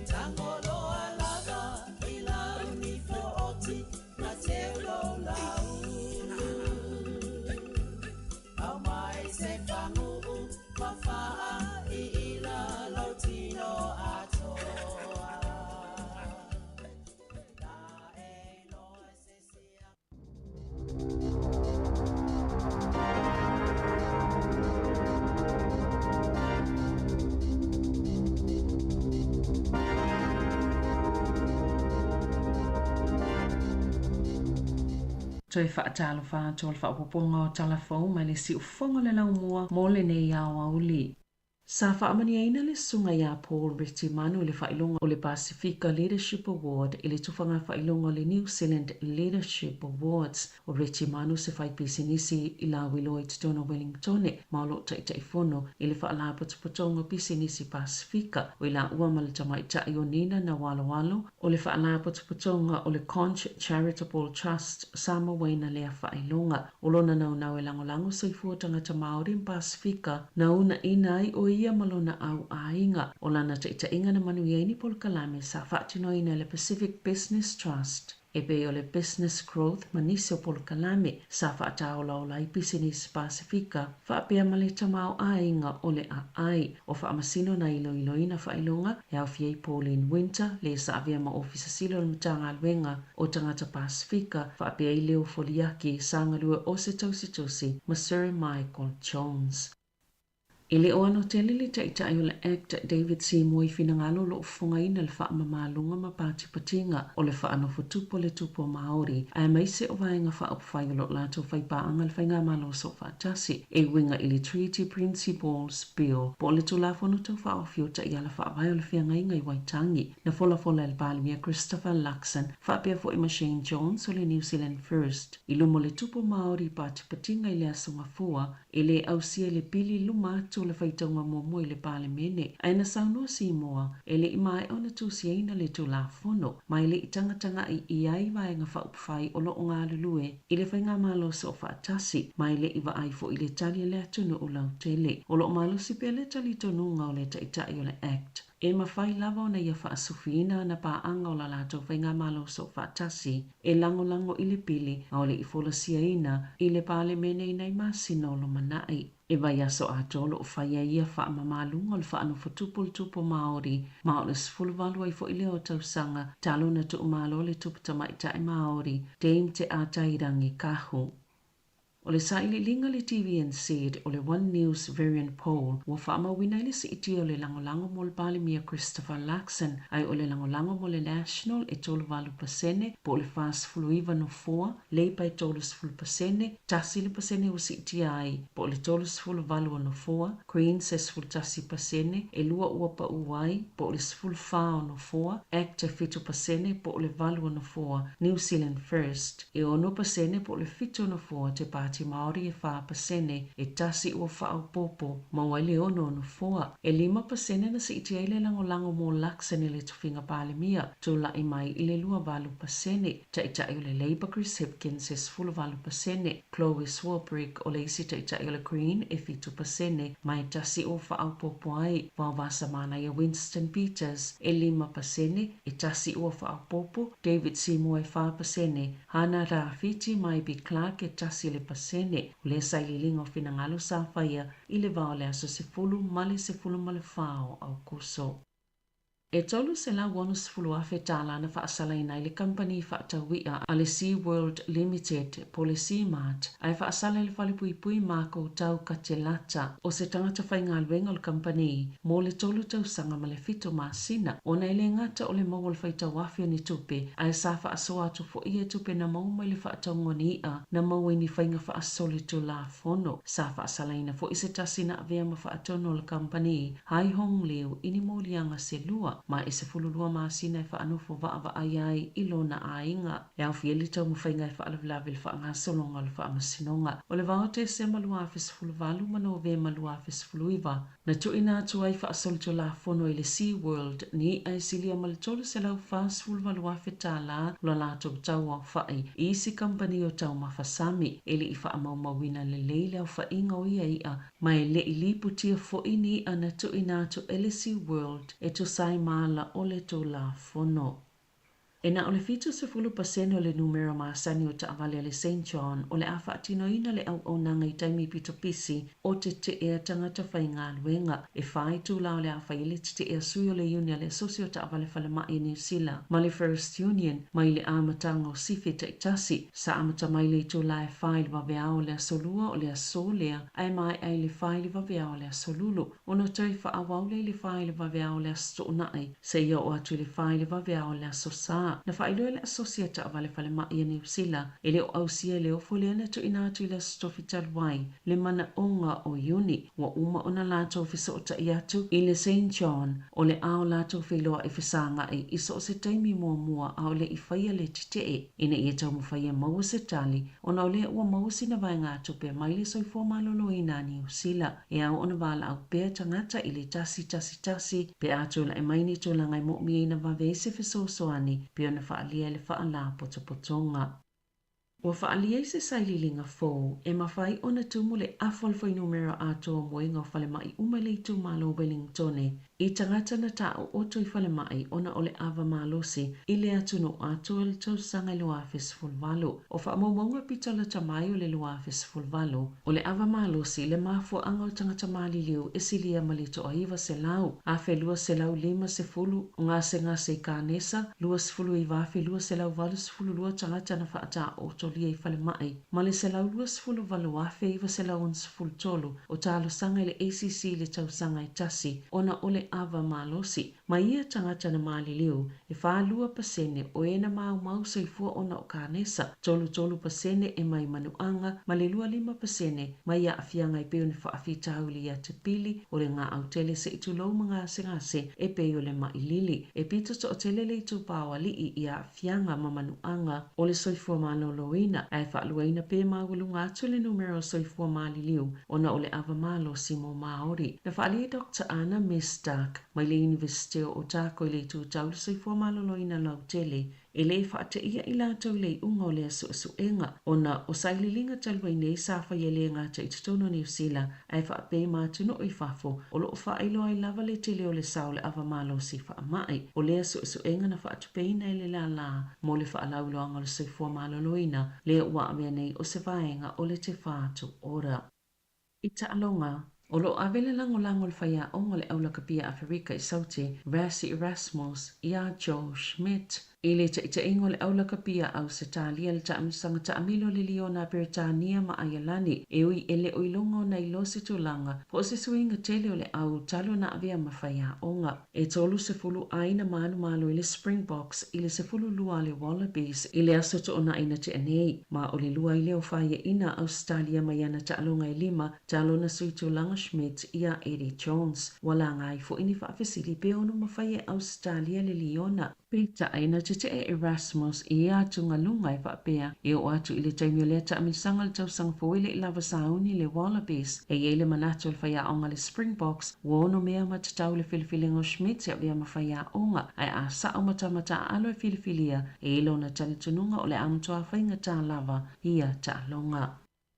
Tangolo alaga ila uniflo oti na teulo laulu Au mai se fangu mafaa ila lautino atoa Toi whaatalo wha tol whaapoponga o talafou mai le si ufonga le laumua mo le nei au auli. Sa whaamani aina le sunga ia Paul Retimanu le whailonga o le Pacifica Leadership Award i le tufanga whailonga o le New Zealand Leadership Awards o Retimanu se whai pisinisi i la wilo i titono Wellingtone maolo taitaifono i le whaala potopotonga pisinisi Pacifica o i la ua ma le tamaitai o Nina na walo o le whaala potopotonga o le Conch Charitable Trust Sama Waina lea whailonga o lona nau e langolango soifua tangata Māori in Pacifica na una inai o ia malona au ainga o lana taitainga na manu iaini pol kalame sa whaatino ina le Pacific Business Trust. E be o le Business Growth manise o pol kalame sa whaatao lau lai Business Pacifica whaapea male tamau ainga o le ai o whaamasino na iloina whailonga e au fiei Pauline Winter le sa avia ma ofisa silo le mtanga alwenga o tangata Pacifica whaapea i leo foliaki sa ngalua o se tausi ma Sir Michael Jones. Ile o ano te lili taitai o le actor David Seymour i finangalo lo ufunga ina le wha mamalunga ma pati patinga o le wha anofo tupo le tupo Māori a maise o vaenga wha upwhai o lo lato whai paanga le whainga malo so wha tasi e winga ili Treaty Principles Bill po le tulafono tau wha o fiota i ala wha vai o le whianga inga i Waitangi na fola el Balimia Christopher Luxon wha pia fo i ma Shane Jones o le New Zealand First i lumo le tupo Māori pati patinga i le asonga fua i le ausia le pili lumatu le whaitonga mo le pale mene. Aina saunua si moa, e le mai ona tusi aina le tu la fono, mai le itangatanga i ai vaenga whaupwhai o lo o ngā lulue, i le whainga malo so whaatasi, mai le iwa ai fo i le tali le atunu o lau tele, o lo malo si pe le tali tonunga o le taitai o le act. E mawhai lava ona ia whaasufina na paanga o la lato whainga malo so whaatasi, e lango i le pili, a o le i folasia ina, i le pale mene i nei masino lo manai. E vai aso a tolo o whaia ia wha mamalunga o le wha anofo tupo Māori, ma o le sfulvalu ai fo i leo tausanga, talo na tu umalo le tupu tamaitai Māori, Dame te atairangi kahu. O le saili linga le TVNZ o le One News variant poll wa whaama wina ile si iti o le langolango mo le Balimia Christopher Luxon ai o le langolango mo le National e tolu valu pasene po le fast fluiva no foa Labour e tolu sfulu pasene tasi le pasene o si iti ai po le tolu sfulu valu no foa Queens e sfulu tasi pasene e lua ua pa uai po le sfulu fao no foa Act e fitu pasene po le valu no foa New Zealand First e ono pasene po le fitu no foa te Pati Māori e 4% e tasi ua whaaupopo ma waile ono no foa. E 5% na se iti aile lango mo Luxon e le tuwhinga Balimia tu lai mai i le 2% taitai o le Labour Chris Hipkins e 10% Chloe Swarbrick o le isi taitai o le Green e 5% mai tasi ua whaaupopo ai wa wasa mana i Winston Peters e 5% e tasi ua whaaupopo David Seymour e 4% Hana Rafiti mai Bi Clark e tasi le pasene o le saililinga o finangalo sa whaia i le vao le aso se fulu male se fulu male whao au kuso. E tolu se la wano sifulu afe tala na whaasalaina i le company whaatawia a le Sea World Limited po le Sea Mart ai whaasala le whalipui mako tau ka te lata o se tangata whainga luenga o le company mo le tolu tau sanga ma le fito masina o na ile ngata o le maua le whaitau afe ni tupe ai sa whaasoa atu fo ia tupe na mauma i le whaatau ngoni ia na maua ni whainga whaasoli tu la fono sa whaasalaina fo i se tasina avea ma whaatono o le company hai hong leo ini molianga se lua ma e se fululua masina e whaanofo wa ai ilona ainga. E au fieli tau mawhainga e whaalawlawe le whaangasolonga le whaangasinonga. O le vaote se malua fes fuluvalu mano ve malua fes fuluiva. Na tuina atu ai whaasolito la fono i le Sea World ni ai silia malitolo se lau fast fuluvalu afe tala lo la tau tau au whai. Isi company o tau mawhasami ele i whaamaumawina le leile au whainga o ia mai le i lipu tia fo ini ana tuina atu ele Sea World e to sai maala o le to la fono. E na o le fitu se fulu pasene o le numero maasani o taawale le St. John o le awha atino ina le au nanga i taimi pito pisi o te ea tangata whainga luenga e whai tūla o le awha ili te ea sui o le unia le sosi o taawale whalema i New Zealand ma le First Union mai le amatanga o sifi te itasi sa amata mai le tūla e whai le wawea o le asolua o le asolea ai mai ai le whai le wawea o le asolulu o no tui wha awaule le whai le wawea o le astounai se ia o atu le whai le wawea o le asosa. Na whailua le asosiata a wale wale mai i New Zealand e leo ausia leo fole ana tu ina atu i le stofi talwai le mana onga o Iuni wa uma ona lato fiso o ta iatu i le St. John o le ao lato whiloa i fisanga i iso o se taimi mua au le i whaia le titee ina i tau mu whaia maua se tali o na o le ua maua sina vai ngā tupe mai le soi fō malolo i nā New Zealand e au ona wala au pēr tangata i le tasi pe atu la e maini tō langai mo mi ina wawese fiso soani pe ona whaalia le whaala potopotonga. Ua whaalia i se saililinga fō, e mawhai ona tumu le awhalwhai numero atoa moenga o whale mai umale i tu malo Wellingtone, i tangata na tau o toi whale mai ona o le awa malosi, i le atu no atoa le tau sanga le wafes fulvalo, o whaamaunga pitala tamai o le wafes fulvalo, o le awa malosi le mafua anga o tangata mali liu e silia malito a iwa se lau, a fe lua se lau lima se fulu, o ngase i kānesa, lua se fulu i wafi, lua se lau valu se fulu lua tangata na whaata o lia i whale mai. Ma le se lau lua sefulu walu afe iwa se lau on sefulu tolu o talo sanga i le ACC le tau sanga i tasi ona o le awa malosi. Ma ia tangata na mali liu e wha lua pasene o ena mau soifua ona o kānesa tolu pasene e mai manuanga ma le lua 5% ma ia afianga i peo ni whaafi tauli ia te pili o le ngā autele se itu lau mga ngase e peo le mai lili e pito to o tele le itu pawa li i ia afianga ma manuanga o le soifua malolo ai whaaluaina pē mawalunga atu le numero soifua mali liu ona o le awa malo simo Māori. Na whaalia Dr. Anna Mestak mai le University o Otago i le tūtau le soifua maloloina lau tele e le whaate ia i lātou le unga o le asuenga ona o saililinga talwai nei sa whaia le ngata i tutono New Zealand ai whaapē mātuno i whafo o lo whaelo ai lava le tele o le sao le awa malo si whaamai o le asuenga na whaatupeina i le la mo le whaalauloanga le soifua maloloina le ua amea nei o se vaenga o le te whātu ora. I ta'alonga, o lo avele lango le whaia onga le aulakapia Afrika i saute Rassi Erasmus ia Joe Schmidt. I le ta ingo le aulakapia au se talia le taamisanga taamilo le Liona Britania ma Ayalani e ui ele oilonga na ilo se tulanga po se suinga tele o le au talo na avea mawhaia onga. E tolu se fulu aina manu malo i le Springboks i le se fulu lua le Wallabies i le asoto ona ina te anei ma o le lua i leo whaia ina Australia maiana taalonga i 5 talo na sui tulanga Schmidt ia Eddie Jones wala ngai fo ini whaafesili pe ono mawhaia Australia le Liona. Pita aina te Erasmus i atu ngalunga i whapea e o atu i le taimio lea taamisanga le tausanga fawele i lava sauni le Wallabies e iei le manatu le whaia onga le Springboks wono mea matatau le filifilingo Schmidt e avea mawhaia onga ai a sao matamata alo e filifilia e ilo na talitununga o le amtoa whainga tā lava ia tā longa.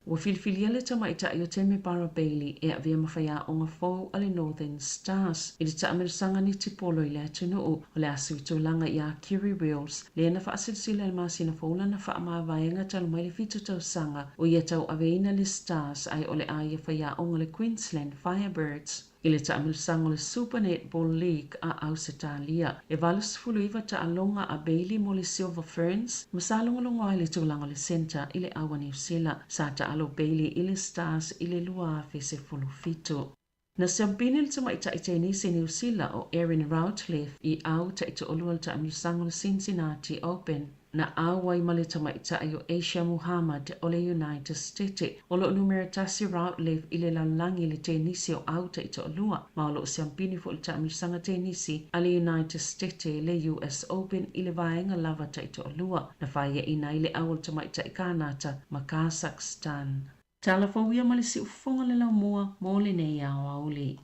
Ua filifilia le tamaita i o Teme Barra Bailey e avea mawhaia onga fau ale Northern Stars. I le taamirasanga ni tipolo i le atunuu o le asu i tūlanga i a Kiri Wills. Le na whaasilsila le masina faula na whaamāwaenga talu mai le fitu tausanga o ia tau aveina le Stars ai o le aia whaia onga le Queensland Firebirds. I le taamilasanga o le Super Netball League a Ausitalia. E valusfuluiva taalonga a Bailey mo le Silver Ferns, masalongolongo ai le tūlanga le Centre i le awa New Zealand. Sa taalo Bailey i le Stars i le lua se fulufito. Na siampini le tamaita i tenisi New Zealand o Erin Routliffe i au ta ito olua le taamilasanga o le Cincinnati Open. na awai ma le tamaitaʻi o Asia Muhammad o le United States o loo numera tasi Routleaf i le lalolagi le tenisi o au taʻitoʻalua ma o loo siampini foʻi le taʻamisaga tenisi a le United States le US Open i le vaega lava taʻitoʻalua na faaiaʻina ai le au o le tamaitaʻi kanata ma Kazakhstan. Talafauia ma le siʻufofoga le laumua mo lenei aoauli.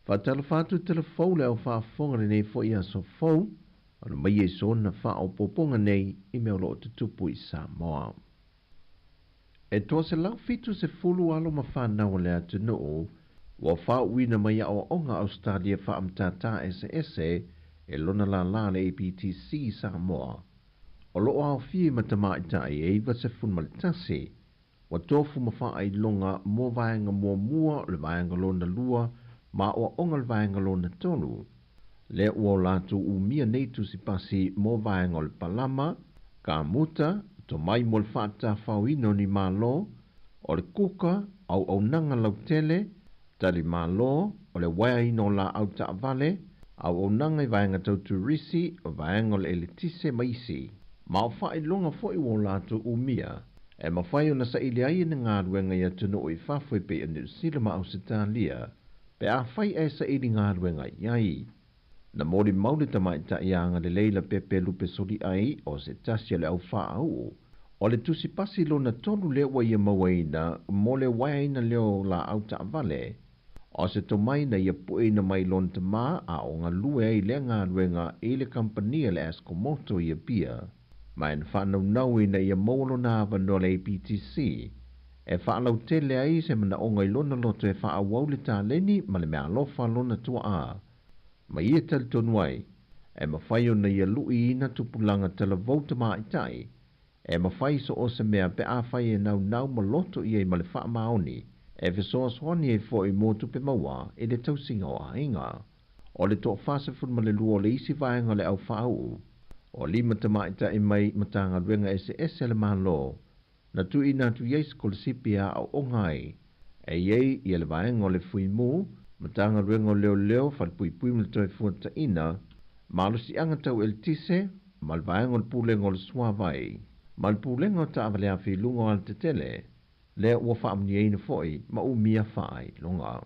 Fatalafatu telefou le au whaafonga nei fo ia so fou, anu mai e so na wha o poponga nei I mea lo te tupu I Samoa. E toa se lau fitu se fulu alo ma whanau le atu noo, wa wha uina mai a o onga Australia wha amtata SSE e lona la le APTC Samoa. O loo au fie matamaitai e iwa se fun malitasi, wa tofu ma wha ai longa mo vaenga mua le vaenga lona lua, ma o ongal vaenga lona tonu. Le ua latu umia neitu si pasi mo vaenga le palama, ka muta, to mai mo le whaata whauino ni malo, o le kuka, au nanga lau tele, tali malo, o le waino la au ta vale, au nanga I vaenga tau turisi, o vaenga le elitise maisi. Ma o whai longa fo I o latu umia, e ma whai o na sa ili ai na ngā ruenga ia tunu o I whawhoi pe anu sila ma au Sitalia, pe a whai e sa ili ngā ruenga iai. Na mori maule tamaita ianga le leila pepe lupe soli ai o se tasia le au wha au. O le tusi pasi lo na tonu le wa ia mawaina mo le waina leo la au ta vale. O se tomai na ia pue na mai lon te maa a o ngā lue ai le ngā ruenga e le kampania le Eskomoto ia pia. Ma en whanau nau na ia maulo na avano le APTC. E whaalau tele ai se mana o ngai lona loto e whaawau le tā leni ma le mea alofa lona tua a. Ma ia tali tonu ai, e mawhai o na ia lui ina tupulanga tala vauta maitai, e mawhai so o se mea pe a whai e nau ma loto ia I ma le wha maoni, e fesoa swani e fo I motu pe maua e le tausinga o hainga. O le toa whasa fun ma le lua le isi vaenga le au whaau, o lima ta maitai mai matanga ruenga SS le malo, na tu ina tu yeis kol sipia au ongai, e yei I le vaenga o le fui mu, matanga ruenga leo fal pui mil toi fuata ina, malo si anga tau el tise, mal vaenga o pulenga o le suavai, mal pulenga o ta avale a fi lunga al te tele, le ua wha amni eina foi, ma umia whaai longa.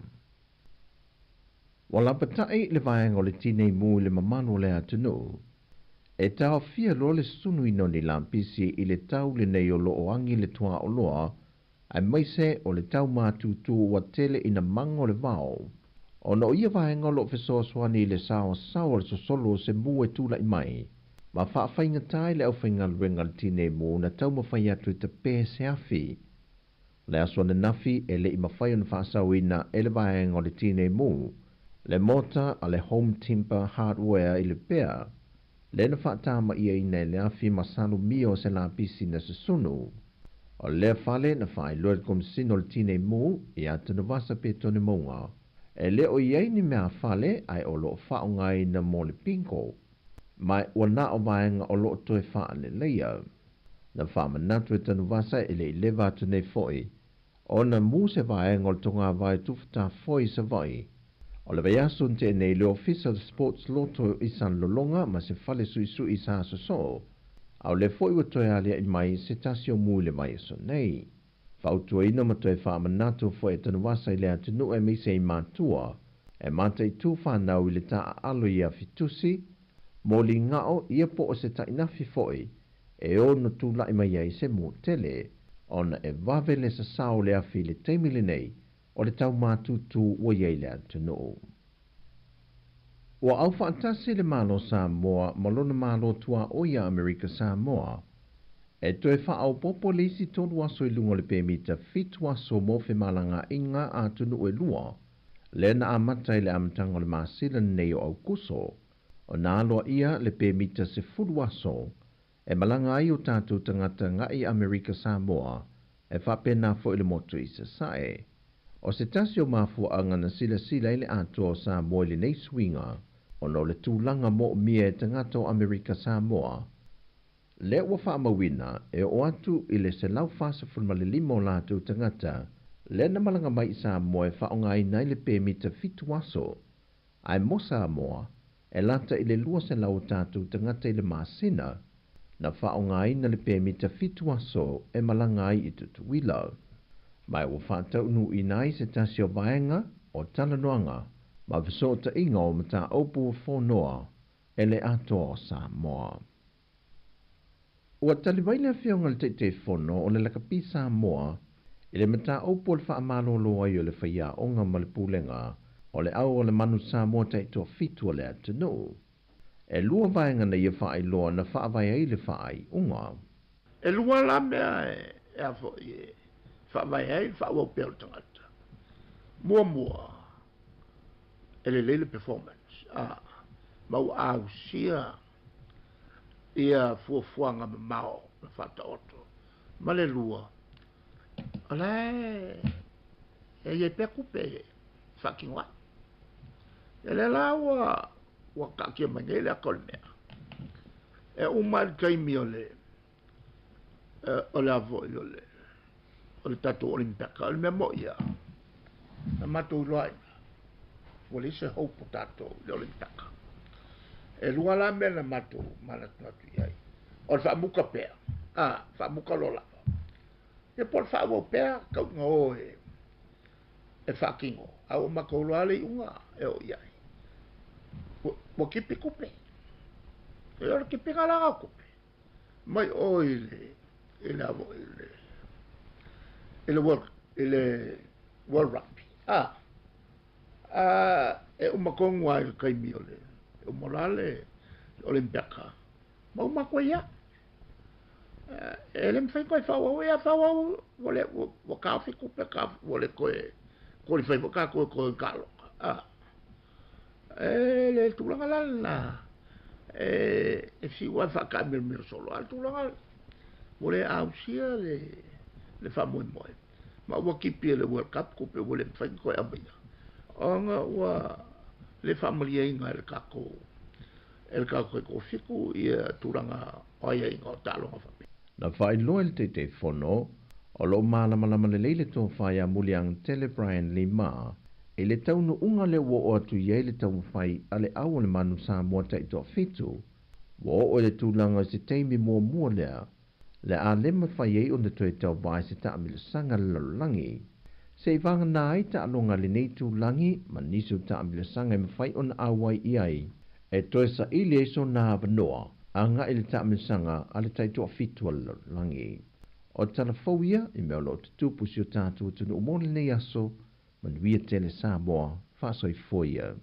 Wala patai le vaenga o le tine mu le mamano le atunu, e tau fia lo le sunu ino ni lampisi I le tau le nei o loo angi le tua o loa, ai maise o le tau mātutu wa tele ina mango le vau. O no ia vaenga lo fesoa swani le sao le sosolo se mu e tula I mai. Ma whaafai tai le au whainga luenga le tine mu na tau mawhai atu I te pē se afi. Le aswana nafi e le I mawhai on whaasau ina e le vaenga le tine mu. Le mota a le home timber hardware I le pēr. Le na whaatama ia ina le afi masanu mio se la pisi na se sunu. O le fale na whai loe kom sino le tine mu I atana vasa pe tone maunga. E le o iei ni mea fale ai o loo whao ngai na mo le pinko. Mai o na o vaenga o loo toe wha le leia. Na wha manatu e tanu vasa e le lewa atu nei foi. O na mu se vaenga o le tonga vai tufta foi sa vai. O le vaiasun te nei le official sports loto I san lolonga ma se fale sui sa so. Au le foi wa toe alia I mai se tasio mu le mai so nei. Fautua ina ma toe wha manatu fo e tanu wasa I le atinu e mise I mātua, e mata I tū whanau I le taa alo I a fitusi, mo li ngao ia po o se tainafi foi, e ono tū lai mai ai se mo tele, ona e vave le sa sao le afi le teimile nei, o le tau mātutu o iei le atinu. Ua au whaantasi le malo Samoa, malona malo tua o ia Amerika Samoa, e toe wha au popo le isi tonu aso I lunga le pēmita fitu aso mo fe malanga inga a tunu e lua, le na amatai le amatanga le masila nei o au kuso, o na aloa ia le pēmita se fulu aso, e malanga ai o tātou tangata ngai Amerika Samoa, e whapena fo I le motu I se sae. O se tasi o mafuanga na sila ile atua Samoa le nei swinga, o no le tūlanga mo mia e tangata o Amerika Samoa. Le ua whaamawina e o atu i le se lau fasa fulmale limo lātou tangata, le na malanga mai i Samoa e whaonga i nai le pēmita fitu aso. Ai mo Samoa, e lata i le lua se lau tātou tangata i le masina, na whaonga i na le pēmita fitu aso e malanga i tutuila. Mai ua whātau nu i nai se tasi o vaenga o talanoanga, ma visota inga o mata opu o whonoa e le ato o Samoa. Ua taliwaile whionga le te whono o le lakapi Samoa, i le mata opu o le whaamalolo ai o le whaia onga malipulenga o le au o le manu Samoa te to fitu o le atanu. E lua vaenga na ia whaai loa na whaavai ai le whaai unga. E lua la mea e afo i e whaavai ai le whaawau pēo tangata. Mua. E le lele performance. Mau au sia ia fuafuanga me mao na whata oto. Ma le lua. Alai e ye peku pe whakinga. E le lawa wa kakia mangele a kolmea. E umar kaimi o le avo i o le tatu olimpeka. O le mea mo ia. Na matu loaina. Wale se hopo tato le olimpeka. E lua la mea na matu manatu iai. O le whaamuka pea. Whaamuka lola. E por whaamo pea kau ngā o e whaakingo. Au makaulo ale i unga e o iai. Wa kipi kupe. E ora kipi ngalaga kupe. Mai o ile avo ile World Rugby. E umakongu ai kaimi ole. E umorale olimpeka. Ma umakwa ia. E le mwhai koe whawau ea whawau. Wale wakawhi kupe ka wale koe. Koe whai waka koe kaloka. E le tūlanga lana. E si wai whaka miro solo. Al tūlanga. Wale ausia le whamoi moe. Ma ua kipi le World Cup kupe wale mwhai koe amina. Onga ua le whamalia inga ele kako. Ele kako e kofiku ia tūlanga oia inga o tālonga whape. Na whai loa te whono, o lo mālamalama le leile tō whai a muliang Tele Brian Lima, e le taunu unga le wo o atu iei le tau whai a le au le manu Samoa te ito fitu, wo o le tūlanga se teimi mua lea, le a lema whai ei o le toi tau vai se ta amila sanga lalangi, se i vanga nā i ta alonga le nei tūlangi, ma nisu ta amila sanga i mawhai o na awai iai, e toi sa ili e so nā vanoa, a ngā ili ta amila sanga a le tai toa fitu a lalangi. O tala fauia i mea lo te tūpusi o tātua tunu umone nei aso, manuia Tele Samoa, whasoi foia.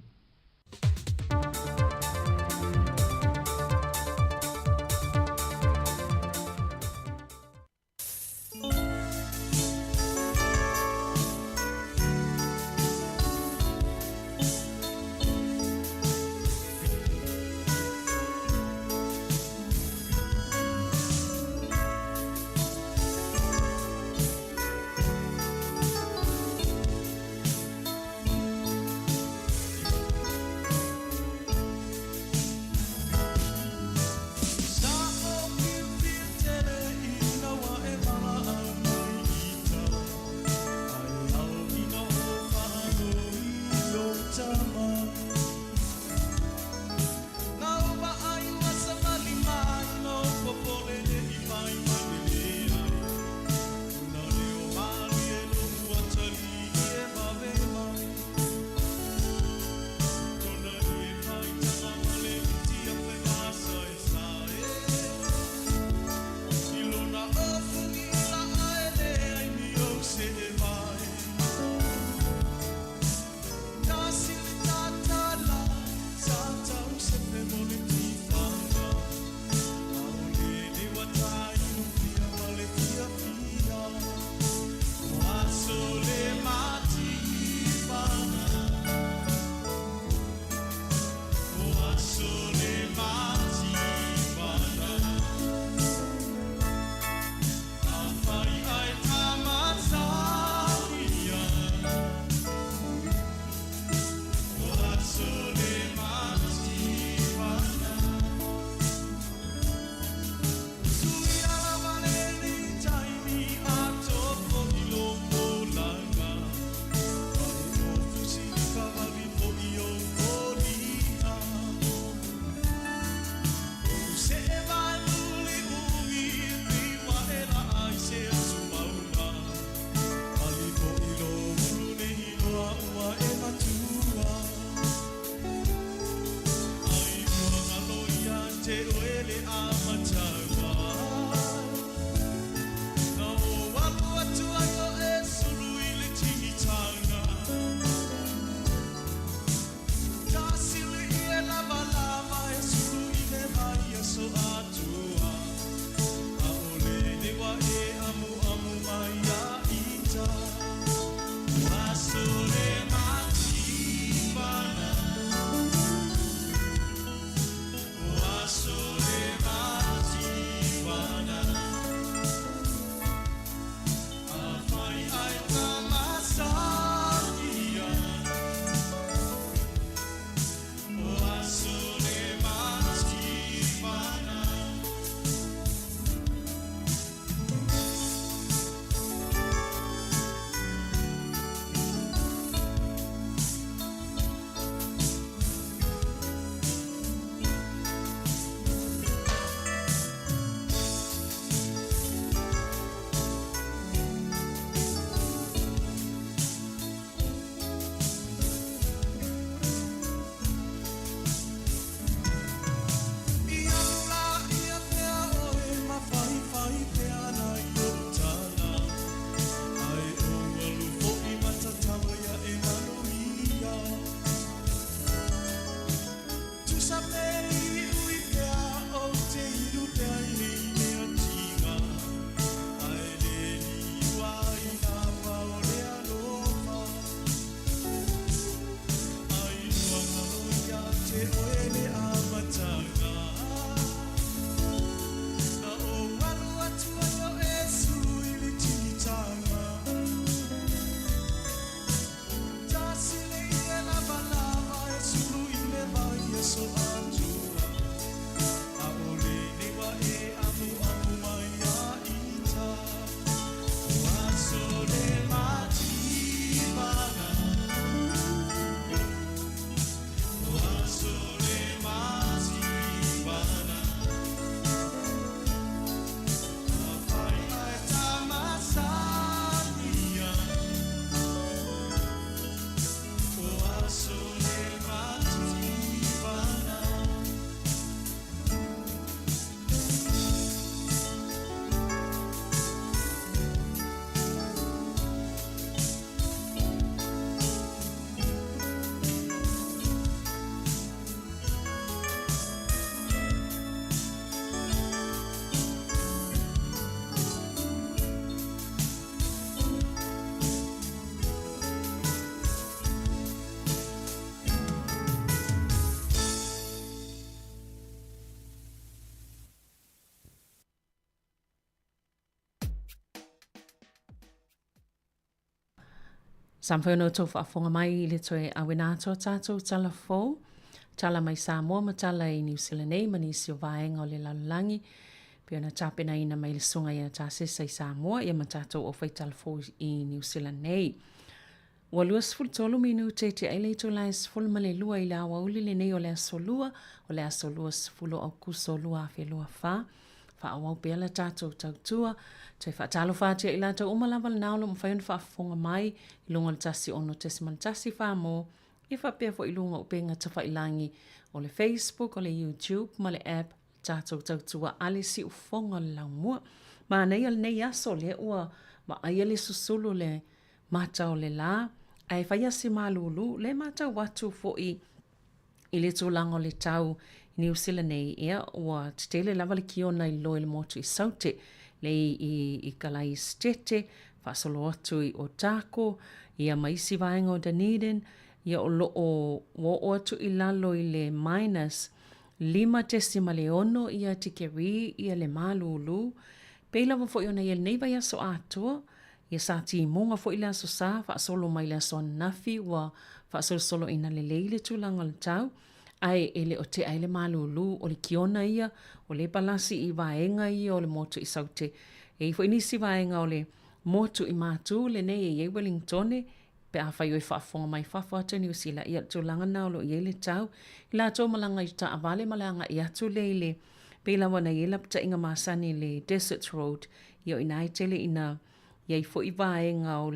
Samwhai no tō whaafonga mai I le toe a wenato tātou tala fōu. Tala mai Samoa ma tala I New Zealand nei mani si o vaenga o le lalulangi. Pia na tāpena ina mai le sunga ia tāsesa I Samoa ia ma tātou o whaitala fōu I New Zealand nei. Ua lua sifulu tolu minu te te aile to lai sifulu ma le lua I le awa uli le nei o le asolua. O le asolua sifulu au kuso lua afe lua wha. Wha awau pia la tātou tautua. Toi wha talo whātia I la tau umalava le naolo ma whaion wha afonga mai. I lunga le tasi ono tesi man tasi wha mo. I wha pia fo I lunga upenga tawha ilangi o le Facebook, o le YouTube, ma le app. Tātou tautua ale si ufonga le laumua. Ma nei al nei aso le ua ma aia le susulu le mata o le la. Ai whaia si malulu le mata watu fo I le tūlanga o le tau New Zealand nei ia ua tele lava le kiona I loe le motu I saute le I kalai stete whasolo atu I o tako ia maisi vaenga o Dunedin ia o o atu I lalo I le minus 5.6 ia tikeri ia le malulu peila wa fo iona ia nei vai aso atua ia sa ti monga fo ila so sa whasolo mai le aso nafi ua whasolo ina le leile tūlanga le tau ai ele o te aile malulu o le kiona ia o le palasi I vaenga ia o le motu I saute e fo inisi vaenga o le motu I matu le nei e Wellington pe a whai oi whaafonga mai whawhata New Zealand ia tūlanga na o lo I le tau I la tō malanga I ta avale malanga I atu leile pe la wana I lapta inga masani le Desert Road ia o ina tele ina ia I fo I vaenga o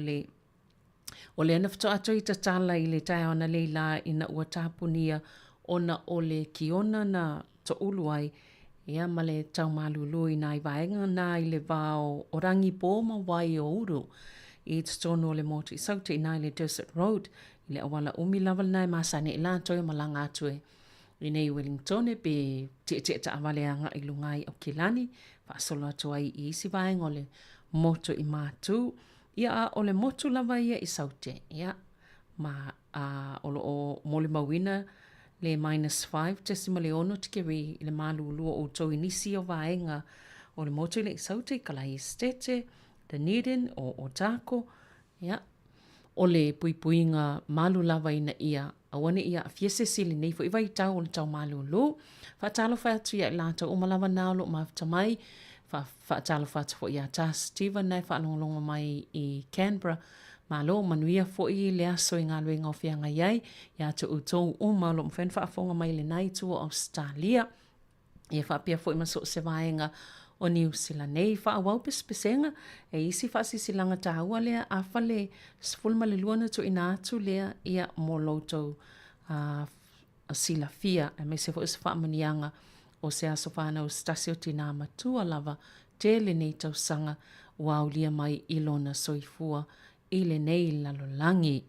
le anafto ato I tatala I le tai ona leila ina ua tapunia ona o le kiona na to uluai ia ma le tau malulu I nai vaenga na I le vao orangi pō ma wai o uru I tatono o le motu I saute I nai le Desert Road I le awala umi laval nai masane I la toi malanga atue I nei Wellington pe te ta avale anga I lungai o Kilani pa solo atu ai I isi vaenga o le motu I matu ia a o le motu lava ia I saute ia ma o mole mawina le -5 tesimale ono tikeri I le malulu o tau inisi o vaenga o le motu le saute kalai stete Dunedin o tako ia o le puipuinga malu lava ina ia awane ia fiese sili nei fo I tau o le tau malulu whaatalo whaatu ia I lata o malawa naolo mafta mai whaatalo whaatu fo ia ta Stephen nei whaalongolongo mai I Canberra malo manuia fo I le aso I ngā luenga o whianga iai ia te utou malo mwhen whaafonga mai le nai tua Australia ia whaapia fo I maso se vaenga o New Zealand nei whaawau pespesenga e isi whaasisilanga tāua lea a whale sfulma le luana tu ina atu lea ia mo loutou a sila fia e me se fo isa whaamanianga o se aso whanau stasi o tina matua lava tele nei tau sanga wau lia mai ilona soifua ile nei lalolangi.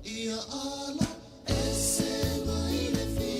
Ia ala, ese mai le fi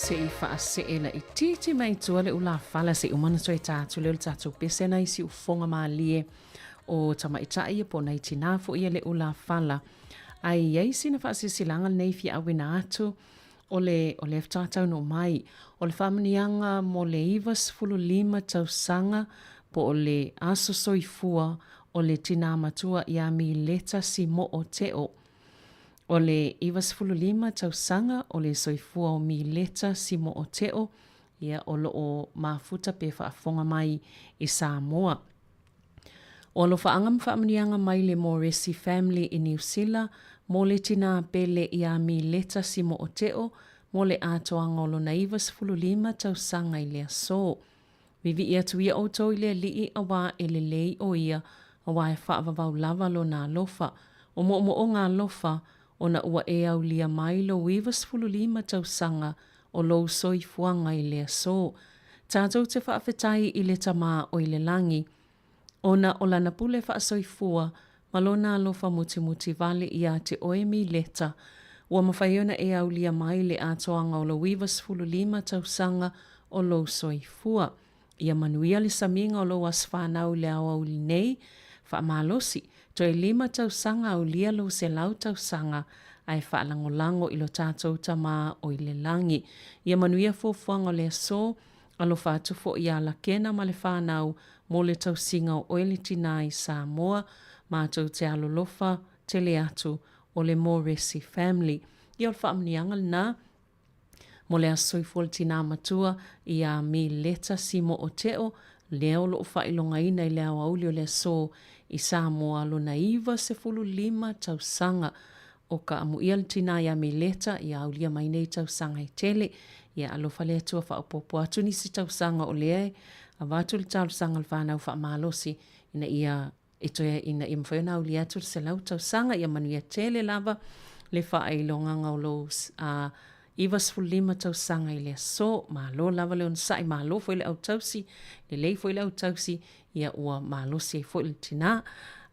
se I whaase la I titi mai tua le ula whala se umana so I tātu leo tātu pese na isi ufonga maa lie o tamaita ia po nei tina fo ia le ula whala. Ai ei sina whaase silanga nei fi awina atu o le whātau no mai. O le whamanianga mo le ivas fulu lima tau sanga po o le aso soifua o le tina matua ia mi leta si mo o teo. O le ivas fulu lima tau sanga o le soifua o mi leta si mo o teo ia o lo o mafuta pe whaafonga mai I Samoa. O lo whaangam whaamanianga mai le Moresi family I New Zealand mo le tina pele ia mi leta si mo o teo mo le atoanga o lo na ivas fulu lima tau sanga I lea so. Vivi ia tuia o tau I lea lii awa e le lei o ia awa e whaavavau lava lo na lofa. O mo o ngā lofa o na ua e au lia mai lo ivas fulu lima tau sanga o lo soifuanga I lea so. Tātou te whaafetai I le tama o I le langi. O na o lana pule whaasoifua ma lo na lofa muti vale ia te oemi leta. Ua mawhaiona e au lia mai le atoanga o lo ivas fulu lima tau sanga o lo soifua. Ia manuia le saminga o lo aswhanau le au au nei whaamalosi. Toi lima tau sanga au lia lo se lau tau sanga ai whaalangolango I lo tātou tama o I le langi. Ia manuia fuafuanga le so alo whaatufo ia la kena ma le whanau mo le tau singa o oele tina I Samoa mātou te alolofa te le atu o le Moresi family. Ia o whaamnianga na mo le asoifol tina matua ia mi leta simo o teo leo lo whailonga ina I leo auli o le so I Samoa lo naiva se fulu lima tau sanga o ka amu ia tina ia mi leta ia aulia mai nei tau sanga I tele ia alofa le atua whaapopo atu nisi tau sanga o lea a watu le tau sanga le whanau whaamalosi ina ia itoia ina I mwhaiona aulia atu se lau tau sanga ia manuia tele lava le whailonga ngau lo Ivas fulu lima tau sanga I lea so, malo lava leo nsai, malo fo ile au tausi, le lei fo ile au tausi, ia ua malo si fo ile tina.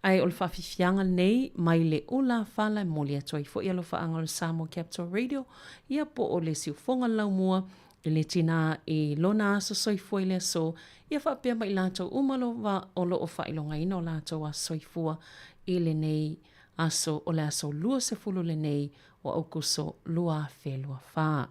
Ai o le whawhiwhianga nei, mai le ula whala mo le atoi fo ia lo whaanga o le Samoa Capital Radio, ia po o le siufonga lau mua, le tina I lona aso soifua I lea so, ia whapea mai lato umalo wa o lo o whailonga ina o lato a soifua I le nei aso o le aso lua se fulu le nei, o aukuso lua whelua wha.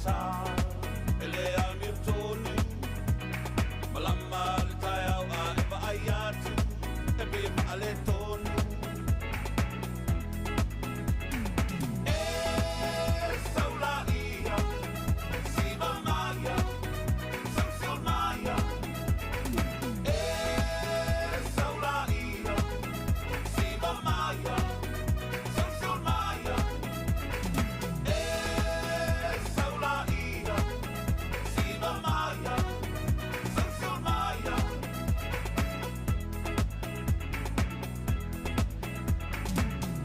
sa ele ami tonu malama le tai au a e va ai atu e pe ale tonu e saula ia si va maya sa maya e saula ia si va maya sa maya e saula ia si va maya sa maya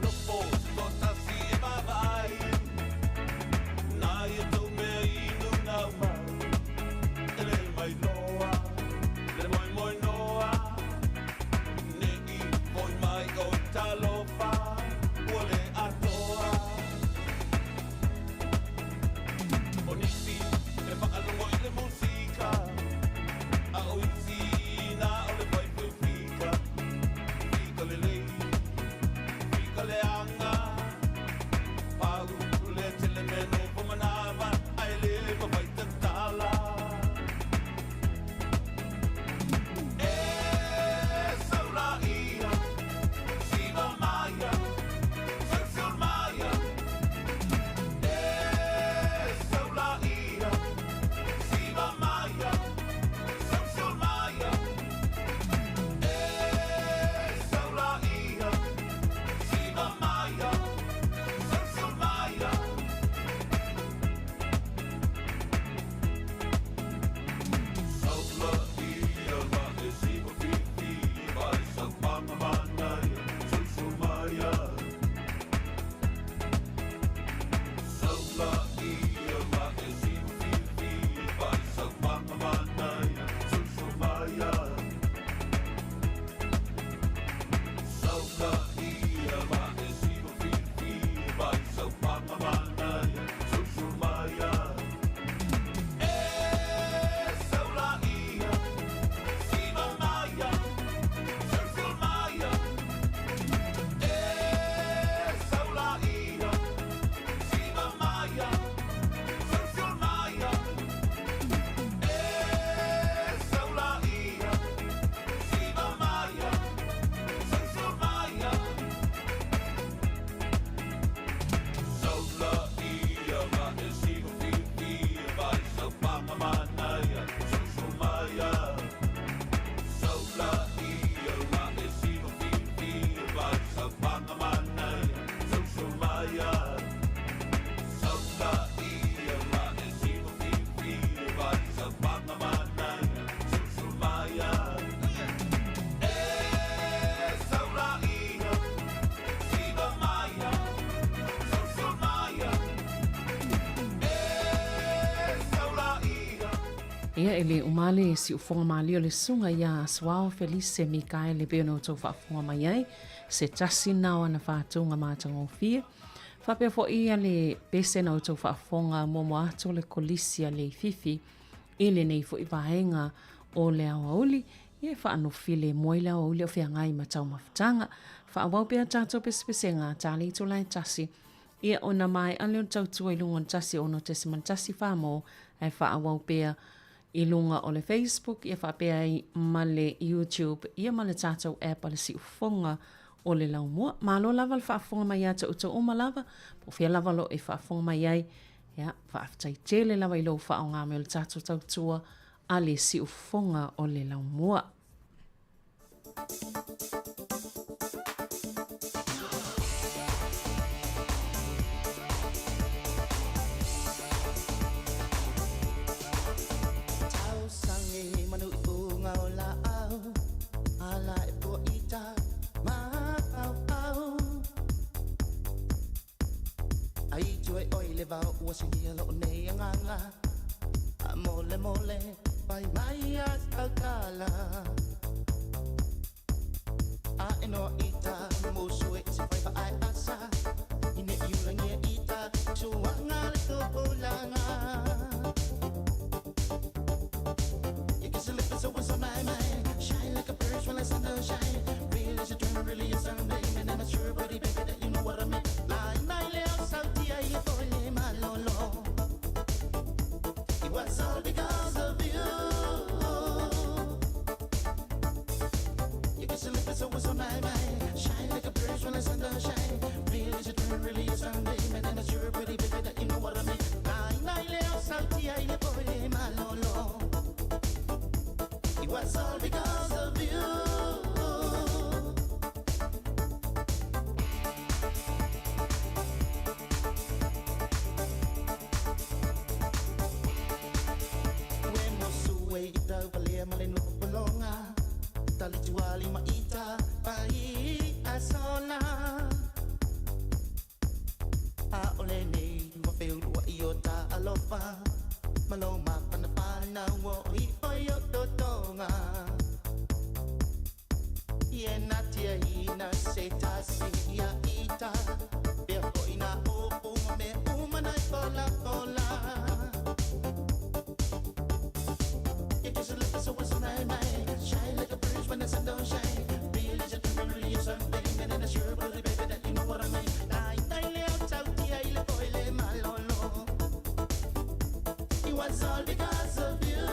no posso botar se vai na ia do meio na mão ele mai noa ele moi noa nei foi mai o talofa ole atoa onisi e fa algo ile musica a oizina ole vai fica fica le anga pagu le tele meno pomanava ai le vai tentala e saula ia si va maya sa maya e saula ia si va maya sa maya e saula ia si va maya sa maya saula ia va si va fifi vai sa mama manaya sa maya saula ia va si va fifi vai sa mama manaya sa maya saula ia va si va fifi vai sa mama manaya sa maya e saula ia si va maya sa maya e saula ia si va maya sa maya e saula ia si va maya sa maya saula ia va si va fifi vai sa mama manaya sa maya saula ia va si va fifi vai sa mama manaya sa maya saula ia va si va fifi vai sa mama manaya sa maya e saula ia si va maya sa maya e saula ia Ia ele umale si ufonga mali o le sunga ia swao Felice Mikael le beno tau whaafonga mai ai se tasi nao ana whaatunga mātango fia. Whapea fo ia le pese na tau whaafonga momo ato le kolisia le fifi ile nei fo i wahenga o le awauli ia whaano file moila o le o whia ngai matau mawhitanga. Whaawau pia tātou pese ngā tāli to lai tasi ia ona mai ale o tau tua ilunga tasi ono tesiman tasi whamo ai whaawau pia ilunga o le Facebook, ia whapea i male YouTube, ia male tātou app ale si ufonga o le laumua. Malo lava le whaafonga mai ata uta oma lava, po whia lava lo e whaafonga mai ai, ia whaaftai tele lava i lo whao ngā mea le tātou tautua ale si ufonga o le laumua. Mole mole, pai mai as akala. A eno ita, musu e se pai ai asa. Ine yulange ita, suanga le topolanga. You kiss a lip so what's on my mind. Shine like a bird when the sun don't shine. Real as a dream, really is someday. And I'm not sure, buddy, baby, that you know what I mean. Line, line, leo, salty, I follow my lolo. tia ina se tasi ia ita Pea hoina o uma me uma nai kola kola You kiss a lip so what's my mind Shine like a bridge when the sun don't shine Really just really is something And then I sure believe baby that you know what I mean Nai nai leo tau tia ile koile malolo It was all because of you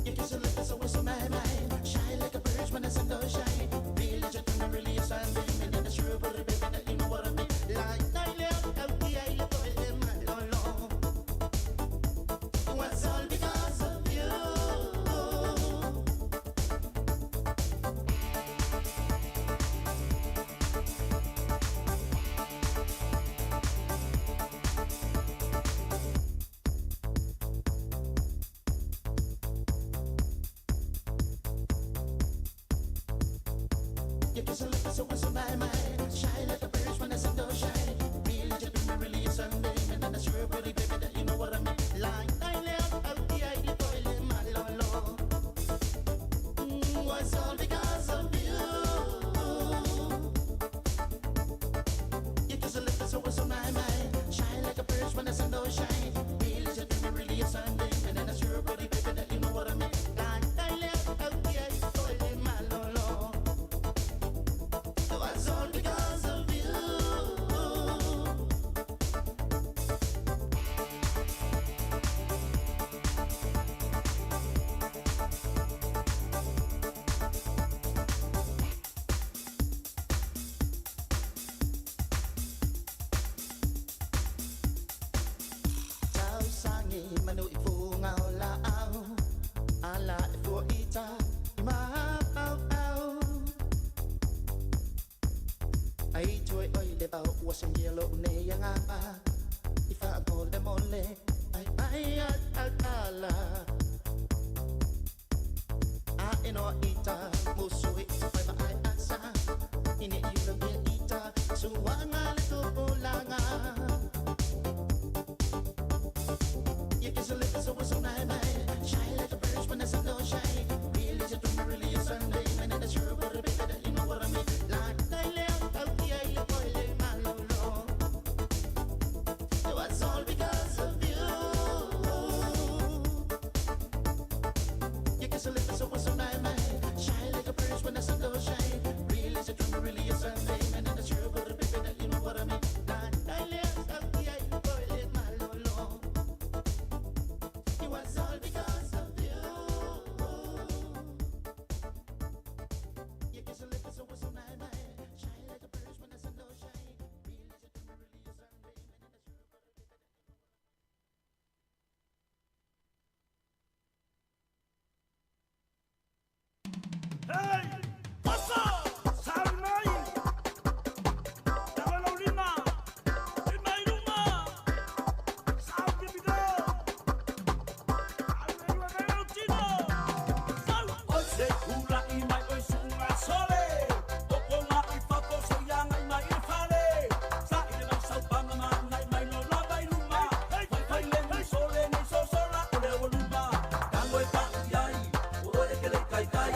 You kiss a lip so what's my mind Shine like a bridge when the sun don't shine Really just really is something And then I sure believe baby that you know what I mean Nai nai leo tau tia ile koile malolo It was all because of you You kiss a lip so what's on my mind Shine like a bridge when the sun don't shine Really just really is something And then I sure believe baby that you know what I mean Like I left out the idea toilet malolo Was all because of you You kiss a lip so what's on my mind Shine like a bridge when the sun don't shine Really just really is something And then I sure believe baby that you know what I mean Like I left out the idea toilet malolo It was all because of you Tau sangi manu ifunga ola au Ala ifu ita ima au au Ai toi oi le bau wasang yelo ne yang apa Ifa mole mole ai ala A ino ita musui pai ma ai asa Ini yulong ita suwanga le tu bulanga You kiss a lip so what's on my mind Shine like a bridge when the sun don't shine Really just really a Sunday And then I sure would have been that you know what I mean Like I left out the isle of oil malolo It was all because of you You kiss a lip so what's on my mind Shine like a bridge when the sun don't shine Really just really a Sunday And then I sure would have been that you know what I mean Like I left out the isle of oil malolo It was all because of you. You kiss a lip so what's on my mind Shine like a bridge when the sun don't shine Really just really a Sunday And then I sure Hey! Pasa! Salmai! Tawala ulima! Lima iluma! Sao kibigo! Almewa kayo tino! Oi se kula imai oi sunga sole! Toko nga ifato so yang ai mai ifale! Sa ile lang sa pamama nai mai no laba iluma! Fai le ni sole ni so sola ole uluma! Tango pa yai! Oi ke le kai kai!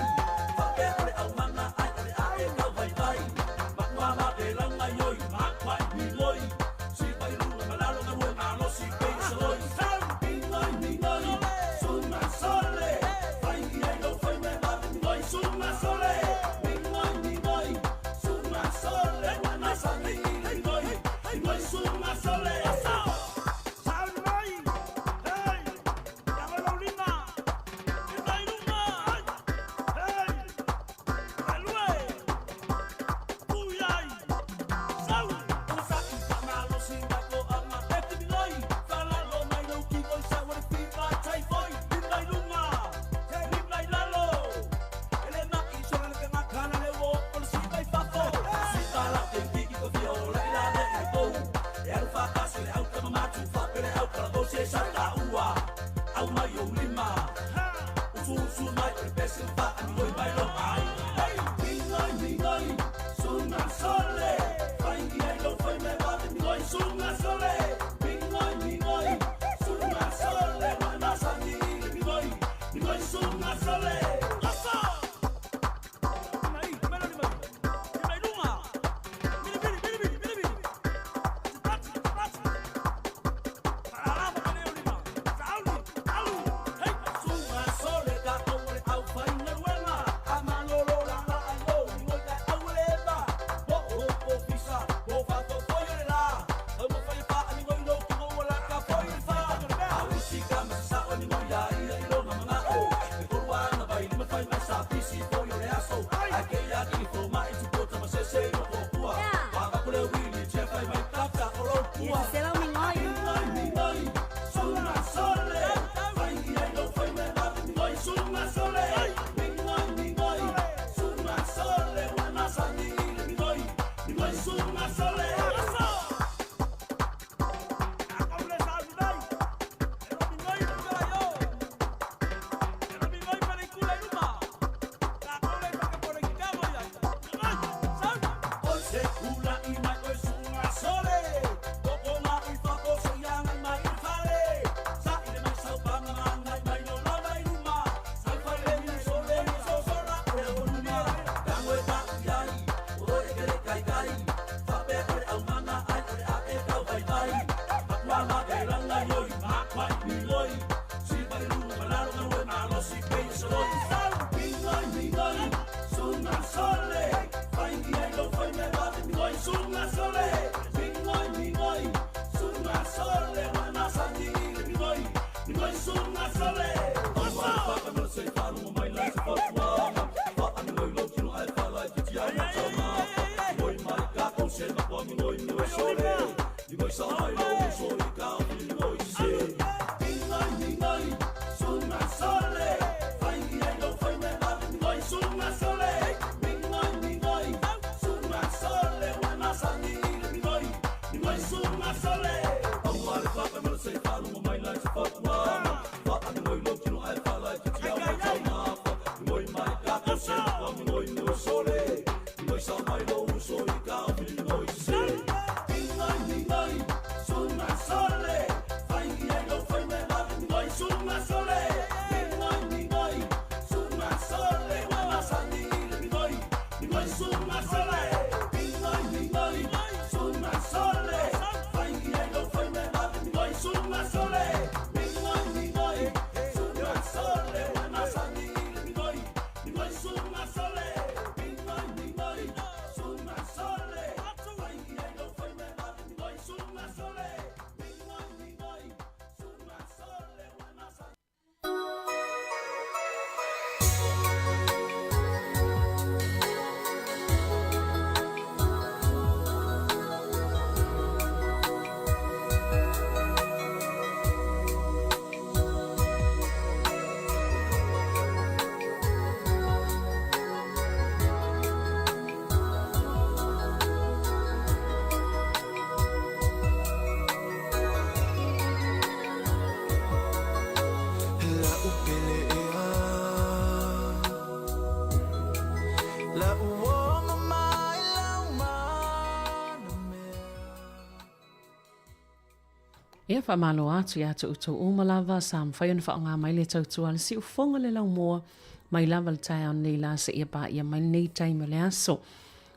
Ia whamalo atu ia tu uto umalava sa mwhaion whaonga mai le tautua le si ufonga le lau mua mai lava le tai au nei la se ia pa ia mai nei tai me le aso.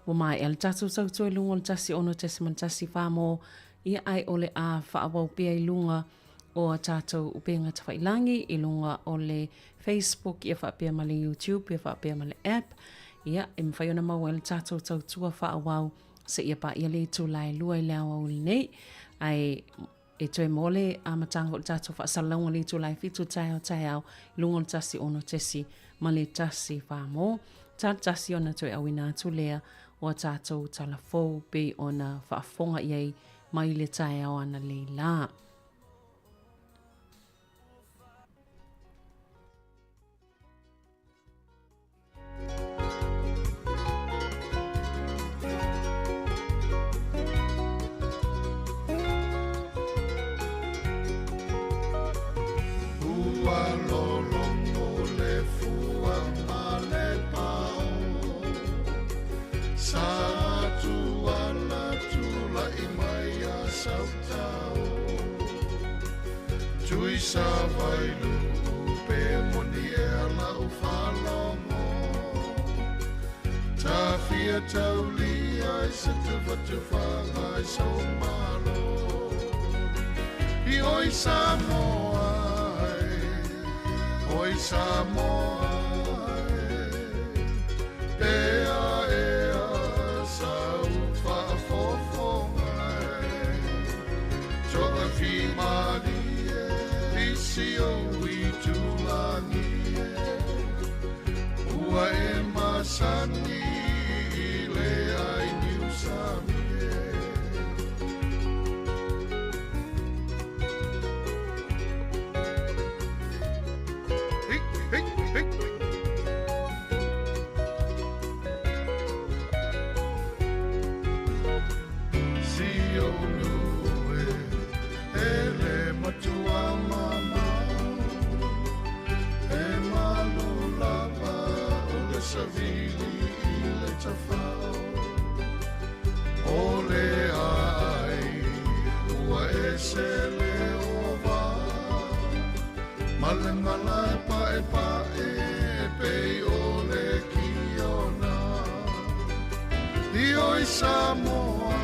Wa mai el tatu tautua lunga le tasi ono tesi man tasi whamo ia ai ole a whaawau pia i lunga o a tātou upenga tawhailangi i lunga o le Facebook ia whaapea ma le YouTube ia whaapea ma le app ia e mwhaiona mau el tātou tautua whaawau se ia pa ia le tu lai lua i lea wauli nei ai e toe mole a matanga o tātou whaasalaunga le tu lai fitu tai au lunga le tasi ono tesi ma le tasi whamo tasi ona toe awina atu lea o a tātou talafou pe ona whaafonga iei mai le tai au ana le la. Sa vai lu pe moni e la u falomo ta fia tauli ai se te vatu fa ai so malo I oi Samoa e a sa u fa fo to a fi mali si o i tulangi ua e masani le ai niu sami si o nue ele matua mama savili I le tafao o le ai ua e se le ova male mala e pa e pei o le kiona I oi Samoa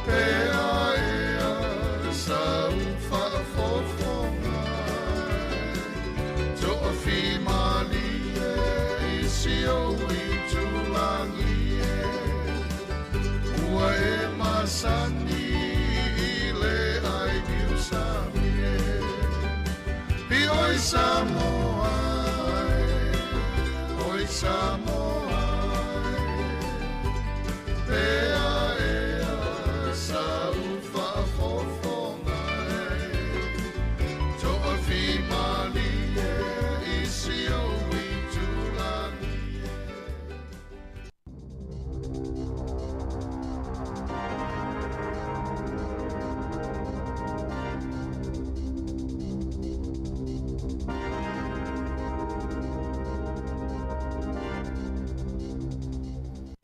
pea e sa ufa fofonga to a fi mali e si o I tulangi ua e masani I le ai niu sami I oi Samoa pea e sa ufa fofonga to a fi mali e si o I tulangi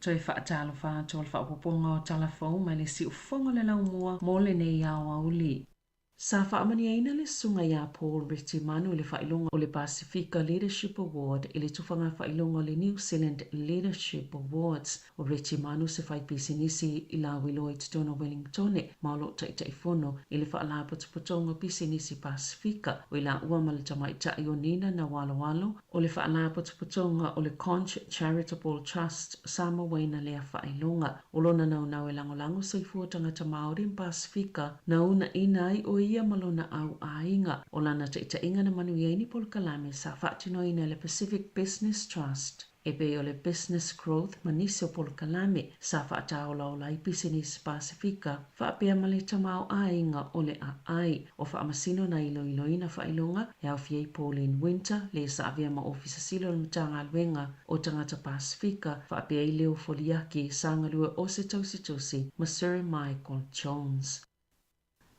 Toi whaatalo wha tōl whaapoponga o talafou mai le si ufonga le lau mua mo le nei au auli. Sa whaamani aina le sunga ia Paul Retimanu le whailonga o le Pacifica Leadership Award i le tufanga whailonga o le New Zealand Leadership Awards o Retimanu se whai pisinisi I la wilo I Titona Wellingtone maolo taitaifono I le whaala patuputonga pisinisi Pacifica o I la uama le tamaita I o Nina na walo o le whaala patuputonga o le Conch Charitable Trust Sama Waina lea whailonga o lona nau e langolango saifua tangata Māori Pacifica na una inai o ia malona au ainga o lana te inga na manuieni pol kalame sa whaatinoina le Pacific Business Trust. E pe o le Business Growth manisi o pol kalame sa whaataola o lai Business Pacifica whaapea male tamau ainga o le ai o whaamasino na iloina whailonga e au fiei Pauline Winter le sa avia ma ofisa silo le mtanga alwenga o tangata Pacifica whaapea I leo foliaki sa ngalua o se tausi ma Sir Michael Jones.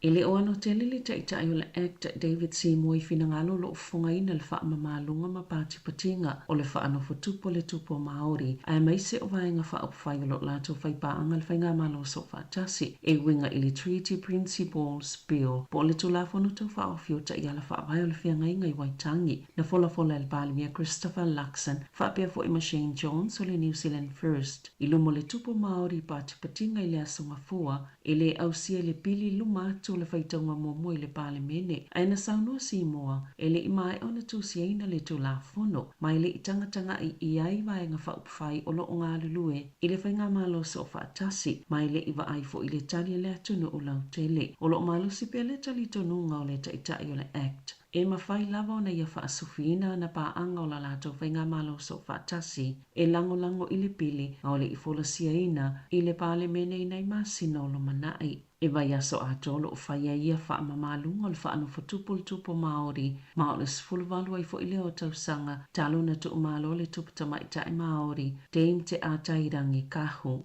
Ele o ano te lili ta ita o le act David Seymour finangalo lo ufungaina le wha mamalunga ma pāti patinga o le wha anofo tupo le tupo Māori. Ai mai se o vaenga wha upwhai o lo lato whai paanga le whainga malo so wha tasi e winga ili Treaty Principles Bill po le tulafono tau wha o fiota i ala wha vai o le whianga inga i Waitangi na fola el Balimia Christopher Luxon wha pia fo ima Shane Jones o le New Zealand First. I lumo le tupo Māori pāti patinga i le asonga fua e le ausia le pili luma tu le whaitaunga momo i le palemene. Aina saunua Seymour e le imai ona tusiaina le tulafono mai le itangatanga i iai vaenga wha upwhai o lo o ngā lulue i le whainga malo so wha tasi mai le iwa ai fo i le tali le atunu o lau tele o lo malo si pe le tali tonunga o le taitai o le act. E mawhai lava ona ia wha asufina na paanga o la lato whainga malo so wha tasi e lango i le pili o le ifola siaina i le palemene i nei masino lo manai. E vai aso a tolo o whaia ia wha mamalunga o le wha anu tupo Māori ma o le sfulvalu ai fo i leo tausanga talo na tu umalo le tupu tamaita e Māori Dame Te Atairangi Kahu.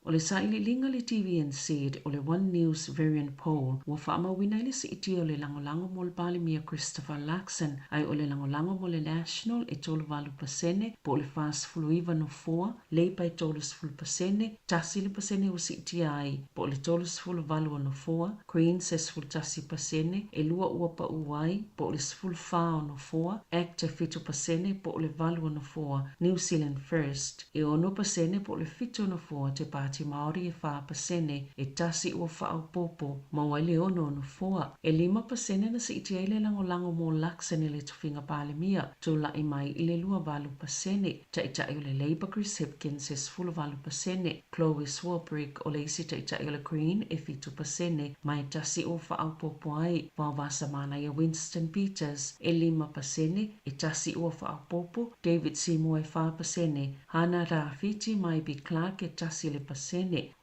O le saili linga le TVNZ o le One News variant poll wa whaamawina i le siiti o le langolango mo le Balimia Christopher Luxon ai o le langolango mo le National e 12% po le fast fluiva no 4 Labour e 12%, tasi le pasene o siiti ai po le 12% no 4 Queens e 10% e lua ua pa uai po le 10% no 4 Act e 7% po le valu no 4 New Zealand First e ono pasene po le 7 no 4 te pāti Māori e 4% e tasi ua whaaupopo mawai le ono no 4 e 5% na siiti ai le langolango mo Luxon e le tuwhinga Palemia tu la i mai i le 2% taitai o le Labour Chris Hipkins e 10% Chloe Swarbrick o le isi taitai o le Green e 7% mai tasi ua whaaupopo ai wawasa mana i Winston Peters e 5% e tasi ua whaaupopo David Seymour e 4% Hana Rafiti mai Bi Clark e tasi le pasene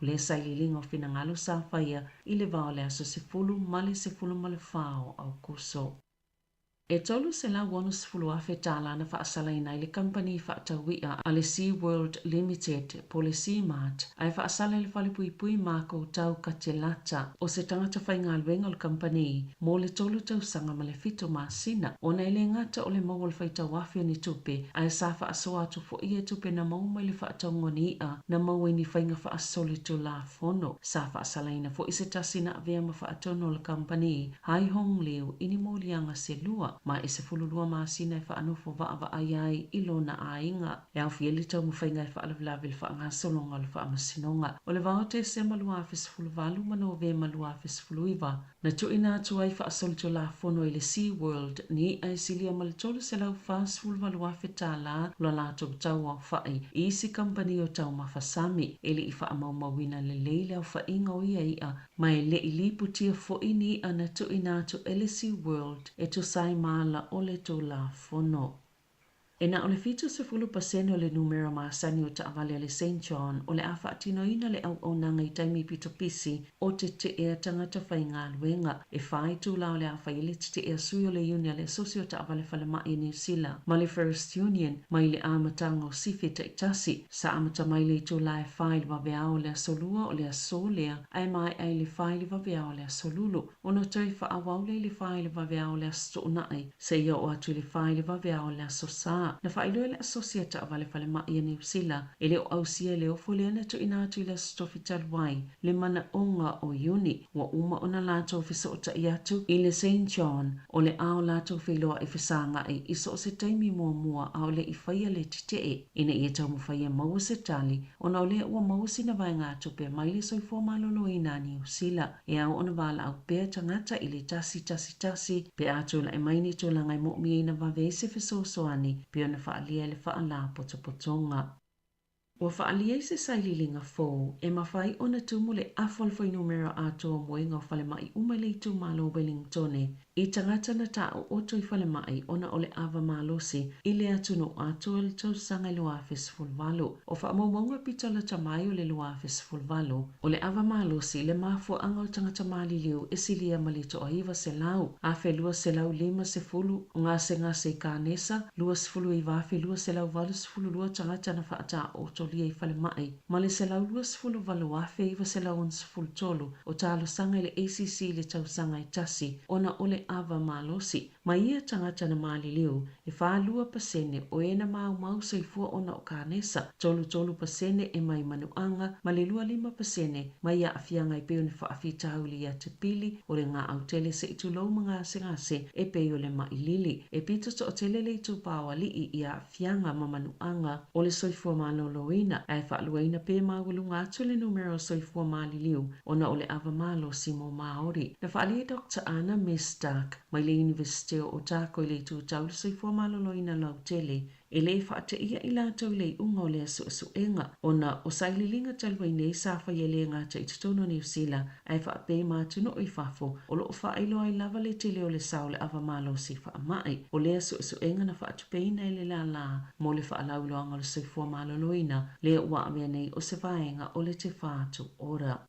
o le saililinga o finangalo sa whaia i le vao le aso se fulu male whao au kuso. E tolu se la wano sifulu afe tālana whaasalaina i le company whaatawia a le Sea World Limited po le Sea Mart ai whaasala le whalipui mako tau ka te lata o se tangata whainga luenga o le company mo le tolu tau sanga ma le fito masina o na ile ngata o le mau le whaitau afe ni tupe ai sa whaasoa atu fo ia tupe na mau mai le whaatau ngonia na mau ni whainga whaasole tu la fono sa whaasalaina fo ise tasina avea ma whaatono le company hai hong leo ini mo lianga se lua ma e se fululua masina e whaanofo wa ai i lona ainga. E au fieli tau mwhainga e whaalawlawe le whaanga solonga le whaamasinonga. O le vaote se malua afis fuluwalu mano ve malua afis fuluiva. Na tu ina atu ai whaasolitu la fono i le Sea World ni ai silia malitolu se lau fast fuluwalu afe tala lo la tau tau au whai. I isi company o tau mawhasami ele i whaamau mawina le leile au whainga o ia ma e le i lipu tia fo ini ana tu ina atu ele Sea World e tu sai mala o le tō la fono. E na o le 7% o le numero masani o taawale le St. John o le awha atino ina le au nanga i taimi pito pisi o te ea tangata whainga luenga e whai tūla o le awha i le te ea sui o le unia le sosi o taawale whale mai i New Zealand ma le First Union mai le amatanga o sifi te itasi sa amata mai le tūla e whai le wawea o le asolua o le asolea ai mai ai le whai le wawea o le asolulu o no tui whaawaule le whai le wawea o le astounai se ia o atu le whai le wawea o le asosa na whailo ele asosiata avale whale mai i New Zealand e leo ausia leo fuleana tu ina atu ila stofi talwai le mana onga o uni wa uma ona lato fiso ta iatu i le St. John o le ao lato filoa i fisanga i iso se taimi mua au le i whaia le titee ina i tau mu whaia maua se tali ona o le ua maua sina vai ngā tupe mai le soi fō malolo i nā New Zealand e au ona wala au pēr tangata i le tasi pe atu la e maini tu la ngai mo'mi ina wawese fiso soani pe ona whaalia le whaala potopotonga. Ua whaalia i se saililinga fō, e mawhai ona tumu le afol fai numero atoa moenga o whale mai umalei tu malo Wellingtone, I tangata na tau oto I whale mai ona ole awa malosi I le atuno atua le tau sanga lua fesfulvalo. O wha maunga pitola tamai o le lua fesfulvalo. O le awa malosi le mafua anga o tangata mali liu esilia malito o iwa se lau. Afe lua se lau 5 se fulu o ngase I kanesa. Lua se fulu I wafe lua se lau valu se fulu lua tangata na whaata oto lia I whale mai. Male se lau lua se fulu valu afe iwa se lau on se fulu tolu. O talo sanga le ACC le tau sanga I tasi. Ona ole awa malosi. Ma ia tangata na mali liu. E whaalua pasene o ena mau sa ifua ona o kanesa. Tolu pasene e mai manuanga. Ma le lua 5% ma ia afianga I peo ni whaafitau li ia te pili. O le ngā autele se itu lau mga ngase e peo le mailili. E pito to o tele le itu pawa li I ia afianga ma manuanga. O le soifua maloloina. Ai whaaluaina pe mawulunga atu le numero soifua mali liu. Ona o le awa malo simo maori. Na whaalia Dr. Anna Mestak. Mai le University o Otago I le tu tau le soifua maloloina lau tele. E le whaate ia I lātou le unga o le asuenga. Ona o saililinga talwa I nei safa I le ngata I tutono New Zealand. Ai whaape mātuno I whafo. O lo whaelo ai lava le tele o le sao le awa malo si whaamai. O le asuenga na whaatupeina I le la. Mo le whaalauloanga le soifua maloloina. Le ua amea nei o se vaenga o le te whaatu ora.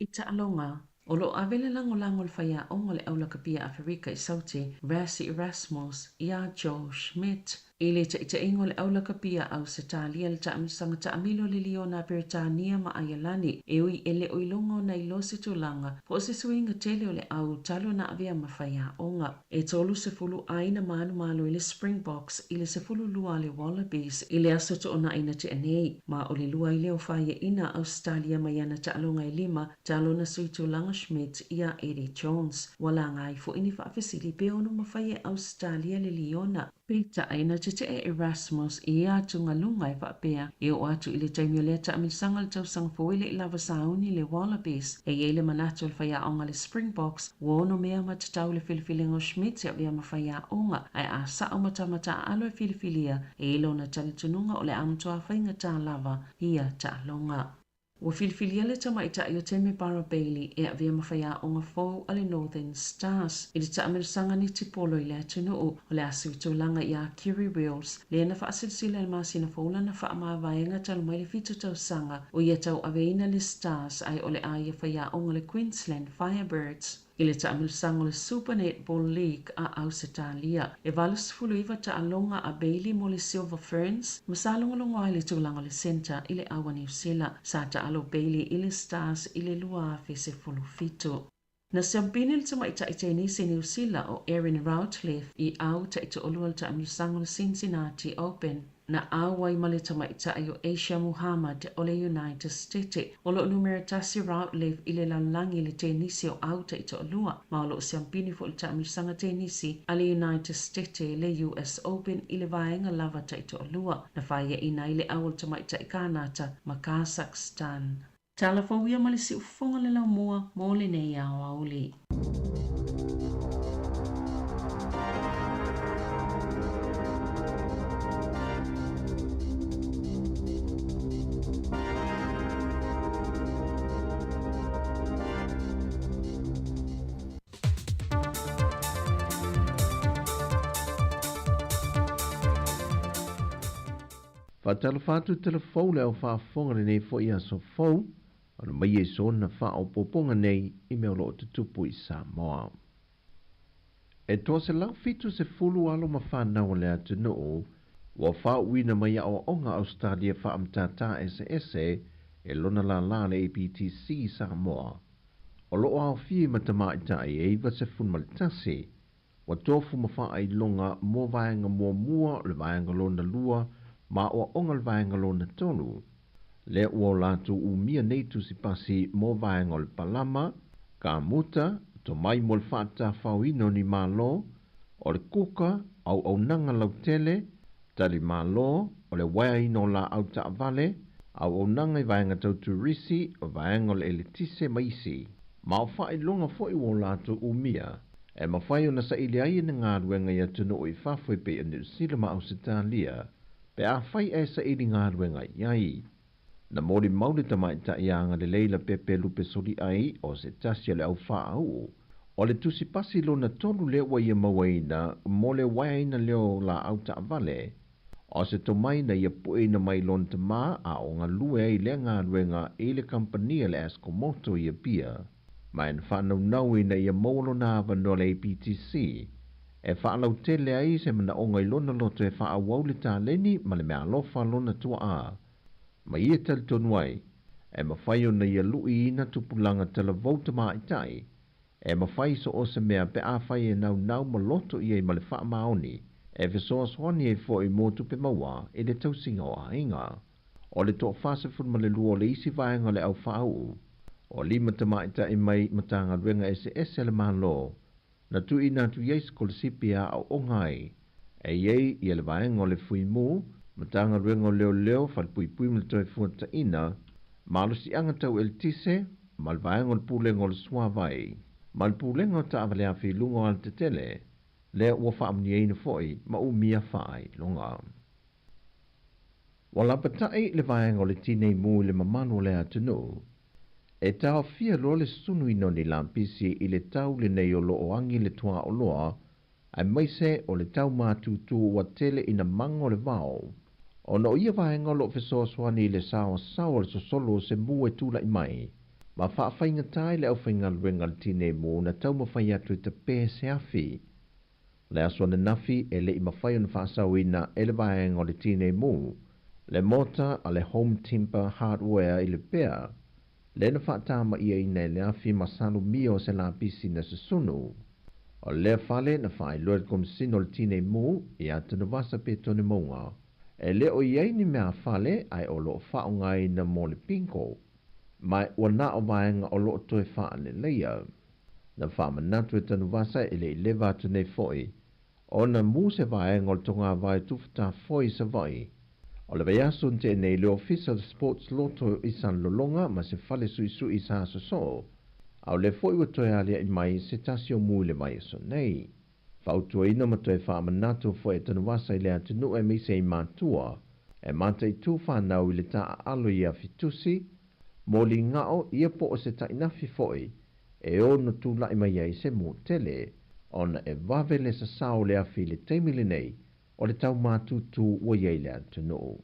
I alonga. O lo avele lango le whaia onga le aulaka pia Afrika I saute, Rasi Erasmus, Ia Joe Schmidt, I le ta ingo le aulaka pia au se talia le taamisanga taamilo le Liona Britania ma Ayalani, e ui ele oilongo na ilo se tulanga, po se suinga tele o le au talo na avea ma whaia onga. E tolu se fulu aina manu malo I le Springboks, I le se fulu lua le Wallabies, I le asoto ona ina te anei, ma o le lua I leo whaia ina Australia ma yana taalonga I 5, talo na sui tulanga Schmidt ia Eddie Jones. Wala ngai fo ini whaafesili pe ono mawhaia Australia le Liona. Pita aina te Erasmus ia tunga lunga I whaapea. E o atu I le taimio lea ta amisanga le tausanga fōile I lava sauni le Wallabies. E ele manatu le whaia onga le Springboks. Wono mea matatau le filifilingo Schmidt ia vea mawhaia onga. Ai a sao matamata alo e filifilia. E ilo na tali tununga o le amtoa whainga ta lava ia ta longa. Wa filifilia le tamaita I o Teme Barra Bailey e avea mawhaia o ngā fōu ale Northern Stars. I le taamirasanga ni tipolo I le atunuu o le asu tūlanga I a Kiri Wills. Le na whaasilsila le masina fōula na whaamāwaenga talu mai le fitu tau sanga o ia tau aveina le Stars ai o le aia whaia o le Queensland Firebirds. I le taamirasanga le Super Netball League a Ausitalia. E valus fuluiva taalonga a Bailey mo le Silver Ferns. Masalongalongo ai le tūlanga le Centre I le awa New Zealand. Sa alo Bailey I le Stars I le lua fe se fulufito. Na siampini le tamaita I tenisi New Zealand o Erin Routliffe I au ta ito olua le taamisango le Cincinnati Open. Na awai ma le tamaita I o Asia Muhammad o le United States. O lo numero tasi Routliffe I le lalangi le tenisi o au ta ito olua. Ma o lo siampini fo le taamisanga tenisi a le United States le US Open I le vaenga lava ta ito olua. Na whaia ina I le awal tamaita I Kanata ma Kazakhstan. Tala fawia ma le si ufonga le lau mua mo le nei au auli. Fatala fatu telefou le au whaafonga le nei fo ia so fou, ana mai e so na wha o poponga nei I mea lo te tupu I Samoa. E toa se lau fitu se fulu alo ma whanau le atu noo, wa wha uina mai a onga Australia wha amtata SSE e lona la le APTC Samoa. O lo au fie matama I tai e iwa se fun malitase, wa tofu ma wha ai longa mo vaenga mua le vaenga lona lua, ma o ongal vaenga lona tonu. Le ua latu umia neitu si pasi mo vaenga le palama, ka muta, to mai mo le whaata whauino ni malo, o le kuka, au nanga lau tele, tali malo, o le waino la au ta vale, au nanga I vaenga tau turisi, o vaenga le elitise maisi. Ma o whae longa fo I ua latu umia, e ma whae o na sa ili ai na ngā ruenga ia tunu o I whafoi pe New Zealand ma Ausitalia, pe a whai e sa ili ngā ruenga iai. Na mori maule tamaita I anga le leila pepe lupe soli ai o se tasia le au wha au. O le tusi pasi lona tolu le ua ia mawaina, mo le waina leo la au ta vale, o se to mai na ia puina mai lon te maa a o ngā lue ai le ngā ruenga i le kampania le Escomoto ia pia, mai na whanau nau i na ia maulo na avano le APTC, e whanau tele ai se mana o ngai lona loto e wha awau le tā leni ma le mea alofa lona tua a. Ma ia tali tonu ai, e mawhai o na ia lui ina tupulanga tala vauta maa itai, e mawhai so o se mea pe a whai e nau ma loto i ma le wha maoni, e fesoa swani e fo i motu pe maua e le tausinga o ainga. O le toa fase fun ma le luo le isi vaenga le au whaau. O lima te maita i mai matanga ruenga SS le mahalo, na tu ina tu yeis ko le sipia au ongai, e yei i le vaenga o le fui mu, matanga ruenga o leo whalpui pui mle toi fuata ina, malo si anga tau el tise, mal vaenga o le pulenga o le suavai, mal pulenga o ta avale a fi lungo al te tele, le ua whaamni eina foi ma u mia whaai longa. Wala patai le vaenga o le tinei mu le mamanu le atunu, e tau fia lo le sunu ino ni lampisi i le tau le nei o loo angi le tua o loa, ai maise o le tau mātutu wa tele ina mango le vau. O no ia vaenga o lo fesoa swani le sao sao le sosolo se mu e tula i mai, ma whaafai tai le au whainga luenga le tinei mu na tau mawhai atu i te pē se afi. Le aswana nafi e le i mawhai o na whaasau ina e le vaenga o le tinei mu, le mota a le home timber hardware i le pēr, le na whaatama ia ina e le afi masalo mio se la pisi na sesunu. O le fale na whae loe kom sino le tinei mu i ata na wasa pe tone maunga, e le o iei ni mea fale ai o loo whao ngai na mo le pinko, mai wana o vaenga o loo toe wha le leia. Na wha manatu e tanu wasa e le lewa atu nei foi, o na mu se vaenga o le tonga vai tufta foi sa vai. O le vaiasun te nei le ofisa de sports loto i san lolonga ma se fale sui i sa so, au le foi wa toe alia i mai se tasio mu le mai so nei. Fautua ina ma toe wha manatu foi e tanu wasa i le atinu e mise i mātua, e mata i tu whanau i le taa alo i a fitusi, mo li ngao ia po o se ta inafi foi, e o no tu lai mai ai se mo tele, ona e wawele sa sao le afi le teimile nei, o le tau mātutu o iei le atinu.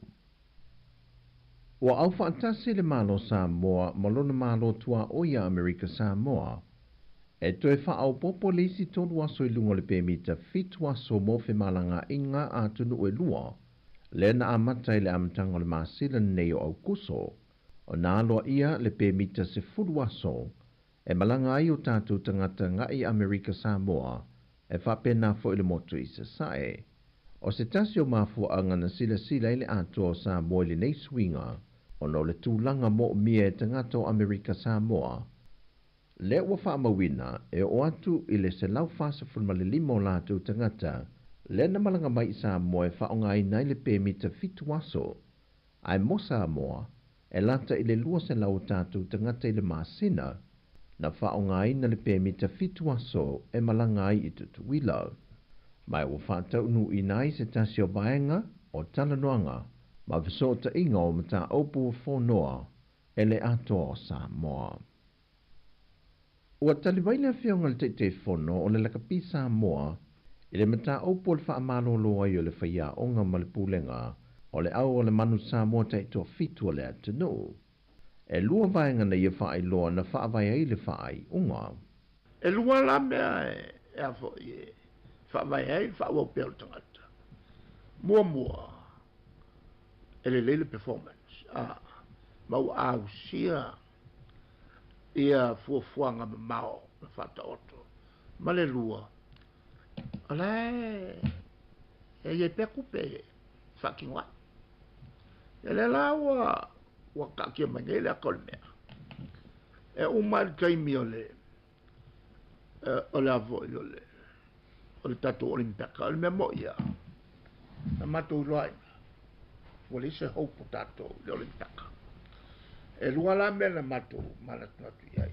Ua au whaantasi le malo Samoa, malona malo tua o ia Amerika Samoa, e toe wha au popo le isi tonu aso i lunga le pēmita fitu aso mo fe malanga inga atunu e lua, le na amatai le amatanga le masila nei o au kuso, o na aloa ia le pēmita se furu aso, e malanga ai o tātou tangata ngai Amerika Samoa, e whapena fo i le motu i se sae. O se tasio mafua anga na sila ile ato Samoa le nei swinga, o no le tūlanga mo mia e tangata o Amerika Samoa. Le ua whaamawina e o atu i le se lau fasa funma le limo lātou tangata, le na malanga mai Samoa e whaonga i nai le pēmita fitu aso. Ai mo Samoa, e lata i le lua se lau tātou tangata i le masina, na whaonga i na le pēmita fitu aso e malanga i tutuila. Mai ua whaatau nu i nai se tasio vaenga o talanoanga, ma visota inga o mata opu whonoa e le ato o Samoa. Ua taliwaile whionga le te whono o le lakapi Samoa, i le mata opu le whaamalo loa i o le whaia onga ma le pulenga, o le au o le manu Samoa te to fitu o le atanu. E lua vaenga na ia whaai loa na whaavai ai le whaai unga. E lua la mea e afo i e. Whaamai ai, whaua pēl tangata. Mua. E le leile performance. Mau au sia. Ia fuafuanga me mao. Me whata oto. Ma le lua. Alai. E ye peku pe. Whakinga. E le lawa. Wa kakia mangele a kolmea. E umar kaimi ole. Ole avo i ole. O le tatou olimpeka, o le mea mo ia. Na matou loa ina. O le se hau po tatou le olimpeka. E lua la mea na matou manatu iai.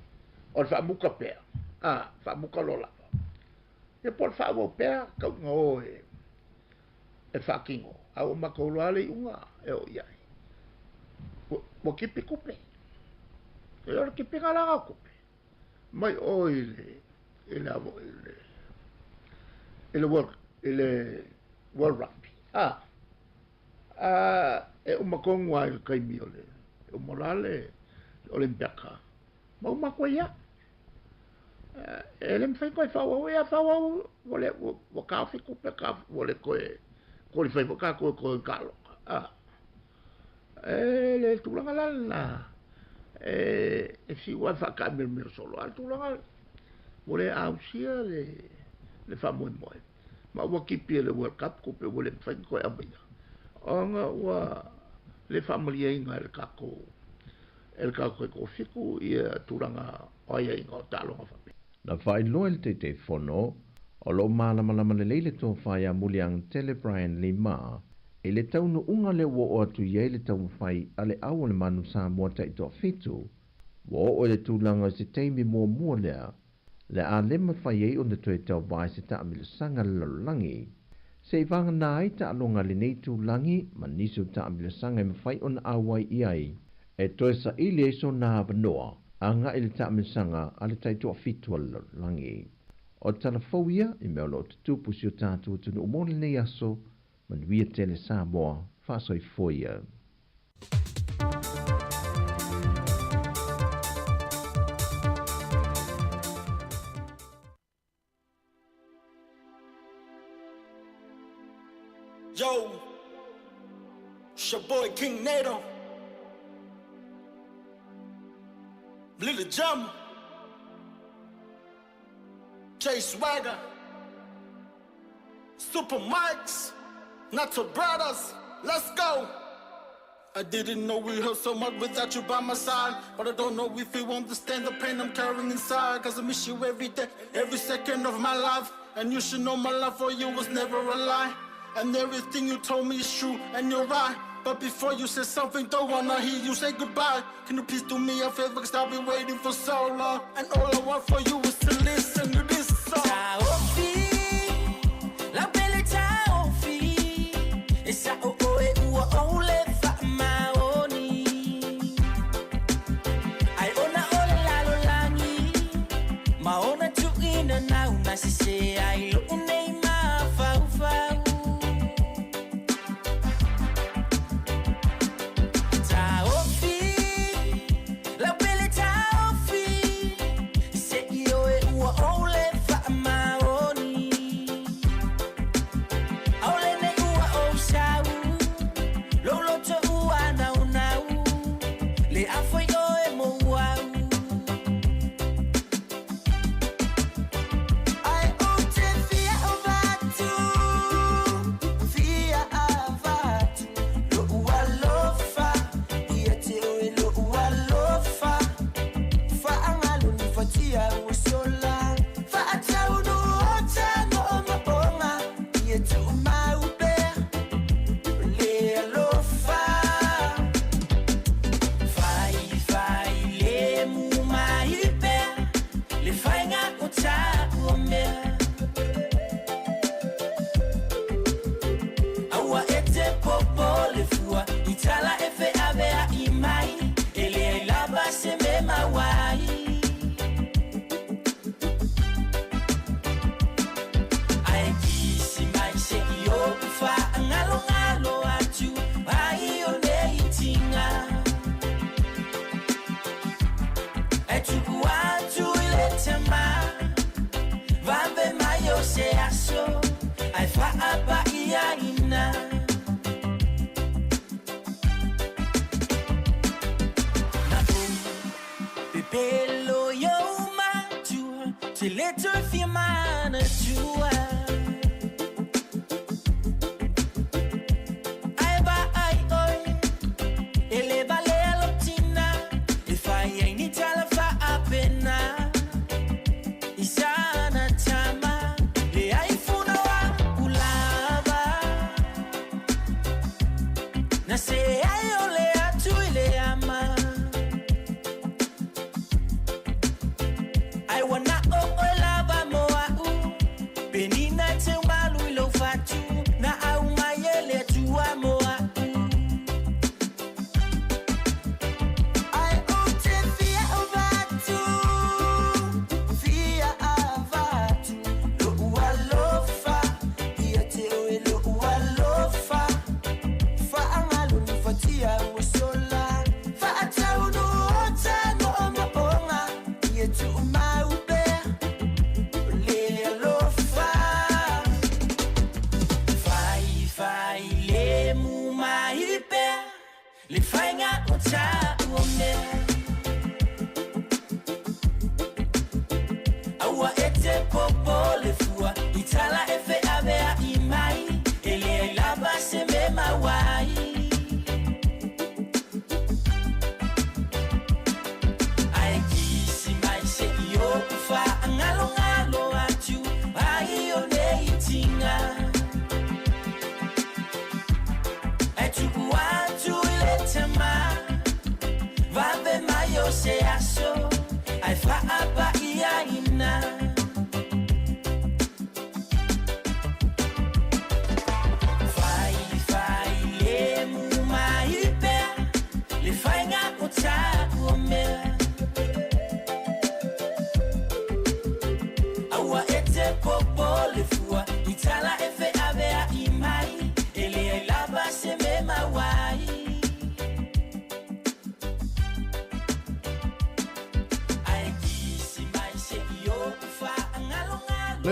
O le whaamuka pēr. Whaamuka lola. E po le whaamo pēr, kau ngā o e whaakingo. A o makau loa le unga e o iai. O kipi kupe. E o le kipi ngalaga kupe. Mai o i le ele avo ele world rugby e o makongo ai kai mi ole o morale olimpiaka ma uma koia ele me fai coi fa o ia fa o o ka fi ku pe ka o le ko le fai ka ko kalo ele tu la e si wa fa ka me solo al tu la o le ausia le fa mo ma wa ki pe le world cup ko pe o le fai ko a bia anga wa le family inga el kako ko fiku ia turanga oia inga talo fa na fai loel te fono o lo malama le leile to fai a muliang tele Brian Lima ele taunu unga le wo o tu ye le tau fai ale au le manu sa mo tai to fitu wo o le tulanga se teimi mo le a lema fai e on the toe tau vai se ta amil sanga langi se vanga nai ta alonga le nei tu langi manisu ta amil sanga me fai on awai iai e toe sa ili e so na vanoa anga ili ta amil sanga ale tai to fitu langi o talafauia i mea lo tutupu si o tātua tunu umone nei aso manuia tele Samoa whasoi foia. Yo, it's your boy King Nato, Little Jum, Jay Swagger, Super Mikes, Nato Brothers, let's go. I didn't know we hurt so much without you by my side, but I don't know if you understand the pain I'm carrying inside, cause I miss you every day, every second of my life, and you should know my love for you was never a lie. And everything you told me is true, and you're right. But before you say something, don't wanna hear you say goodbye. Can you please do me a favor, cause I've been waiting for so long. And all I want for you is to listen to this song. La belle Taofi, et ça oh oh et ou le fa maoni. Ai ona ola lo langi, maona tu ina na una si se ai lo unei ma fa fa. Only for my own.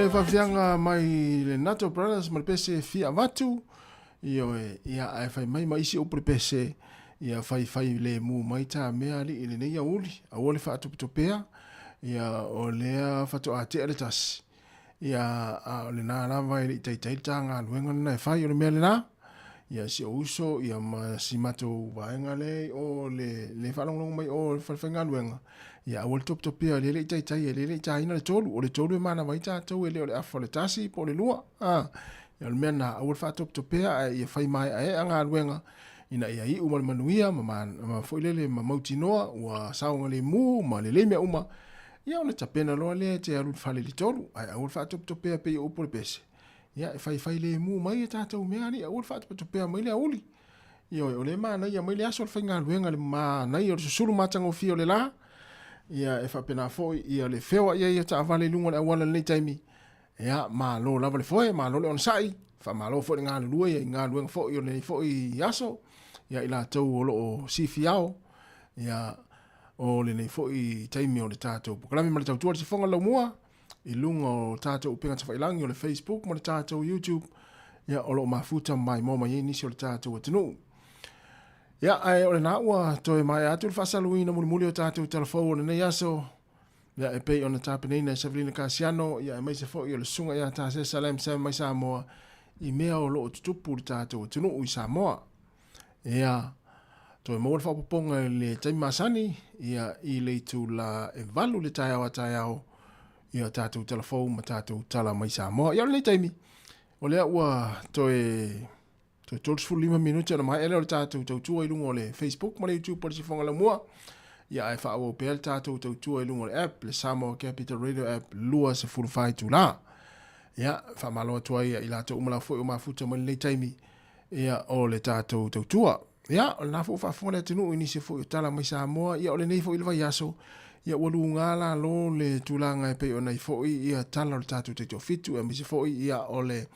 le fafianga mai le Nato Brothers ma pese fia vatu io ia ai fai mai mai si o pese ia fai le mu mai ta mea li ile nei uli a ole fa topea ia o lea fatu a te ale tas ia a le na la vai le tai tanga luenga na fai o le mea le na ia si uso ia ma si mato vaenga le o le falong mai o falfenga luenga ia o le topea le tai ina le tolu o le tolu mana vai ta tau ele o le afa le tasi po le lua ia le mea na o le fa topea ia fai mai ai anga luenga ina ia i uma manuia ma foilele ma mautinoa ua saunga le mu ma le mea uma ia ona tapena loa le te alu fale li tolu ai au fa topea pe o por pese ia fai le mu mai ta tau mea ni au fa topea mai le uli ia o le mana ia mai le aso fa nga luenga le ma na ia sulu matango fio le la ia fa pena foi ia le fewa ia ta vale lunga le wala le taimi ia ma lo lava le foi ma lo le on sai fa ma lo foi nga lu ia nga luenga foi o le foi aso ia ila tau o lo sifiao ia o le nei foi taimi o le tatou kalami ma le tautua le fonga lau mua i lunga o tatou penga tawhailangi o le Facebook ma le tatou YouTube ia o lo mafuta mai mo mai nisi o le tatou atinu ia ai o le na ua toe mai atu le whasaluina muli o tatou telefou o le nei aso ia e pei o na tapenina Savelina Kasiano ia e mai se foi o le sunga ia ta se Salem se mai Samoa i mea o lo tutupu le tatou atinu i Samoa ia to mo fa ponga le tai masani ia i le tu la e valu le tai au ia tatu telefon ma tatu tala mai sa mo ia le taimi o le ua to tolus fu 5 minutos na mai ele tatu tu i lungo le Facebook ma le YouTube por si fonga la mo ia e fa o pel tatu tu i lungo le app le Samo Capital Radio app lua se full fight tu la ia fa malo tu ia ila to umala fo o mafuta ma le taimi ia o le tatu tua ia o na fo fa le tinu ini se fo tala mai sa mo ia o le nei fo il vai aso ia o lu ngala lo le tulanga pe o nei fo ia tala o tatu te fitu e mi se fo ia o le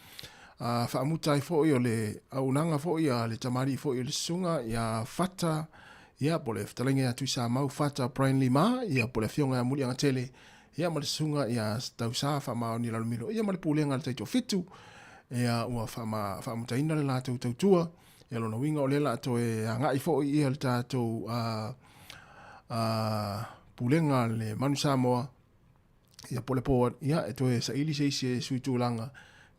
fa mutai fo o le au nanga fo ia le tamari fo le sunga ia fata ia po le ftalinga tu sa mau fata Brian Lima ia po le fionga muli anga tele ia ma le sunga ia tau sa fa ma ni la milo ia ma le pulenga te fitu ia ua fa mutai na le la tu tua ia lona winga o lela to e ngai fo ia le tatou pulenga le manu Samoa ia pole po ia e to e sa ili se suitulanga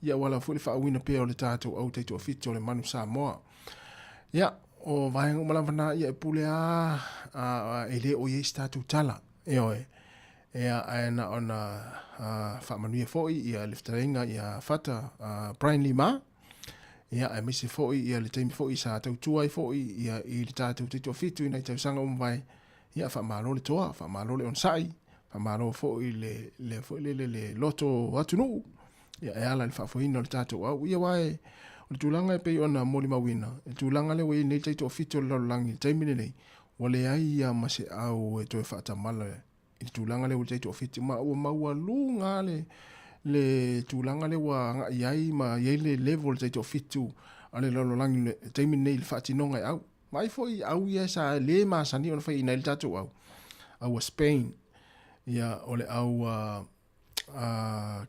ia wala fu le fa wina pe o le tatou au te to fito le manu Samoa ia o vai ngomala vana ia pule ele o ye tatou tala ia ana ona fa manu fo ia le ftainga ia fata Brian Lima ia e misi foi ia le taimi foi sa tau tuai foi ia i le tatou te fitu ina tau sanga vai ia fa malo le toa fa malo le on sai fa malo foi le loto atunu ia e ala le fa foi no le tatou au ia wai o tulanga e pe ona moli mawina e tulanga le wei nei te fitu lo langi taimi nei wale ai ia ma se au e to fa tamala i tulanga le te fitu ma o maua lunga le tulanga le wa iai ma iai le level te fitu ale lo langi le taimi nei le fatinonga au mai foi au ia sa le ma sani on fai nei tatu au Spain ia ole au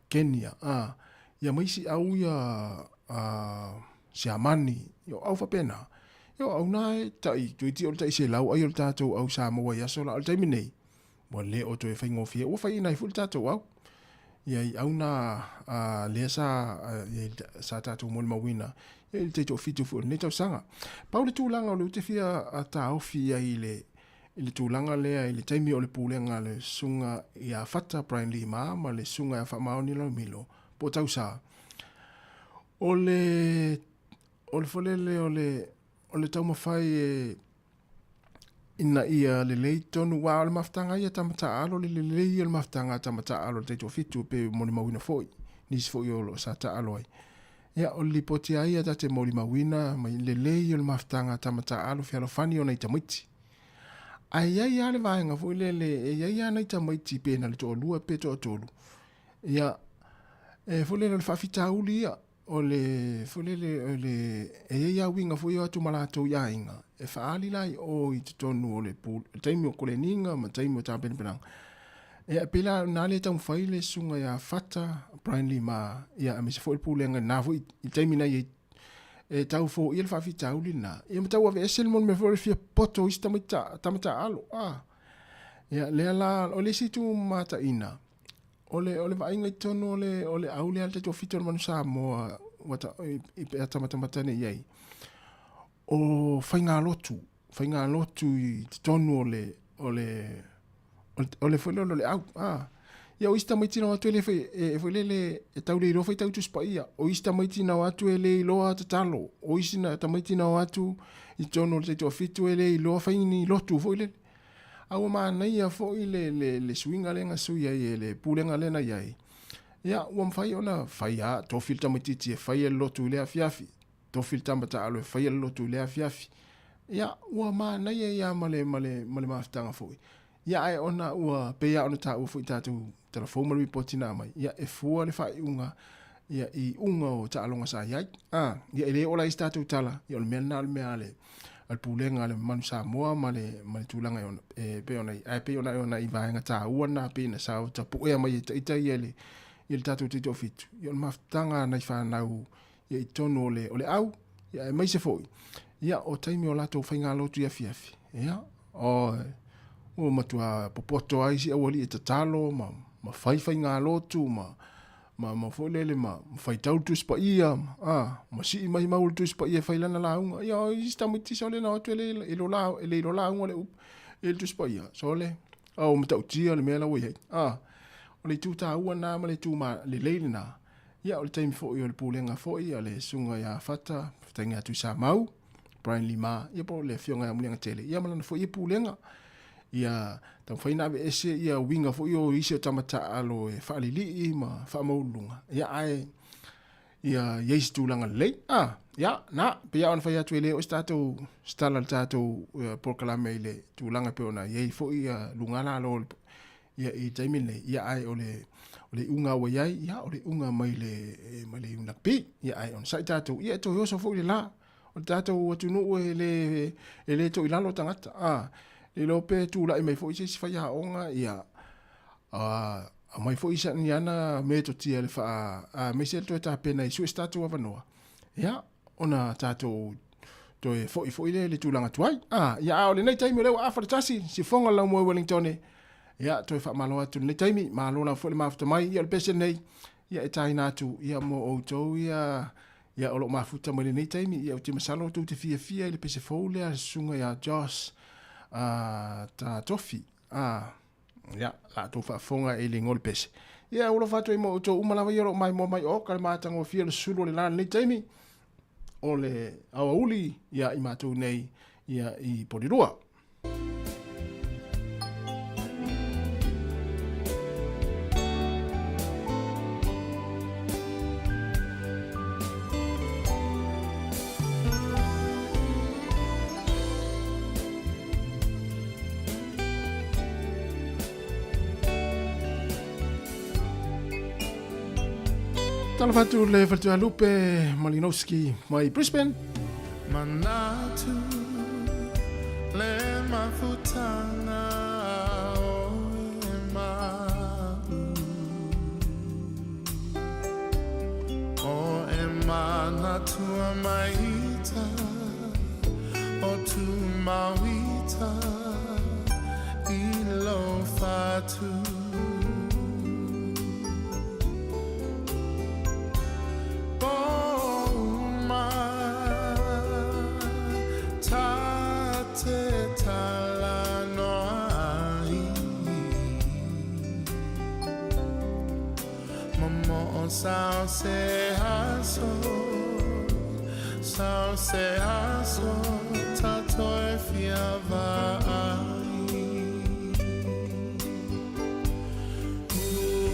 Kenya ia mai si au ia Siamani yo au fa pena yo au nai tai tu o tai se lau ai o tatu au Samoa ia so la taimi nei mo le o to e fai ngofia o fai nei full tatu au ia au na le sa tatu mo mawina e te to fitu fu ne to sanga paule tulanga o le te fia ata o fia ile tulanga le ile taimi o le pulenga le sunga ia fata Brian Lima ma le sunga fa maoni lo milo po tau sa o le folele o le tau mafai ina ia le leitonu wa le maftanga ia tamata alo le le maftanga tamata alo te to fitu pe mo mawina foi nis foi o sa ta alo ia o li poti ai ata te mo mawina mai le le maftanga tamata alo fialo fani ona itamiti ai ai ale vaenga foi le ai ana itamiti pe na le to lua pe to tolu ia e folele le fafita ulia o le folele le ia winga foi atu malato ia inga e faali lai o i te tonu o le taimi o kole ninga ma taimi o tāpene penang E pila na le tau fai le sunga ya fata Brian Lima ia me se foi pulenga na foi I taimi na e tau fo il fa fita ulina. Ia me tau ave esel mon me foi fia poto ista tamata alo. Ia le la o le situ mata ina. Ole va inga tono ole aule alta to fito man sa mo wata I pe tamata ne yai. O fainga lotu I tonu ole foi le au ia o ista mai tina watu ele foi lele e tau le rofa I tau tu spaia o ista mai tina watu ele loa tatalo o isina ta mai tina watu I tono le to fitu ele loa faini lotu foi le au ma na ia foi le swinga lenga suia ele pulenga lena ia ia o mfai ona faia to filta mai titi e faia lotu le afiafi to filta mata alo faia lotu le afiafi ia o ma na ia male maftanga foi ia ai ona ua peia ona ta ua fuitatu telefone report na mai ia e fua le fai unga ia I unga o ta alonga sa ia ia ele ola istatu tala ia le mena le meale al pulenga le manu sa moa male tulanga ona pe ona I vaenga ta ua na pe na sa ta pu e mai ita ele il tatu tito fitu ia le maftanga na fa na u ia tono ole au ia mai se foi ia o taimi o lato fainga lotu ia fiafi ia o matua popoto ai si awali e tatalo ma fai ngā lotu ma folele ma fai tau tu spa ia ma si mai maul tu spa ia fai lana launga ia ista miti sole na otu ele lo launga le ele tu spa ia sole au mta utia le mela we o le tu ta ua na ma le tu ma le leile na ia o le taimi fo i le pulenga fo i le sunga ia fata fatangia tu sa mau Brian Lima ia po le fionga mulinga tele ia malana fo i pulenga ia tau faina be ese ia winga fo io ise tamata alo e falili ma fa maulunga ia ai ia yeis tulanga le ia na pe ia on fa ia tuele o stato stala tato proclame le tulanga pe ona yei fo ia lunga la lo ia I taimile ia ai ole unga wa ia ole unga mai le una pi ia ai on sai tato ia to yo so fo le la o tato watu no ele to ilalo tangata le lope tu la mai fo isi fa ya onga ia mai fo isa ni ana me to tia le fa me se to ta pena su statu wa no ia ona tato to fo ile tu langa tuai ia ole nei taimi le wa fa tasi si fonga la mo Wellington ia to fa malo atu nei taimi malo na fo le mafta mai ia le pese nei ia e taina tu ia mo o to ia olo mafuta mo nei taimi ia te masalo tu te fia le pese fo le sunga ia Josh ta tofi ya la to fa fonga e le ngol pese ya ulo fa to mo to umala yo mai o kalma tango fia le sulu le lan le taimi ole auli ya I matu nei ya I podirua Tala fatu le Fatua Lupe Malinowski mai Brisbane. Manatu le mafutana o manatu maita o tu mawita ilo fatu Sao se aso tato e fiava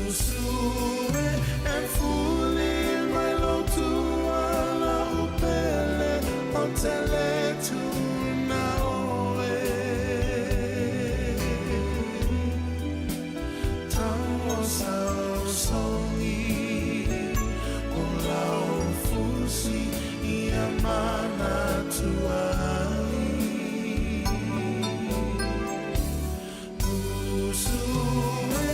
usue e fuli mai lo tua la upele o tele tu na oe tamo sao songi mana tuai usue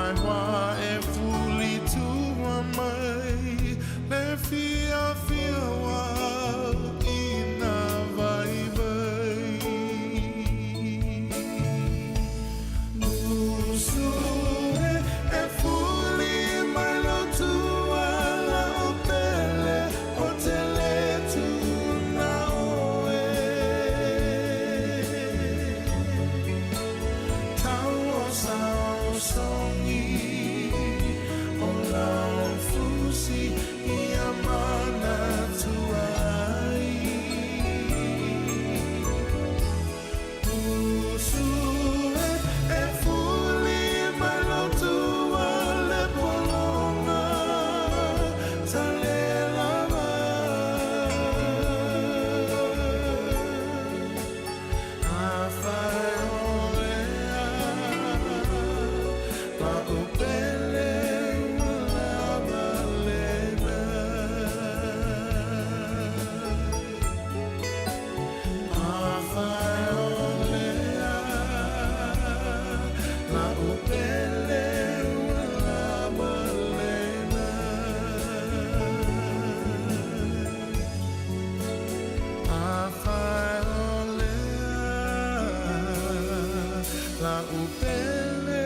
Waiwa e fuli tua mai, le fia wa ina vai vai. Nusure e fuli mai lo tua la opele o tele tu na oe. Tau o sao songi o lau fusi I amana tuai. Usue e fuli mai lo tua le polonga tale lava. Afai olea la upele la balena. Afai olea la upele la balena. Afai olea la upele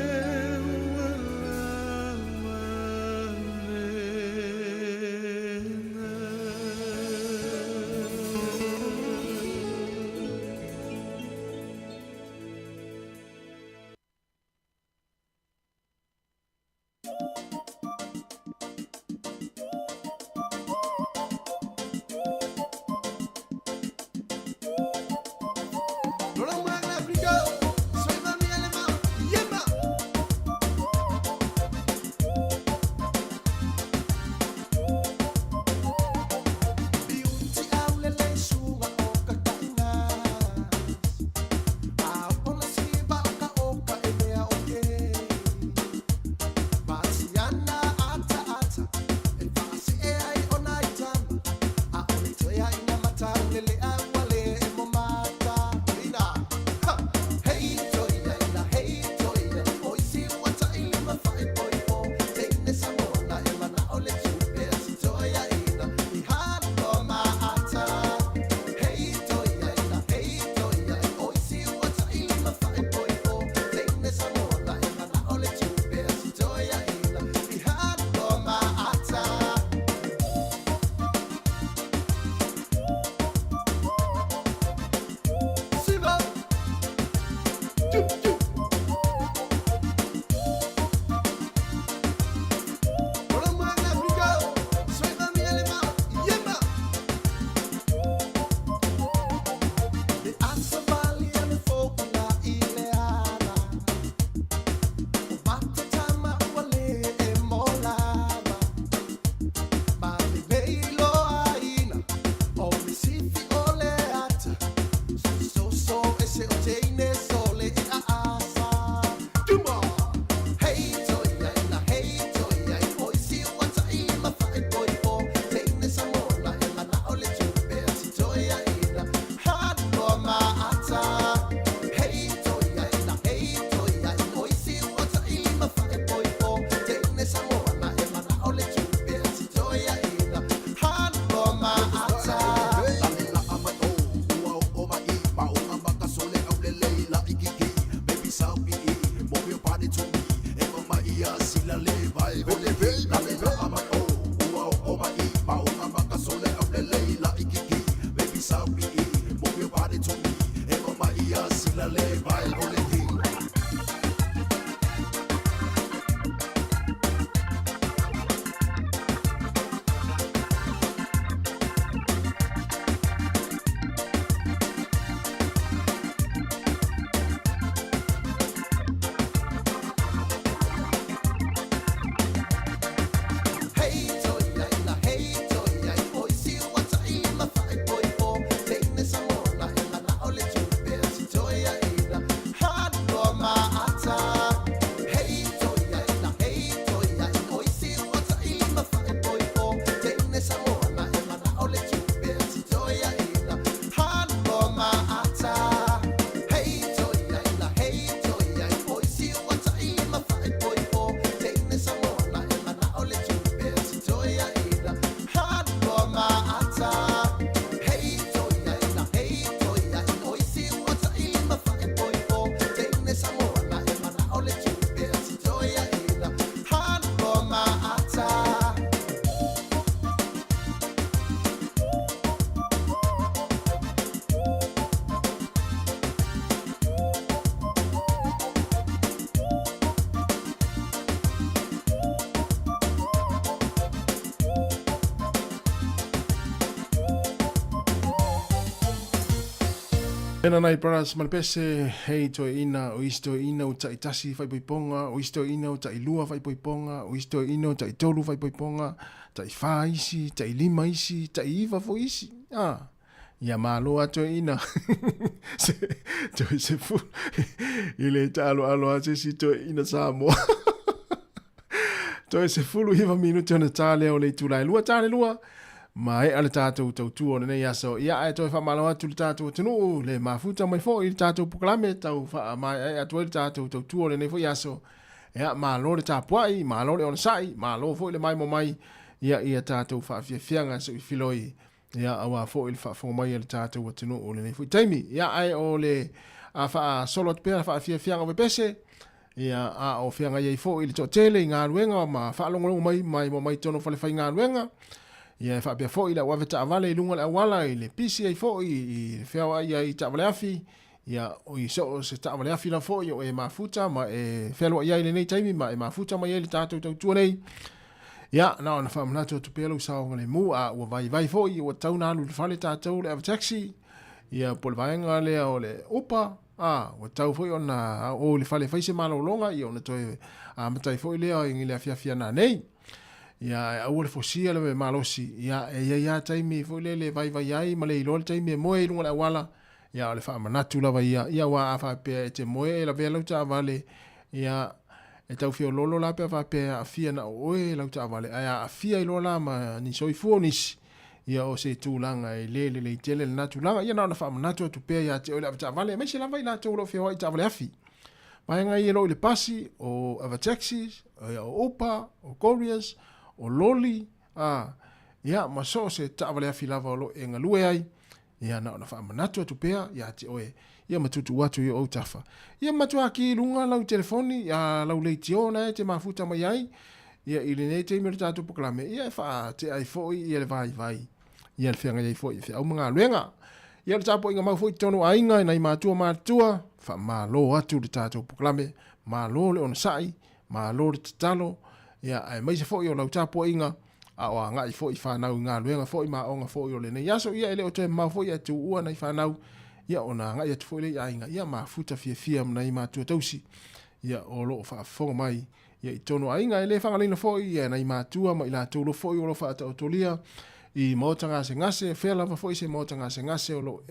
Ena nai paras malpese hei to ina o isto ina o tai tasi fai poiponga o isto ina o tai lua fai poiponga o isto ina o tai tolu fai poiponga tai fa isi tai lima isi tai iva fo isi ia malo ato ina se fu ile talo alo ase si to ina Samoa to se fulu iva minuto na tale o le tulai lua tale lua mai ale tātou tautua o nei aso ia e toi whamalo atu le tātou tunu le mafuta mai fo i tātou pukalame tau wha mai e atu le tātou tautua o nei fo i aso ia malo le tāpuai, malo le onasai, malo fo i le mai mo mai ia tātou wha fianga so i filoi ia awa fo i le wha fonga mai le tātou o tunu o nei fo i taimi ia ai o le a wha solo te pēra wha fianga me pese ia a o fianga iei fo i le tōtele i ngā ruenga ma wha longo mai mo mai tono whale whai ngā ruenga ia fa bia fo ila wave ta vale lunga la wala ile pisi ai fo i fea ia i ta vale afi ia o i so se ta vale afi la fo i o e mafuta ma e felo ia ile nei taimi ma e mafuta ma ile tatu tu nei ia na na fa mna tu pelo sa ngale mu a o vai fo i o tauna lu fale tatu le taxi ia pol vaenga le o le upa o tau fo ona o le fale faise malo longa i ona toi a matai fo ile o ngile afia na nei ia au le fosia le malosi ia taimi fo le vai ai ma le ilo taimi mo e lunga la wala ia le fa manatu la vai ia wa fa pe te mo e la velo ta vale ia e tau fio lolo la pe fa pe afia na o e la ta vale ia afia ilo la ma ni soi fuonis ia o se tulanga e le tele na tulanga ia na fa manatu tu pe ia te o la ta vale me se la vai la to lo fio ai ta vale afi mai nga ia lo le pasi o ava taxis o opa o couriers o loli ia ma so se ta'avale afi lava lo e ngalue ai ia na fa manatu tu pea ia te oe ia matutu watu ia o tafa ia matu aki lunga lau telefoni ia lau leitiona te mafuta mai ai ia ile nei te mi tatu poklame ia fa te ai foi ia le vai ia le fenga ia foi au mga luenga ia le tapo inga mau foi tono ainga na matua fa malo atu le tatu poklame malo le on sai malo le talo ia ai mai se foi o lau tapo inga a o nga i foi fa na nga luenga foi ma o nga foi o le nei yaso ia ele o te ma foi atu ua na fa na ia ona nga ia te foi le ainga ia ma futa fia na i matua tausi ia o lo fa fo mai ia i tono ainga ele fa ngalina foi ia na i matua ma ila tolo foi o lo fa ta otolia i motanga se ngase fela fa foi se motanga se ngase o lo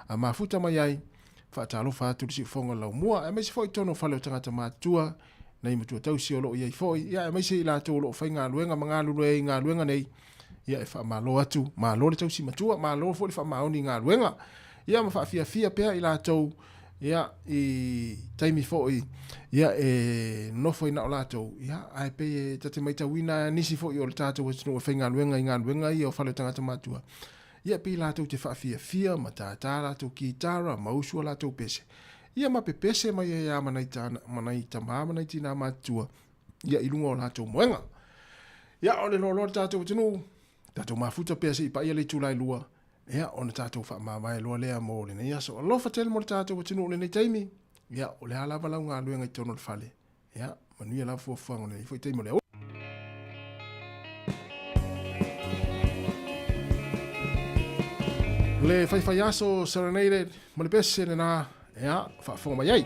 a ma futa mai ai fa ta lo fa tu si fonga la mua e me se foi tono fa le tanga matua nei mutu tausi o lo ia foi ia mai se ila tolo fa nga luenga manga lue nga luenga nei ia fa malo atu malo le tausi matua malo fo le fa maoni nga luenga ia ma fa fia pe ila tau ia i taimi fo ia no foi na lato ia ai pe tate mai tawina nisi fo o tato o tino fa nga luenga ia o fa le tanga matua ia pe ila tau te fa fia ma tata to kitara ma usu la to pese ia ma pepese mai ia manai tina matua ia ilunga o lato moenga ia o le lolo tato tino tato mafuta pese i pa ia le tulai lua ia ona tato fa mai lo le mo le ia so lo fa tel mo tato tino le nei taimi ia o le ala vala nga luenga i tono fale ia manu ia la fo ngone foi taimi le le fai aso serenade mo le pese na ia fa fo mai ai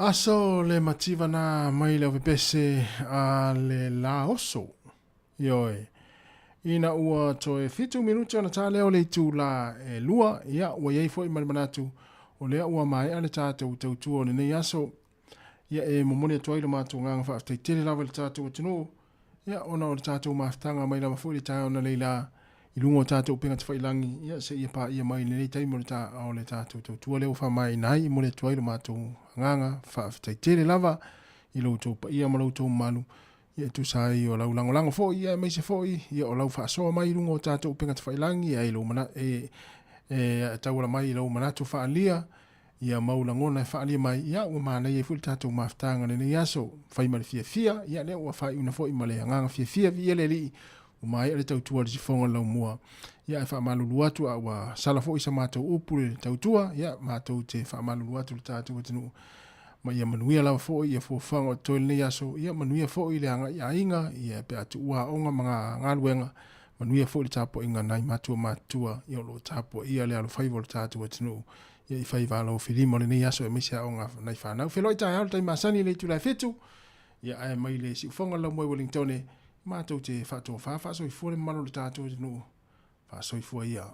Aso le mativa na mai le pese a le la oso. Ioe. Ina ua toe 5 minuti ona tā leo le tū la e lua, ia ua iei fo i marimanatu o lea ua mai ane tātou tautua o nei aso. Ia e momone atua ilo mātou nganga whaaftai tere lawa le tātou atino. Ia ona o le tātou maaftanga mai lama fo i le tā ona leila i lungo o tātou penga te whailangi. Ia se ia pā ia mai nei taimo le tā o le tātou tautua leo wha mai nai i mone atua ilo mātou nganga whaaftai tere lawa i lo tō pa ia ma lo tō malu. Ia tu sai o lau lango fo ia mai se fo ia o lau fa so mai lungo tato penga te failangi ia ilo mana tawala mai ilo mana tu fa alia ia mau langona fa alia mai ia o mana ia fu tato maftanga ne ia so fai mal fia ia le o fai una fo i male nganga fia ia le li o mai le tau tua di fonga lau mua ia fa malu luatu a wa sala fo isa mato upule tau tua ia mato te fa malu luatu tato tenu ma ia manuia la fo ia fo fango toil ne yaso ia manuia fo ile anga ia inga ia pe atu ua onga mga ngaluenga manuia fo le tapo inga nai matua ia lo tapo ia le alo faivo le tatu atinu ia i faiva lo filimo le ne yaso e misia onga nai whanau feloi tai hao tai masani le tu lai fitu ia ai mai le si ufonga la moe Wellington matou te whato whafa so i fuore malo le tatu atinu fa so i fuwa ia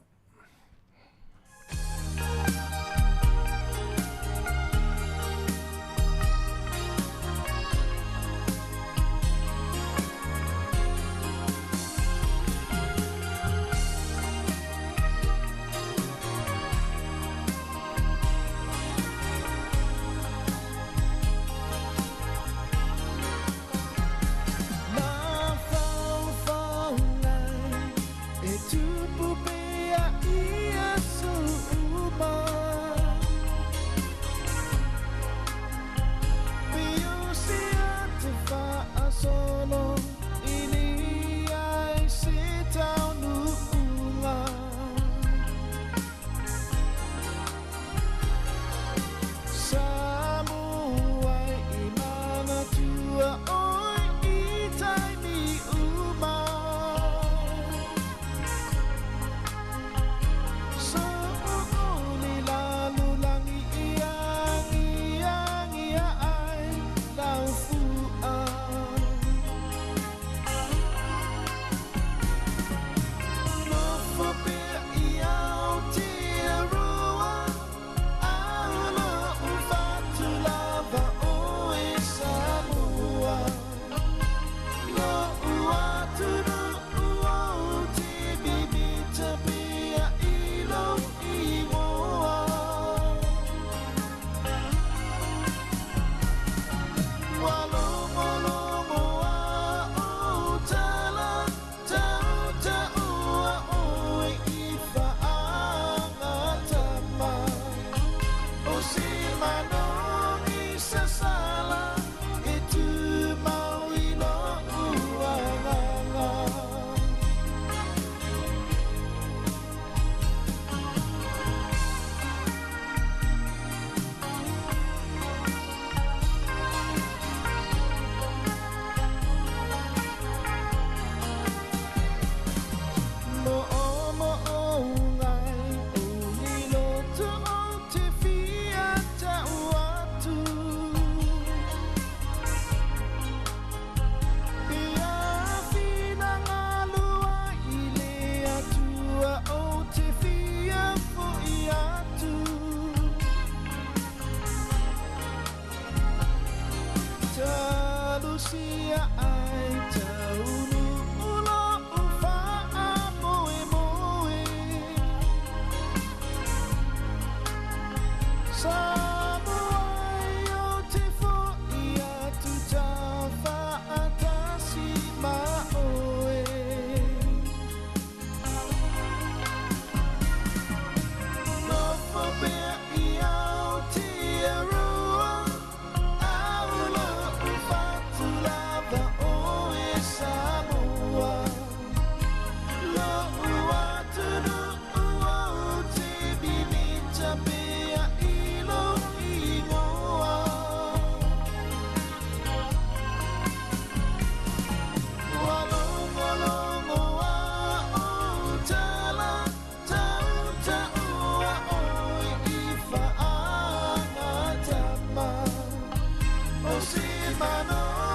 the mano